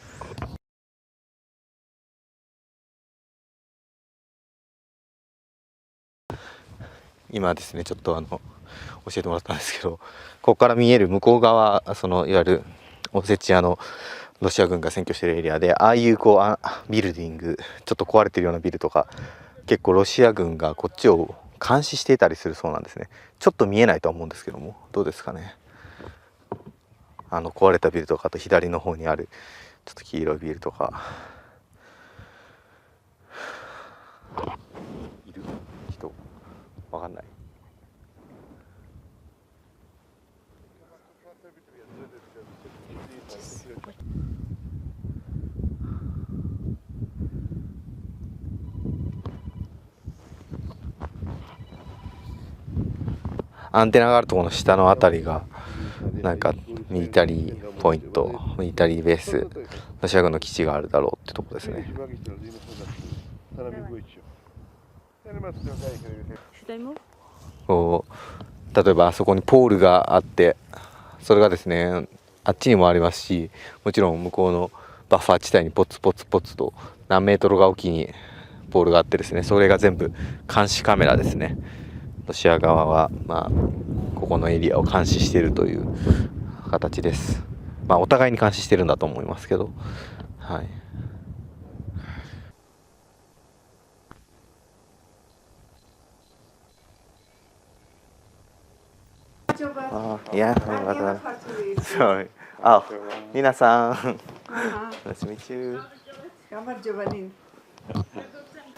今ですね、ちょっと教えてもらったんですけど、ここから見える向こう側、いわゆるオセチアのロシア軍が占拠しているエリアで、ああいうビルディング、ちょっと壊れてるようなビルとか、結構ロシア軍がこっちを監視していたりするそうなんですね。ちょっと見えないとは思うんですけども、どうですかね。壊れたビルとか、あと左の方にあるちょっと黄色いビルとか。いる人わかんない。アンテナがあるところの下のあたりがなんかミリタリーポイント、ミリタリーベース、ロシア軍の基地があるだろうってとこですね。こう例えばあそこにポールがあって、それがですねあっちにもありますし、もちろん向こうのバッファー地帯にポツポツポツと何メートルがおきにポールがあってですね、それが全部監視カメラですね。ロシア側はここのエリアを監視しているという形です。お互いに監視してるんだと思いますけど、はい。Yeah, sorry. Oh, Nina-san. Nice to meet you.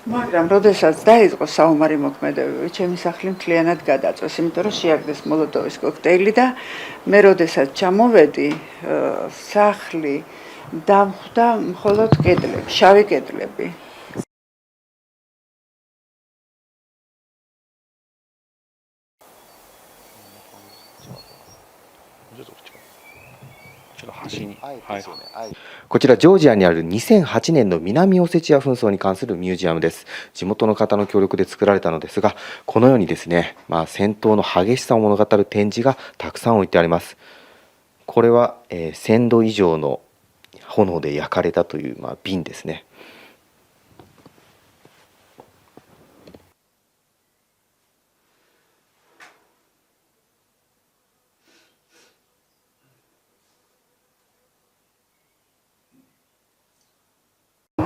მაგრამ როდესაც დაიწყო საომარი მოქმედებები, ჩემი სახლი მთლიანად გადაწვეს, იმიტომ რომ შეაგდეს მოლოტოვის კოქტეილი და მე როდესაც ჩამოვედი, სახლი დამხვდა მხოლოდ კედლები, შავი კედლები. こちらジョージアにある2008年の南オセチア紛争に関するミュージアムです。地元の方の協力で作られたのですが、このようにですね、戦闘の激しさを物語る展示がたくさん置いてあります。これは、1000度以上の炎で焼かれたという、瓶ですね。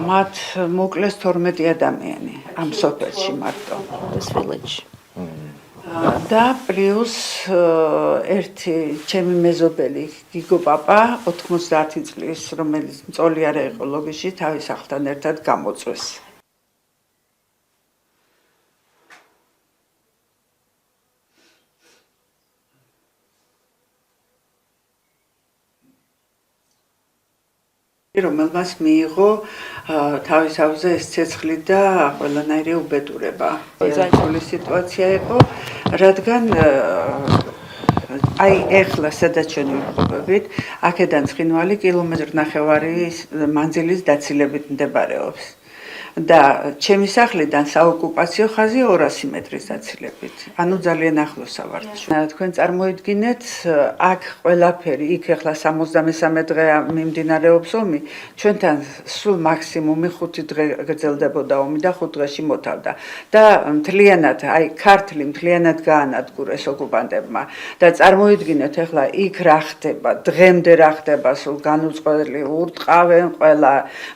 მათ მოკლეს 12 ადამიანი ამ სოფელში მარტო. და პლუს ერთი ჩემი მეზობელი გიგო პაპა 90 წლის, რომელიც მწოლი არა იყო ლოგიში, თავის სახლთან ერთად გამოწვეს. რომელმაც მიიღო თავის თავზე ეს ცეცხლი და ყველანაირი უბედურება. ძალი სიტუაცია იყო, რადგან აი ეხლა სადაც ჩვენ ვიმყოფებით, აქედან ცხინვალი კილომეტრ-ნახევარი მანძილის დაცილებით მდებარეობს. და ჩემი სახლიდან საოკუპაციო ხაზი 200 მეტრის დაცილებით. ანუ ძალიან ახლოსა ვარ. თქვენ წარმოიდგინეთ, აქ ყველაფერი, იქ ახლა 73 დღე მიმდინარეობს ომი, ჩვენთან სულ მაქსიმუმი 5 დღე გრძელდებოდა ომი და 5 დღეში მოთავდა. და მთლიანად, აი ქართლი მთლიანად გაანადგურეს ოკუპანტებმა. და წარმოიდგინეთ, ახლა იქ რა ხდება, დღემდე რა ხდება, სულ განუწყვეტლი ურტყავენ ყველა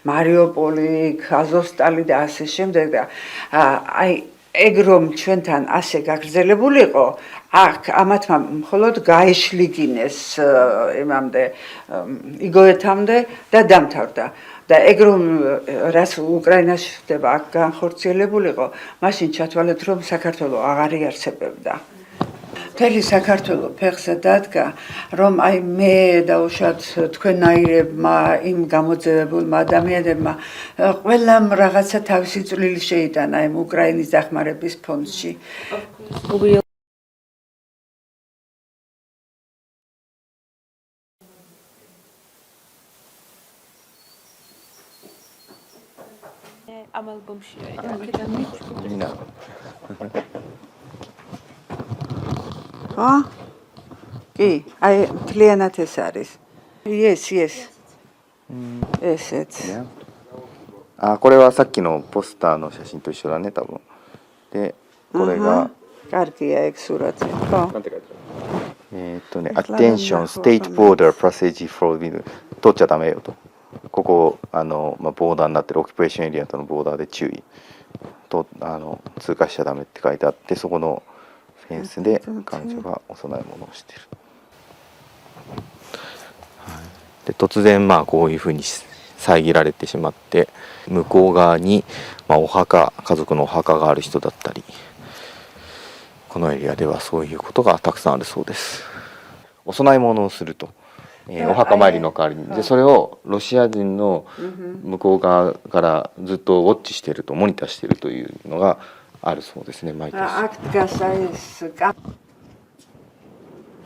მარიუპოლი, აზოვსტალი და ასე შემდეგ და აი ეგ რომ ჩვენთან ასე გაგრძელებულიყო, აქ ამათმა მხოლოდ გაეშლიგინეს იმამდე იგოეთამდე და დამთავრდა. და ეგ რომ რაც უკრაინაში ხდება, აქ განხორციელებულიყო, მაშინ ჩათვალეთ რომ საქართველოს აღარ იარსებებდა. მთელი საქართველოს ფეხზე დადგა, რომ აი მე დაუშვათ თქვენაირებმა, იმ გამოძევებულმა ადამიანებმა ყველამ რაღაცა თავისი წვლილი შეიტანა იმ უკრაინის დახმარების ფონდში. ამ ალბომში კი, აი მთლიანად ეს არის. Yes. ესეც. これはさっきのポスターの写真と一緒だね、多分。で、これがკარგია ეგ სურათი, ხო? なんて書いてある？Attention State Border Passage for Will 取っちゃダメよと。ここボーダーになってるオキュペーションエリアとのボーダーで注意と通過しちゃダメって書いてあって、そこのフェンスで彼女がお供え物をしている。で突然こういうふうに遮られてしまって、向こう側にお墓、家族のお墓がある人だったり、このエリアではそういうことがたくさんあるそうです。お供え物をすると、お墓参りの代わりに、でそれをロシア人の向こう側からずっとウォッチしていると、モニターしているというのがあるそうですね、毎年。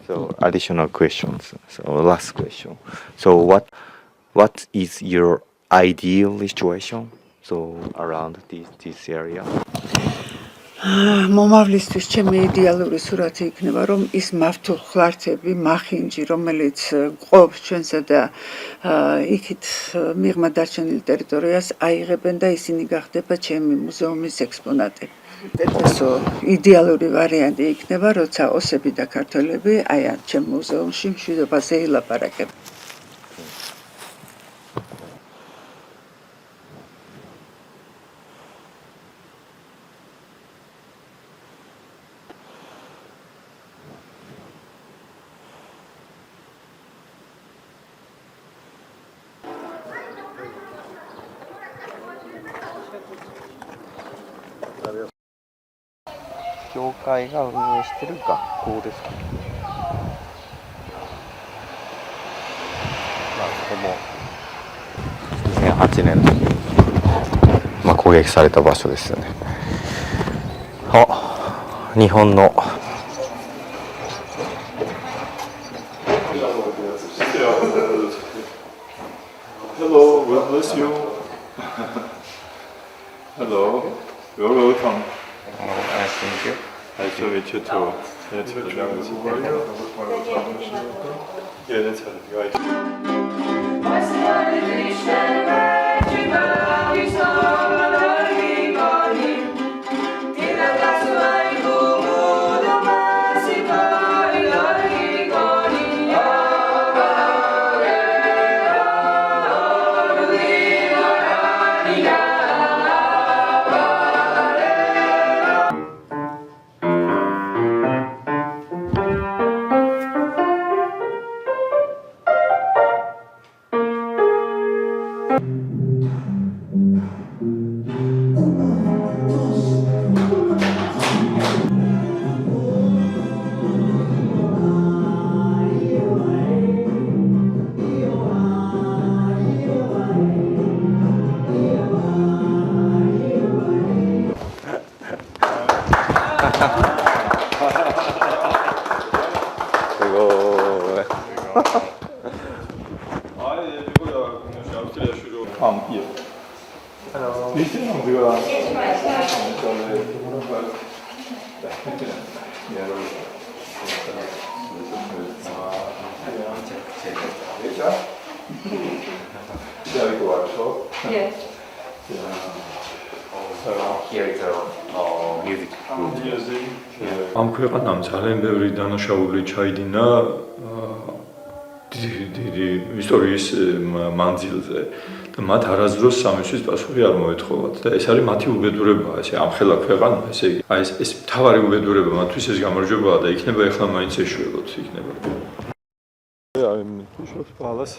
So additional questions. So last question. So what is your ideal situation? So around this area. მომავლისთვის ჩემი იდეალური სურათი იქნება, რომ ის მავთულ ხლართები, მახინჯი, რომელიც ყოფს ჩვენსა და იქით მიღმა დარჩენილ ტერიტორიას აიღებენ და ისინი გახდება ჩემი მუზეუმის ექსპონატები. ესო იდეალური ვარიანტი იქნება, როცა ოსები და ქართველები აი ამ ჩემ მუზეუმში მშვიდობაზე ილაპარაკებენ.教会が運営している学校ですかね。ここも2008年の攻撃された場所ですよね。日本のHello, God bless you. Hello, you're welcome. Nice to meet you. Nice to meet you too. Yeah, that's Yes. Here is a music. ამ ქვეყანამ ძალიან ბევრი დანაშაული ჩაიდინა დიდი ისტორიის მანძილზე და მათ არასდროს სამისთვის პასუხი არ მოეთხოვათ და ეს არის მათი უბედურება, ესე ამხელა ქვეყანა, ესე იგი აი ეს მთავარი უბედურება მათთვის ეს გამარჯვებაა და იქნება ეხლა მაინც ეშვებოთ იქნება. აი მუშაობს პალას.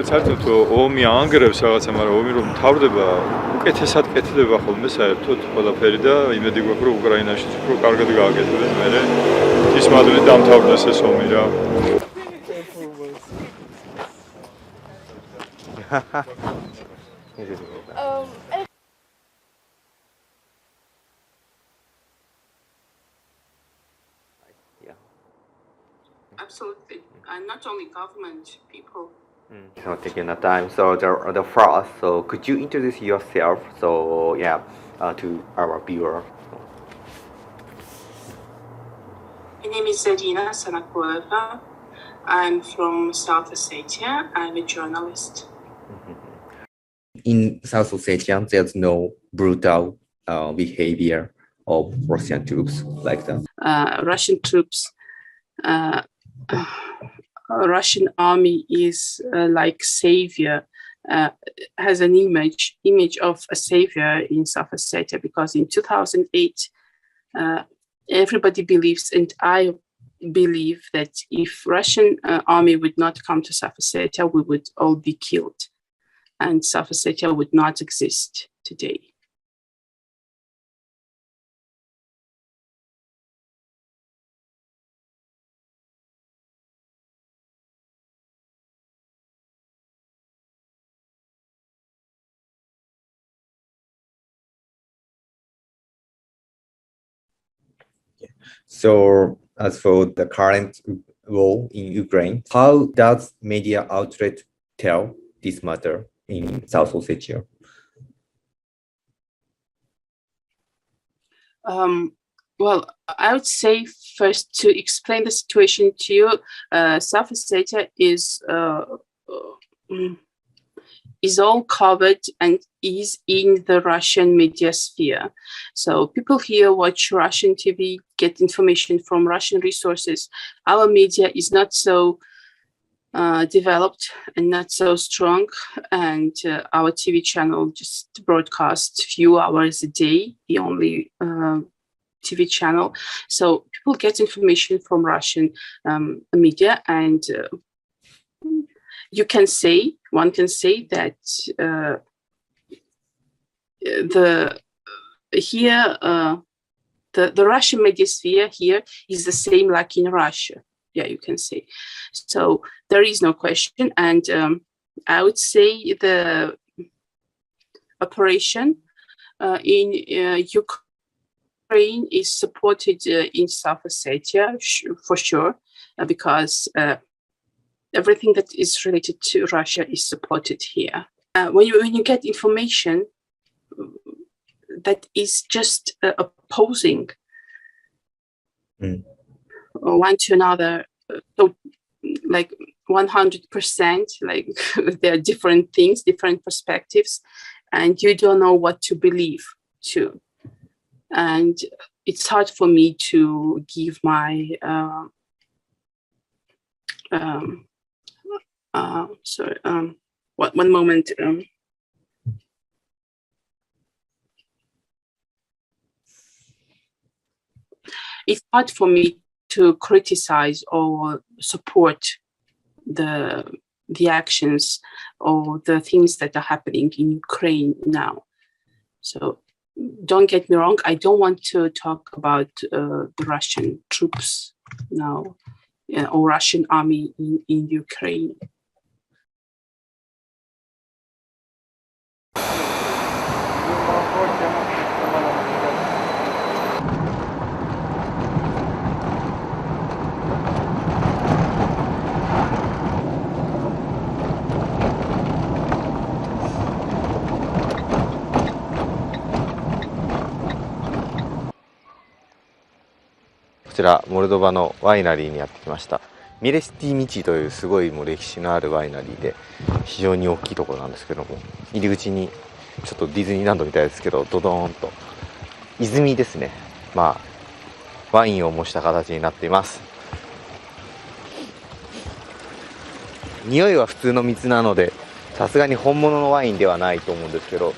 საერთოდ ომი ანგრევს რაღაცა, მაგრამ ომი რომ მთავრდება, უკეთესად კეთდება ხოლმე საერთოდ ყველაფერი და იმედი გვაქვს რომ უკრაინაშიც უფრო კარგად გააკეთებენ მერე ის მადლით დამთავრდეს ეს ომი რა. Absolutely, and not only government, people. So taking the time. So the first, so could you introduce yourself? So yeah, to our viewer. My name is Zarina Sanakoleva. I'm from South Ossetia. I'm a journalist. In South Ossetia, there's no brutal behavior of Russian troops like that? Russian troops, Russian army is like savior, has an image of a savior in South Ossetia, because in 2008, everybody believes, and I believe, that if Russian army would not come to South Ossetia, we would all be killed, and South Ossetia would not exist today. So, as for the current war in Ukraine, how does media outlet tell this matter in South Ossetia? Well, I would say first, to explain the situation to you, South Ossetia is all covered and is in the Russian media sphere. So people here watch Russian TV, get information from Russian resources. Our media is not so developed and not so strong, and our TV channel just broadcasts few hours a day, the only TV channel. So people get information from Russian media, and one can say that the Russian media sphere here is the same like in Russia. Yeah, you can say. So there is no question, and I would say the operation in Ukraine is supported in South Ossetia for sure, because everything that is related to Russia is supported here. When you get information that is just opposing one to another, so like 100%, like there are different things, different perspectives, and you don't know what to believe to. And it's hard for me to give my one moment. It's hard for me to criticize or support the actions or the things that are happening in Ukraine now. So don't get me wrong, I don't want to talk about the Russian troops now, or Russian army in Ukraine.こちらモルドバのワイナリーにやってきました。ミレスティミチというすごいもう歴史のあるワイナリーで、非常に大きいところなんですけども、入り口にちょっとディズニーランドみたいですけど、ドドーンと泉ですね。まあワインを模した形になっています。匂いは普通の水なので、さすがに本物のワインではないと思うんですけど、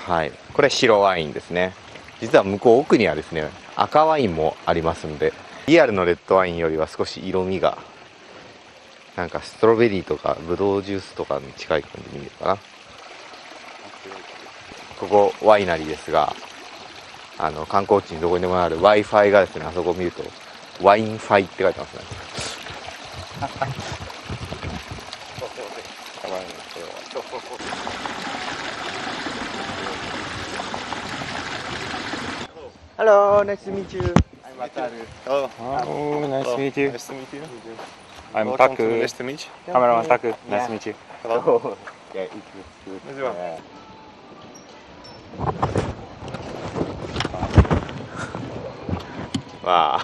はい、これ白ワインですね。実は向こう奥にはですね、赤ワインもありますので、リアルのレッドワインよりは少し色味がなんかストロベリーとかブドウジュースとかに近い感じに見えるかな。ここワイナリーですが、観光地にどこにでもある Wi-Fi がですね、あそこを見るとワインファイって書いてますね。Hello, nice to meet you. I'm Wataru. Oh, nice to meet you. Nice to meet you. I'm Welcome Taku. to Nice to meet you. Cameraman Taku. Nice to meet you. Hello. Yeah, it's good. Называем. Wow.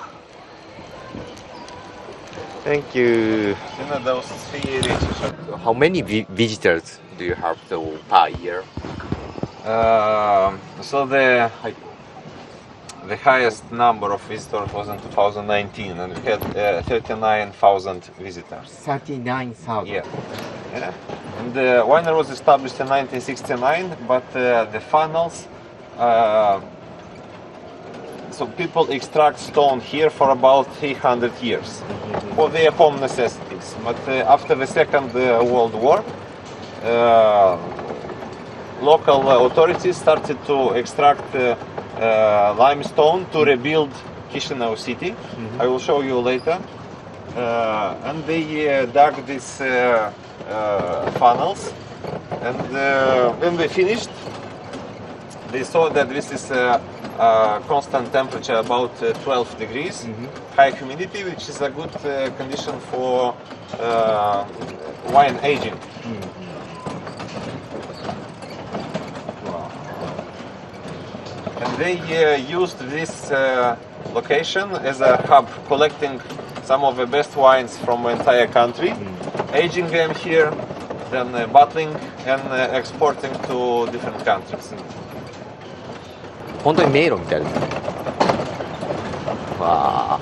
Thank you. How many visitors do you have per year? So the the highest number of visitors was in 2019, and we had 39,000 visitors. 39,000. Yeah. Yeah. And the winery was established in 1969, but the funnels. So people extract stone here for about 300 years for their home necessities. But after the Second World War, local authorities started to extract limestone to rebuild Chisinau city. I will show you later. And they dug these funnels, and when they finished, they saw that this is constant temperature about 12 degrees, high humidity, which is a good condition for wine aging. And they used this location as a hub, collecting some of the best wines from the entire country, aging them here, then bottling and exporting to different countries. 本当に迷路みたいですね。わあ。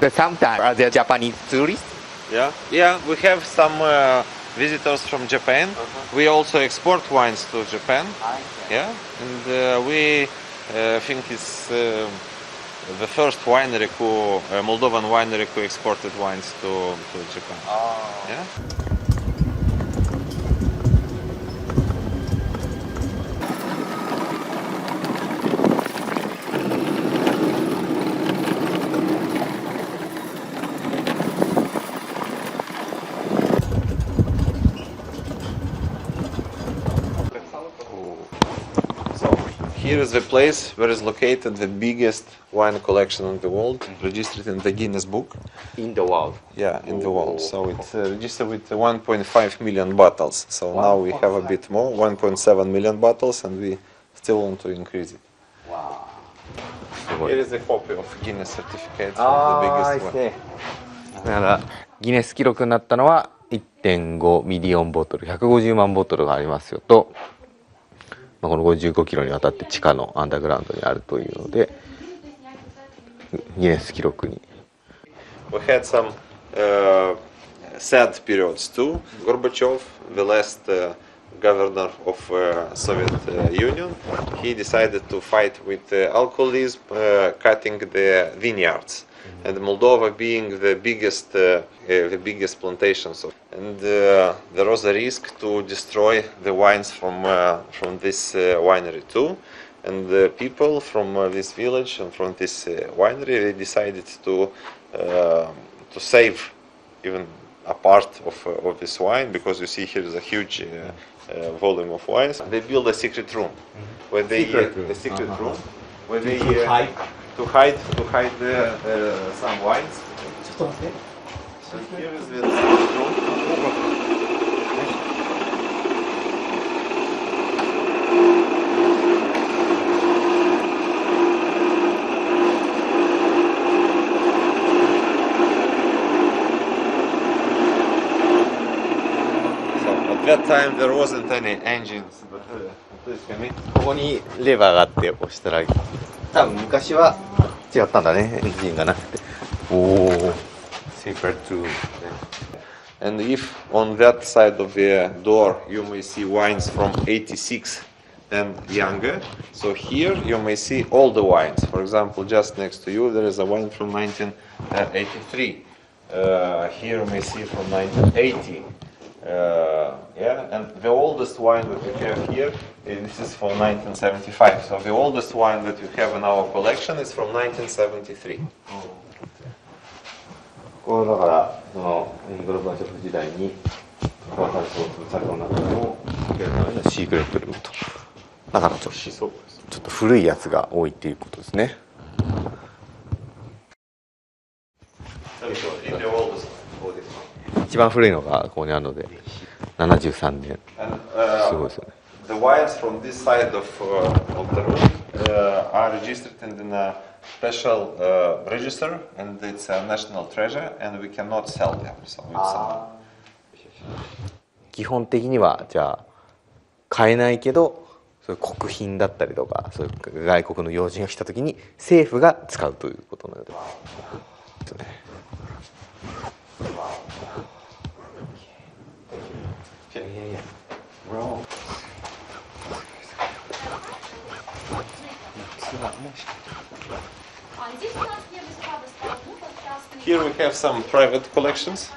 Sometimes are there Japanese tourists? Yeah, we have some visitors from Japan. We also export wines to Japan. Yeah, and we think it's the first winery Moldovan winery who exported wines to Japan. Yeah. Here is the place where is located the biggest wine collection in the world, registered in the Guinness Book. In the world? Yeah, in the world. So it's registered with 1.5 million bottles. So now we have a bit more, 1.7 million bottles, and we still want to increase it. Wow. Here is a copy of Guinness certificate of the biggest one. だからギネス記録になったのは 1.5 ミリオンボトル、150万ボトルがありますよと。この55キロにわたって地下のアンダーグラウンドにあるというのでギネス記録に。We had some sad periods too. Gorbachev, the last governor of Soviet Union, he decided to fight with alcoholism, cutting the vineyards. And Moldova being the biggest plantations, and there was a risk to destroy the wines from this winery too. And the people from this village and from this winery, they decided to save even a part of this wine, because you see here is a huge volume of wines. They built a secret room where they where they to hide some wines. So here is the secret room. At that time there wasn't any engines, but please come in. ここにレバーがあって押したら多分昔は違ったんだね、エンジンがなくて。おお、secret room. And if on that side of the door you may see wines from 86 and younger, so here you may see all the wines. For example, just next to you there is a wine from 1983. Here you may see from 1980. And the oldest wine that we have here, this is from 1975. So the oldest wine that we have in our collection is from 1973. これだからそのゴルバチョフ時代に渡された中でもシークレットルームと。だからちょっと古いやつが多いっていうことですね。一番古いのがここにあるので73年。すごいですよね。The wines from this side of the room are registered in a special register, and it's a national treasure, and we cannot sell them. So it's 基本的にはじゃあ買えないけどそういう国賓だったりとか、そういう外国の要人が来た時に政府が使うということのようですね。Here we have some private collections.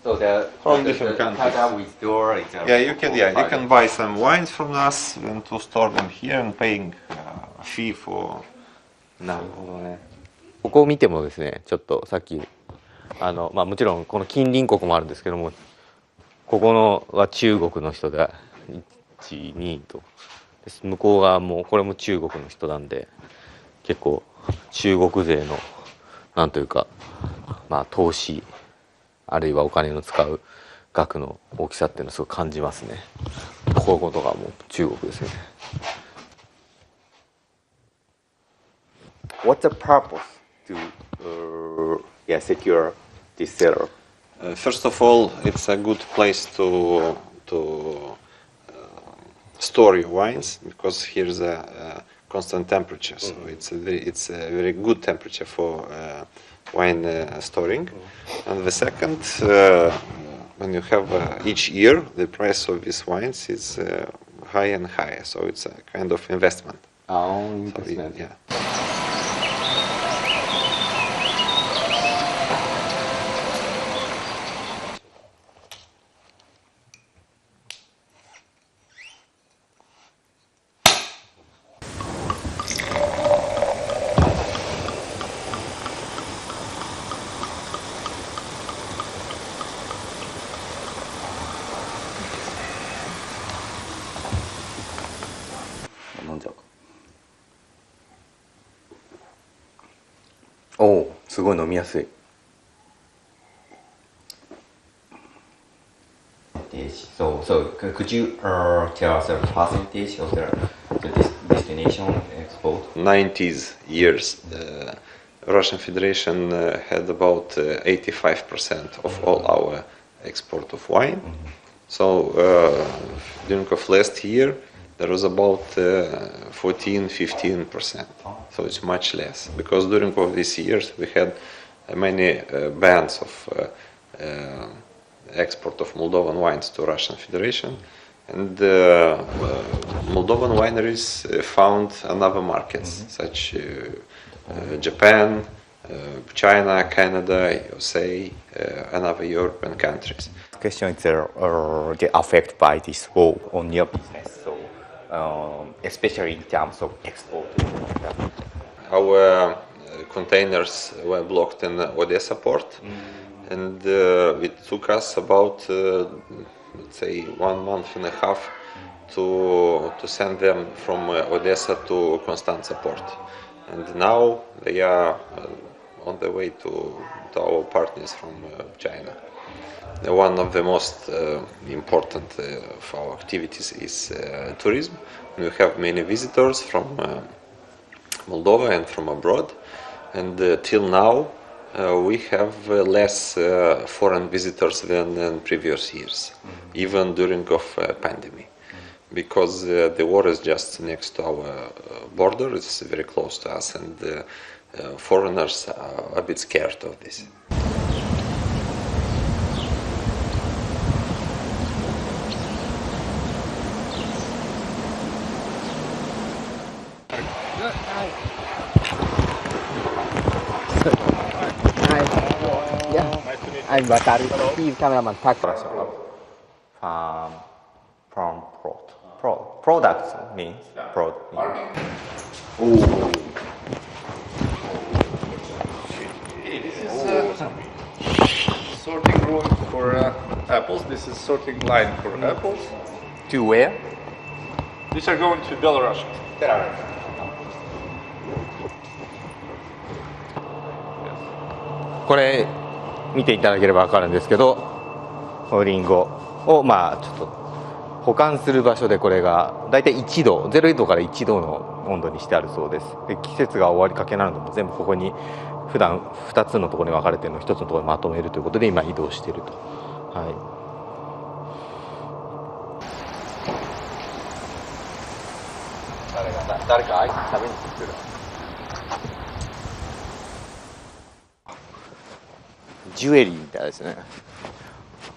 So the from different countries. Yeah, you can buy some wines from us and to store them here and paying a fee for. なるほどね。ここを見てもですね、ちょっとさっきもちろんこの近隣国もあるんですけども、ここのは中国の人で1、2と向こう側もこれも中国の人なんで、結構中国勢のなんというか投資あるいはお金の使う額の大きさっていうのをすごく感じますね。こういうことがもう中国ですよね。What's the purpose to secure this seller? First of all, it's a good place to store your wines because here's a constant temperature, so it's a very good temperature for wine storing. And the second, when you have each year, the price of these wines is higher and higher, so it's a kind of investment. Oh, investment. So, yeah.おお、すごい飲みやすい。So could you tell us the percentage of the destination export? 90s years, the Russian Federation had about 85% of all our export of wine. So during of last year, there was about 14-15%. So it's much less because during of these years we had many bans of export of Moldovan wines to Russian Federation, and Moldovan wineries found another markets such Japan, China, Canada, USA, and other European countries. Question is get affected by this war on your business, so especially in terms of export. Our containers were blocked in Odessa port, and it took us about, let's say, 1 month and a half to send them from Odessa to Constanța port. And now they are on the way to our partners from China. One of the most important of our activities is tourism. We have many visitors from Moldova and from abroad, and till now we have less foreign visitors than in previous years, even during of pandemic, because the war is just next to our border. It's very close to us, and foreigners are a bit scared of this. I'm Watari. He's cameraman. From products means product. This is sorting room for apples. This is sorting line for apples. To where? These are going to Belarus. これ見ていただければ分かるんですけど、リンゴをちょっと保管する場所で、これがだいたい1度、0度から1度の温度にしてあるそうです。で、季節が終わりかけなので全部ここに普段2つのところに分かれているのを1つのところにまとめるということで今移動していると。はい。誰かあいつ食べに来てる。ジュエリーみたいですね。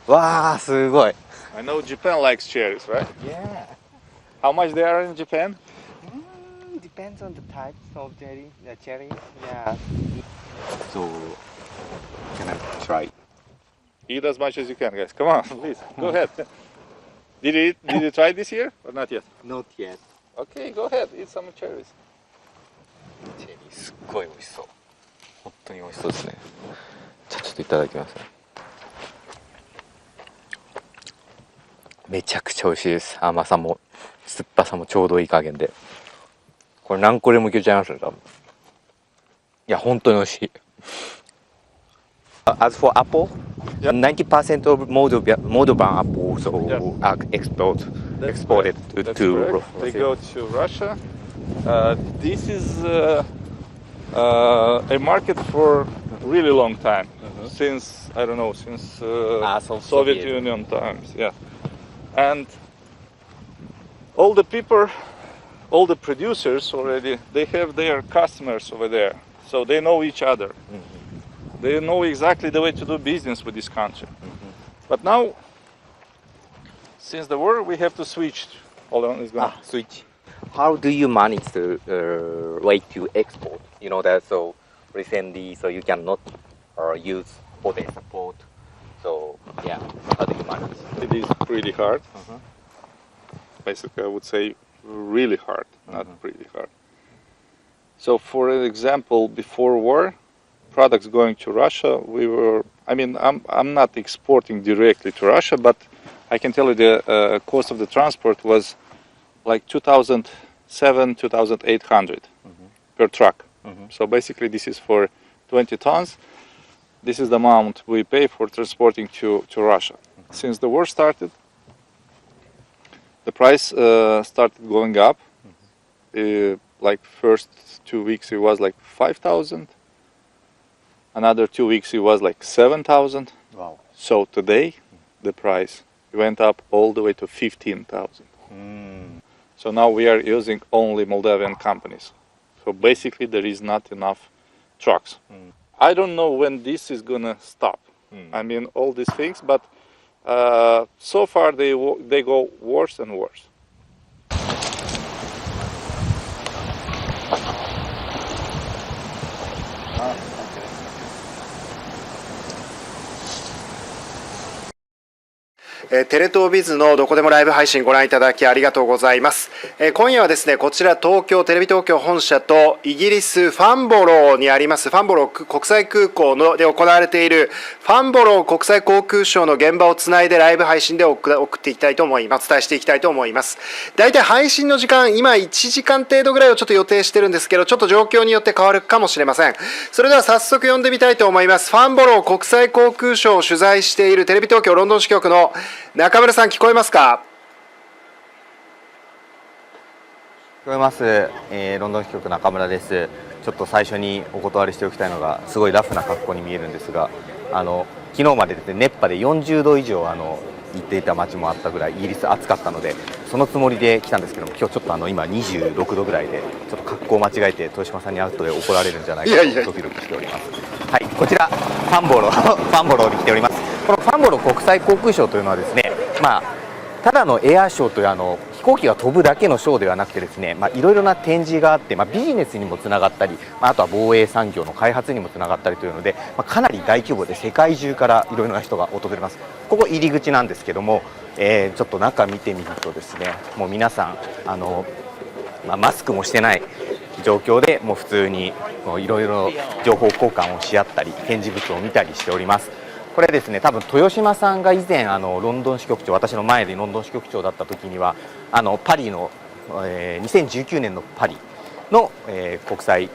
わあ、すごい。I know Japan likes cherries, right? Yeah. How much they are in Japan? Depends on the types of cherries. Yeah. So, can I try? Eat as much as you can, guys. Come on, please. Go ahead. Did you try this year or not yet? Not yet. Okay, go ahead. Eat some cherries. チェリーすっごい美味しそう。本当に美味しそうですね。じゃあちょっといただきます。めちゃくちゃ美味しいです。甘さも酸っぱさもちょうどいい加減で。これ何個でもいけちゃいますね、多分。いや、本当に美味しい。As for apple, 90% of Moldovan apple also are exported to They go to Russia. This is a market for a really long time, since I don't know, since Soviet Union times. Yeah, and all the people, all the producers already, they have their customers over there, so they know each other. They know exactly the way to do business with this country. But now, since the war, we have to switch. Hold on, it's gonna switch. How do you manage the rate to export? You know that so recently, so you cannot use for the support. So yeah, how do you manage? It is pretty hard. Basically, I would say really hard, not pretty hard. So, for an example, before war, products going to Russia, I'm not exporting directly to Russia, but I can tell you the cost of the transport was like 2,800 per truck. So basically this is for 20 tons. This is the amount we pay for transporting to Russia. Since the war started, the price started going up. Like first 2 weeks it was like 5,000. Another 2 weeks it was like 7,000. Wow. So today the price went up all the way to 15,000. So now we are using only Moldavian companies. So basically there is not enough trucks. I don't know when this is gonna stop. I mean all these things, but so far they go worse and worse. テレ東BIZのどこでもライブ配信ご覧いただきありがとうございます。今夜はですね、こちら東京テレビ東京本社とイギリスファンボローにありますファンボロー国際空港で行われているファンボロー国際航空ショーの現場をつないでライブ配信で送っていきたいと思います。伝えしていきたいと思います。だいたい配信の時間、今1時間程度ぐらいをちょっと予定してるんですけど、ちょっと状況によって変わるかもしれません。それでは早速呼んでみたいと思います。ファンボロー国際航空ショーを取材しているテレビ東京ロンドン支局の中村さん、聞こえますか？聞こえます、ロンドン支局中村です。ちょっと最初にお断りしておきたいのが、すごいラフな格好に見えるんですが、昨日までですね、熱波で40度以上行っていた街もあったぐらいイギリス暑かったので、そのつもりで来たんですけども、今日ちょっと今26度ぐらいで、ちょっと格好を間違えて豊島さんに後で怒られるんじゃないかとドキドキしております。はい、こちらファンボローに来ております。このファンボロー国際航空ショーというのはですね、ただのエアショーという飛行機が飛ぶだけのショーではなくてですね、いろいろな展示があって、ビジネスにもつながったり、あとは防衛産業の開発にもつながったりというので、かなり大規模で世界中からいろいろな人が訪れます。ここ入り口なんですけども、ちょっと中見てみるとですね、もう皆さんマスクもしてない状況で、もう普通にいろいろ情報交換をし合ったり展示物を見たりしております。これですね、多分豊島さんが以前ロンドン支局長、私の前でロンドン支局長だった時にはパリの、2019年のパリの、国際、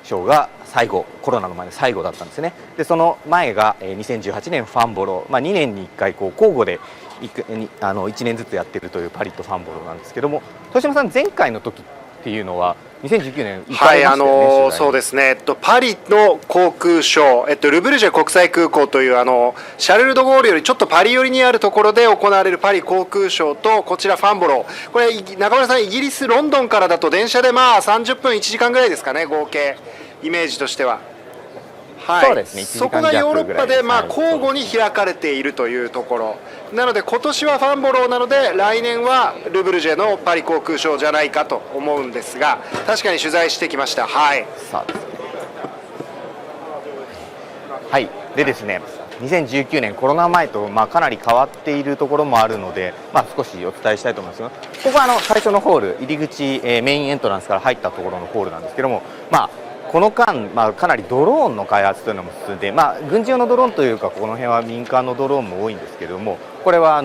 ショーが最後、コロナの前の最後だったんですね。でその前が、2018年ファンボロー、2年に1回交互で1年ずつやってるというパリとファンボローなんですけども、豊島さん前回の時っていうのは2019年行かはい、れましたよね、そうですね、パリの航空ショー、ルブルジェ国際空港というシャルル・ド・ゴールよりちょっとパリ寄りにあるところで行われるパリ航空ショーと、こちらファンボロー、これ中村さん、イギリスロンドンからだと電車でまあ30分1時間ぐらいですかね、合計イメージとしては。はい、そうですね、そこがヨーロッパでまあ交互に開かれているというところなので、今年はファンボローなので来年はルブルジェのパリ航空ショーじゃないかと思うんですが、確かに取材してきました。はい、はい、でですね、2019年コロナ前とかなり変わっているところもあるので、少しお伝えしたいと思いますが、ここは最初のホール、入り口、メインエントランスから入ったところのホールなんですけども、この間、かなりドローンの開発というのも進んで、軍事用のドローンというか、この辺は民間のドローンも多いんですけれども、これは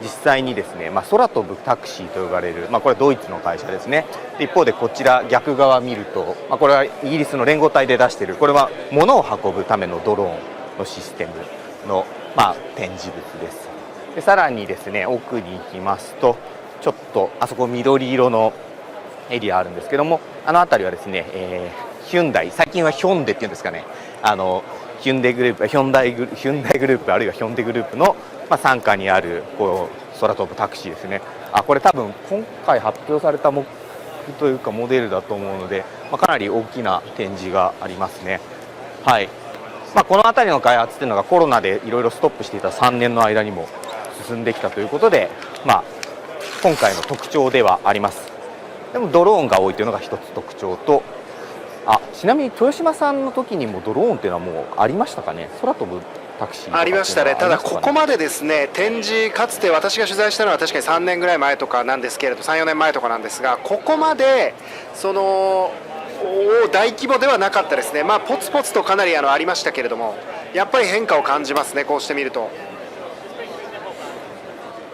実際にですね、空飛ぶタクシーと呼ばれる、これドイツの会社ですね。で一方でこちら逆側見ると、これはイギリスの連合体で出している、これは物を運ぶためのドローンのシステムの、展示物です。でさらにですね、奥に行きますと、ちょっとあそこ緑色のエリアあるんですけども、あの辺りはですね、ヒュンダイ、最近はヒョンデっていうんですかね、ヒュンダイグループあるいはヒョンデグループの、傘下にある空飛ぶタクシーですね。これ多分今回発表されたというかモデルだと思うので、かなり大きな展示がありますね。はい、この辺りの開発というのがコロナでいろいろストップしていた3年の間にも進んできたということで、今回の特徴ではあります。でもドローンが多いというのが一つ特徴と、ちなみに豊島さんの時にもドローンっていうのはもうありましたかね。空飛ぶタクシーありましたね。ただここまでですね、展示、かつて私が取材したのは確かに3年ぐらい前とかなんですけれど、3、4年前とかなんですが、ここまで大規模ではなかったですね。ポツポツとかなりありましたけれども、やっぱり変化を感じますね、こうしてみると。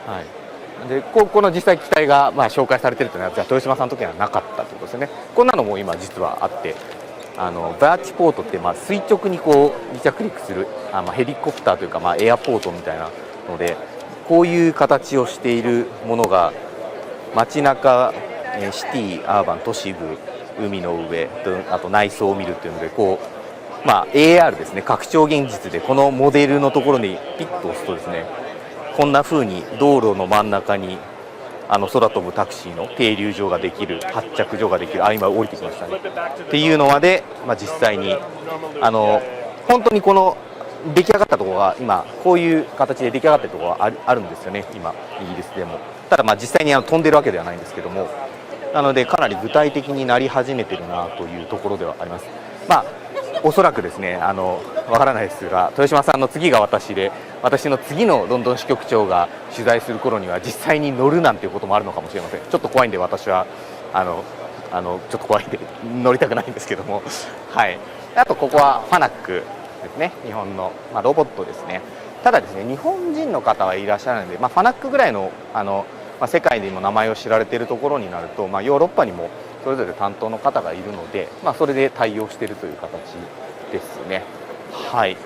はい、でこの実際機体が紹介されているというのは、豊島さんの時にはなかったということですね。こんなのも今実はあって、バーチポートって垂直に離着陸するヘリコプターというかエアポートみたいなので、こういう形をしているものが街中、シティ、アーバン、都市部、海の上、あと内装を見るというので、AR ですね、拡張現実でこのモデルのところにピッと押すとですね、こんな風に道路の真ん中に空飛ぶタクシーの停留所ができる、発着所ができる、今降りてきましたねっていうのまで、実際に本当にこの出来上がったところが今こういう形で出来上がっているところがあるんですよね、今イギリスでも。ただ実際に飛んでるわけではないんですけども、なのでかなり具体的になり始めてるなというところではあります。おそらくですね、わからないですが、豊島さんの次が私で、私の次のロンドン支局長が取材する頃には実際に乗るなんていうこともあるのかもしれません。ちょっと怖いんで、私はちょっと怖いんで乗りたくないんですけども、はい。あとここはファナックですね、日本の、ロボットですね。ただですね、日本人の方はいらっしゃるので、ファナックぐらいの世界でも名前を知られているところになると、ヨーロッパにもそれぞれ担当の方がいるので、それで対応しているという形ですね。はい、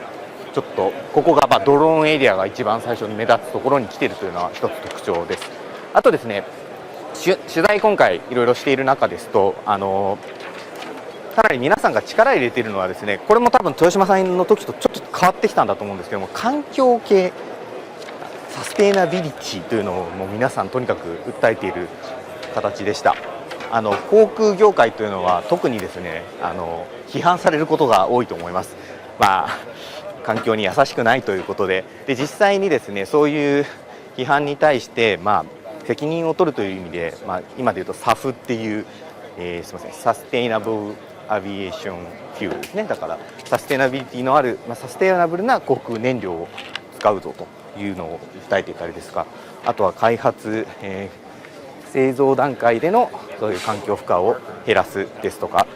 ちょっとここがドローンエリアが一番最初に目立つところに来ているというのは一つ特徴です。あとですね、取材今回いろいろしている中ですと、かなり皆さんが力入れているのはですね、これも多分豊島さんの時とちょっと変わってきたんだと思うんですけども、環境系サステイナビリティというのをもう皆さんとにかく訴えている形でした。航空業界というのは特にですね、批判されることが多いと思います。環境に優しくないということで、実際にですね、そういう批判に対して、責任を取るという意味で、今でいうと SAF っていう、すみません、サステイナブルアビエーションフュールですね。だからサステイナビリティのある、サステイナブルな航空燃料を使うぞというのを訴えていたりですか、あとは開発、製造段階でのそういう環境負荷を減らすですとか、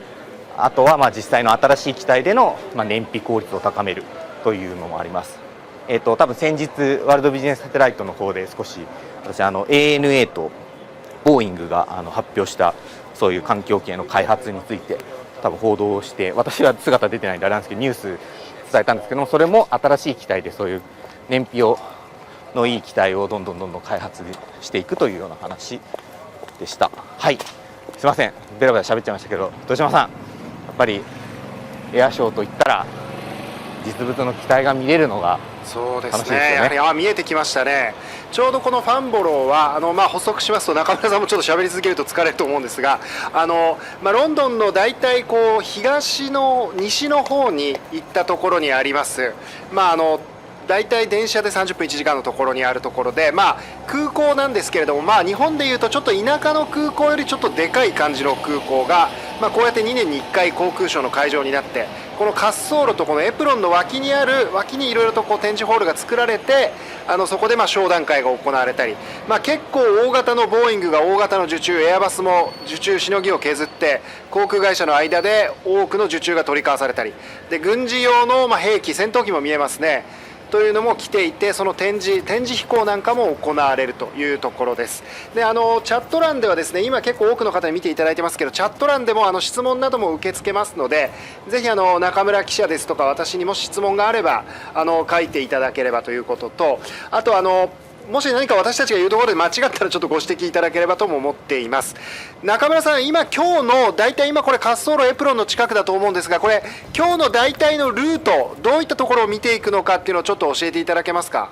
あとは実際の新しい機体での燃費効率を高めるというのもあります。多分先日ワールドビジネスサテライトの方で少し私ANA とボーイングが発表したそういう環境系の開発について多分報道をして、私は姿出てないんであれなんですけどニュース伝えたんですけども、それも新しい機体でそういう燃費のいい機体をどんどん開発していくというような話でした。はい、すいません、ベラベラ喋っちゃいましたけど、豊島さん、やっぱりエアショーといったら実物の機体が見れるのがそうです楽しいですよね。ね。やはり見えてきましたね。ちょうどこのファンボローは補足しますと、中村さんもちょっと喋り続けると疲れると思うんですが、ロンドンの大体こう西の方に行ったところにあります。大体電車で30分1時間のところにあるところで、空港なんですけれども、日本でいうとちょっと田舎の空港よりちょっとでかい感じの空港が、こうやって2年に1回航空ショーの会場になって、この滑走路とこのエプロンの脇にいろいろとこう展示ホールが作られて、そこでショー段階が行われたり、結構大型のボーイングが大型の受注、エアバスも受注しのぎを削って航空会社の間で多くの受注が取り交わされたりで、軍事用の兵器、戦闘機も見えますねというのも来ていて、その展示飛行なんかも行われるというところです。でチャット欄ではですね、今結構多くの方に見ていただいてますけど、チャット欄でも質問なども受け付けますので、ぜひ中村記者ですとか私にもし質問があれば書いていただければということと、あともし何か私たちが言うところで間違ったらちょっとご指摘いただければとも思っています。中村さん、今日の大体これ滑走路エプロンの近くだと思うんですが、これ今日の大体のルート、どういったところを見ていくのかっていうのをちょっと教えていただけますか。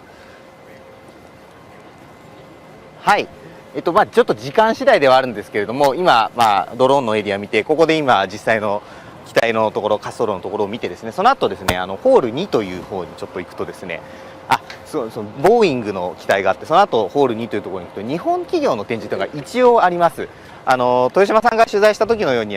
はい、ちょっと時間次第ではあるんですけれども、今、ドローンのエリア見て、ここで今実際の機体のところ、滑走路のところを見てですね、その後ですね、ホール2という方にちょっと行くとですね、ボーイングの機体があって、その後ホール2というところに行くと日本企業の展示というのが一応あります。豊島さんが取材した時のように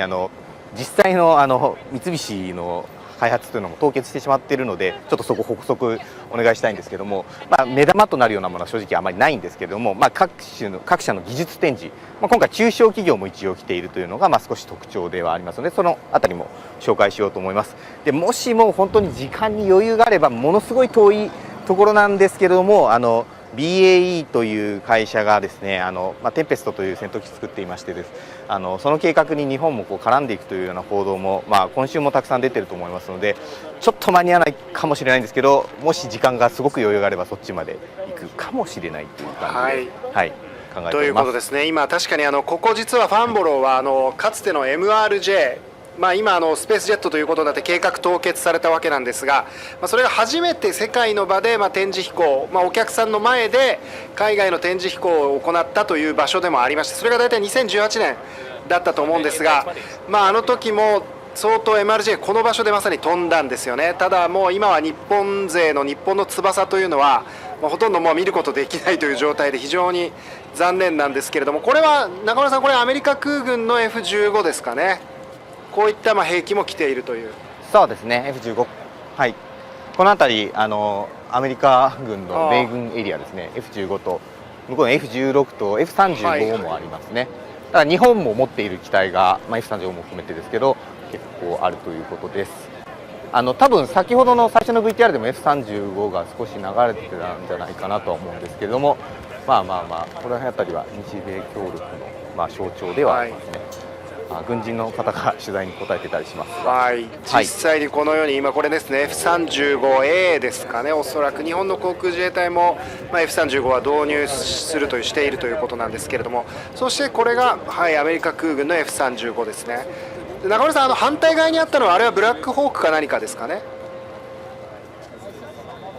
実際の三菱の開発というのも凍結してしまっているので、ちょっとそこ補足お願いしたいんですけども、目玉となるようなものは正直あまりないんですけれども、各社の技術展示、今回中小企業も一応来ているというのが少し特徴ではありますので、そのあたりも紹介しようと思います。でもしも本当に時間に余裕があれば、ものすごい遠いところなんですけれども、BAE という会社がですね、テンペストという戦闘機作っていましてです、その計画に日本も絡んでいくというような報道も、今週もたくさん出てると思いますので、ちょっと間に合わないかもしれないんですけど、もし時間がすごく余裕があればそっちまで行くかもしれないという感じで、考えております。ということですね。今確かにここ実はファンボローはかつての MRJ、今スペースジェットということになって計画凍結されたわけなんですが、それが初めて世界の場で展示飛行、お客さんの前で海外の展示飛行を行ったという場所でもありまして、それが大体2018年だったと思うんですが、あの時も相当 MRJ この場所でまさに飛んだんですよね。ただもう今は日本勢の日本の翼というのはほとんどもう見ることできないという状態で非常に残念なんですけれども、これは中村さん、これアメリカ空軍の F15 ですかね。こういった兵器も来ているという。そうですね、F15、はい、この辺りアメリカ軍の米軍エリアですね、F15 と向こうの F16 と F35 もありますね。だから日本も持っている機体が、F35 も含めてですけど結構あるということです。多分先ほどの最初の VTR でも F35 が少し流れてたんじゃないかなとは思うんですけれども、この辺りは日米協力の象徴ではありますね。軍人の方が取材に答えてたりしますが、実際にこのように今これですね、 F35A ですかね、おそらく日本の航空自衛隊も、F35 は導入しているということなんですけれども、そしてこれが、アメリカ空軍の F35 ですね。中村さん、反対側にあったのはあれはブラックホークか何かですかね。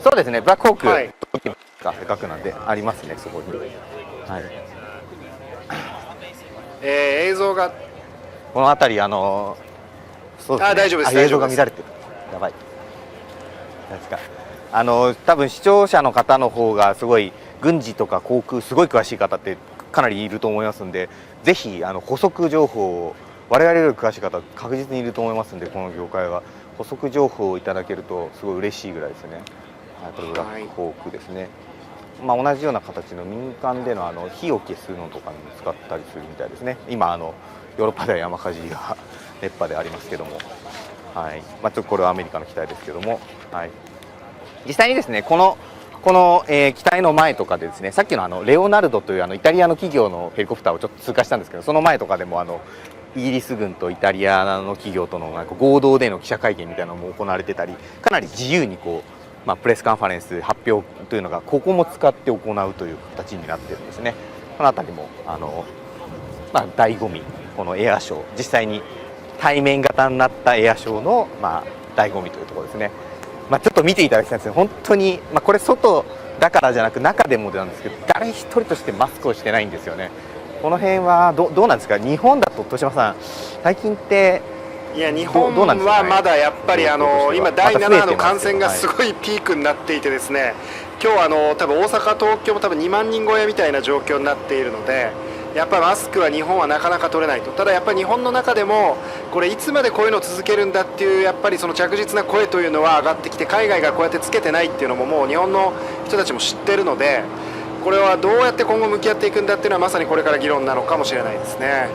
そうですね、ブラックホークがせっかくなんでありますね、そこに。映像がこの辺りそうですね、大丈夫です。映像が乱れてる、やばいですか。多分視聴者の方の方がすごい軍事とか航空すごい詳しい方ってかなりいると思いますんで、ぜひ補足情報を、我々より詳しい方確実にいると思いますんで、この業界は補足情報をいただけるとすごい嬉しいぐらいですね。これブラックホークですね。同じような形の民間での火を消すのとかに使ったりするみたいですね。今ヨーロッパでは山火事が熱波でありますけども、ちょっとこれはアメリカの機体ですけども、実際にですね、この機体の前とかでですね、さっきのレオナルドというイタリアの企業のヘリコプターをちょっと通過したんですけど、その前とかでもイギリス軍とイタリアの企業との合同での記者会見みたいなのも行われてたり、かなり自由にプレスカンファレンス発表というのがここも使って行うという形になっているんですね。この辺りも醍醐味このエアショー、実際に対面型になったエアショーの醍醐味というところですね。ちょっと見ていただきたいんですね。本当に、これ外だからじゃなく中でもなんですけど、誰一人としてマスクをしてないんですよね。この辺はどうなんですか。日本だと豊島さん、最近っていや日本はまだやっぱり今第7波の感染がすごいピークになっていてですね、今日多分大阪東京も多分2万人超えみたいな状況になっているので、やっぱりマスクは日本はなかなか取れないと。ただやっぱり日本の中でもこれいつまでこういうのを続けるんだっていうやっぱりその着実な声というのは上がってきて、海外がこうやってつけてないっていうのももう日本の人たちも知ってるので、これはどうやって今後向き合っていくんだっていうのはまさにこれから議論なのかもしれないですね。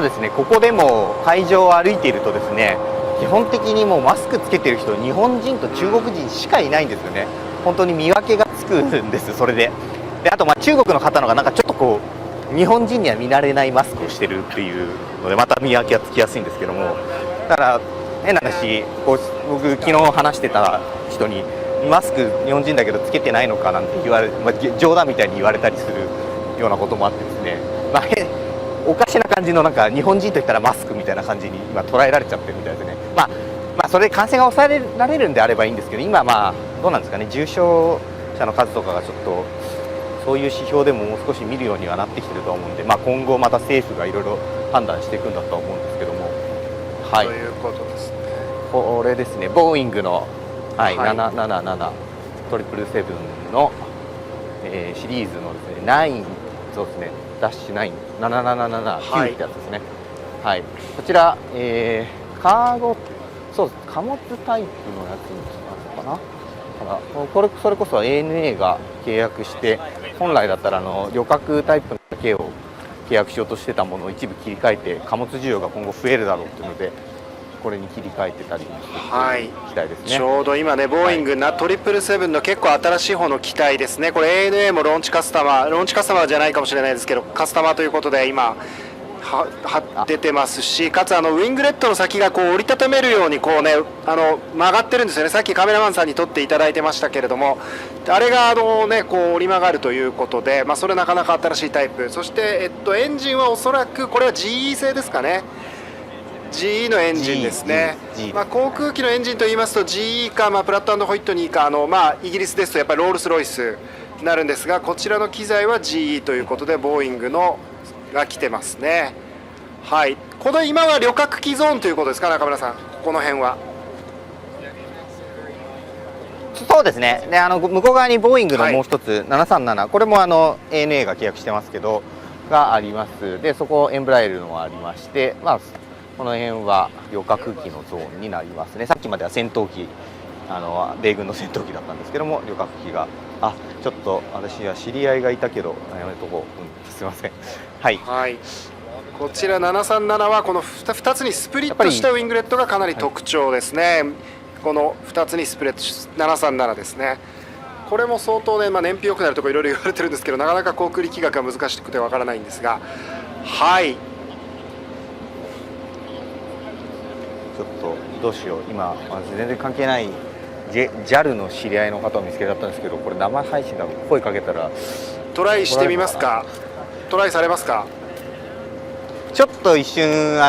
ですね、ここでも会場を歩いているとですね、基本的にもうマスクつけてる人、日本人と中国人しかいないんですよね。本当に見分けがつくんです、それで。あと中国の方のがなんかちょっとこう日本人には見慣れないマスクをしてるっていうので、また見分けがつきやすいんですけども、だから変な話、僕昨日話してた人にマスク日本人だけどつけてないのかなんて言われ、冗談みたいに言われたりするようなこともあってですね、おかしな感じのなんか日本人といったらマスクみたいな感じに今捉えられちゃってるみたいですね。それで感染が抑えられるんであればいいんですけど、今どうなんですかね、重症者の数とかがちょっとそういう指標でももう少し見るようにはなってきてると思うんで、今後また政府がいろいろ判断していくんだと思うんですけども、ということですね。これですね、ボーイングの、777、777の、シリーズのですね、9、そうですね、ダッシュ9、7779ってやつですね。こちら、カーゴ、そうです、貨物タイプのやつになるのかな。それこそ ANA が契約して、本来だったら旅客タイプだけを契約しようとしてたものを一部切り替えて、貨物需要が今後増えるだろうというので、これに切り替えてたりもしている機体ですね。ちょうど今ね、ボーイングな777の結構新しい方の機体ですね。これ ANA もローンチカスタマーじゃないかもしれないですけど、カスタマーということで今出てますし、かつウィングレットの先がこう折りたためるようにこうね曲がってるんですよね。さっきカメラマンさんに撮っていただいてましたけれども、あれがこう折り曲がるということで、それなかなか新しいタイプ。そしてエンジンはおそらくこれは GE 製ですかね。GE のエンジンですね。航空機のエンジンといいますと GE か、プラット&ホイットニーか、イギリスですとやっぱりロールスロイスになるんですが、こちらの機材は GE ということでボーイングのが来てますね。この今は旅客機ゾーンということですか、中村さん、この辺は。そうですね。で向こう側にボーイングのもう一つ、737、これもANA が契約してますけどがあります。でそこエンブラエルのがありまして、この辺は旅客機のゾーンになりますね。さっきまでは戦闘機、米軍の戦闘機だったんですけども、旅客機が、ちょっと私は知り合いがいたけどやめとこう、すいません。こちら737はこの2つにスプリットしたウィングレットがかなり特徴ですね。この2つにスプレット737ですね。これも相当ね、燃費良くなるとかいろいろ言われてるんですけど、なかなか航空力学が難しくてわからないんですが、ちょっとどうしよう、今全然関係ない JAL の知り合いの方を見つけちゃったんですけど、これ生配信だと声かけたらトライしてみますか。トライされますか。ちょっと一瞬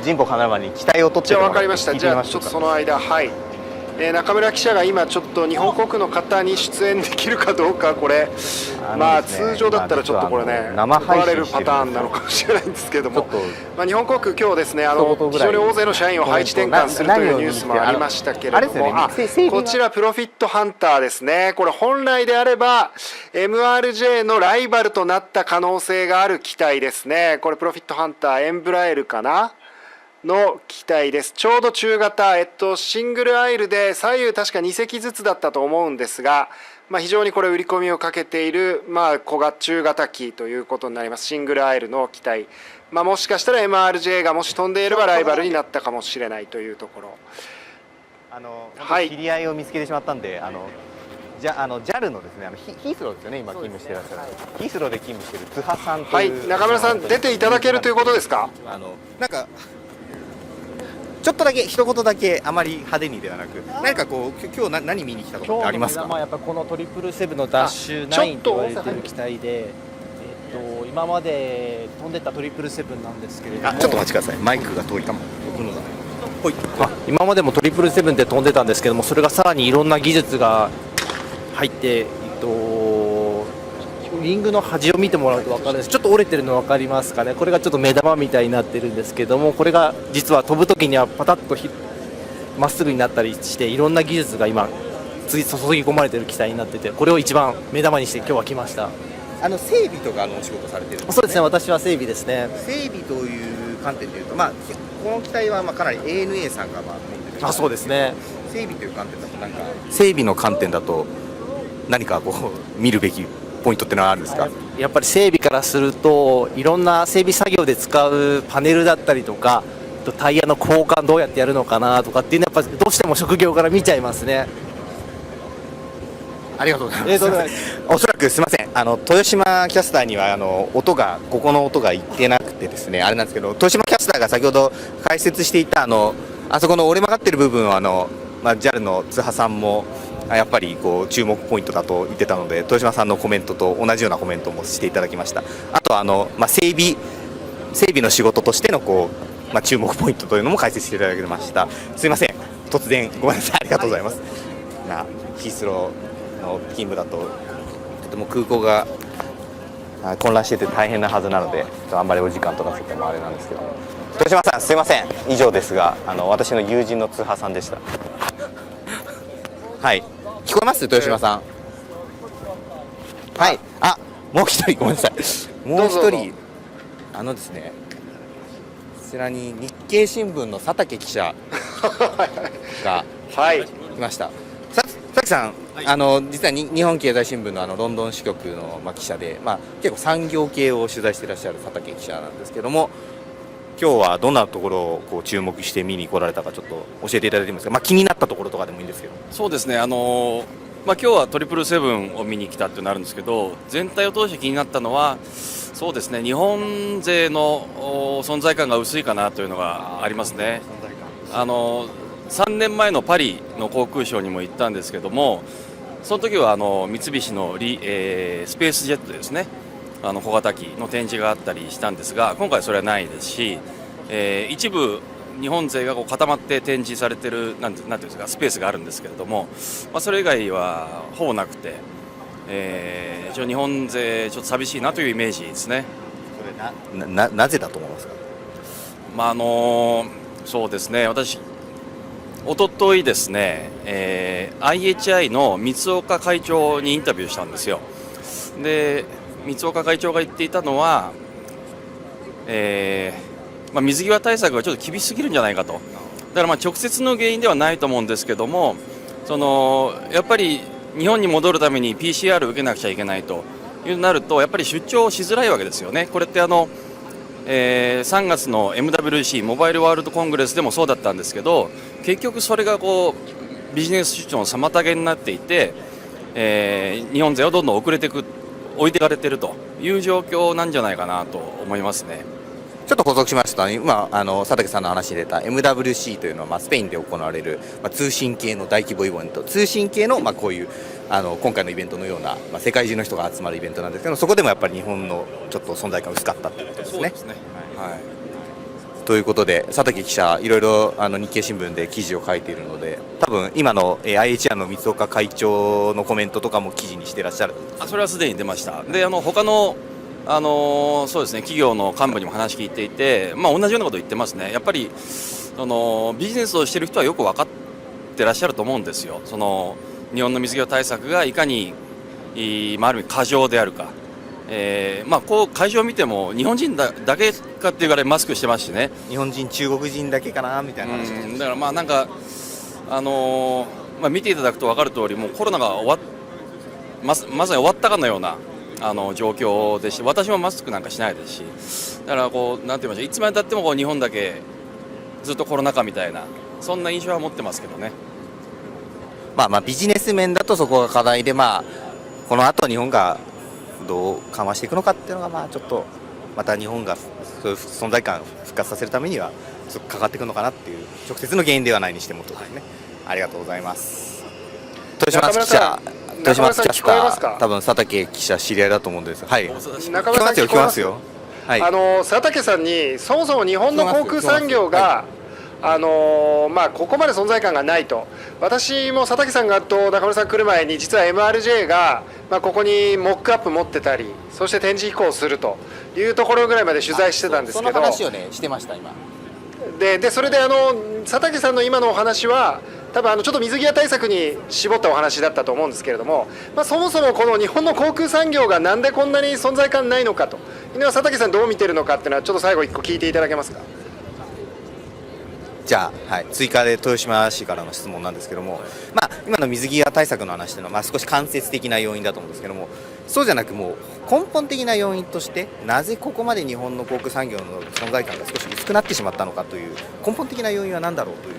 神保離れまでに機体を取って分かりました。じゃあちょっとその間、中村記者が今ちょっと日本航空の方に出演できるかどうか、これ通常だったらちょっとこれね怒られるパターンなのかもしれないんですけども、日本航空今日ですね非常に大勢の社員を配置転換するというニュースもありましたけれども、こちらプロフィットハンターですね。これ本来であれば MRJ のライバルとなった可能性がある機体ですね。これプロフィットハンターエンブラエルかなの機体です。ちょうど中型、シングルアイルで左右確か2隻ずつだったと思うんですが、非常にこれ売り込みをかけている、中型機ということになります。シングルアイルの機体、もしかしたら MRJ がもし飛んでいればライバルになったかもしれないというところ。知り合いを見つけてしまったんで、JAL のですね、ヒースローですよね、今勤務していらっしゃるヒースローで勤務している津波さんという、中村さん出ていただけるということですか。なんかちょっとだけ一言だけ、あまり派手にではなく、何かこう今日何見に来たことってありますか？今日の目玉はやっぱこの777のダッシュ9と言われている機体で、今まで飛んでた777なんですけれども、ちょっとお待ちください。マイクが遠いかも。今までも777で飛んでたんですけども、それがさらにいろんな技術が入って、ウィングの端を見てもらうと分かるんです。ちょっと折れてるの分かりますかね。これがちょっと目玉みたいになってるんですけども、これが実は飛ぶ時にはパタッとまっすぐになったりして、いろんな技術が今注ぎ込まれてる機体になってて、これを一番目玉にして今日は来ました。整備とかのお仕事されてるんですね。そうですね、私は整備ですね。整備という観点でいうと、この機体はかなり ANA さんが持ってる。そうですね。整備という観点だと整備の観点だと何かこう見るべきポイントってのはあるんですか？やっぱり整備からすると、いろんな整備作業で使うパネルだったりとか、タイヤの交換どうやってやるのかなとかっていうのはやっぱどうしても職業から見ちゃいますね。ありがとうございます。おそらくすみません、豊島キャスターにはここの音がいってなくてですね、あれなんですけど、豊島キャスターが先ほど解説していたあそこの折れ曲がってる部分はJAL の津波さんもやっぱりこう注目ポイントだと言ってたので、豊島さんのコメントと同じようなコメントもしていただきました。あと整備の仕事としての注目ポイントというのも解説していただきました。すいません、突然ごめんなさい。ありがとうございます。ヒースローの勤務だととても空港が混乱してて大変なはずなので、あんまりお時間取らせてもあれなんですけど、豊島さんすいません、以上ですが私の友人の通派さんでした。はい、聞こえます？豊島さん。はい、もう一人ごめんなさい。もう一人ですね、こちらに日経新聞の佐竹記者がいました。佐竹さん、実は日本経済新聞のロンドン支局の記者で、結構産業系を取材していらっしゃる佐竹記者なんですけども、今日はどんなところをこう注目して見に来られたかちょっと教えていただいてもいいですか？気になったところとかでもいいんですけど。そうですね、今日は777を見に来たっていうのあるんですけど、全体を通して気になったのは、そうですね、日本勢の存在感が薄いかなというのがありますね。3年前のパリの航空ショーにも行ったんですけども、その時は三菱のスペースジェットですね、小型機の展示があったりしたんですが、今回それはないですし、一部日本勢が固まって展示されているなんていうんですか、スペースがあるんですけれども、それ以外はほぼなくて、日本勢ちょっと寂しいなというイメージですね。これなぜだと思いますか？そうですね、私おとといですね、IHI の三岡会長にインタビューしたんですよ。で、三岡会長が言っていたのは、水際対策がちょっと厳しすぎるんじゃないかと。だから直接の原因ではないと思うんですけども、やっぱり日本に戻るために PCR 受けなくちゃいけないというなると、やっぱり出張しづらいわけですよね。これって3月の MWC モバイルワールドコングレスでもそうだったんですけど、結局それがビジネス出張の妨げになっていて、日本勢はどんどん置いていかれているという状況なんじゃないかなと思いますね。ちょっと補足しますと、今佐竹さんの話に出た MWC というのは、スペインで行われる、通信系の大規模イベント、通信系の、こういう今回のイベントのような、世界中の人が集まるイベントなんですけど、そこでもやっぱり日本のちょっと存在感薄かったということですね。そうですね、はい。ということで、佐竹記者、いろいろ日経新聞で記事を書いているので、多分今の IHR の三岡会長のコメントとかも記事にしていらっしゃる。それはすでに出ました。で、他のそうですね、企業の幹部にも話聞いていて、同じようなことを言ってますね。やっぱりビジネスをしている人はよく分かってらっしゃると思うんですよ。日本の水際対策がいかにある意味過剰であるか。会場を見ても日本人だけかっていうぐらいマスクしてますしね。日本人、中国人だけかなみたいな話で、だから見ていただくと分かる通り、もうコロナがまさに終わったかのような状況でして、私もマスクなんかしないですし、だからなんて言いましょう、いつまでたっても日本だけずっとコロナ禍みたいな、そんな印象は持ってますけどね。ビジネス面だとそこが課題で、この後日本がどう緩和していくのかっていうのが、ちょっとまた日本がそういう存在感を復活させるためにはかかってくるのかなっていう、直接の原因ではないにしてもというね、ありがとうございます。豊島記者、豊島キャスター、多分佐竹記者知り合いだと思うんです。はい。中村さん聞こえますよ。はい、佐竹さんにそもそも日本の航空産業がここまで存在感がないと。私も佐竹さんがと中村さん来る前に実は MRJ がここにモックアップ持ってたり、そして展示飛行するというところぐらいまで取材してたんですけど、その話をねしてました今。でそれで佐竹さんの今のお話は多分ちょっと水際対策に絞ったお話だったと思うんですけれども、そもそもこの日本の航空産業がなんでこんなに存在感ないのかというのは佐竹さんどう見てるのかっていうのはちょっと最後1個聞いていただけますか。じゃあ、はい、追加で豊島氏からの質問なんですけども、今の水際対策の話というのは少し間接的な要因だと思うんですけども、そうじゃなくもう根本的な要因としてなぜここまで日本の航空産業の存在感が少し薄くなってしまったのかという根本的な要因は何だろうという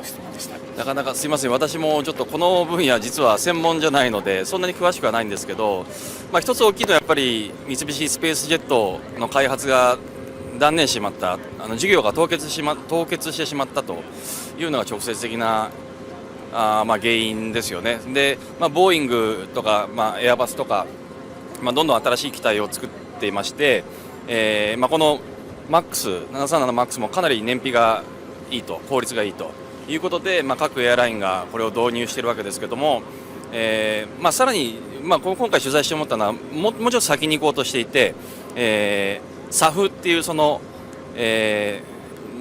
質問でした。なかなかすいません、私もちょっとこの分野実は専門じゃないのでそんなに詳しくはないんですけど、一つ大きいのはやっぱり三菱スペースジェットの開発が断念してしまった、事業が凍結してしまったというのが直接的な原因ですよね。で、ボーイングとか、エアバスとか、どんどん新しい機体を作っていまして、このマックス737マックスもかなり燃費がいいと、効率がいいということで、各エアラインがこれを導入しているわけですけども、さらに、今回取材して思ったのはもうちょっと先に行こうとしていて、SAF っていう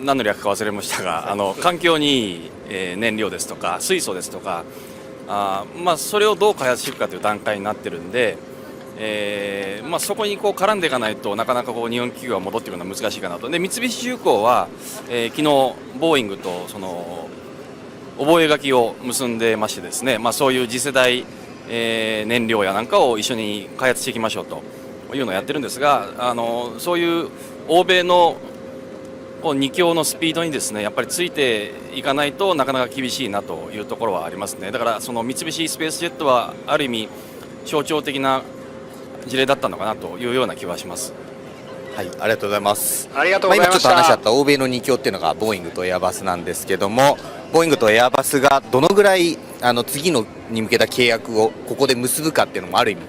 何の略か忘れましたが環境にいい燃料ですとか水素ですとかそれをどう開発していくかという段階になってるんで、そこに絡んでいかないとなかなか日本企業が戻っていくのは難しいかなと。で三菱重工は、昨日ボーイングと覚書を結んでましてですね、そういう次世代、燃料やなんかを一緒に開発していきましょうというのをやってるんですが、そういう欧米の2強のスピードにですねやっぱりついていかないとなかなか厳しいなというところはありますね。だから三菱スペースジェットはある意味象徴的な事例だったのかなというような気はします。はい、ありがとうございます。ありがとうございました。今ちょっと話し合った欧米の2強っていうのがボーイングとエアバスなんですけども、ボーイングとエアバスがどのぐらい次のに向けた契約をここで結ぶかっていうのもある意味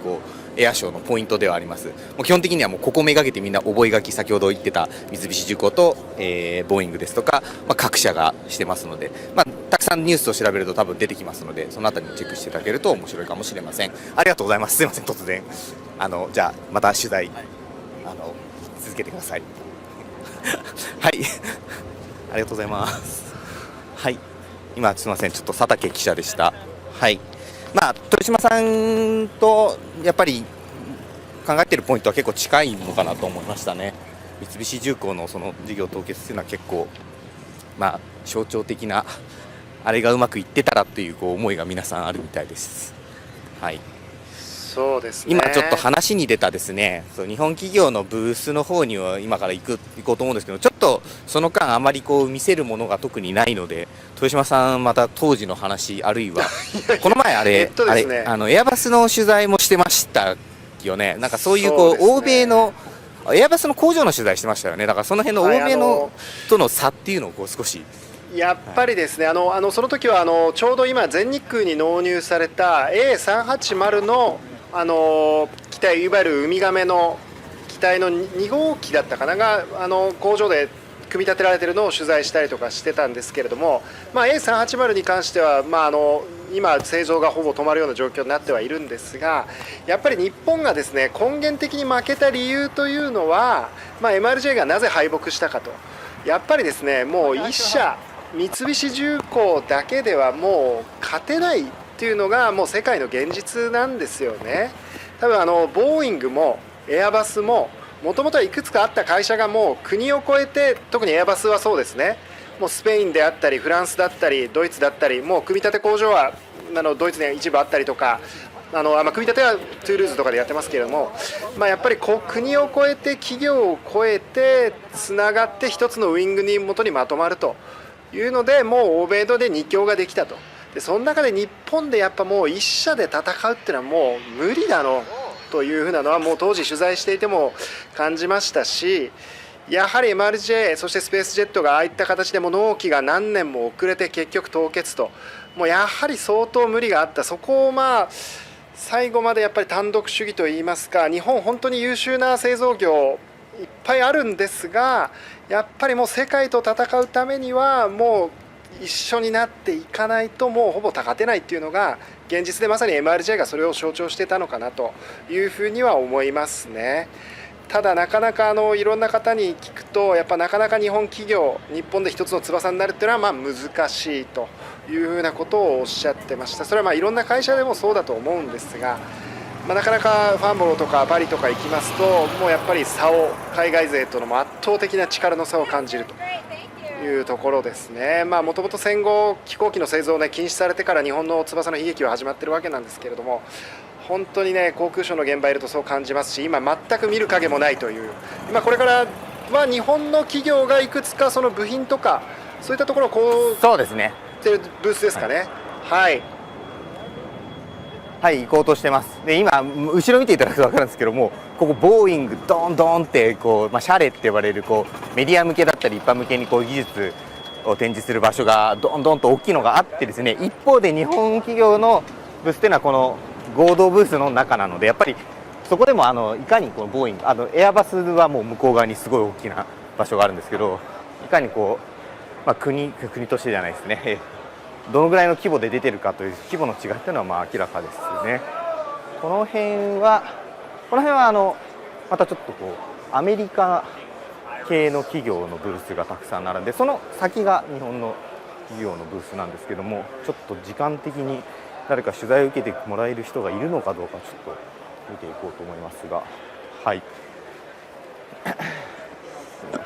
エアショーのポイントではあります。もう基本的にはもうここめがけてみんな覚書、先ほど言ってた三菱重工と、ボーイングですとか、各社がしてますので、たくさんニュースを調べると多分出てきますので、そのあたりもチェックしていただけると面白いかもしれません。ありがとうございます。すいません突然じゃあまた取材、続けてくださいはいありがとうございます。はい、今すいません、ちょっと佐竹記者でした。はい、豊島さんとやっぱり考えているポイントは結構近いのかなと思いましたね。三菱重工のその事業凍結というのは結構象徴的なあれがうまくいってたらっていう思いが皆さんあるみたいです。はい。そうですね。今ちょっと話に出たですね、日本企業のブースの方には今から行こうと思うんですけど、ちょっとその間あまり見せるものが特にないので、豊島さんまた当時の話あるいはこの前エアバスの取材もしてましたよね。なんかそういう欧米のエアバスの工場の取材してましたよね。だからその辺の欧米のとの差っていうのを少し。やっぱりですね、その時はちょうど今全日空に納入された A380 の機体、いわゆるウミガメの機体の2号機だったかなが工場で組み立てられているのを取材したりとかしてたんですけれども、A380 に関しては、今製造がほぼ止まるような状況になってはいるんですが、やっぱり日本がですね根源的に負けた理由というのは、MRJ がなぜ敗北したかと、やっぱりですねもう一社三菱重工だけではもう勝てないっていうのがもう世界の現実なんですよね。多分ボーイングもエアバスももともとはいくつかあった会社がもう国を越えて、特にエアバスはそうですね、もうスペインであったりフランスだったりドイツだったり、もう組み立て工場はドイツに一部あったりとか、組み立てはトゥールーズとかでやってますけれども、やっぱり国を越えて企業を越えてつながって一つのウイングに元にまとまるというので、もう欧米で2強ができたと。でその中で日本でやっぱもう一社で戦うっていうのはもう無理だろうというふうなのはもう当時取材していても感じましたし、やはり MRJ そしてスペースジェットがああいった形でも納期が何年も遅れて結局凍結と、もうやはり相当無理があった。そこを最後までやっぱり単独主義といいますか、日本本当に優秀な製造業いっぱいあるんですが、やっぱりもう世界と戦うためにはもう一緒になっていかないともうほぼ立てないっていうのが現実で、まさに MRJ がそれを象徴してたのかなというふうには思いますね。ただなかなかいろんな方に聞くと、やっぱなかなか日本企業、日本で一つの翼になるっていうのは難しいというふうなことをおっしゃってました。それはいろんな会社でもそうだと思うんですが、なかなかファンボロとかパリとか行きますと、もうやっぱり差を、海外勢との圧倒的な力の差を感じるというところですね。もともと戦後飛行機の製造を禁止されてから日本の翼の悲劇は始まってるわけなんですけれども、本当に航空ショーの現場いるとそう感じますし、今全く見る影もないという、これからは日本の企業がいくつかその部品とかそういったところをそうですね、ブースですかね。はい、行こうとしてます。で今後ろ見ていただくと分かるんですけども、ここボーイングドンドンってシャレって呼ばれるメディア向けだったり一般向けに技術を展示する場所がどんどんと大きいのがあってですね、一方で日本企業のブースっていうのはこの合同ブースの中なので、やっぱりそこでもいかにボーイングエアバスはもう向こう側にすごい大きな場所があるんですけど、いかに国としてじゃないですね、どのぐらいの規模で出てるかという規模の違いというのは明らかですね。この辺はまたちょっとアメリカ系の企業のブースがたくさん並んで、その先が日本の企業のブースなんですけども、ちょっと時間的に誰か取材を受けてもらえる人がいるのかどうかちょっと見ていこうと思いますが、はい。すみま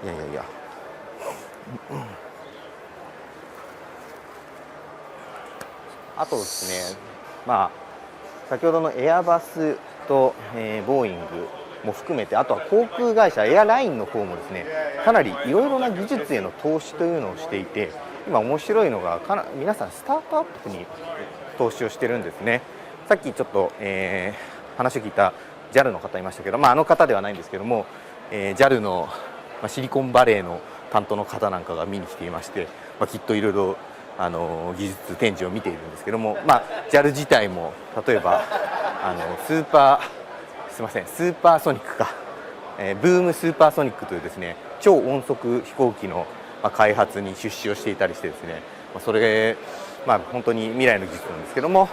せん。いや。あとですね、先ほどのエアバスと、ボーイングも含めて、あとは航空会社エアラインの方もですね、かなりいろいろな技術への投資というのをしていて、今面白いのが皆さんスタートアップに投資をしてるんですね。さっきちょっと、話を聞いた JAL の方いましたけど、あの方ではないんですけども、JAL のシリコンバレーの担当の方なんかが見に来ていまして、きっといろいろ技術展示を見ているんですけども、JAL 自体も例えばスーパーソニックか、ブームスーパーソニックというですね、超音速飛行機の開発に出資をしていたりしてですね、それ本当に未来の技術なんですけども、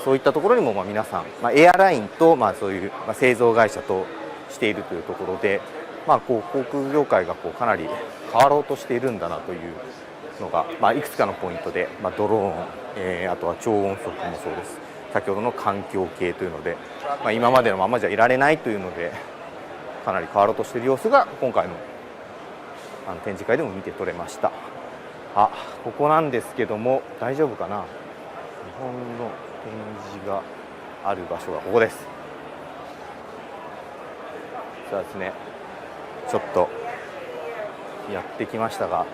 そういったところにも皆さん、エアラインとそういう製造会社としているというところで、航空業界がかなり変わろうとしているんだなというのが、いくつかのポイントで、ドローン、あとは超音速もそうです。先ほどの環境系というので、今までのままじゃいられないというので、かなり変わろうとしている様子が今回の展示会でも見て取れました。ここなんですけども、大丈夫かな。日本の展示がある場所がここです。そうですね、ちょっとやってきましたが、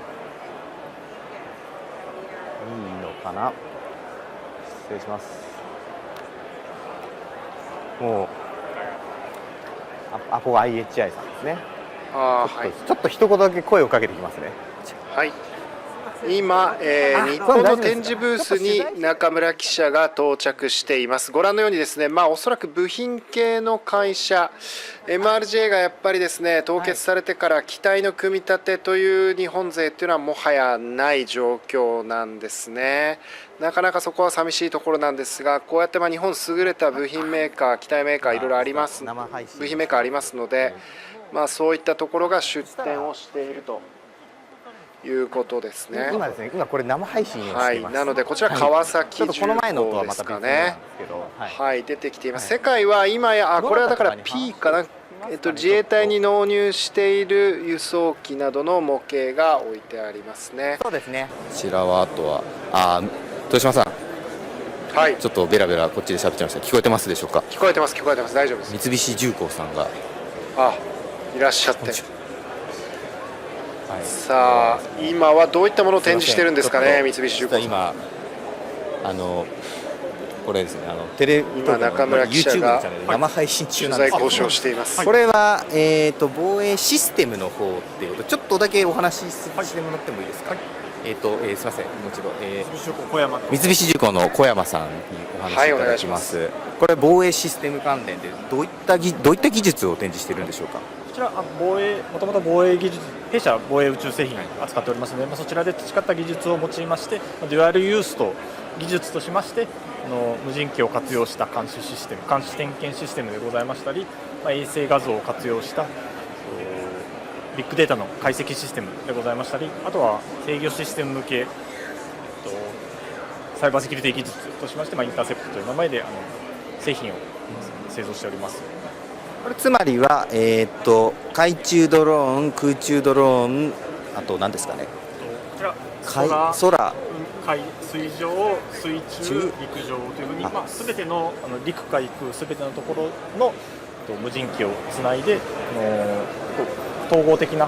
いいのかな。失礼します。もうここが IHI さんですね。ちょっと一言だけ声をかけてきますね。はい。今、日本の展示ブースに中村記者が到着しています。ご覧のようにですね、おそらく部品系の会社、MRJ がやっぱりですね、凍結されてから機体の組み立てという日本勢っていうのはもはやない状況なんですね。なかなかそこは寂しいところなんですが、こうやって日本優れた部品メーカー、機体メーカーいろいろあります、部品メーカーありますので、そういったところが出展をしているということですね。今これ生配信をしています。なのでこちら川崎重工ですかね。出てきています。世界は今やこれはだから P かな、自衛隊に納入している輸送機などの模型が置いてありますね。そうですね。こちらはあとは豊島さん。ちょっとベラベラこっちで喋ってました。聞こえてますでしょうか。聞こえてます、大丈夫です。三菱重工さんがいらっしゃって。さあ今はどういったものを展示してるんですかね、三菱重工さん。今ここれですね、テレ今中村記者が YouTube のチャンネルで生配信中なんですけど、取材交渉しています。これは、防衛システムの方っていうこと、ちょっとだけお話ししてもらってもいいですか。すみません、もう一度、三菱重工の小山さんにお話しいただきます。これ防衛システム関連でどういった技術を展示しているんでしょうか。こちらもともと防衛技術、弊社防衛宇宙製品を扱っておりますので、そちらで培った技術を用いまして、デュアルユースと技術としまして、無人機を活用した監視システム、監視点検システムでございましたり、衛星画像を活用したビッグデータの解析システムでございましたり、あとは制御システム向け、サイバーセキュリティ技術としまして、インターセプトという名前で製品を製造しております。これつまりは、海中ドローン、空中ドローン、あと何ですかね。こちら空、水上、水中、陸上というふうに、すべての陸海空すべてのところの無人機をつないで統合的な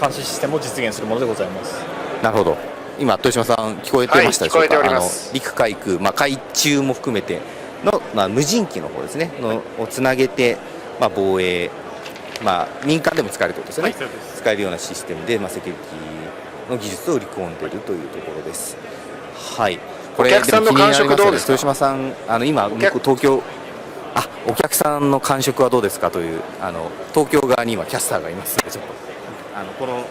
監視システムを実現するものでございます。なるほど。今豊島さん聞こえてましたでしょうか。聞こえております。陸海空、海中も含めての、無人機の方ですねをつなげて、防衛、民間でも使えるということですね。使えるようなシステムで、セキュリティの技術を売り込んでいるというところです。はい。これお客さんの感触どうですか。豊島さん、今東京、お客さんの感触はどうですかという東京側に今キャスターがいますので、ちょっとこの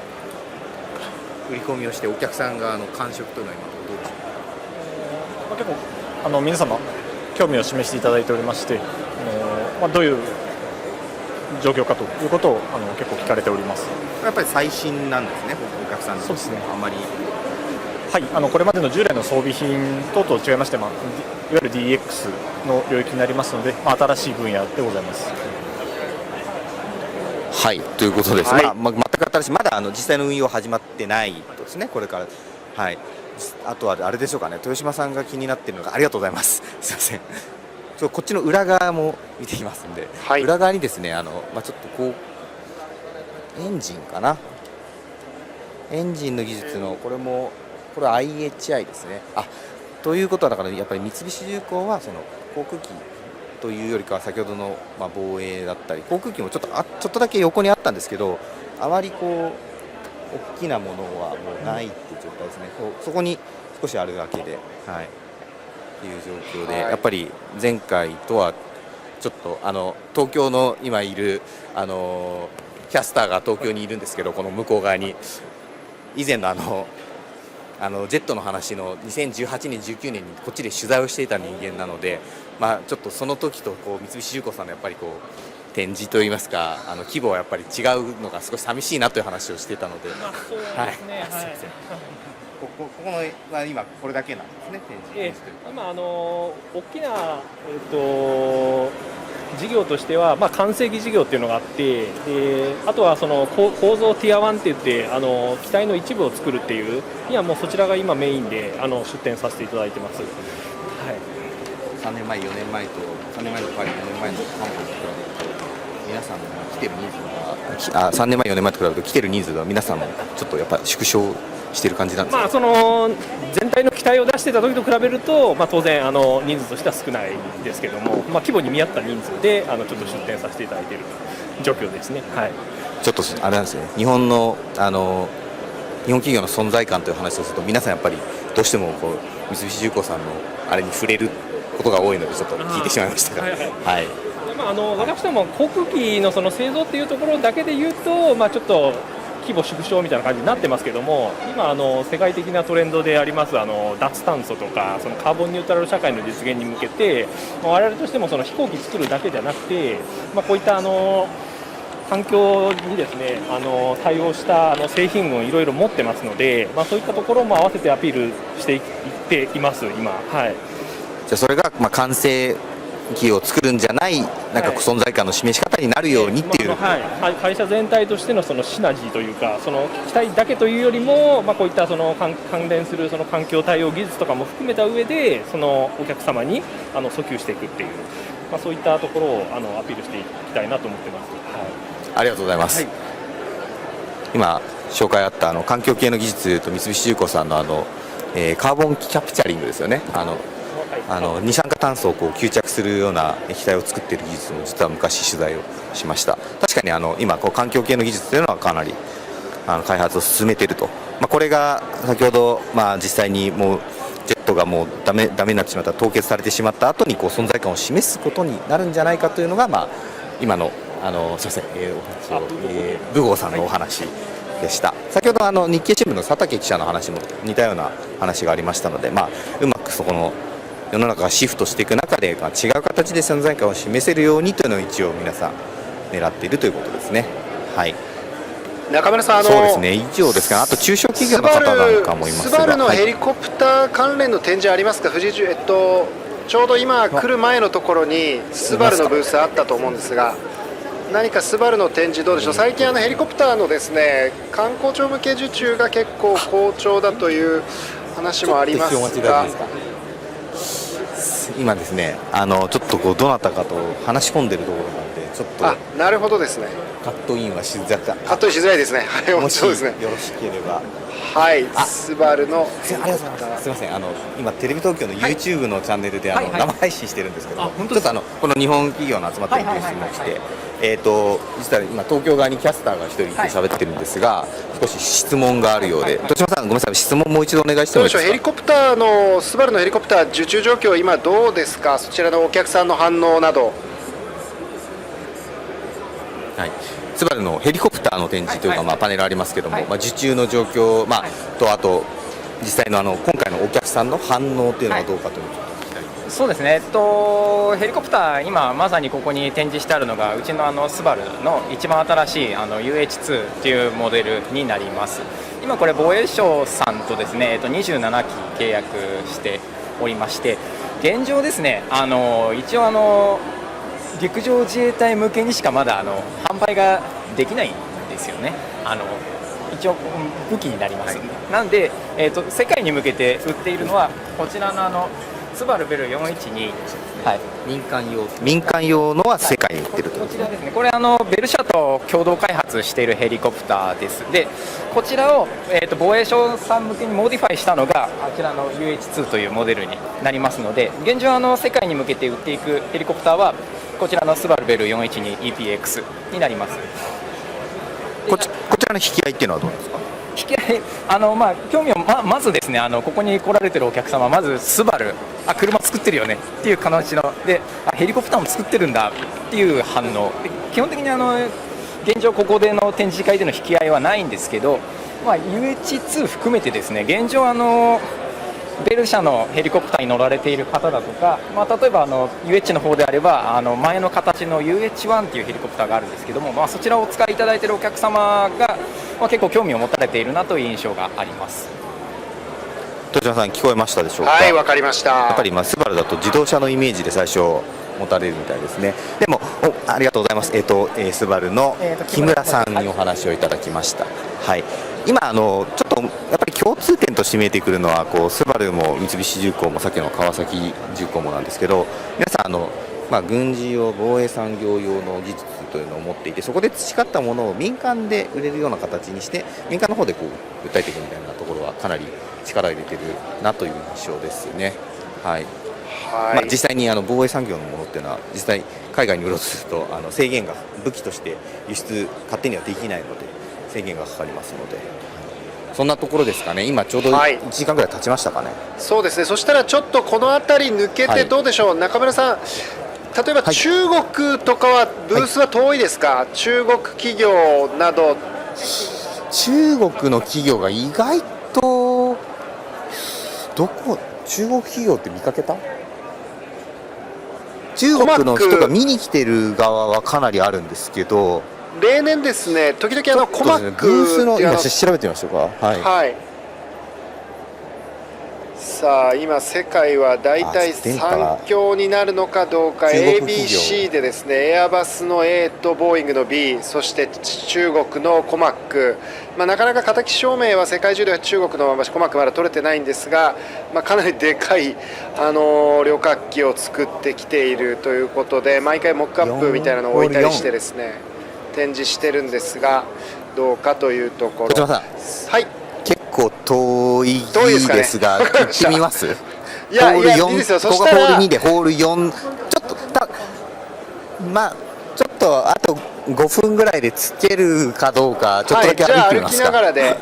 売り込みをしてお客さん側の感触というのは今どうでしょうか。結構皆様興味を示していただいておりまして、どういう状況かということを結構聞かれております。やっぱり最新なんですね、お客さんの。そうですね。あんまり。はい、これまでの従来の装備品等と違いまして、いわゆる DX の領域になりますので、新しい分野でございます。はい、ということです。はい、全く新しい、まだ実際の運用始まってないとですね、これから。はい。あとはあれでしょうかね、豊島さんが気になっているのが、ありがとうございます。すいません。こっちの裏側も見てきますんで、裏側にですね、ちょっとこうエンジンかな。エンジンの技術のこれは IHI ですね。ということはだからやっぱり三菱重工はその航空機というよりかは先ほどの防衛だったり航空機もちょっとだけ横にあったんですけど、あまりこう大きなものはもうないっていう状態ですね。そこに少しあるだけで、はい、っていう状況で、やっぱり前回とはちょっと東京の今いるキャスターが東京にいるんですけど、この向こう側に以前のジェットの話の2018年19年にこっちで取材をしていた人間なので、ちょっとその時とこう三菱重工さんのやっぱりこう展示といいますか規模はやっぱり違うのが少し寂しいなという話をしていたので、そうですね。はい。すみません。ここのは今これだけなんですね、展示。今大きな事業としては、完成機事業っていうのがあって、あとはその構造ティア1って言って機体の一部を作るっていうにはもうそちらが今メインで出展させていただいてます。はい。3年前、4年前と3年前のパリ、4年前の韓国と比べて皆さんの来てる人数が3年前、4年前と比べると来てる人数が皆さんもちょっとやっぱり縮小してる感じなんですか。その全体の期待を出してた時と比べると、当然人数としては少ないですけども、規模に見合った人数でちょっと出展させていただいている状況ですね。はい。ちょっとあれなんですね。日本企業の存在感という話をすると皆さんやっぱりどうしてもこう三菱重工さんのあれに触れることが多いのでちょっと聞いてしまいましたが、はい。私ども航空機のその製造っていうところだけで言うと、ちょっと規模縮小みたいな感じになってますけども、今世界的なトレンドであります脱炭素とかそのカーボンニュートラル社会の実現に向けて、我々としてもその飛行機作るだけじゃなくて、こういった環境にですね対応した製品をいろいろ持ってますので、そういったところも合わせてアピールしていっています今。はい。じゃあそれが完成機を作るんじゃないなんか存在感の示し方になるようにっていう、会社全体としてのそのシナジーというか、その機体だけというよりも、こういったその関連するその環境対応技術とかも含めた上でそのお客様に訴求していくっていう、そういったところをアピールしていきたいなと思ってます。ありがとうございます。今紹介あった環境系の技術と三菱重工さんのカーボンキャプチャリングですよね。二酸化炭素をこう吸着するような液体を作っている技術も実は昔取材をしました。確かに今こう環境系の技術というのはかなり開発を進めていると、これが先ほど、実際にもうジェットがもうダメになってしまった、凍結されてしまった後にこう存在感を示すことになるんじゃないかというのが、今のすみません、武豪さんのお話でした。先ほど日経新聞の佐竹記者の話も似たような話がありましたので、うまくそこの世の中がシフトしていく中で、違う形で存在感を示せるようにというのを一応皆さん狙っているということですね。はい。中村さん、そうですね、以上ですか。あと中小企業の方なんかもいますが、スバルのヘリコプター関連の展示ありますか？富士中、ちょうど今来る前のところにスバルのブースあったと思うんですが、何かスバルの展示どうでしょう？最近ヘリコプターのですね、観光庁向け受注が結構好調だという話もありますが、今ですね、ちょっとこうどなたかと話し込んでるところなんで、ちょっとなるほどですね。カットインはしづらかった。カットインしづらいですね。はい、もしそうですね。よろしければ。はい、スバルのすみません、今テレビ東京の YouTube のチャンネルで生配信してるんですけど、ちょっとこの日本企業の集まってるブースにも来て、実は今東京側にキャスターが一人いて喋ってるんですが、少し質問があるようで、豊島さん、ごめんなさい、質問もう一度お願いしてもいいですか？ヘリコプターのスバルのヘリコプター受注状況今どうですか？そちらのお客さんの反応など。はい。スバルのヘリコプターの展示というか、パネルありますけども、受注の状況、あと実際の今回のお客さんの反応というのはどうかというのをそうですね、ヘリコプター、今まさにここに展示してあるのがうちのスバルの一番新しいUH2 というモデルになります。今これ防衛省さんとですね、27機契約しておりまして、現状ですね、一応陸上自衛隊向けにしかまだ販売ができないんですよね。一応武器になります、なんで、世界に向けて売っているのはこちらのスバルベル412、民間用のは世界に売ってると。こちらですね、これベル社と共同開発しているヘリコプターです。でこちらを、防衛省さん向けにモディファイしたのがあちらの UH2 というモデルになりますので、現状世界に向けて売っていくヘリコプターはこちらのスバルベル 412EPX になります。こちらの引き合いっていうのはどうですか？引き合い、興味をまずですね、ここに来られてるお客様はまずスバル、車作ってるよねっていう形ので、ヘリコプターも作ってるんだっていう反応で、基本的に現状ここでの展示会での引き合いはないんですけど、UH2 含めてですね、現状ベル社のヘリコプターに乗られている方だとか、例えばUH の方であれば前の形の UH1 っていうヘリコプターがあるんですけども、そちらをお使いいただいているお客様が、結構興味を持たれているなという印象があります。豊島さん、聞こえましたでしょうか？はい、わかりました。やっぱりスバルだと自動車のイメージで最初持たれるみたいですね。でもありがとうございます。スバルの木村さんにお話をいただきました。はい。今ちょっとやっぱり共通点として見えてくるのはスバルも三菱重工もさっきの川崎重工もなんですけど、皆さん軍事用防衛産業用の技術というのを持っていて、そこで培ったものを民間で売れるような形にして民間の方で訴えていくみたいなところはかなり力を入れてるなという印象ですね。はい。実際に防衛産業のものっていうのは実際海外に売ろうとすると制限が武器として輸出勝手にはできないので制限がかかりますので、そんなところですかね。今ちょうど1時間ぐらい経ちましたかね。そうですね。そしたらちょっとこの辺り抜けてどうでしょう、中村さん、例えば中国とかはブースは遠いですか？中国企業など。中国の企業が意外と中国企業って見かけた？中国の人が見に来てる側はかなりあるんですけど、例年ですね、時々コマックブースの今調べてみましょうか。はい。さあ今世界はだいたい3強になるのかどうか、 ABC でですね、エアバスの A とボーイングの B、 そして中国のコマック、なかなか形証明は世界中では中国のコマックまだ取れてないんですが、かなりでかい旅客機を作ってきているということで、毎回モックアップみたいなのを置いたりしてですね展示してるんですが、どうかというところ。はい、結構遠いですが、行ってみます？いやいやいいですよ。ここがホール2でホール4、ちょっとちょっとあと5分ぐらいでつけるかどうか、ちょっとだけ歩いてみますか。じゃあ歩きながらで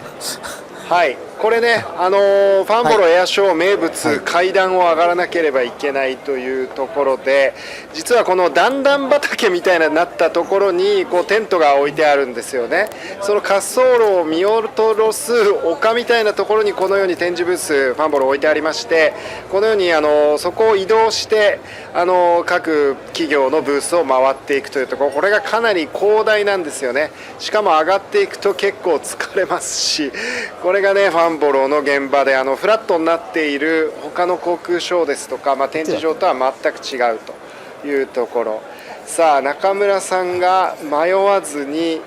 はい、これね、ファンボロエアショー名物、階段を上がらなければいけないというところで、実はこの段々畑みたいになったところにこうテントが置いてあるんですよね。その滑走路を見下ろす丘みたいなところにこのように展示ブースファンボロ置いてありまして、このようにそこを移動して各企業のブースを回っていくというところ、これがかなり広大なんですよね。しかも上がっていくと結構疲れますし、これがねファンボロの現場でフラットになっている他の航空ショーですとか、展示場とは全く違うというところ。さあ中村さんが迷わずに、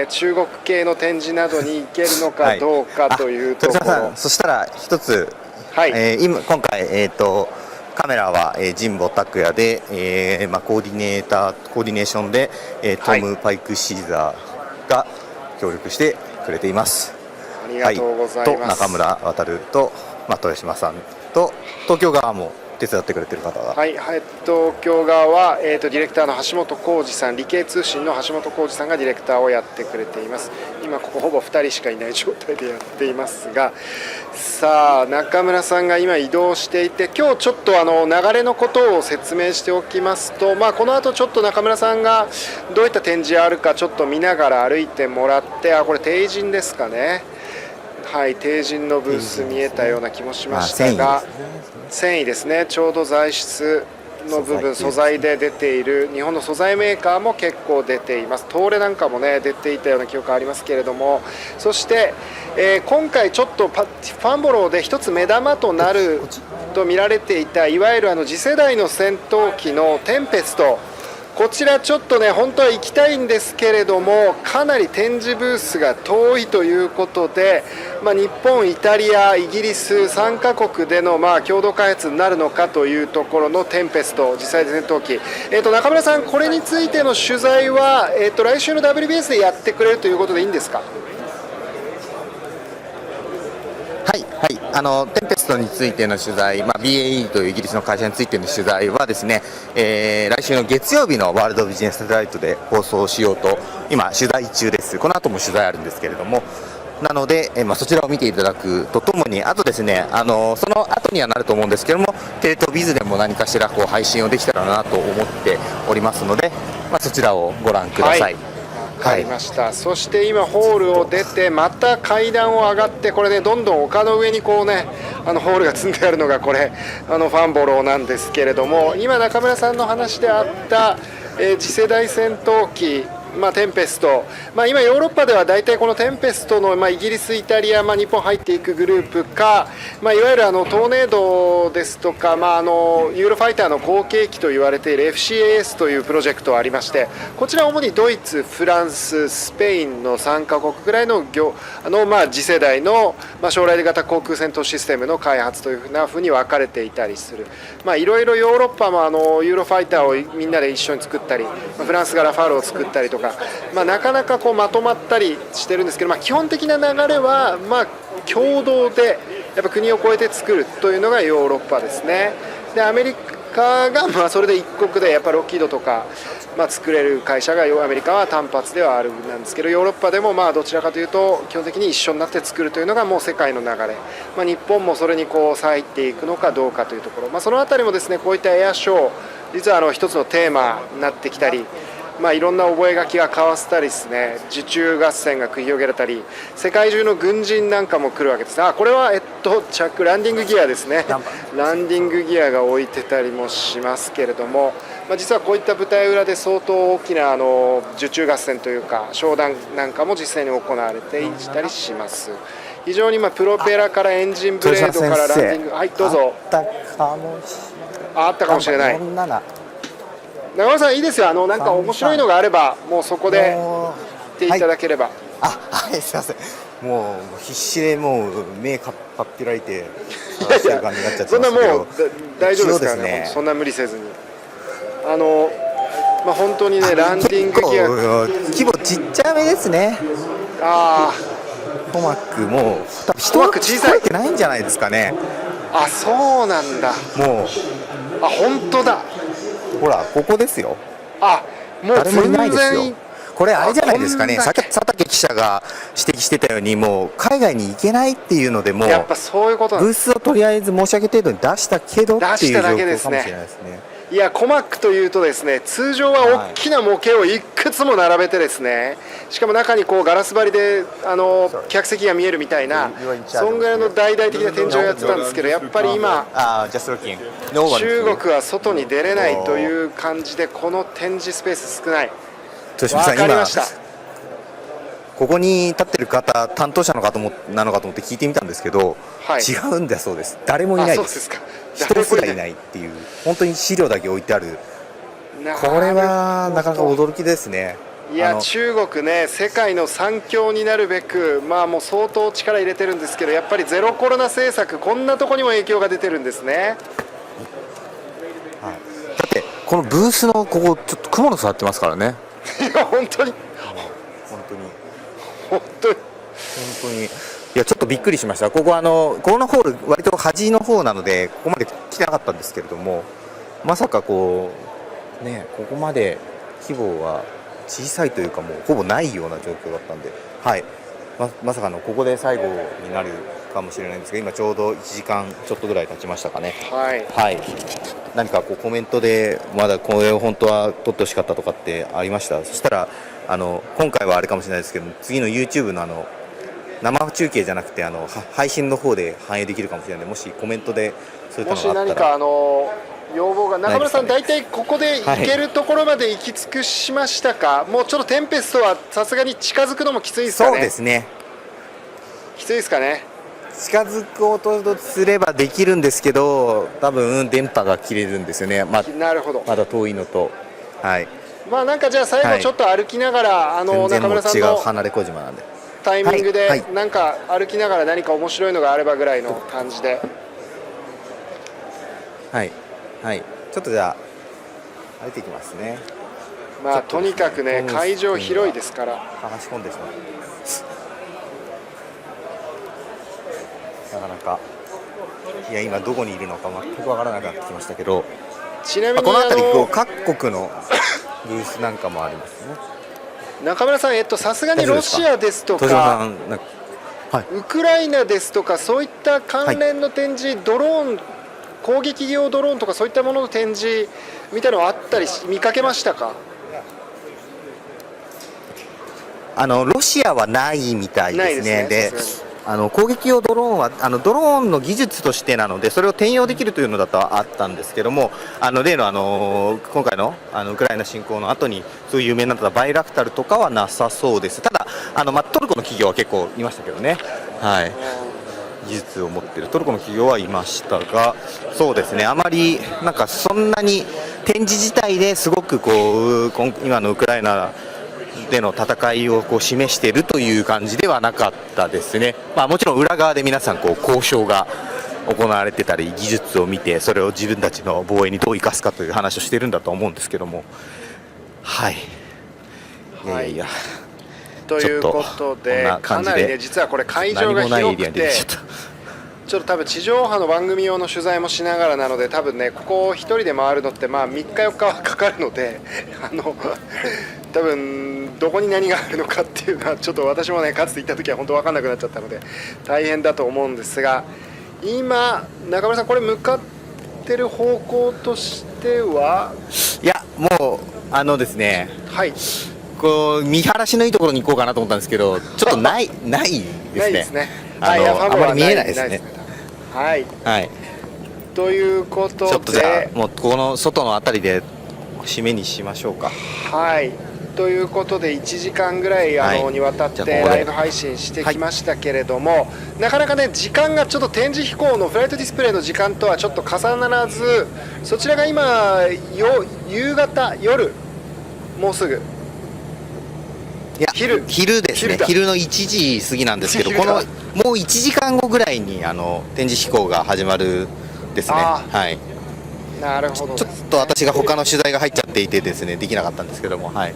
中国系の展示などに行けるのかどうかというところ、そしたら一つ、今回、カメラは、神保拓也で、コーディネーションで、トム・パイク・シーザーが協力してくれています。ありがとうございます。中村渡と、豊島さんと東京側も手伝ってくれてる方が、東京側は、ディレクターの橋本浩二さん、理系通信の橋本浩二さんがディレクターをやってくれています。今ここほぼ2人しかいない状態でやっていますが、さあ中村さんが今移動していて、今日ちょっと流れのことを説明しておきますと、この後ちょっと中村さんがどういった展示あるかちょっと見ながら歩いてもらって、これ帝人ですかね。帝人のブース見えたような気もしましたが、繊維ですね。ちょうど材質の部分、素材で出ている日本の素材メーカーも結構出ています。東レなんかもね出ていたような記憶ありますけれども、そして、今回ちょっとファンボローで一つ目玉となると見られていた、いわゆる次世代の戦闘機のテンペスト、こちらちょっとね本当は行きたいんですけれども、かなり展示ブースが遠いということで、日本、イタリア、イギリス3カ国での共同開発になるのかというところのテンペスト、実際戦闘機、中村さん、これについての取材は、来週の WBS でやってくれるということでいいんですか？テンペストについての取材、BAE というイギリスの会社についての取材はですね、来週の月曜日のワールドビジネスサテライトで放送しようと今取材中です。この後も取材あるんですけれども、なので、そちらを見ていただくとともに、あとですね、その後にはなると思うんですけども、テレ東BIZでも何かしら配信をできたらなと思っておりますので、そちらをご覧ください。分かりました。そして今ホールを出てまた階段を上がって、これねどんどん丘の上にホールが積んであるのがこれファンボローなんですけれども、今中村さんの話であった、次世代戦闘機テンペスト、今ヨーロッパでは大体このテンペストの、イギリス、イタリア、日本入っていくグループか、いわゆるトーネードですとか、ユーロファイターの後継機と言われている FCAS というプロジェクトがありまして、こちらは主にドイツ、フランス、スペインの3カ国ぐらいの次世代の、将来型航空戦闘システムの開発というふうに分かれていたりする。いろいろヨーロッパもユーロファイターをみんなで一緒に作ったり、フランスがラファールを作ったりとか、なかなかまとまったりしてるんですけど、基本的な流れは共同でやっぱ国を越えて作るというのがヨーロッパですね。でアメリカがそれで一国でやっぱロッキードとか、作れる会社がアメリカは単発ではあるんですけど、ヨーロッパでもどちらかというと基本的に一緒になって作るというのがもう世界の流れ、日本もそれに入っていくのかどうかというところ、そのあたりもですね、こういったエアショー実は一つのテーマになってきたり、いろんな覚書が交わせたりですね、受注合戦が繰り広げられたり、世界中の軍人なんかも来るわけです。これはランディングギアですね。ランディングギアが置いてたりもしますけれども、実はこういった舞台裏で相当大きな受注合戦というか商談なんかも実際に行われていたりします。非常にプロペラからエンジンブレードからランディング、どうぞ。あったかもしれない。中村さんいいですよ、なんか面白いのがあればもうそこで言っていただければ。すいません、もう必死でもう目かっぴらいてそういう感じになっちゃってますけど、そんなもう大丈夫ですからね、そんな無理せずに。本当にね、ランディングギア規模ちっちゃめですね。トマックもう一枠小さいってないんじゃないですかね。あ、そうなんだ。もう本当だ。ほらここですよ。もう誰もいないですよ。全然これあれじゃないですかね。こんだけ佐竹記者が指摘してたように、もう海外に行けないっていうので、もうやっぱそういうことなんです。ブースをとりあえず申し訳程度に出したけどっていう状出しただけ況ですねかもしれないですね。いや、コマックというとですね、通常は大きな模型をいくつも並べてですね、しかも中にこうガラス張りで客席が見えるみたいな、そんぐらいの大々的な天井をやってたんですけど、やっぱり今中国は外に出れないという感じで、この展示スペース少ない。豊島さん、わかりました。ここに立ってる方、担当者の方なのかと思って聞いてみたんですけど、はい、違うんだそうです。誰もいないです。人すらいないっていう、本当に資料だけ置いてある。これはなかなか驚きですね。いや、中国ね、世界の3強になるべく、もう相当力入れてるんですけど、やっぱりゼロコロナ政策、こんなところにも影響が出てるんですね。はい、だってこのブースのここちょっと雲の座ってますからね。いや、本当にいや、ちょっとびっくりしました。ここコロナホール割と端の方なので、ここまで来てなかったんですけれども、まさかここまで規模は小さいというか、もうほぼないような状況だったんで、はい、まさかのここで最後になるかもしれないんですが、今ちょうど1時間ちょっとぐらい経ちましたかね。はい、何かコメントでまだこれを本当は撮ってほしかったとかってありました？そしたら今回はあれかもしれないですけど、次の YouTube の生中継じゃなくて配信の方で反映できるかもしれないので、もしコメントでそういったのがあったら。もし何か要望が、中村さん、大体ここで行けるところまで行き尽くしましたか？もうちょっとテンペストはさすがに近づくのもきついですかね？そうですね、きついですかね。近づこうとすればできるんですけど、多分電波が切れるんですよね。なるほど。まだ遠いのと、はい。なんかじゃあ最後ちょっと歩きながら、中村さんの離れ小島なんでタイミングでなんか歩きながら何か面白いのがあればぐらいの感じで。はいはい、ちょっとじゃあ歩いていきますね。とにかくね、会場広いですから。話し込んでしまう。なかなか、いや、今どこにいるのか全くわからなくなってきましたけど、ちなみにこの辺り各国のブースなんかもありますね。中村さん、さすがにロシアですとかウクライナですとか、そういった関連の展示、ドローン、攻撃用ドローンとかそういったものの展示みたいなのはあったり見かけましたか？ロシアはないみたいですね。で、攻撃用ドローンはドローンの技術としてなので、それを転用できるというのだとあったんですけども、例の今回のウクライナ侵攻の後にそういう有名になったバイラクタルとかはなさそうです。ただトルコの企業は結構いましたけどね。はい。技術を持っているトルコの企業はいましたが、そうですね、あまりなんかそんなに展示自体ですごく今のウクライナでの戦いを示しているという感じではなかったですね。もちろん裏側で皆さん交渉が行われてたり、技術を見てそれを自分たちの防衛にどう生かすかという話をしているんだと思うんですけども、はい、いやということで、かなりね、実はこれ会場が広くて、ちょっと多分地上波の番組用の取材もしながらなので、多分ね、ここを一人で回るのって3日4日はかかるので、多分どこに何があるのかっていうのはちょっと私もね、かつて行った時は本当分かんなくなっちゃったので大変だと思うんですが、今中村さん、これ向かってる方向としては、いや、もうですね、はい、見晴らしのいいところに行こうかなと思ったんですけど、ちょっとないですね。ないですね。あまり見えないですね。はい。はい。ということで、ちょっとじゃあもうこの外のあたりで締めにしましょうか。はい。ということで1時間ぐらいにわたってライブ配信してきましたけれども、なかなかね、時間がちょっと展示飛行のフライトディスプレイの時間とはちょっと重ならず、そちらが今夕方夜もうすぐ。いや、昼ですね。昼の1時過ぎなんですけど、もう1時間後ぐらいに展示飛行が始まるですね。はい。なるほど、ちょっと私が他の取材が入っちゃっていてですね、できなかったんですけども、はい。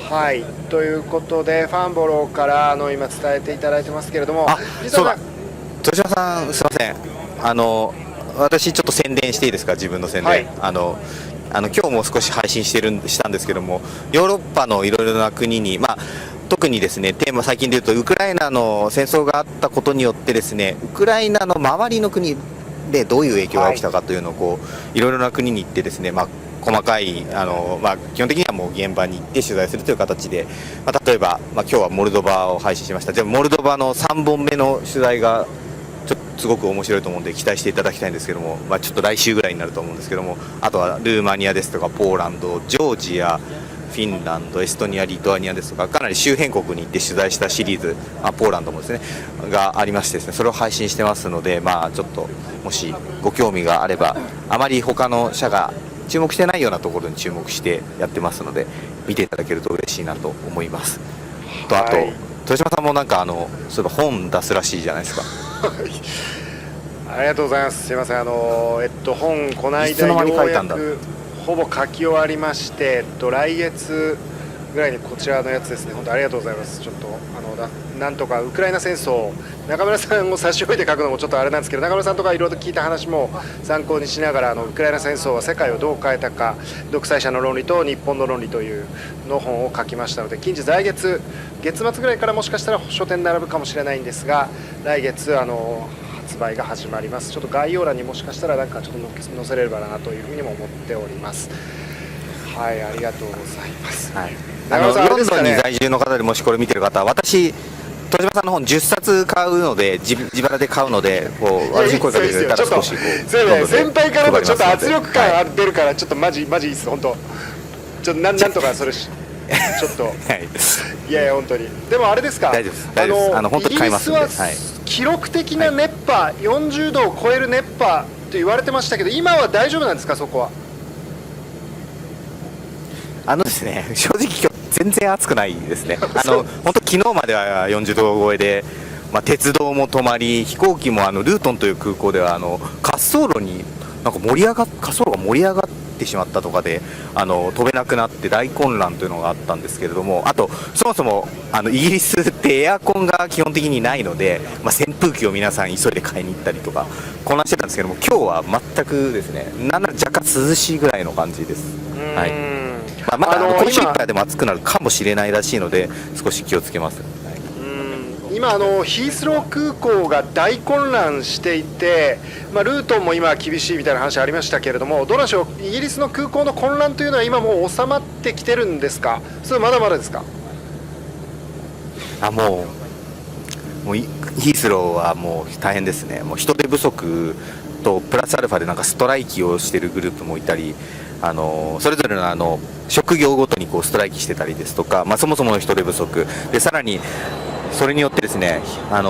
はい、ということでファンボローから今伝えていただいてますけれども、そうだ、豊島さん、すいません。私ちょっと宣伝していいですか、自分の宣伝。はい、今日も少し配信したんですけども、ヨーロッパのいろいろな国に、特にですね、テーマ最近でいうとウクライナの戦争があったことによってですね、ウクライナの周りの国でどういう影響が起きたかというのをいろいろな国に行ってですね、細かい基本的にはもう現場に行って取材するという形で、例えば、今日はモルドバを配信しました。じゃあモルドバの3本目の取材がちょっとすごく面白いと思うんで期待していただきたいんですけども、ちょっと来週ぐらいになると思うんですけども、あとはルーマニアですとかポーランド、ジョージア、フィンランド、エストニア、リトアニアですとか、かなり周辺国に行って取材したシリーズ、ポーランドもですねがありましてですね、それを配信してますので、ちょっともしご興味があれば、あまり他の社が注目してないようなところに注目してやってますので、見ていただけると嬉しいなと思います。あと、豊島さんもなんかそういえば本出すらしいじゃないですか。ありがとうございます。すいません、本この間ようやくほぼ書き終わりまして、来月ぐらいにこちらのやつですね。本当ありがとうございます。ちょっとなんとかウクライナ戦争、中村さんを差し置いて書くのもちょっとあれなんですけど、中村さんとかいろいろと聞いた話も参考にしながら、ウクライナ戦争は世界をどう変えたか、独裁者の論理と日本の論理というの本を書きましたので、近日来月月末ぐらいからもしかしたら書店に並ぶかもしれないんですが、来月発売が始まります。ちょっと概要欄にもしかしたらなんかちょっと載せれればなというふうにも思っております。はい、ありがとうございます。はい、ロンドンに在住の方でもしこれ見てる方は、私豊島さんの本10冊買うので、自腹で買うので、私に声かけてくれたら少し先輩からもちょっと圧力感出るから、ちょっとマジいいです本当。ちょっとなんとかそれちょっと、いやいや本当に。でもあれですか、大丈夫です本当に買いますんで。イギリスは記録的な熱波、40度を超える熱波と言われてましたけど、今は大丈夫なんですか、そこは。ですね、正直今日全然暑くないですね。本当昨日までは40度超えで、鉄道も止まり、飛行機もルートンという空港では滑走路になんか滑走路が盛り上がってしまったとかで飛べなくなって大混乱というのがあったんですけれども、あとそもそもイギリスってエアコンが基本的にないので、扇風機を皆さん急いで買いに行ったりとか混乱してたんですけども、今日は全くですね、なんなら若干涼しいぐらいの感じです。はい、まだ今週いっぱいでも暑くなるかもしれないらしいので、少し気をつけます。今ヒースロー空港が大混乱していて、ルートも今厳しいみたいな話ありましたけれども、どうなんでしょう、イギリスの空港の混乱というのは今もう収まってきてるんですか、それまだまだですか。もうヒースローはもう大変ですね。もう人手不足とプラスアルファでなんかストライキをしているグループもいたり、それぞれの職業ごとにストライキしてたりですとか、そもそもの人手不足で、さらにそれによってですね、か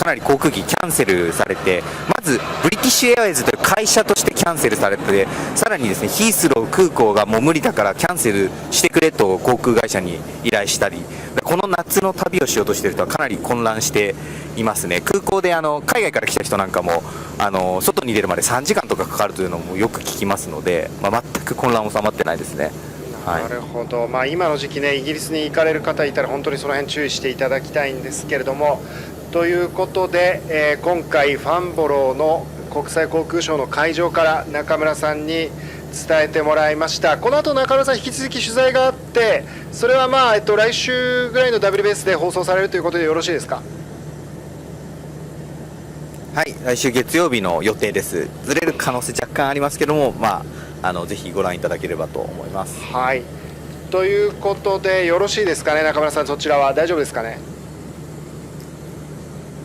なり航空機キャンセルされて、まずブリティッシュエアウェイズという会社としてキャンセルされて、さらにですね、ヒースロー空港がもう無理だからキャンセルしてくれと航空会社に依頼したり、この夏の旅をしようとしている人はかなり混乱していますね。空港で海外から来た人なんかも外に出るまで3時間とかかかるというのもよく聞きますので、全く混乱収まってないですね。なるほど、今の時期ね、イギリスに行かれる方いたら本当にその辺注意していただきたいんですけれども、ということで、今回ファンボローの国際航空ショーの会場から中村さんに伝えてもらいました。この後中村さん引き続き取材があって、それは来週ぐらいの WBS で放送されるということでよろしいですか。はい、来週月曜日の予定です。ずれる可能性若干ありますけども、ぜひご覧いただければと思います。はい、ということでよろしいですかね、中村さん、そちらは大丈夫ですかね。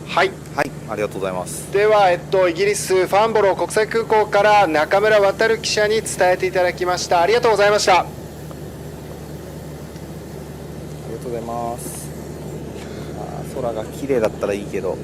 はい、はい、ありがとうございます。では、イギリスファンボロー国際空港から中村航記者に伝えていただきました。ありがとうございました。ありがとうございます。空が綺麗だったらいいけど。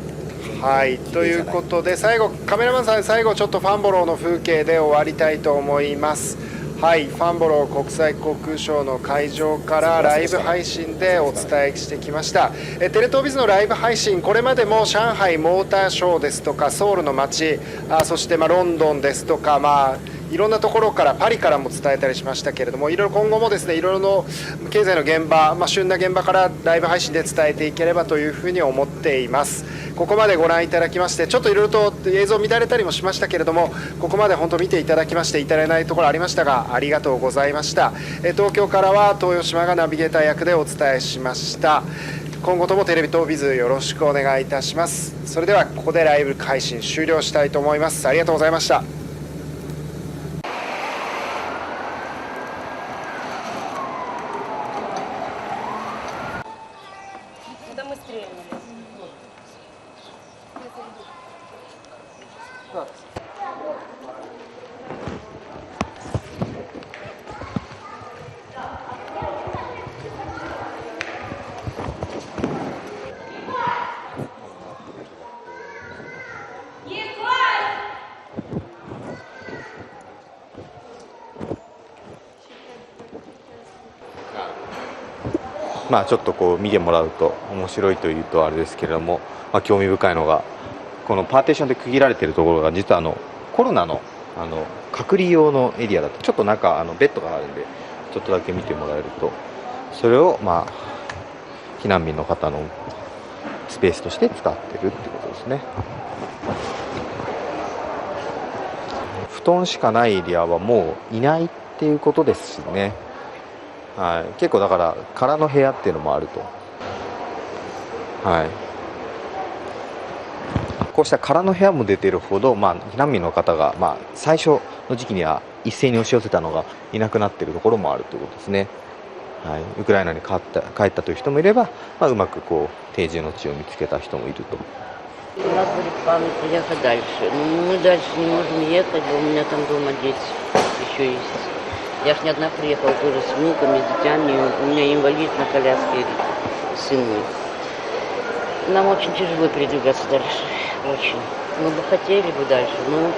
はい、ということで最後カメラマンさん、最後ちょっとファンボローの風景で終わりたいと思います。はい、ファンボロー国際航空ショーの会場からライブ配信でお伝えしてきました。テレ東BIZのライブ配信、これまでも上海モーターショーですとかソウルの街、そしてロンドンですとか、いろんなところからパリからも伝えたりしましたけれども、いろいろ今後もですね、いろいろの経済の現場、旬な現場からライブ配信で伝えていければというふうに思っています。ここまでご覧いただきまして、ちょっといろいろと映像乱れたりもしましたけれども、ここまで本当見ていただきまして、至れないところありましたが、ありがとうございました。東京からは東洋島がナビゲーター役でお伝えしました。今後ともテレビ東BIZよろしくお願いいたします。それではここでライブ配信終了したいと思います。ありがとうございました。ちょっとこう見てもらうと面白いというとあれですけれども、興味深いのがこのパーテーションで区切られているところが実はコロナの隔離用のエリアだとちょっと中ベッドがあるんでちょっとだけ見てもらえると、それを避難民の方のスペースとして使ってるってことですね。布団しかないエリアはもういないっていうことですしね。はい、結構だから空の部屋っていうのもあると、はい、こうした空の部屋も出ているほど、避難民の方が、最初の時期には一斉に押し寄せたのがいなくなっているところもあるということですね。はい、ウクライナに帰ったという人もいれば、うまくこう定住の地を見つけた人もいると。У нас будет планы поехать дальше. Но мы дальше не можем ехать, у меня там дома дети еще есть. Я ж не одна приехала тоже с внуками, с детьми. У меня инвалид на коляске, сын мой. Нам очень тяжело передвигаться дальше, очень. Мы бы хотели бы дальше, но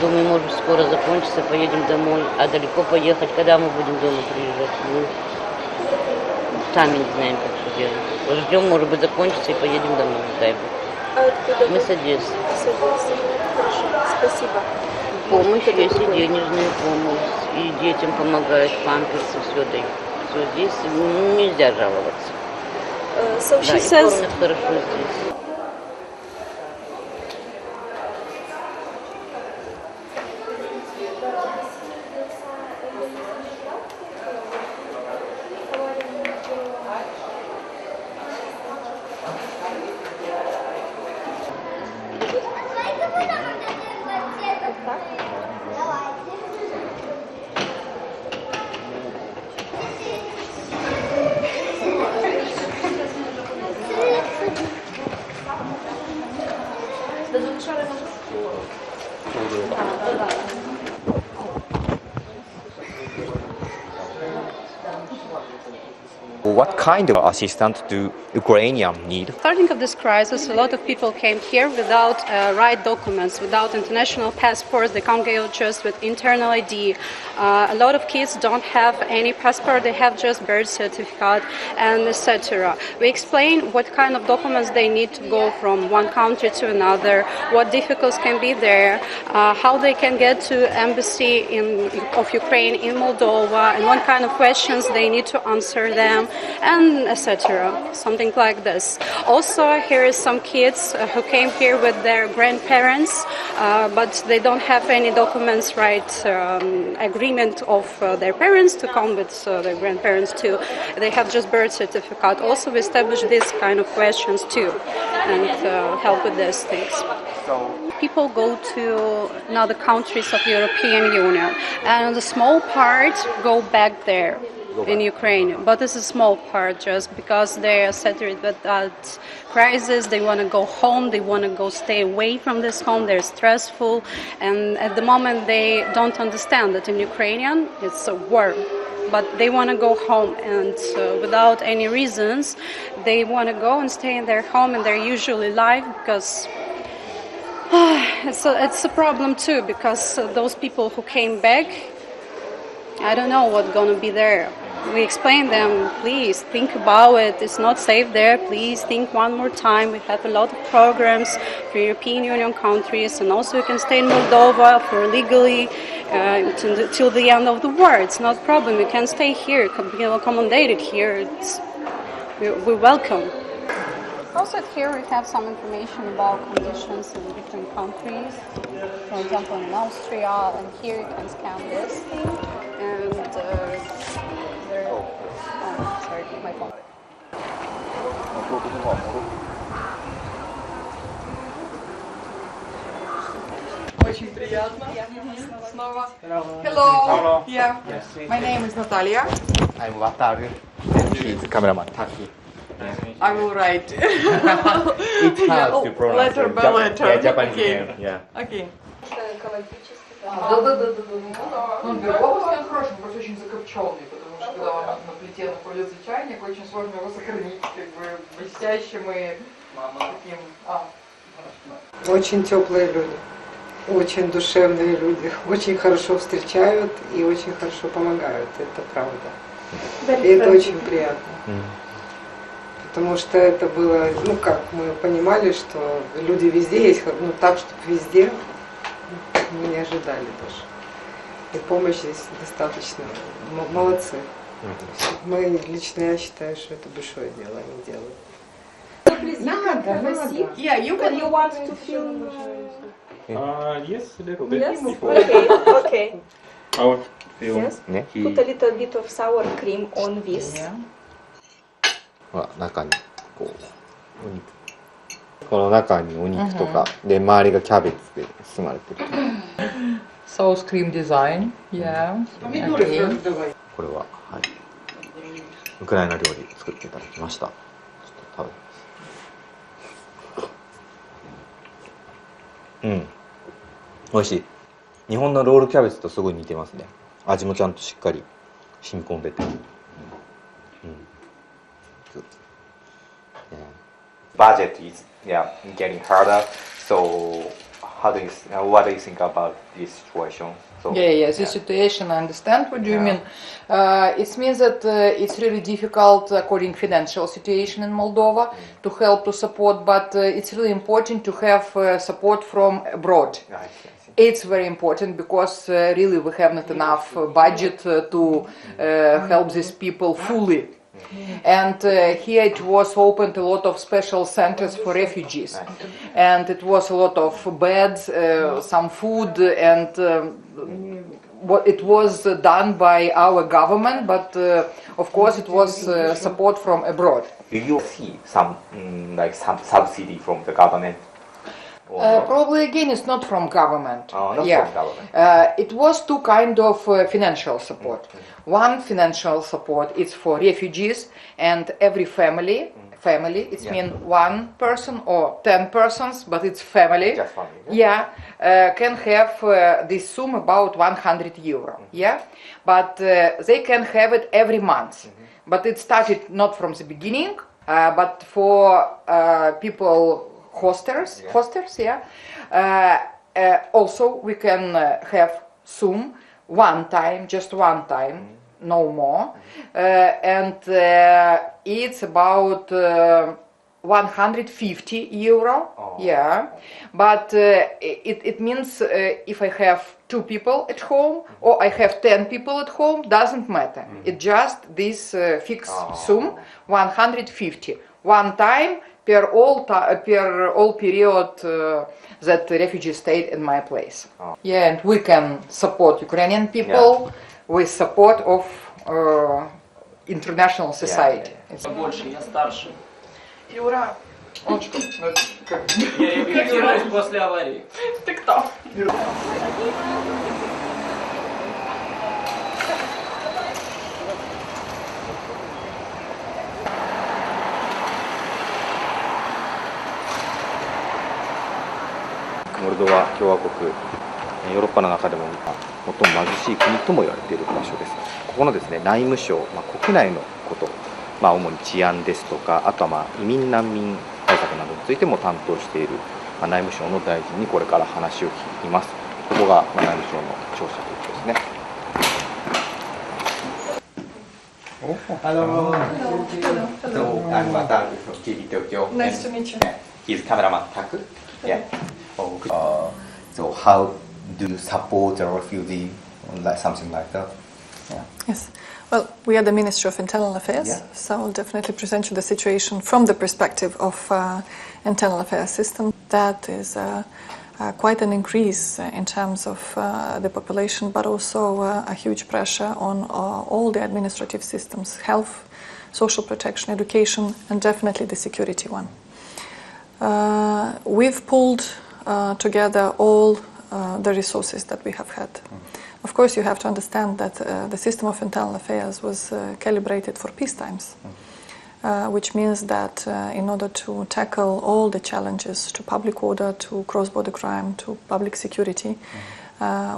думаю, может скоро закончится, поедем домой. А далеко поехать, когда мы будем дома приезжать? Мы сами не знаем, как что делать. Ждем, может быть, закончится и поедем домой, дай бог. Мы с Одессы. С Одессы. Хорошо, спасибо. Помощь есть и денежная помощь, и детям помогают, памперсы, все дают. Все здесь нельзя жаловаться. So she да, says... и хорошо здесь. What kind of assistance do Ukrainians need? Starting of this crisis, a lot of people came here without right documents, without international passports. They can't go just with internal ID. A lot of kids don't have any passport. They have just birth certificate and etc. We explain what kind of documents they need to go from one country to another, what difficulties can be there, how they can get to embassy of Ukraine in Moldova, and what kind of questions they need to answer them, and etc. Something like this. Also, here is some kids who came here with their grandparents, but they don't have any documents, right, agreement of their parents to come with their grandparents too. They have just birth certificate. Also, we establish these kind of questions too, and help with these things. People go to other countries of European Union, and the small part go back there in Ukraine, but it's a small part just because they are saturated with that crisis. They want to go home, they want to go stay away from this home, they're stressful, and at the moment they don't understand that in Ukrainian it's a war, but they want to go home, and without any reasons they want to go and stay in their home and their usual life, because it's a problem too, because those people who came back, I don't know what's going to be there. We explain them, please think about it, it's not safe there, please think one more time. We have a lot of programs for European Union countries, and also you can stay in Moldova for legally till the end of the war. It's not a problem, you can stay here, be accommodated here, we're welcome. Also here we have some information about conditions in different countries. For example, in Austria, and here you can scan this thing, and there. Oh, sorry, my phone. Очень приятно. Снова. Hello. Yeah. My name is Natalia. I'm Wataru. He's cameraman Taki. I will write. It's hard to pronounce. Letter by letter. Yeah, Japanese Okay. name. Yeah. Okay. Да. Ну, белок очень хороший, он просто очень закопченный, потому что когда он на плите находится чайник, очень сложно его сохранить как бы блестящим и таким. Очень теплые люди, очень душевные люди, очень хорошо встречают и очень хорошо помогают, это правда. И это очень приятно. Потому что это было, ну как, мы понимали, что люди везде есть, ну так, чтобы везде, мы не ожидали даже. И помощь здесь достаточно. Молодцы. Мы, лично я считаю, что это большое дело они делают. Надо. Yeah, you can. You want to film? Yes, a little bit. Yes. Before. Okay. Our film. Yes. Put a little bit of sour cream on this. ほら中にこうお肉、この中にお肉とかで周りがキャベツで包まれてる。Sauce cream design. Yeah. Okay. これははいウクライナ料理作っていただきました。ちょっと食べます。美味しい。日本のロールキャベツとすごい似てますね。味もちゃんとしっかり染み込んでて。Budget is getting harder. So what do you think about this situation? So, The situation, I understand what you mean. It means that it's really difficult according financial situation in Moldova to help to support, but it's really important to have support from abroad. It's very important because really we have not enough budget to help these people fully. And here it was opened a lot of special centers for refugees, and it was a lot of beds, some food, and it was done by our government, but of course it was support from abroad. do you see some some subsidy from the government? Probably again it's not from government. Not from government. It was two kind of financial support. One financial support is for refugees, and every family, it means one person or 10 persons, but it's family. Just family. Can have this sum about 100 euro. But they can have it every month. But it started not from the beginning, but for people hosters. Also we can have sum just one time, no more, and it's about 150 euro. But it means if I have 2 people at home or I have 10 people at home, doesn't matter. It's just this fixed sum, 150, one time per all period that the refugees stayed in my place. And we can support Ukrainian people with support of international society. Больше, я старше. Юра, Я эмигрировал после аварии. Ты кто?モルドバ共和国、ヨーロッパの中でも最も貧しい国とも言われている場所です。ここのですね、内務省、国内のこと、主に治安ですとか、あとは移民難民対策などについても担当している内務省の大臣にこれから話を聞きます。ここが内務省の庁舎ということですね。Hello. So I'm Wataru from TV Tokyo. Nice to meet you. He's cameraman Taku. So how do you support the refugee, like something like that? Yes, Well, we are the Ministry of Internal Affairs, so I'll definitely present you the situation from the perspective of internal affairs system. That is quite an increase in terms of the population, but also a huge pressure on all the administrative systems, health, social protection, education, and definitely the security one. We've pulled together all the resources that we have had. Of course, you have to understand that the system of internal affairs was calibrated for peace times, which means that in order to tackle all the challenges to public order, to cross-border crime, to public security,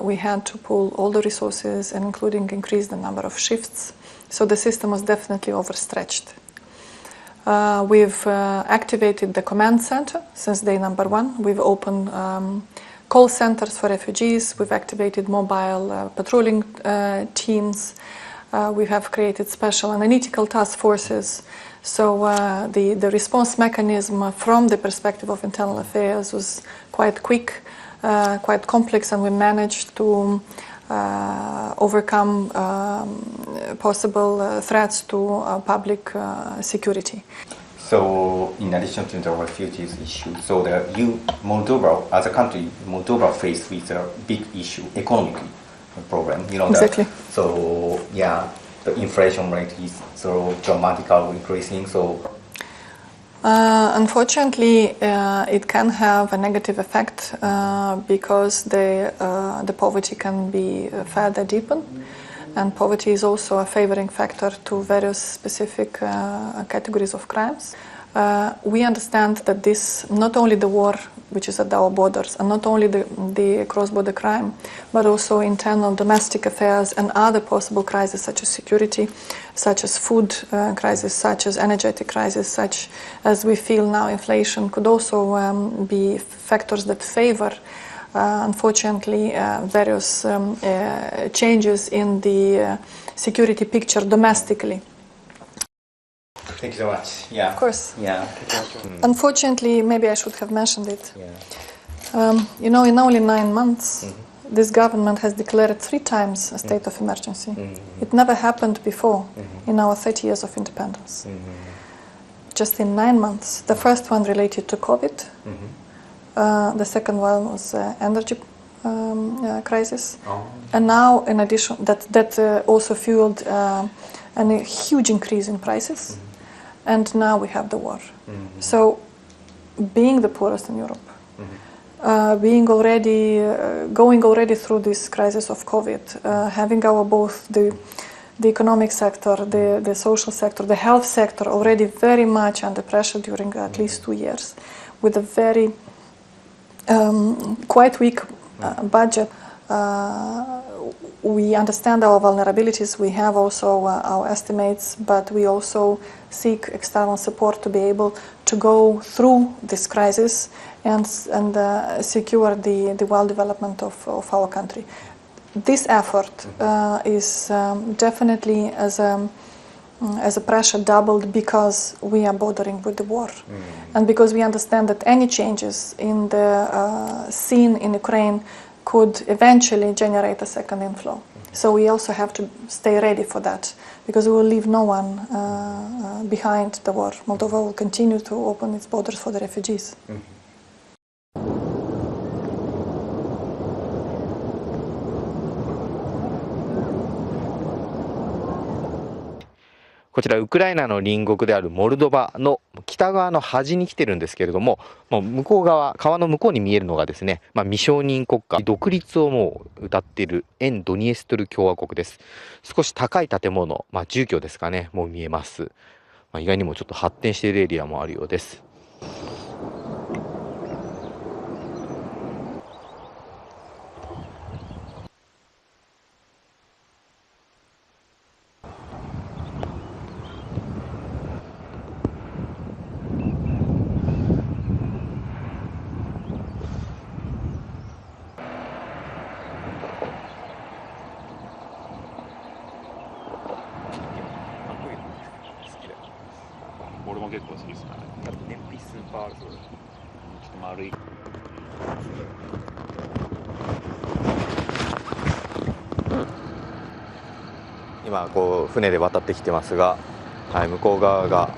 we had to pull all the resources and including increase the number of shifts. So the system was definitely overstretched. We've activated the command center since day number one. We've opened call centers for refugees. We've activated mobile patrolling teams. We have created special analytical task forces. So the response mechanism from the perspective of internal affairs was quite quick, quite complex, and we managed to overcome possible threats to public security. So, in addition to the refugees issue, so Moldova, as a country, Moldova faced with a big issue, economic problem. You know exactly. that. So, yeah, the inflation rate is so dramatically increasing. So, unfortunately, it can have a negative effect because the poverty can be further deepened. And poverty is also a favoring factor to various specific categories of crimes. We understand that this, not only the war, which is at our borders, and not only the cross-border crime, but also internal domestic affairs and other possible crises such as security, such as food crisis, such as energetic crisis, such as we feel now inflation, could also be factors that favor unfortunately, various changes in the security picture domestically. Thank you so much. Yeah. Of course. Yeah. Unfortunately, maybe I should have mentioned it. You know, in only 9 months, this government has declared 3 times a state of emergency. It never happened before in our 30 years of independence. Just in 9 months. The first one related to COVID. The second one was energy crisis, and now, in addition, that also fueled a huge increase in prices, and now we have the war. So, being the poorest in Europe, being already going already through this crisis of COVID, having our both the economic sector, the social sector, the health sector already very much under pressure during at least 2 years, with a very quite weak budget. We understand our vulnerabilities. We have also our estimates, but we also seek external support to be able to go through this crisis and secure the well development of our country. This effort is definitely as a pressure doubled because we are bordering with the war, and because we understand that any changes in the scene in Ukraine could eventually generate a second inflow. So we also have to stay ready for that, because we will leave no one behind the war. Moldova will continue to open its borders for the refugees.こちらウクライナの隣国であるモルドバの北側の端に来てるんですけれども、もう向こう側、川の向こうに見えるのがですね、未承認国家、独立をもう謳っている沿ドニエストル共和国です。少し高い建物、住居ですかね、もう見えます。意外にもちょっと発展しているエリアもあるようです。俺も結構好きですね。燃費スーパーあるそうです。ちょっと丸い。今こう船で渡ってきてますが、向こう側が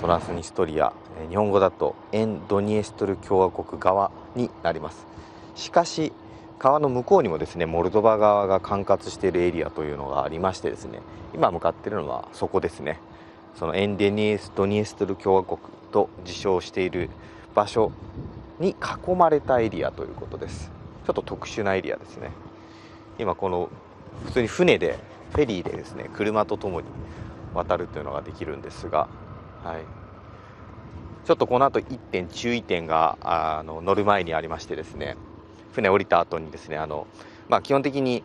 トランスニストリア、日本語だと沿ドニエストル共和国側になります。しかし川の向こうにもですね、モルドバ側が管轄しているエリアというのがありましてですね、今向かっているのはそこですね。その沿ドニエストル共和国と自称している場所に囲まれたエリアということです。ちょっと特殊なエリアですね。今この普通に船でフェリーでですね、車とともに渡るというのができるんですが、ちょっとこの後1点注意点が乗る前にありましてですね、船降りた後にですね、基本的に、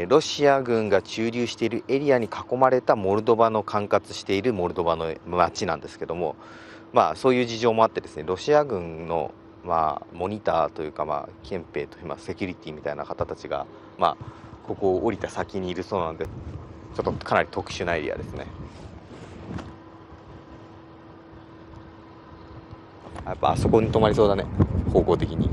ロシア軍が駐留しているエリアに囲まれたモルドバの管轄しているモルドバの町なんですけども、そういう事情もあってですね、ロシア軍のモニターというか、憲兵というセキュリティみたいな方たちが、ここを降りた先にいるそうなので、ちょっとかなり特殊なエリアですね。やっぱあそこに止まりそうだね、方向的に。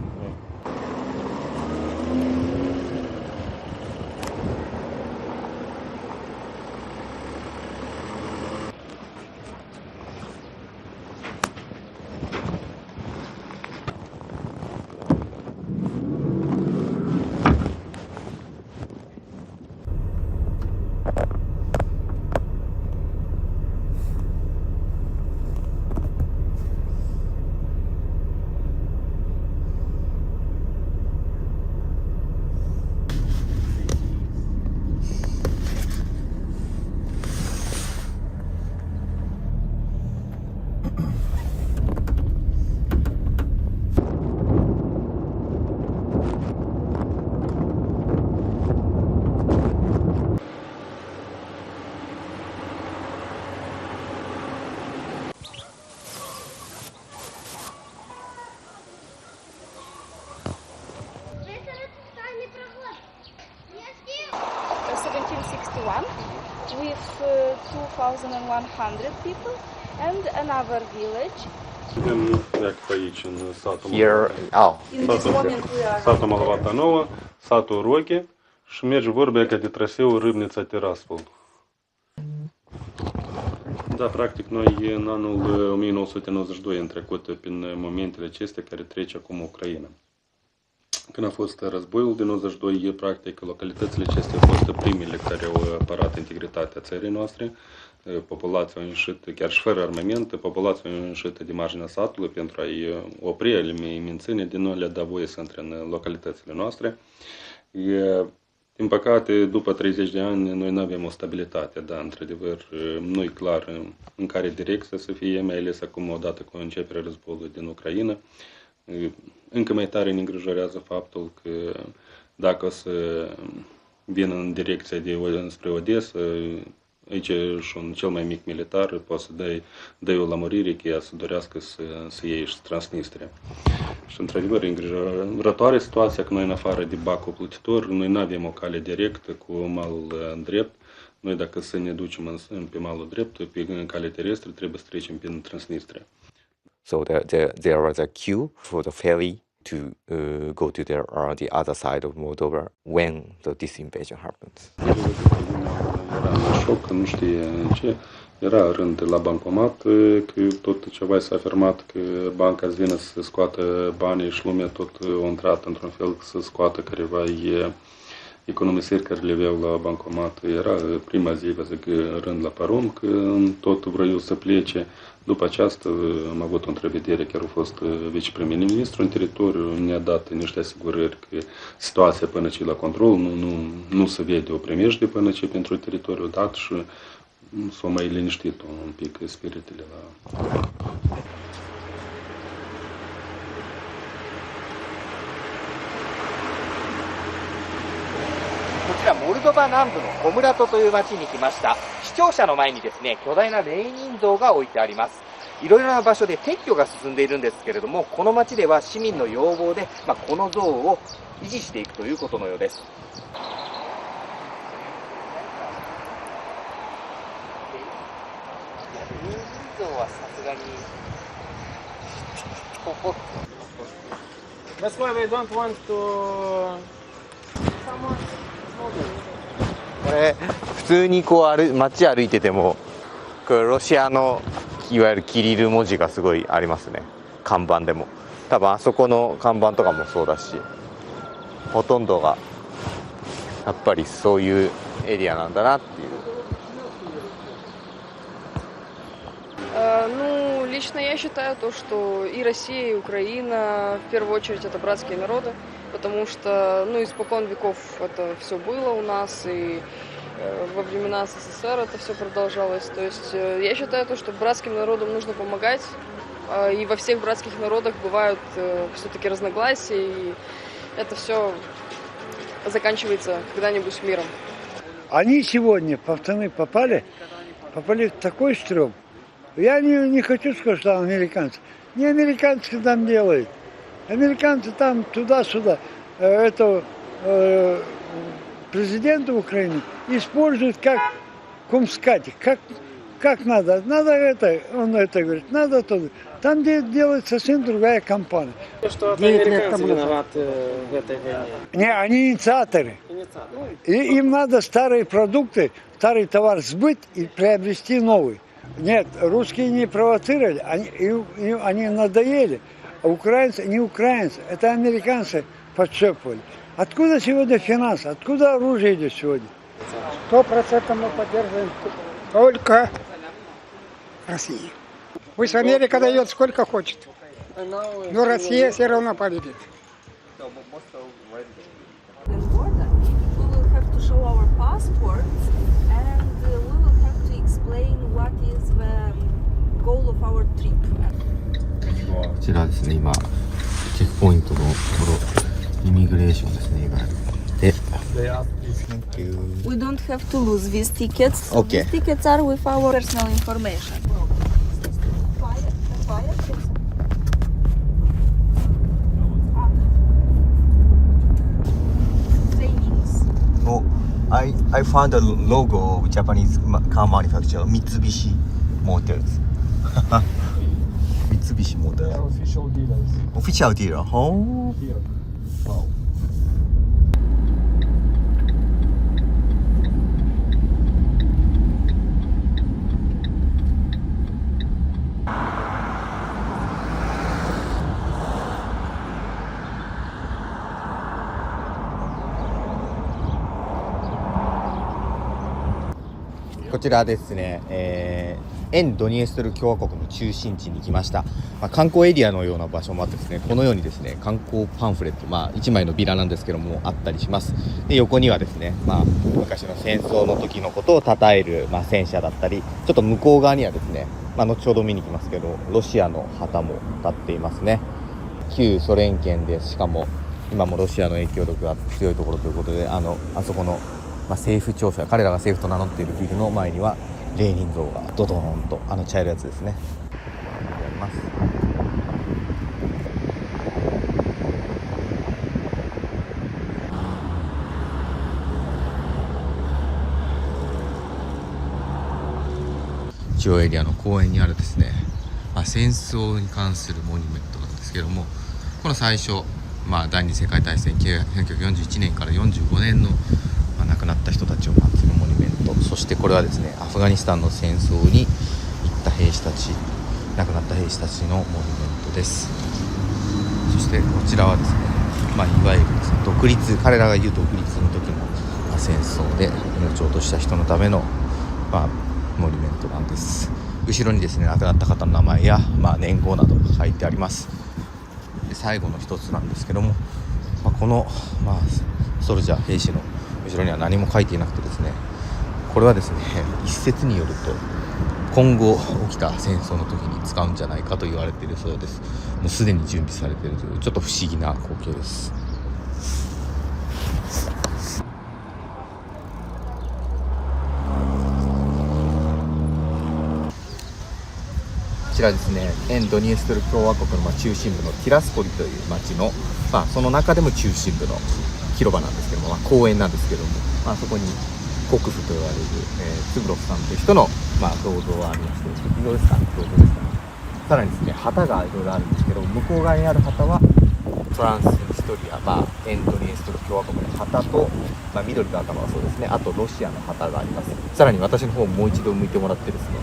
with 2,100 people and another village. Here, In this moment we are... Сато Маловата-Нова, Сато Роки, Шмеж Ворбека Детрасеу, Рыбница Tiraspol. Da, practic, noi în anul 1992 am trecut prin momentele acestea care trece acum Ucraina. Când a fost războiul din 92, practic, localitățile acestea au fost primele care au apărat integritatea țării noastre. Populația a ieșit, chiar și fără armament, populația a ieșit de marginea satului pentru a-i opri, a-i menține, din nou le-a dat voie să intre în localitățile noastre. Din păcate, după 30 de ani, noi nu avem o stabilitate, dar, într-adevăr, nu e clar în care direcție să fie, mai ales acum, odată cu începerea războiului din Ucraina. Încă mai tare ne îngrijorează faptul că dacă o să vină în direcția spre Odessa, aici și un cel mai mic militar poate să dai o lămurire că ea să dorească să iei și Transnistria. Și într-adevăr e îngrijorătoare situația că noi în afară de Bacul plutitor, noi nu avem o cale directă cu malul drept. Noi dacă să ne ducem pe malul drept, pe cale terestră, trebuie să trecem prin Transnistria. So there was a queue for the ferry to go to the other side of Moldova when this invasion happens. Era șoc, nu știe ce. Era rând la bancomat, că tot ceva s-a afirmat că banca îți vine să scoată banii și lumea tot a intrat într-un fel să scoată careva economisiri care le aveau la bancomat. Era prima zi, vă zic, rând la parom, că tot vreau să plece. După aceasta am avut o întrevedere, chiar a fost viceprim-ministru în teritoriu, ne-a dat niște asigurări că situația până ce la control nu se vede o primejdie până ce pentru teritoriul dat și s-au mai liniștit un pic spiritele la...モルドバ南部のコムラトという町に来ました。市庁舎の前にですね、巨大なレーニン像が置いてあります。いろいろな場所で撤去が進んでいるんですけれども、この町では市民の要望で、この像を維持していくということのようです。レーニン像はさすがにここ。That's why we don't want to. これ普普通にこう街歩いててもこれロシアのいわゆるキリル文字がすごいありますね。看板でも多分あそこの看板とかもそうだし、ほとんどがやっぱりそういうエリアなんだなっていう。Ну, лично я считаю то, что и Россия, и Украина в первую очередь это братские народы, потому что, ну, испокон веков это все было у нас, и во времена СССР это все продолжалось. То есть я считаю то, что братским народам нужно помогать, и во всех братских народах бывают все-таки разногласия, и это все заканчивается когда-нибудь миром. Они сегодня попали в такой стрём. Я не хочу сказать, что американцы. Не американцы там делают. Американцы там туда-сюда. Это президента Украины используют как кумскати. Как надо. Надо это, он это говорит, надо то. Там делает совсем другая компания. Что американцы виноваты в этой войне? Не, они инициаторы. И им надо старые продукты, старый товар сбыть и приобрести новый. Нет, русские не провоцировали, они надоели. А украинцы, не украинцы, это американцы подшепывали. Откуда сегодня финансы, откуда оружие идет сегодня? 100% мы поддерживаем только Россию. Пусть Америка дает сколько хочет, но Россия все равно победит. We will have to show our passports and we will have to explain what is the goal of our trip. こちらですね、今チェックポイントのイミグレーションですね、いわゆる。で、We don't have to lose these tickets. Okay. These tickets are with our personal information. Oh, I found a logo of Japanese car manufacturer, Mitsubishi Motors. Mitsubishi Motors. Official dealers. Official dealer. Oh. Wow. こちらですね、沿ドニエストル共和国の中心地に来ました。観光エリアのような場所もあってですね、このようにですね、観光パンフレット、1枚のビラなんですけどもあったりします。で、横にはですね、昔の戦争の時のことを称える、戦車だったり、ちょっと向こう側にはですね、後ほど見に来ますけど、ロシアの旗も立っていますね。旧ソ連圏で、しかも今もロシアの影響力が強いところということで、あそこの政府庁舎、彼らが政府と名乗っているビルの前にはレーニン像がドドーンと茶色いやつですね。あります。中央エリアの公園にあるですね、戦争に関するモニュメントなんですけども、この最初、第二次世界大戦1941年から45年の亡くなった人たちを祀るモニュメント、そしてこれはですね、アフガニスタンの戦争に行った兵士たち、亡くなった兵士たちのモニュメントです。そしてこちらはですね、いわゆるですね、独立、彼らが言う独立の時の戦争で命を落とした人のための、モニュメントなんです。後ろにですね、亡くなった方の名前や、年号などが書いてあります。で、最後の一つなんですけども、この、ソルジャー兵士の後ろには何も書いていなくてですね、これはですね、一説によると今後起きた戦争の時に使うんじゃないかと言われているそうです。もうすでに準備されているというちょっと不思議な光景です。こちらですね、沿ドニエストル共和国の中心部のティラスポリという町の、その中でも中心部の広場なんですけども、公園なんですけども、そこに国父と言われる、ツブロフさんという人の、銅像がありまして、どうですか、銅像ですか。さらにですね、旗がいろいろあるんですけど、向こう側にある旗はトランスニスト緑は、まあ、エンドニエストル共和国の旗と、まあ、緑の頭はそうですね、あとロシアの旗があります。さらに私の方をもう一度向いてもらってですね、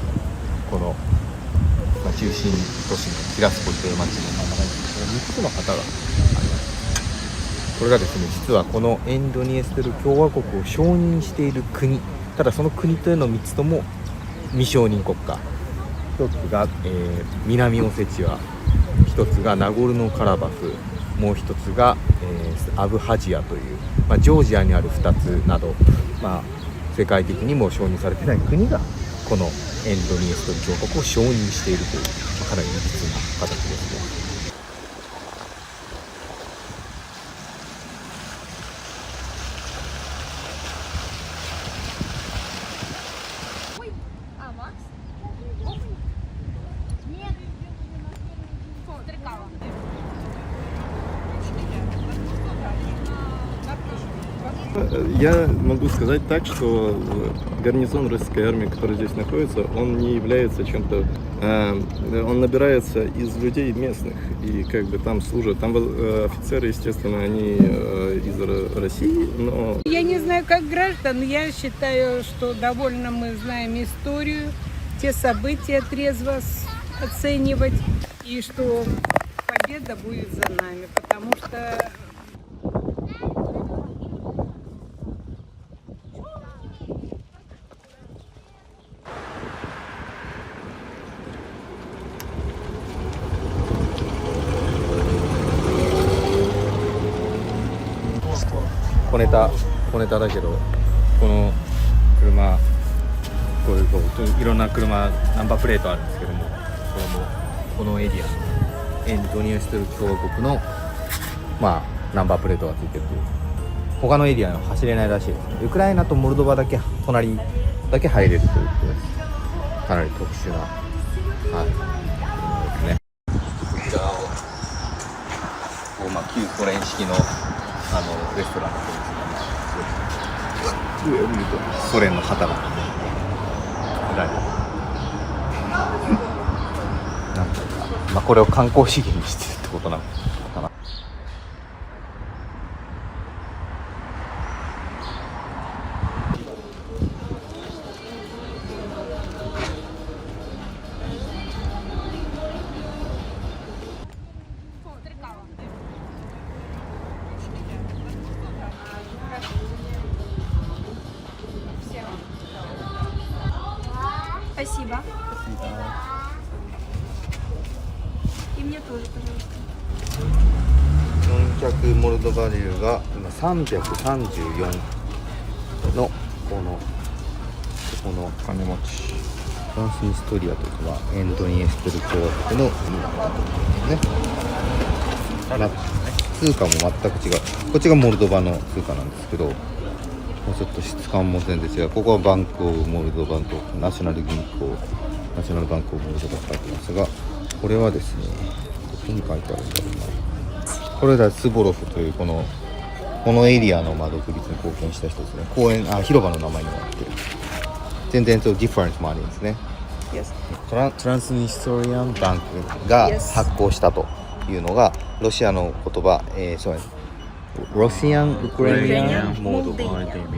この、まあ、中心都市のティラスポリという町の真ん中に3つの旗があります。これがですね、実はこのエンドニエストル共和国を承認している国、ただその国というの3つとも未承認国家。一つが、南オセチア、一つがナゴルノカラバフ、もう一つが、アブハジアという、まあ、ジョージアにある2つなど、まあ、世界的にも承認されていない国がこのエンドニエストル共和国を承認しているという、まあ、かなり異質な形ですね。Я могу сказать так, что гарнизон российской армии, который здесь находится, он не является чем-то, он набирается из людей местных и как бы там служат, там офицеры, естественно, они из России, но... Я не знаю, как граждан, я считаю, что довольно мы знаем историю, те события трезво оценивать, и что победа будет за нами, потому что...小ネタだけど、この車、こういういろんな車ナンバープレートあるんですけども、これもこのエリアのエンドニエストル共和国の、まあ、ナンバープレートがついてるという、他のエリアは走れないらしいです。ウクライナとモルドバだけ隣だけ入れるということです。かなり特殊な、はい、ですね。こちらを、まあ、旧ソ連式のレストランのことですね。上を見るとソ連の旗が裏になんというか、まあ、これを観光資源にしてるってことなのかな。Спасибо. И мне тоже, пожалуйста. 400モルドバリルが今334のこの金持ちトランスニストリアというか、エンドニエストル共和国のね、通貨も全く違う。こっちがモルドバの通貨なんですけど、もうちょっと質感も全然違う。ここはバンクオブモルドバとナショナル銀行、ナショナルバンクオブモルドバって書いてますが、これはですね、ここに書いてあるんだろうな。これだ、スボロフというこのエリアの独立に貢献した人ですね。広場の名前にもなってる。全然とディファレンスもあるんですね。トランスニストリアンバンクが発行したというのがロシアの言葉、そうです。ロシアン・ウクライナモードバー。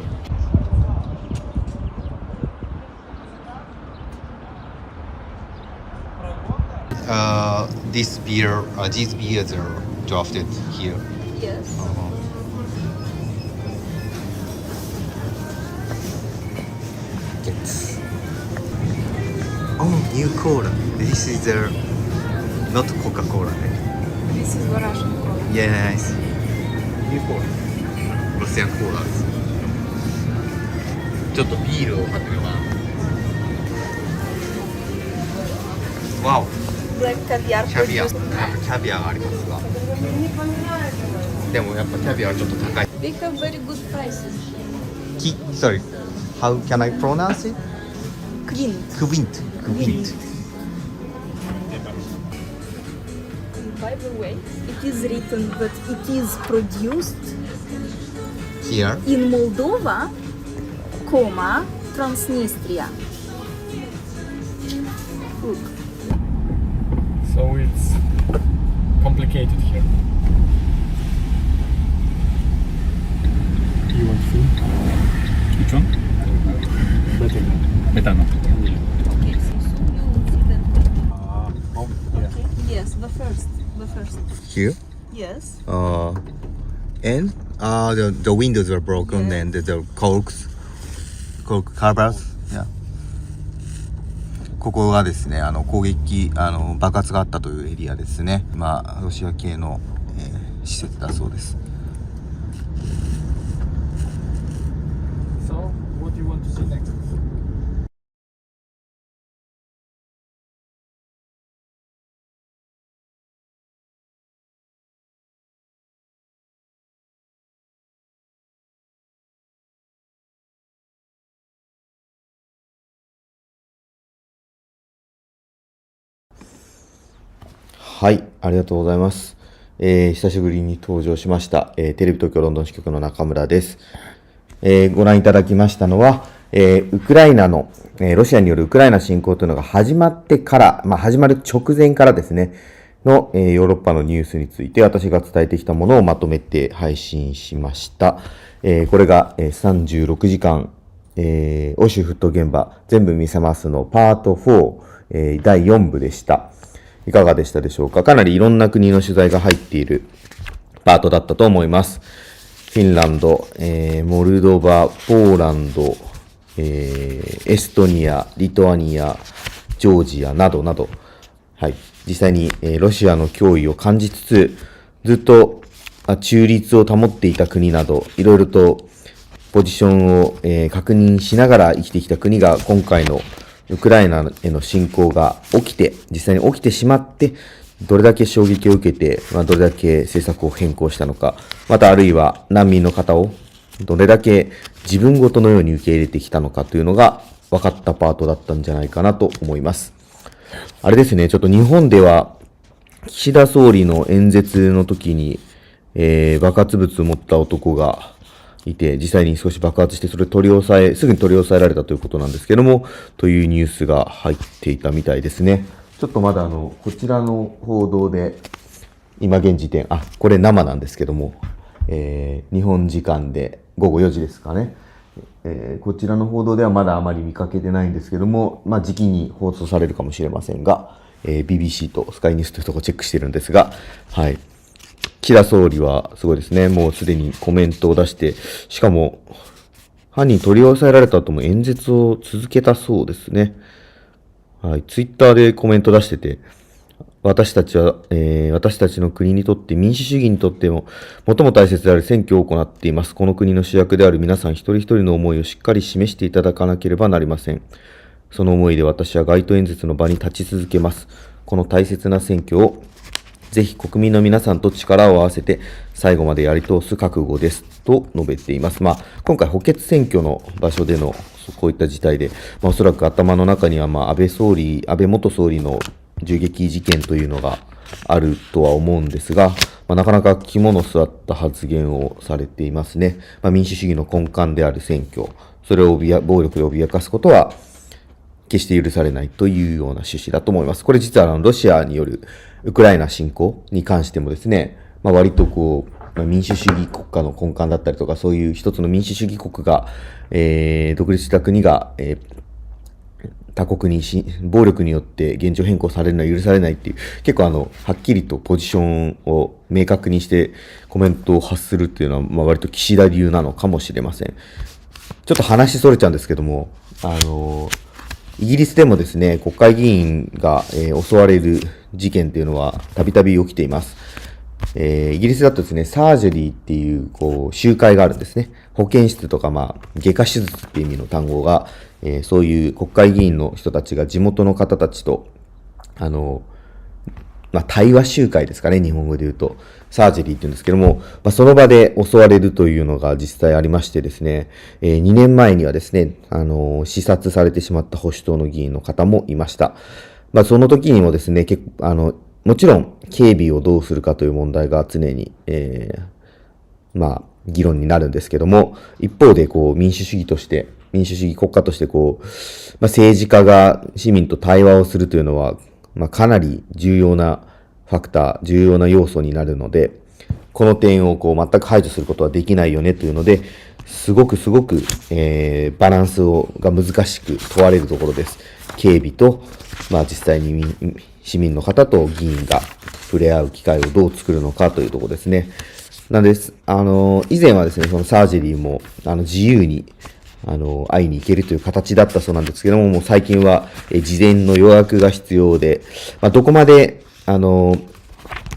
These beers are drafted here. Yes. Oh, new cola. This is not Coca-Cola. This is Russian cola. Yes. New cola. ロシアンコーラです。ちょっとビールを買ってみます。わお。Black caviar. キャビアがありますが。でもやっぱキャビアはちょっと高い。They have very good prices. Sorry. How can I pronounce it? Kvint. By the way, it is written that it is produced here in Moldova, Transnistria. Look. So it's complicated here. Which one? Better not. Okay, so soon you will see that. Okay. Yes, the first. Here? Yes. And the windows were broken and the cork covers. Yeah. ここがですね、攻撃、爆発があったというエリアですね。ロシア系の、施設だそうです。So, what do you want to see next? はい、ありがとうございます。久しぶりに登場しました、テレビ東京ロンドン支局の中村です。ご覧いただきましたのは、ウクライナの、ロシアによるウクライナ侵攻というのが始まってから、始まる直前からですね、の、ヨーロッパのニュースについて私が伝えてきたものをまとめて配信しました。これが、36時間、欧州沸騰現場全部見せますのパート4、第4部でした。いかがでしたでしょうか。かなりいろんな国の取材が入っているパートだったと思います。フィンランド、モルドバ、ポーランド、エストニア、リトアニア、ジョージアなどなど、はい、実際に、ロシアの脅威を感じつつ、ずっと中立を保っていた国など、いろいろとポジションを、確認しながら生きてきた国が今回のウクライナへの侵攻が実際に起きてしまって、どれだけ衝撃を受けて、どれだけ政策を変更したのか、またあるいは難民の方をどれだけ自分ごとのように受け入れてきたのかというのが分かったパートだったんじゃないかなと思います。あれですね、ちょっと日本では岸田総理の演説の時に、爆発物を持った男がいて、実際に少し爆発して、それすぐに取り押さえられたということなんですけども、というニュースが入っていたみたいですね。ちょっとまだこちらの報道で、今現時点、これ生なんですけども、日本時間で午後4時ですかね。こちらの報道ではまだあまり見かけてないんですけども、時期に放送されるかもしれませんが、BBC とスカイニュースというところをチェックしてるんですが、はい。岸田総理はすごいですね。もうすでにコメントを出して、しかも犯人取り押さえられた後も演説を続けたそうですね。はい。ツイッターでコメント出してて、私たちの国にとって民主主義にとっても最も大切である選挙を行っています。この国の主役である皆さん一人一人の思いをしっかり示していただかなければなりません。その思いで私は街頭演説の場に立ち続けます。この大切な選挙をぜひ国民の皆さんと力を合わせて最後までやり通す覚悟ですと述べています。今回補欠選挙の場所でのこういった事態で、おそらく頭の中には安倍元総理の銃撃事件というのがあるとは思うんですが、なかなか肝の据わった発言をされていますね。民主主義の根幹である選挙、それを暴力で脅かすことは決して許されないというような趣旨だと思います。これ実はロシアによるウクライナ侵攻に関してもですね、割と民主主義国家の根幹だったりとか、そういう一つの民主主義国が、独立した国が、他国に暴力によって現状変更されるのは許されないっていう、結構はっきりとポジションを明確にしてコメントを発するっていうのは、割と岸田流なのかもしれません。ちょっと話それちゃうんですけども、イギリスでもですね、国会議員が、襲われる事件っていうのはたびたび起きています。イギリスだとですね、サージェリーっていう集会があるんですね。保健室とか外科手術っていう意味の単語が、そういう国会議員の人たちが地元の方たちと対話集会ですかね、日本語で言うとサージェリーって言うんですけども、その場で襲われるというのが実際ありましてですね、2年前にはですね、刺殺されてしまった保守党の議員の方もいました。その時にもですね、もちろん警備をどうするかという問題が常に、議論になるんですけども、一方で民主主義国家として政治家が市民と対話をするというのは、かなり重要なファクター、重要な要素になるので、この点を全く排除することはできないよねというので、すごく、バランスが難しく問われるところです。警備と、実際に市民の方と議員が触れ合う機会をどう作るのかというところですね。なんです。以前はですね、そのサージェリーも、自由に、会いに行けるという形だったそうなんですけども、もう最近は、事前の予約が必要で、どこまで、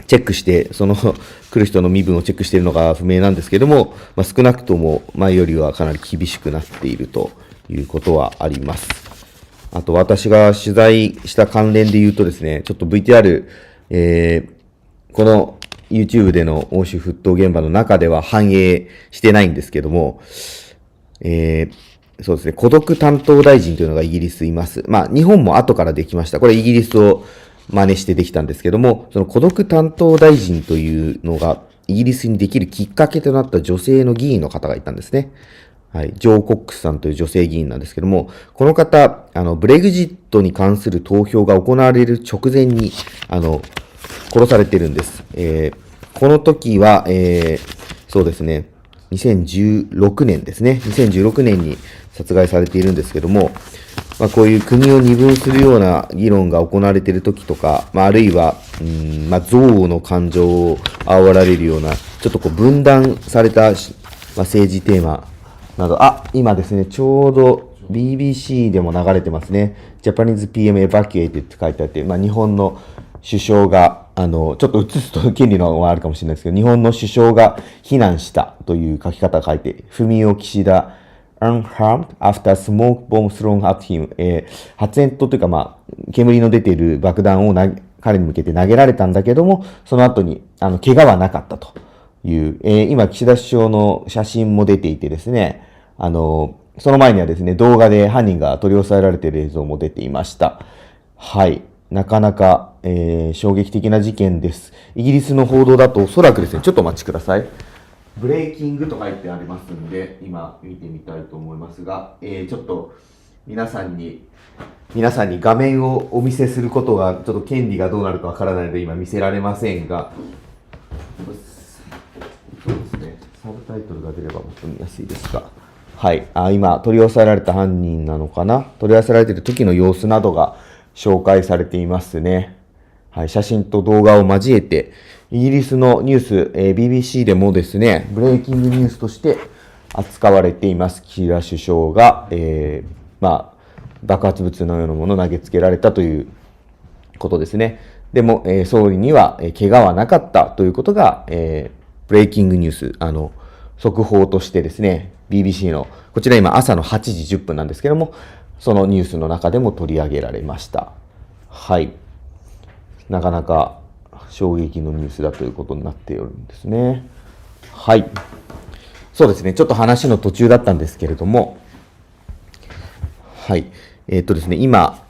チェックして、来る人の身分をチェックしているのか不明なんですけども、少なくとも前よりはかなり厳しくなっているということはあります。あと私が取材した関連で言うとですね、ちょっと VTR、この YouTube での欧州沸騰現場の中では反映してないんですけども、そうですね、孤独担当大臣というのがイギリスいます。日本も後からできました。これイギリスを真似してできたんですけども、その孤独担当大臣というのがイギリスにできるきっかけとなった女性の議員の方がいたんですね。はい。ジョー・コックスさんという女性議員なんですけども、この方、ブレグジットに関する投票が行われる直前に、殺されてるんです。この時は、そうですね、2016年ですね。2016年に殺害されているんですけども、こういう国を二分するような議論が行われている時とか、あるいは、憎悪の感情を煽られるような、ちょっと分断された、政治テーマなど、今ですね、ちょうど BBC でも流れてますね。Japanese PM evacuated って書いてあって、日本の首相が、ちょっと映すと権利のはあるかもしれないですけど、日本の首相が避難したという書き方が書いて、文雄岸田、unharmed after smoke bomb thrown at him、発煙筒というか、煙の出ている爆弾を彼に向けて投げられたんだけども、その後に、怪我はなかったという、今、岸田首相の写真も出ていてですね、その前にはですね、動画で犯人が取り押さえられている映像も出ていました。はい。なかなか、衝撃的な事件です。イギリスの報道だとおそらくですね、ちょっとお待ちください。ブレイキングと書いてありますので、今見てみたいと思いますが、ちょっと皆さんに画面をお見せすることが、ちょっと権利がどうなるかわからないので今見せられませんが、そうですね、サブタイトルが出ればもっと見やすいですが、はい、今取り押さえられた犯人なのかな、取り押さえられている時の様子などが紹介されていますね。はい、写真と動画を交えて、イギリスのニュース、BBC でもですね、ブレイキングニュースとして扱われています。岸田首相が、爆発物のようなものを投げつけられたということですね。でも、総理には、怪我はなかったということが、ブレイキングニュース、速報としてですね、BBC の、こちら今朝の8時10分なんですけども、そのニュースの中でも取り上げられました。はい。なかなか衝撃のニュースだということになっているんですね。はい。そうですね。ちょっと話の途中だったんですけれども、はい。ですね、今、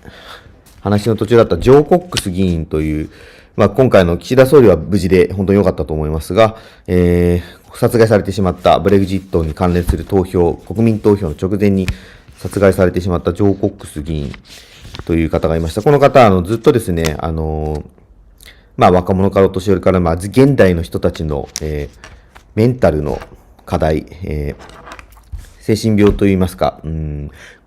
話の途中だったジョー・コックス議員という、今回の岸田総理は無事で本当に良かったと思いますが、殺害されてしまったブレグジットに関連する投票、国民投票の直前に殺害されてしまったジョー・コックス議員という方がいました。この方、ずっとですね、若者からお年寄りから、現代の人たちの、メンタルの課題、精神病といいますか、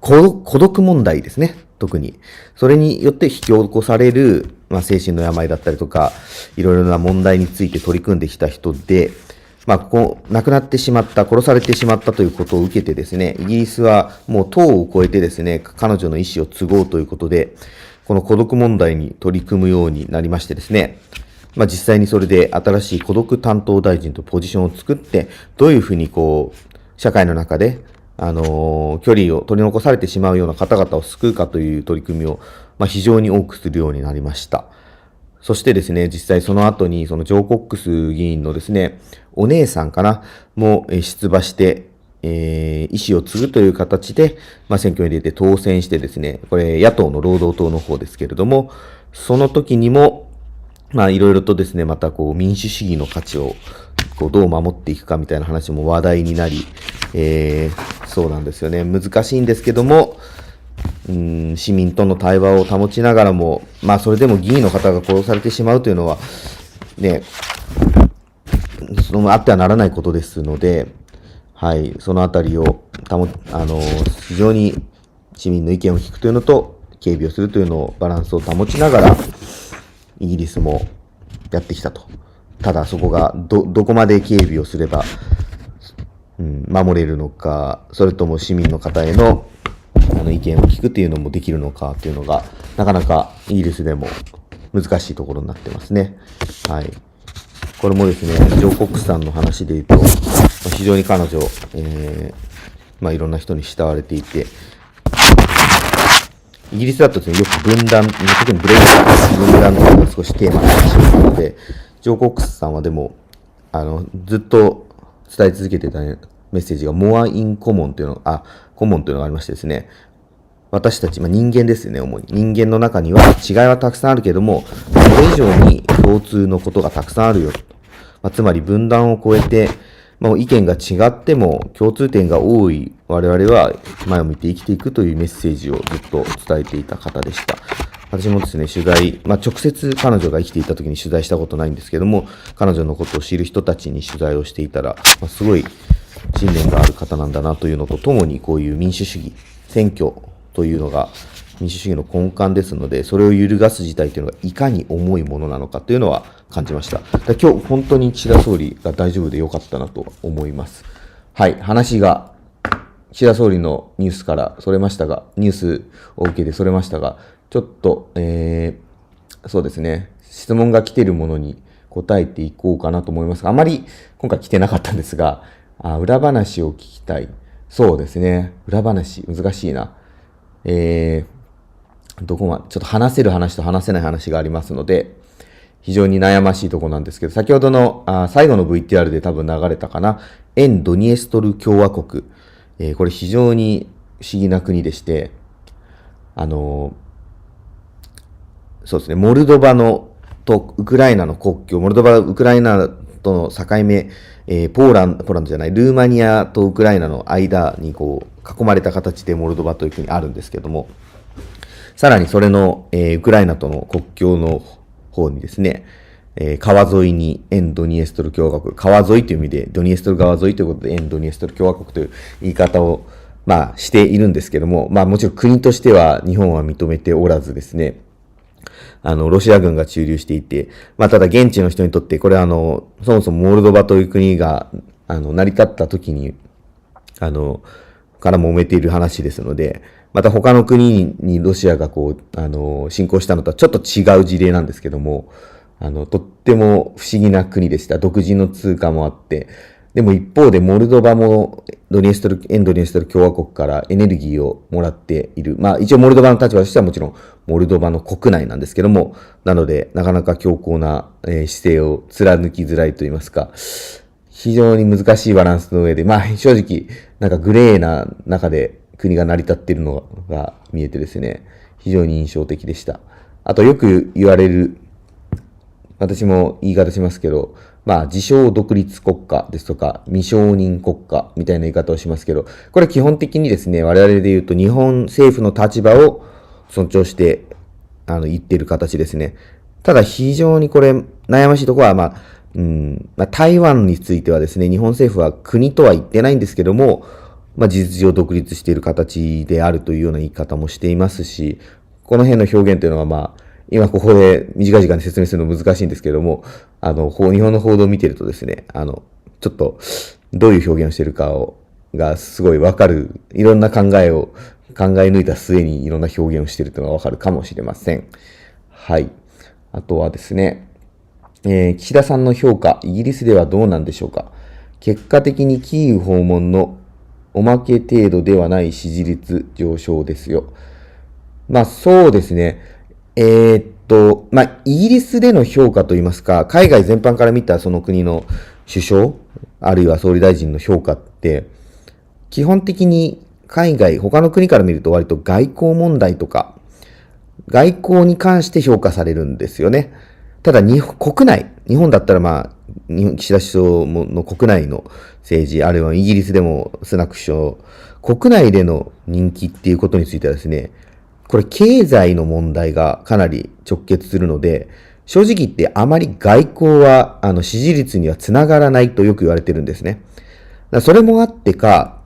孤独問題ですね、特に。それによって引き起こされる、精神の病だったりとか、いろいろな問題について取り組んできた人で、亡くなってしまった、殺されてしまったということを受けてですね、イギリスはもう党を超えてですね、彼女の意思を継ごうということで、この孤独問題に取り組むようになりましてですね、実際にそれで新しい孤独担当大臣とポジションを作って、どういうふうに社会の中で、距離を取り残されてしまうような方々を救うかという取り組みを、非常に多くするようになりました。そしてですね、実際その後に、そのジョー・コックス議員のですね、お姉さんかな、も出馬して、意思を継ぐという形で、選挙に出て当選してですね、これ野党の労働党の方ですけれども、その時にも、いろいろとですね、また民主主義の価値をどう守っていくかみたいな話も話題になり、そうなんですよね、難しいんですけども、市民との対話を保ちながらも、それでも議員の方が殺されてしまうというのは、ね、あってはならないことですので、はい、そのあたりを非常に市民の意見を聞くというのと、警備をするというのをバランスを保ちながら、イギリスもやってきたと。ただそこがどこまで警備をすれば、守れるのか、それとも市民の方への意見を聞くというのもできるのかというのが、なかなかイギリスでも難しいところになってますね。はい。これもですね、ジョー・コックスさんの話で言うと、非常に彼女、いろんな人に慕われていて、イギリスだとですね、よく分断、特にブレイク分断というのが少しテーマになってしまうので、ジョー・コックスさんはでも、ずっと伝え続けてた、メッセージが、モア・イン・コモンというのがありましてですね、私たち、人間ですよね、主に。人間の中には違いはたくさんあるけども、それ以上に共通のことがたくさんあるよ。つまり分断を超えて、意見が違っても共通点が多い我々は前を見て生きていくというメッセージをずっと伝えていた方でした。私もですね、取材、直接彼女が生きていた時に取材したことないんですけども、彼女のことを知る人たちに取材をしていたら、すごい信念がある方なんだなというのとともに、こういう民主主義、選挙というのが民主主義の根幹ですので、それを揺るがす事態というのがいかに重いものなのかというのは感じました。今日本当に岸田総理が大丈夫でよかったなと思います。はい、話が岸田総理のニュースからそれましたが、ニュースを受けてそれましたが、ちょっと、そうですね、質問が来ているものに答えていこうかなと思いますが、あまり今回来てなかったんですが、裏話を聞きたい。そうですね、裏話、難しいな。ちょっと話せる話と話せない話がありますので、非常に悩ましいところなんですけど、先ほどの最後の VTR で多分流れたかな、沿ドニエストル共和国。これ非常に不思議な国でして、そうですね、モルドバとウクライナの国境、モルドバ、ウクライナとの境目、ポーランドじゃない、ルーマニアとウクライナの間に囲まれた形でモルドバという国あるんですけども、さらにそれの、ウクライナとの国境の方にですね、川沿いに沿ドニエストル共和国、川沿いという意味で、ドニエストル川沿いということで沿ドニエストル共和国という言い方を、しているんですけども、もちろん国としては日本は認めておらずですね、ロシア軍が駐留していて、ただ現地の人にとって、これそもそもモルドバという国が、成り立った時に、から揉めている話ですので、また他の国にロシアが侵攻したのとはちょっと違う事例なんですけども、とっても不思議な国でした。独自の通貨もあって、でも一方でモルドバも沿ドニエストル共和国からエネルギーをもらっている。一応モルドバの立場としてはもちろんモルドバの国内なんですけども、なのでなかなか強硬な姿勢を貫きづらいと言いますか、非常に難しいバランスの上で、正直グレーな中で国が成り立っているのが見えてですね、非常に印象的でした。あとよく言われる、私も言い方しますけど、自称独立国家ですとか、未承認国家みたいな言い方をしますけど、これ基本的にですね、我々で言うと日本政府の立場を尊重して、言っている形ですね。ただ非常にこれ悩ましいところは、台湾についてはですね、日本政府は国とは言ってないんですけども、事実上独立している形であるというような言い方もしていますし、この辺の表現というのは今ここで短い時間で説明するの難しいんですけども、日本の報道を見てるとですね、ちょっとどういう表現をしているかがすごいわかる、いろんな考え抜いた末にいろんな表現をしているというのがわかるかもしれません。はい。あとはですね、岸田さんの評価、イギリスではどうなんでしょうか。結果的にキーウ訪問のおまけ程度ではない支持率上昇ですよ。そうですね。イギリスでの評価といいますか、海外全般から見たその国の首相、あるいは総理大臣の評価って、基本的に他の国から見ると割と外交問題とか、外交に関して評価されるんですよね。ただ国内、日本だったら岸田首相の国内の政治、あるいはイギリスでもスナク首相、国内での人気っていうことについてはですね、これ経済の問題がかなり直結するので、正直言ってあまり外交は支持率にはつながらないとよく言われてるんですね。それもあってか、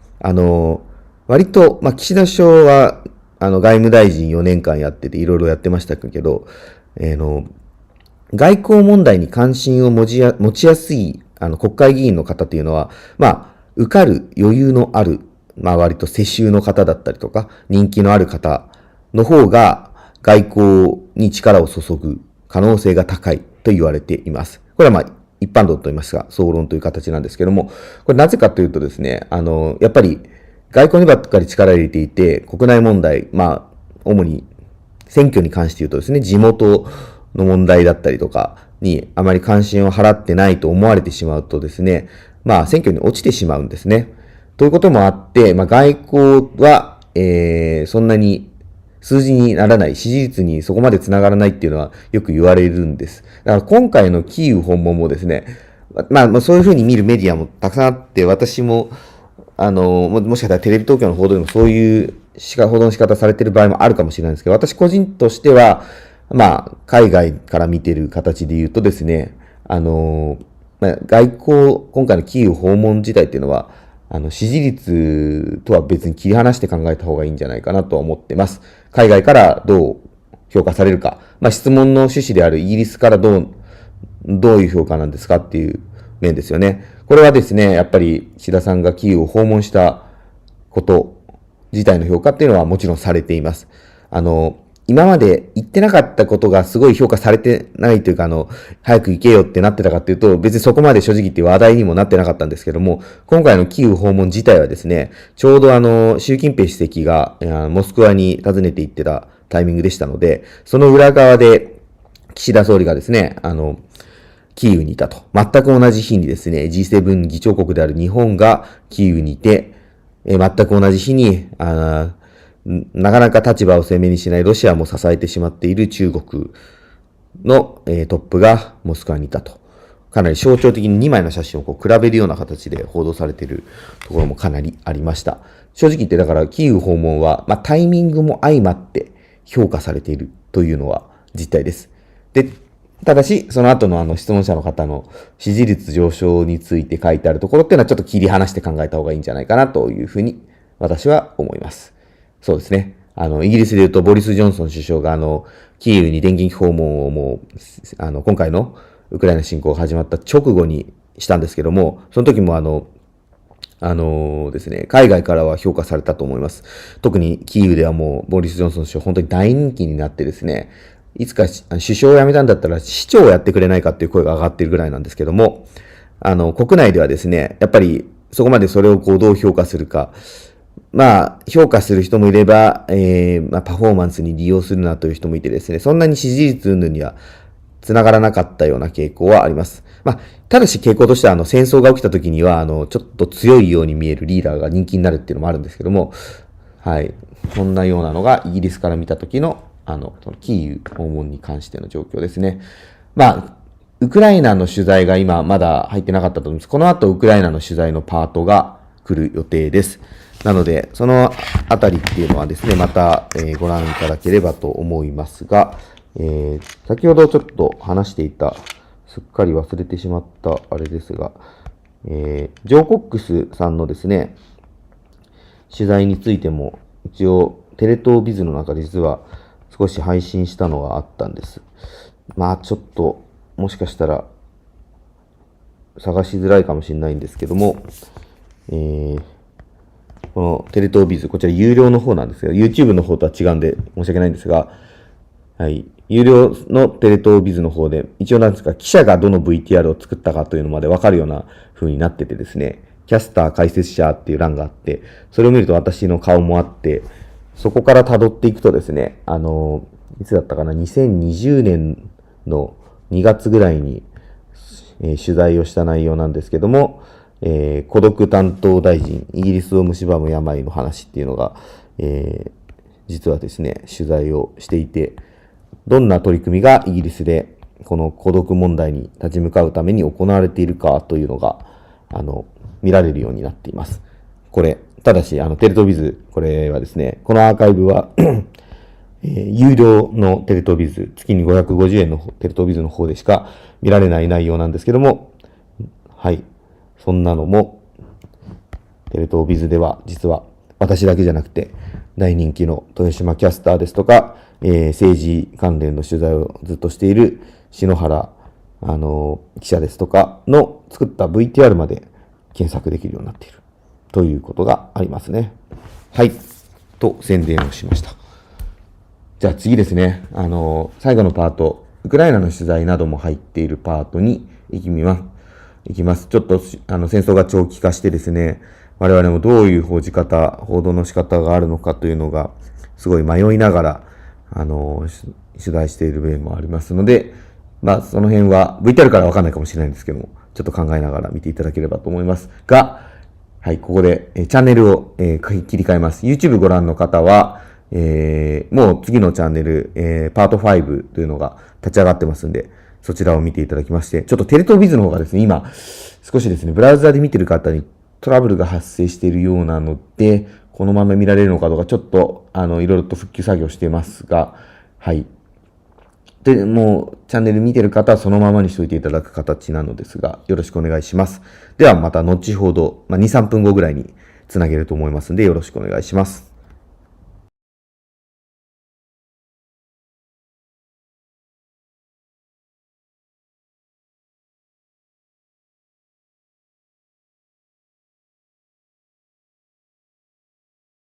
割と、岸田首相は、外務大臣4年間やってていろいろやってましたけど、外交問題に関心を持ちやすい、国会議員の方っていうのは、受かる余裕のある、割と世襲の方だったりとか、人気のある方の方が、外交に力を注ぐ可能性が高いと言われています。これは一般論と言いますか、総論という形なんですけども、これなぜかというとですね、やっぱり外交にばっかり力を入れていて、国内問題、主に選挙に関して言うとですね、地元の問題だったりとかにあまり関心を払ってないと思われてしまうとですね、選挙に落ちてしまうんですね。ということもあって、外交は、そんなに数字にならない、支持率にそこまで繋がらないっていうのはよく言われるんです。だから今回のキーウ訪問もですね、そういうふうに見るメディアもたくさんあって、私も、もしかしたらテレビ東京の報道でもそういう報道の仕方されている場合もあるかもしれないんですけど、私個人としては、海外から見ている形で言うとですね、外交、今回のキーウ訪問自体っていうのは、支持率とは別に切り離して考えた方がいいんじゃないかなと思ってます。海外からどう評価されるか。質問の趣旨であるイギリスからどういう評価なんですかっていう面ですよね。これはですね、やっぱり岸田さんがキーウを訪問したこと自体の評価っていうのはもちろんされています。今まで言ってなかったことがすごい評価されてないというか、早く行けよってなってたかっていうと、別にそこまで正直言って話題にもなってなかったんですけども、今回のキーウ訪問自体はですね、ちょうど習近平主席がモスクワに訪ねて行ってたタイミングでしたので、その裏側で岸田総理がですね、キーウにいたと。全く同じ日にですね、G7 議長国である日本がキーウにいて、全く同じ日に、なかなか立場を鮮明にしないロシアも支えてしまっている中国の、トップがモスクワにいたと。かなり象徴的に2枚の写真を比べるような形で報道されているところもかなりありました。正直言ってだからキーウ訪問は、タイミングも相まって評価されているというのは実態です。で、ただし、その後の質問者の方の支持率上昇について書いてあるところっていうのはちょっと切り離して考えた方がいいんじゃないかなというふうに私は思います。そうですね。イギリスで言うと、ボリス・ジョンソン首相がキーウに電撃訪問をもう、今回のウクライナ侵攻が始まった直後にしたんですけども、その時もですね、海外からは評価されたと思います。特にキーウではもう、ボリス・ジョンソン首相本当に大人気になってですね、いつか首相を辞めたんだったら市長をやってくれないかっていう声が上がっているぐらいなんですけども、国内ではですね、やっぱりそこまでそれをどう評価するか、評価する人もいれば、パフォーマンスに利用するなという人もいてですね、そんなに支持率云々には繋がらなかったような傾向はあります。ただし傾向としては戦争が起きた時には、ちょっと強いように見えるリーダーが人気になるっていうのもあるんですけども、はい。そんなようなのがイギリスから見た時の、そのキーウ訪問に関しての状況ですね。ウクライナの取材が今まだ入ってなかったと思います。この後ウクライナの取材のパートが来る予定です。なので、そのあたりっていうのはですね、また、ご覧いただければと思いますが、先ほどちょっと話していた、すっかり忘れてしまったあれですが、ジョー・コックスさんのですね、取材についても、一応、テレ東BIZの中で実は少し配信したのがあったんです。ちょっと、もしかしたら、探しづらいかもしれないんですけども、このテレ東BIZ、こちら有料の方なんですが、YouTube の方とは違うんで申し訳ないんですが、はい。有料のテレ東BIZの方で、一応なんですか、記者がどの VTR を作ったかというのまでわかるような風になっててですね、キャスター解説者っていう欄があって、それを見ると私の顔もあって、そこから辿っていくとですね、いつだったかな、2020年の2月ぐらいに、取材をした内容なんですけども、孤独担当大臣、イギリスを蝕む病の話っていうのが、実はですね、取材をしていて、どんな取り組みがイギリスでこの孤独問題に立ち向かうために行われているかというのが、見られるようになっています。これ、ただし、テレ東BIZ、これはですね、このアーカイブは、有料のテレ東BIZ、月に550円のテレ東BIZの方でしか見られない内容なんですけども、はい。そんなのもテレ東BIZでは実は私だけじゃなくて大人気の豊島キャスターですとか、政治関連の取材をずっとしている篠原記者ですとかの作った VTR まで検索できるようになっているということがありますね。はい。と宣伝をしました。じゃあ次ですね。最後のパート、ウクライナの取材なども入っているパートに行きます。ちょっと戦争が長期化してですね、我々もどういう報道の仕方があるのかというのがすごい迷いながら取材している面もありますので、その辺は VTR からわかんないかもしれないんですけども、ちょっと考えながら見ていただければと思いますが、はい、ここでチャンネルを切り替えます。YouTube ご覧の方は、もう次のチャンネル、パート5というのが立ち上がってますんで、そちらを見ていただきまして、ちょっとテレ東BIZの方がですね、今、少しですね、ブラウザで見てる方にトラブルが発生しているようなので、このまま見られるのかどうか、ちょっと、いろいろと復旧作業していますが、はい。で、もう、チャンネル見てる方はそのままにしておいていただく形なのですが、よろしくお願いします。ではまた後ほど、2、3分後ぐらいにつなげると思いますので、よろしくお願いします。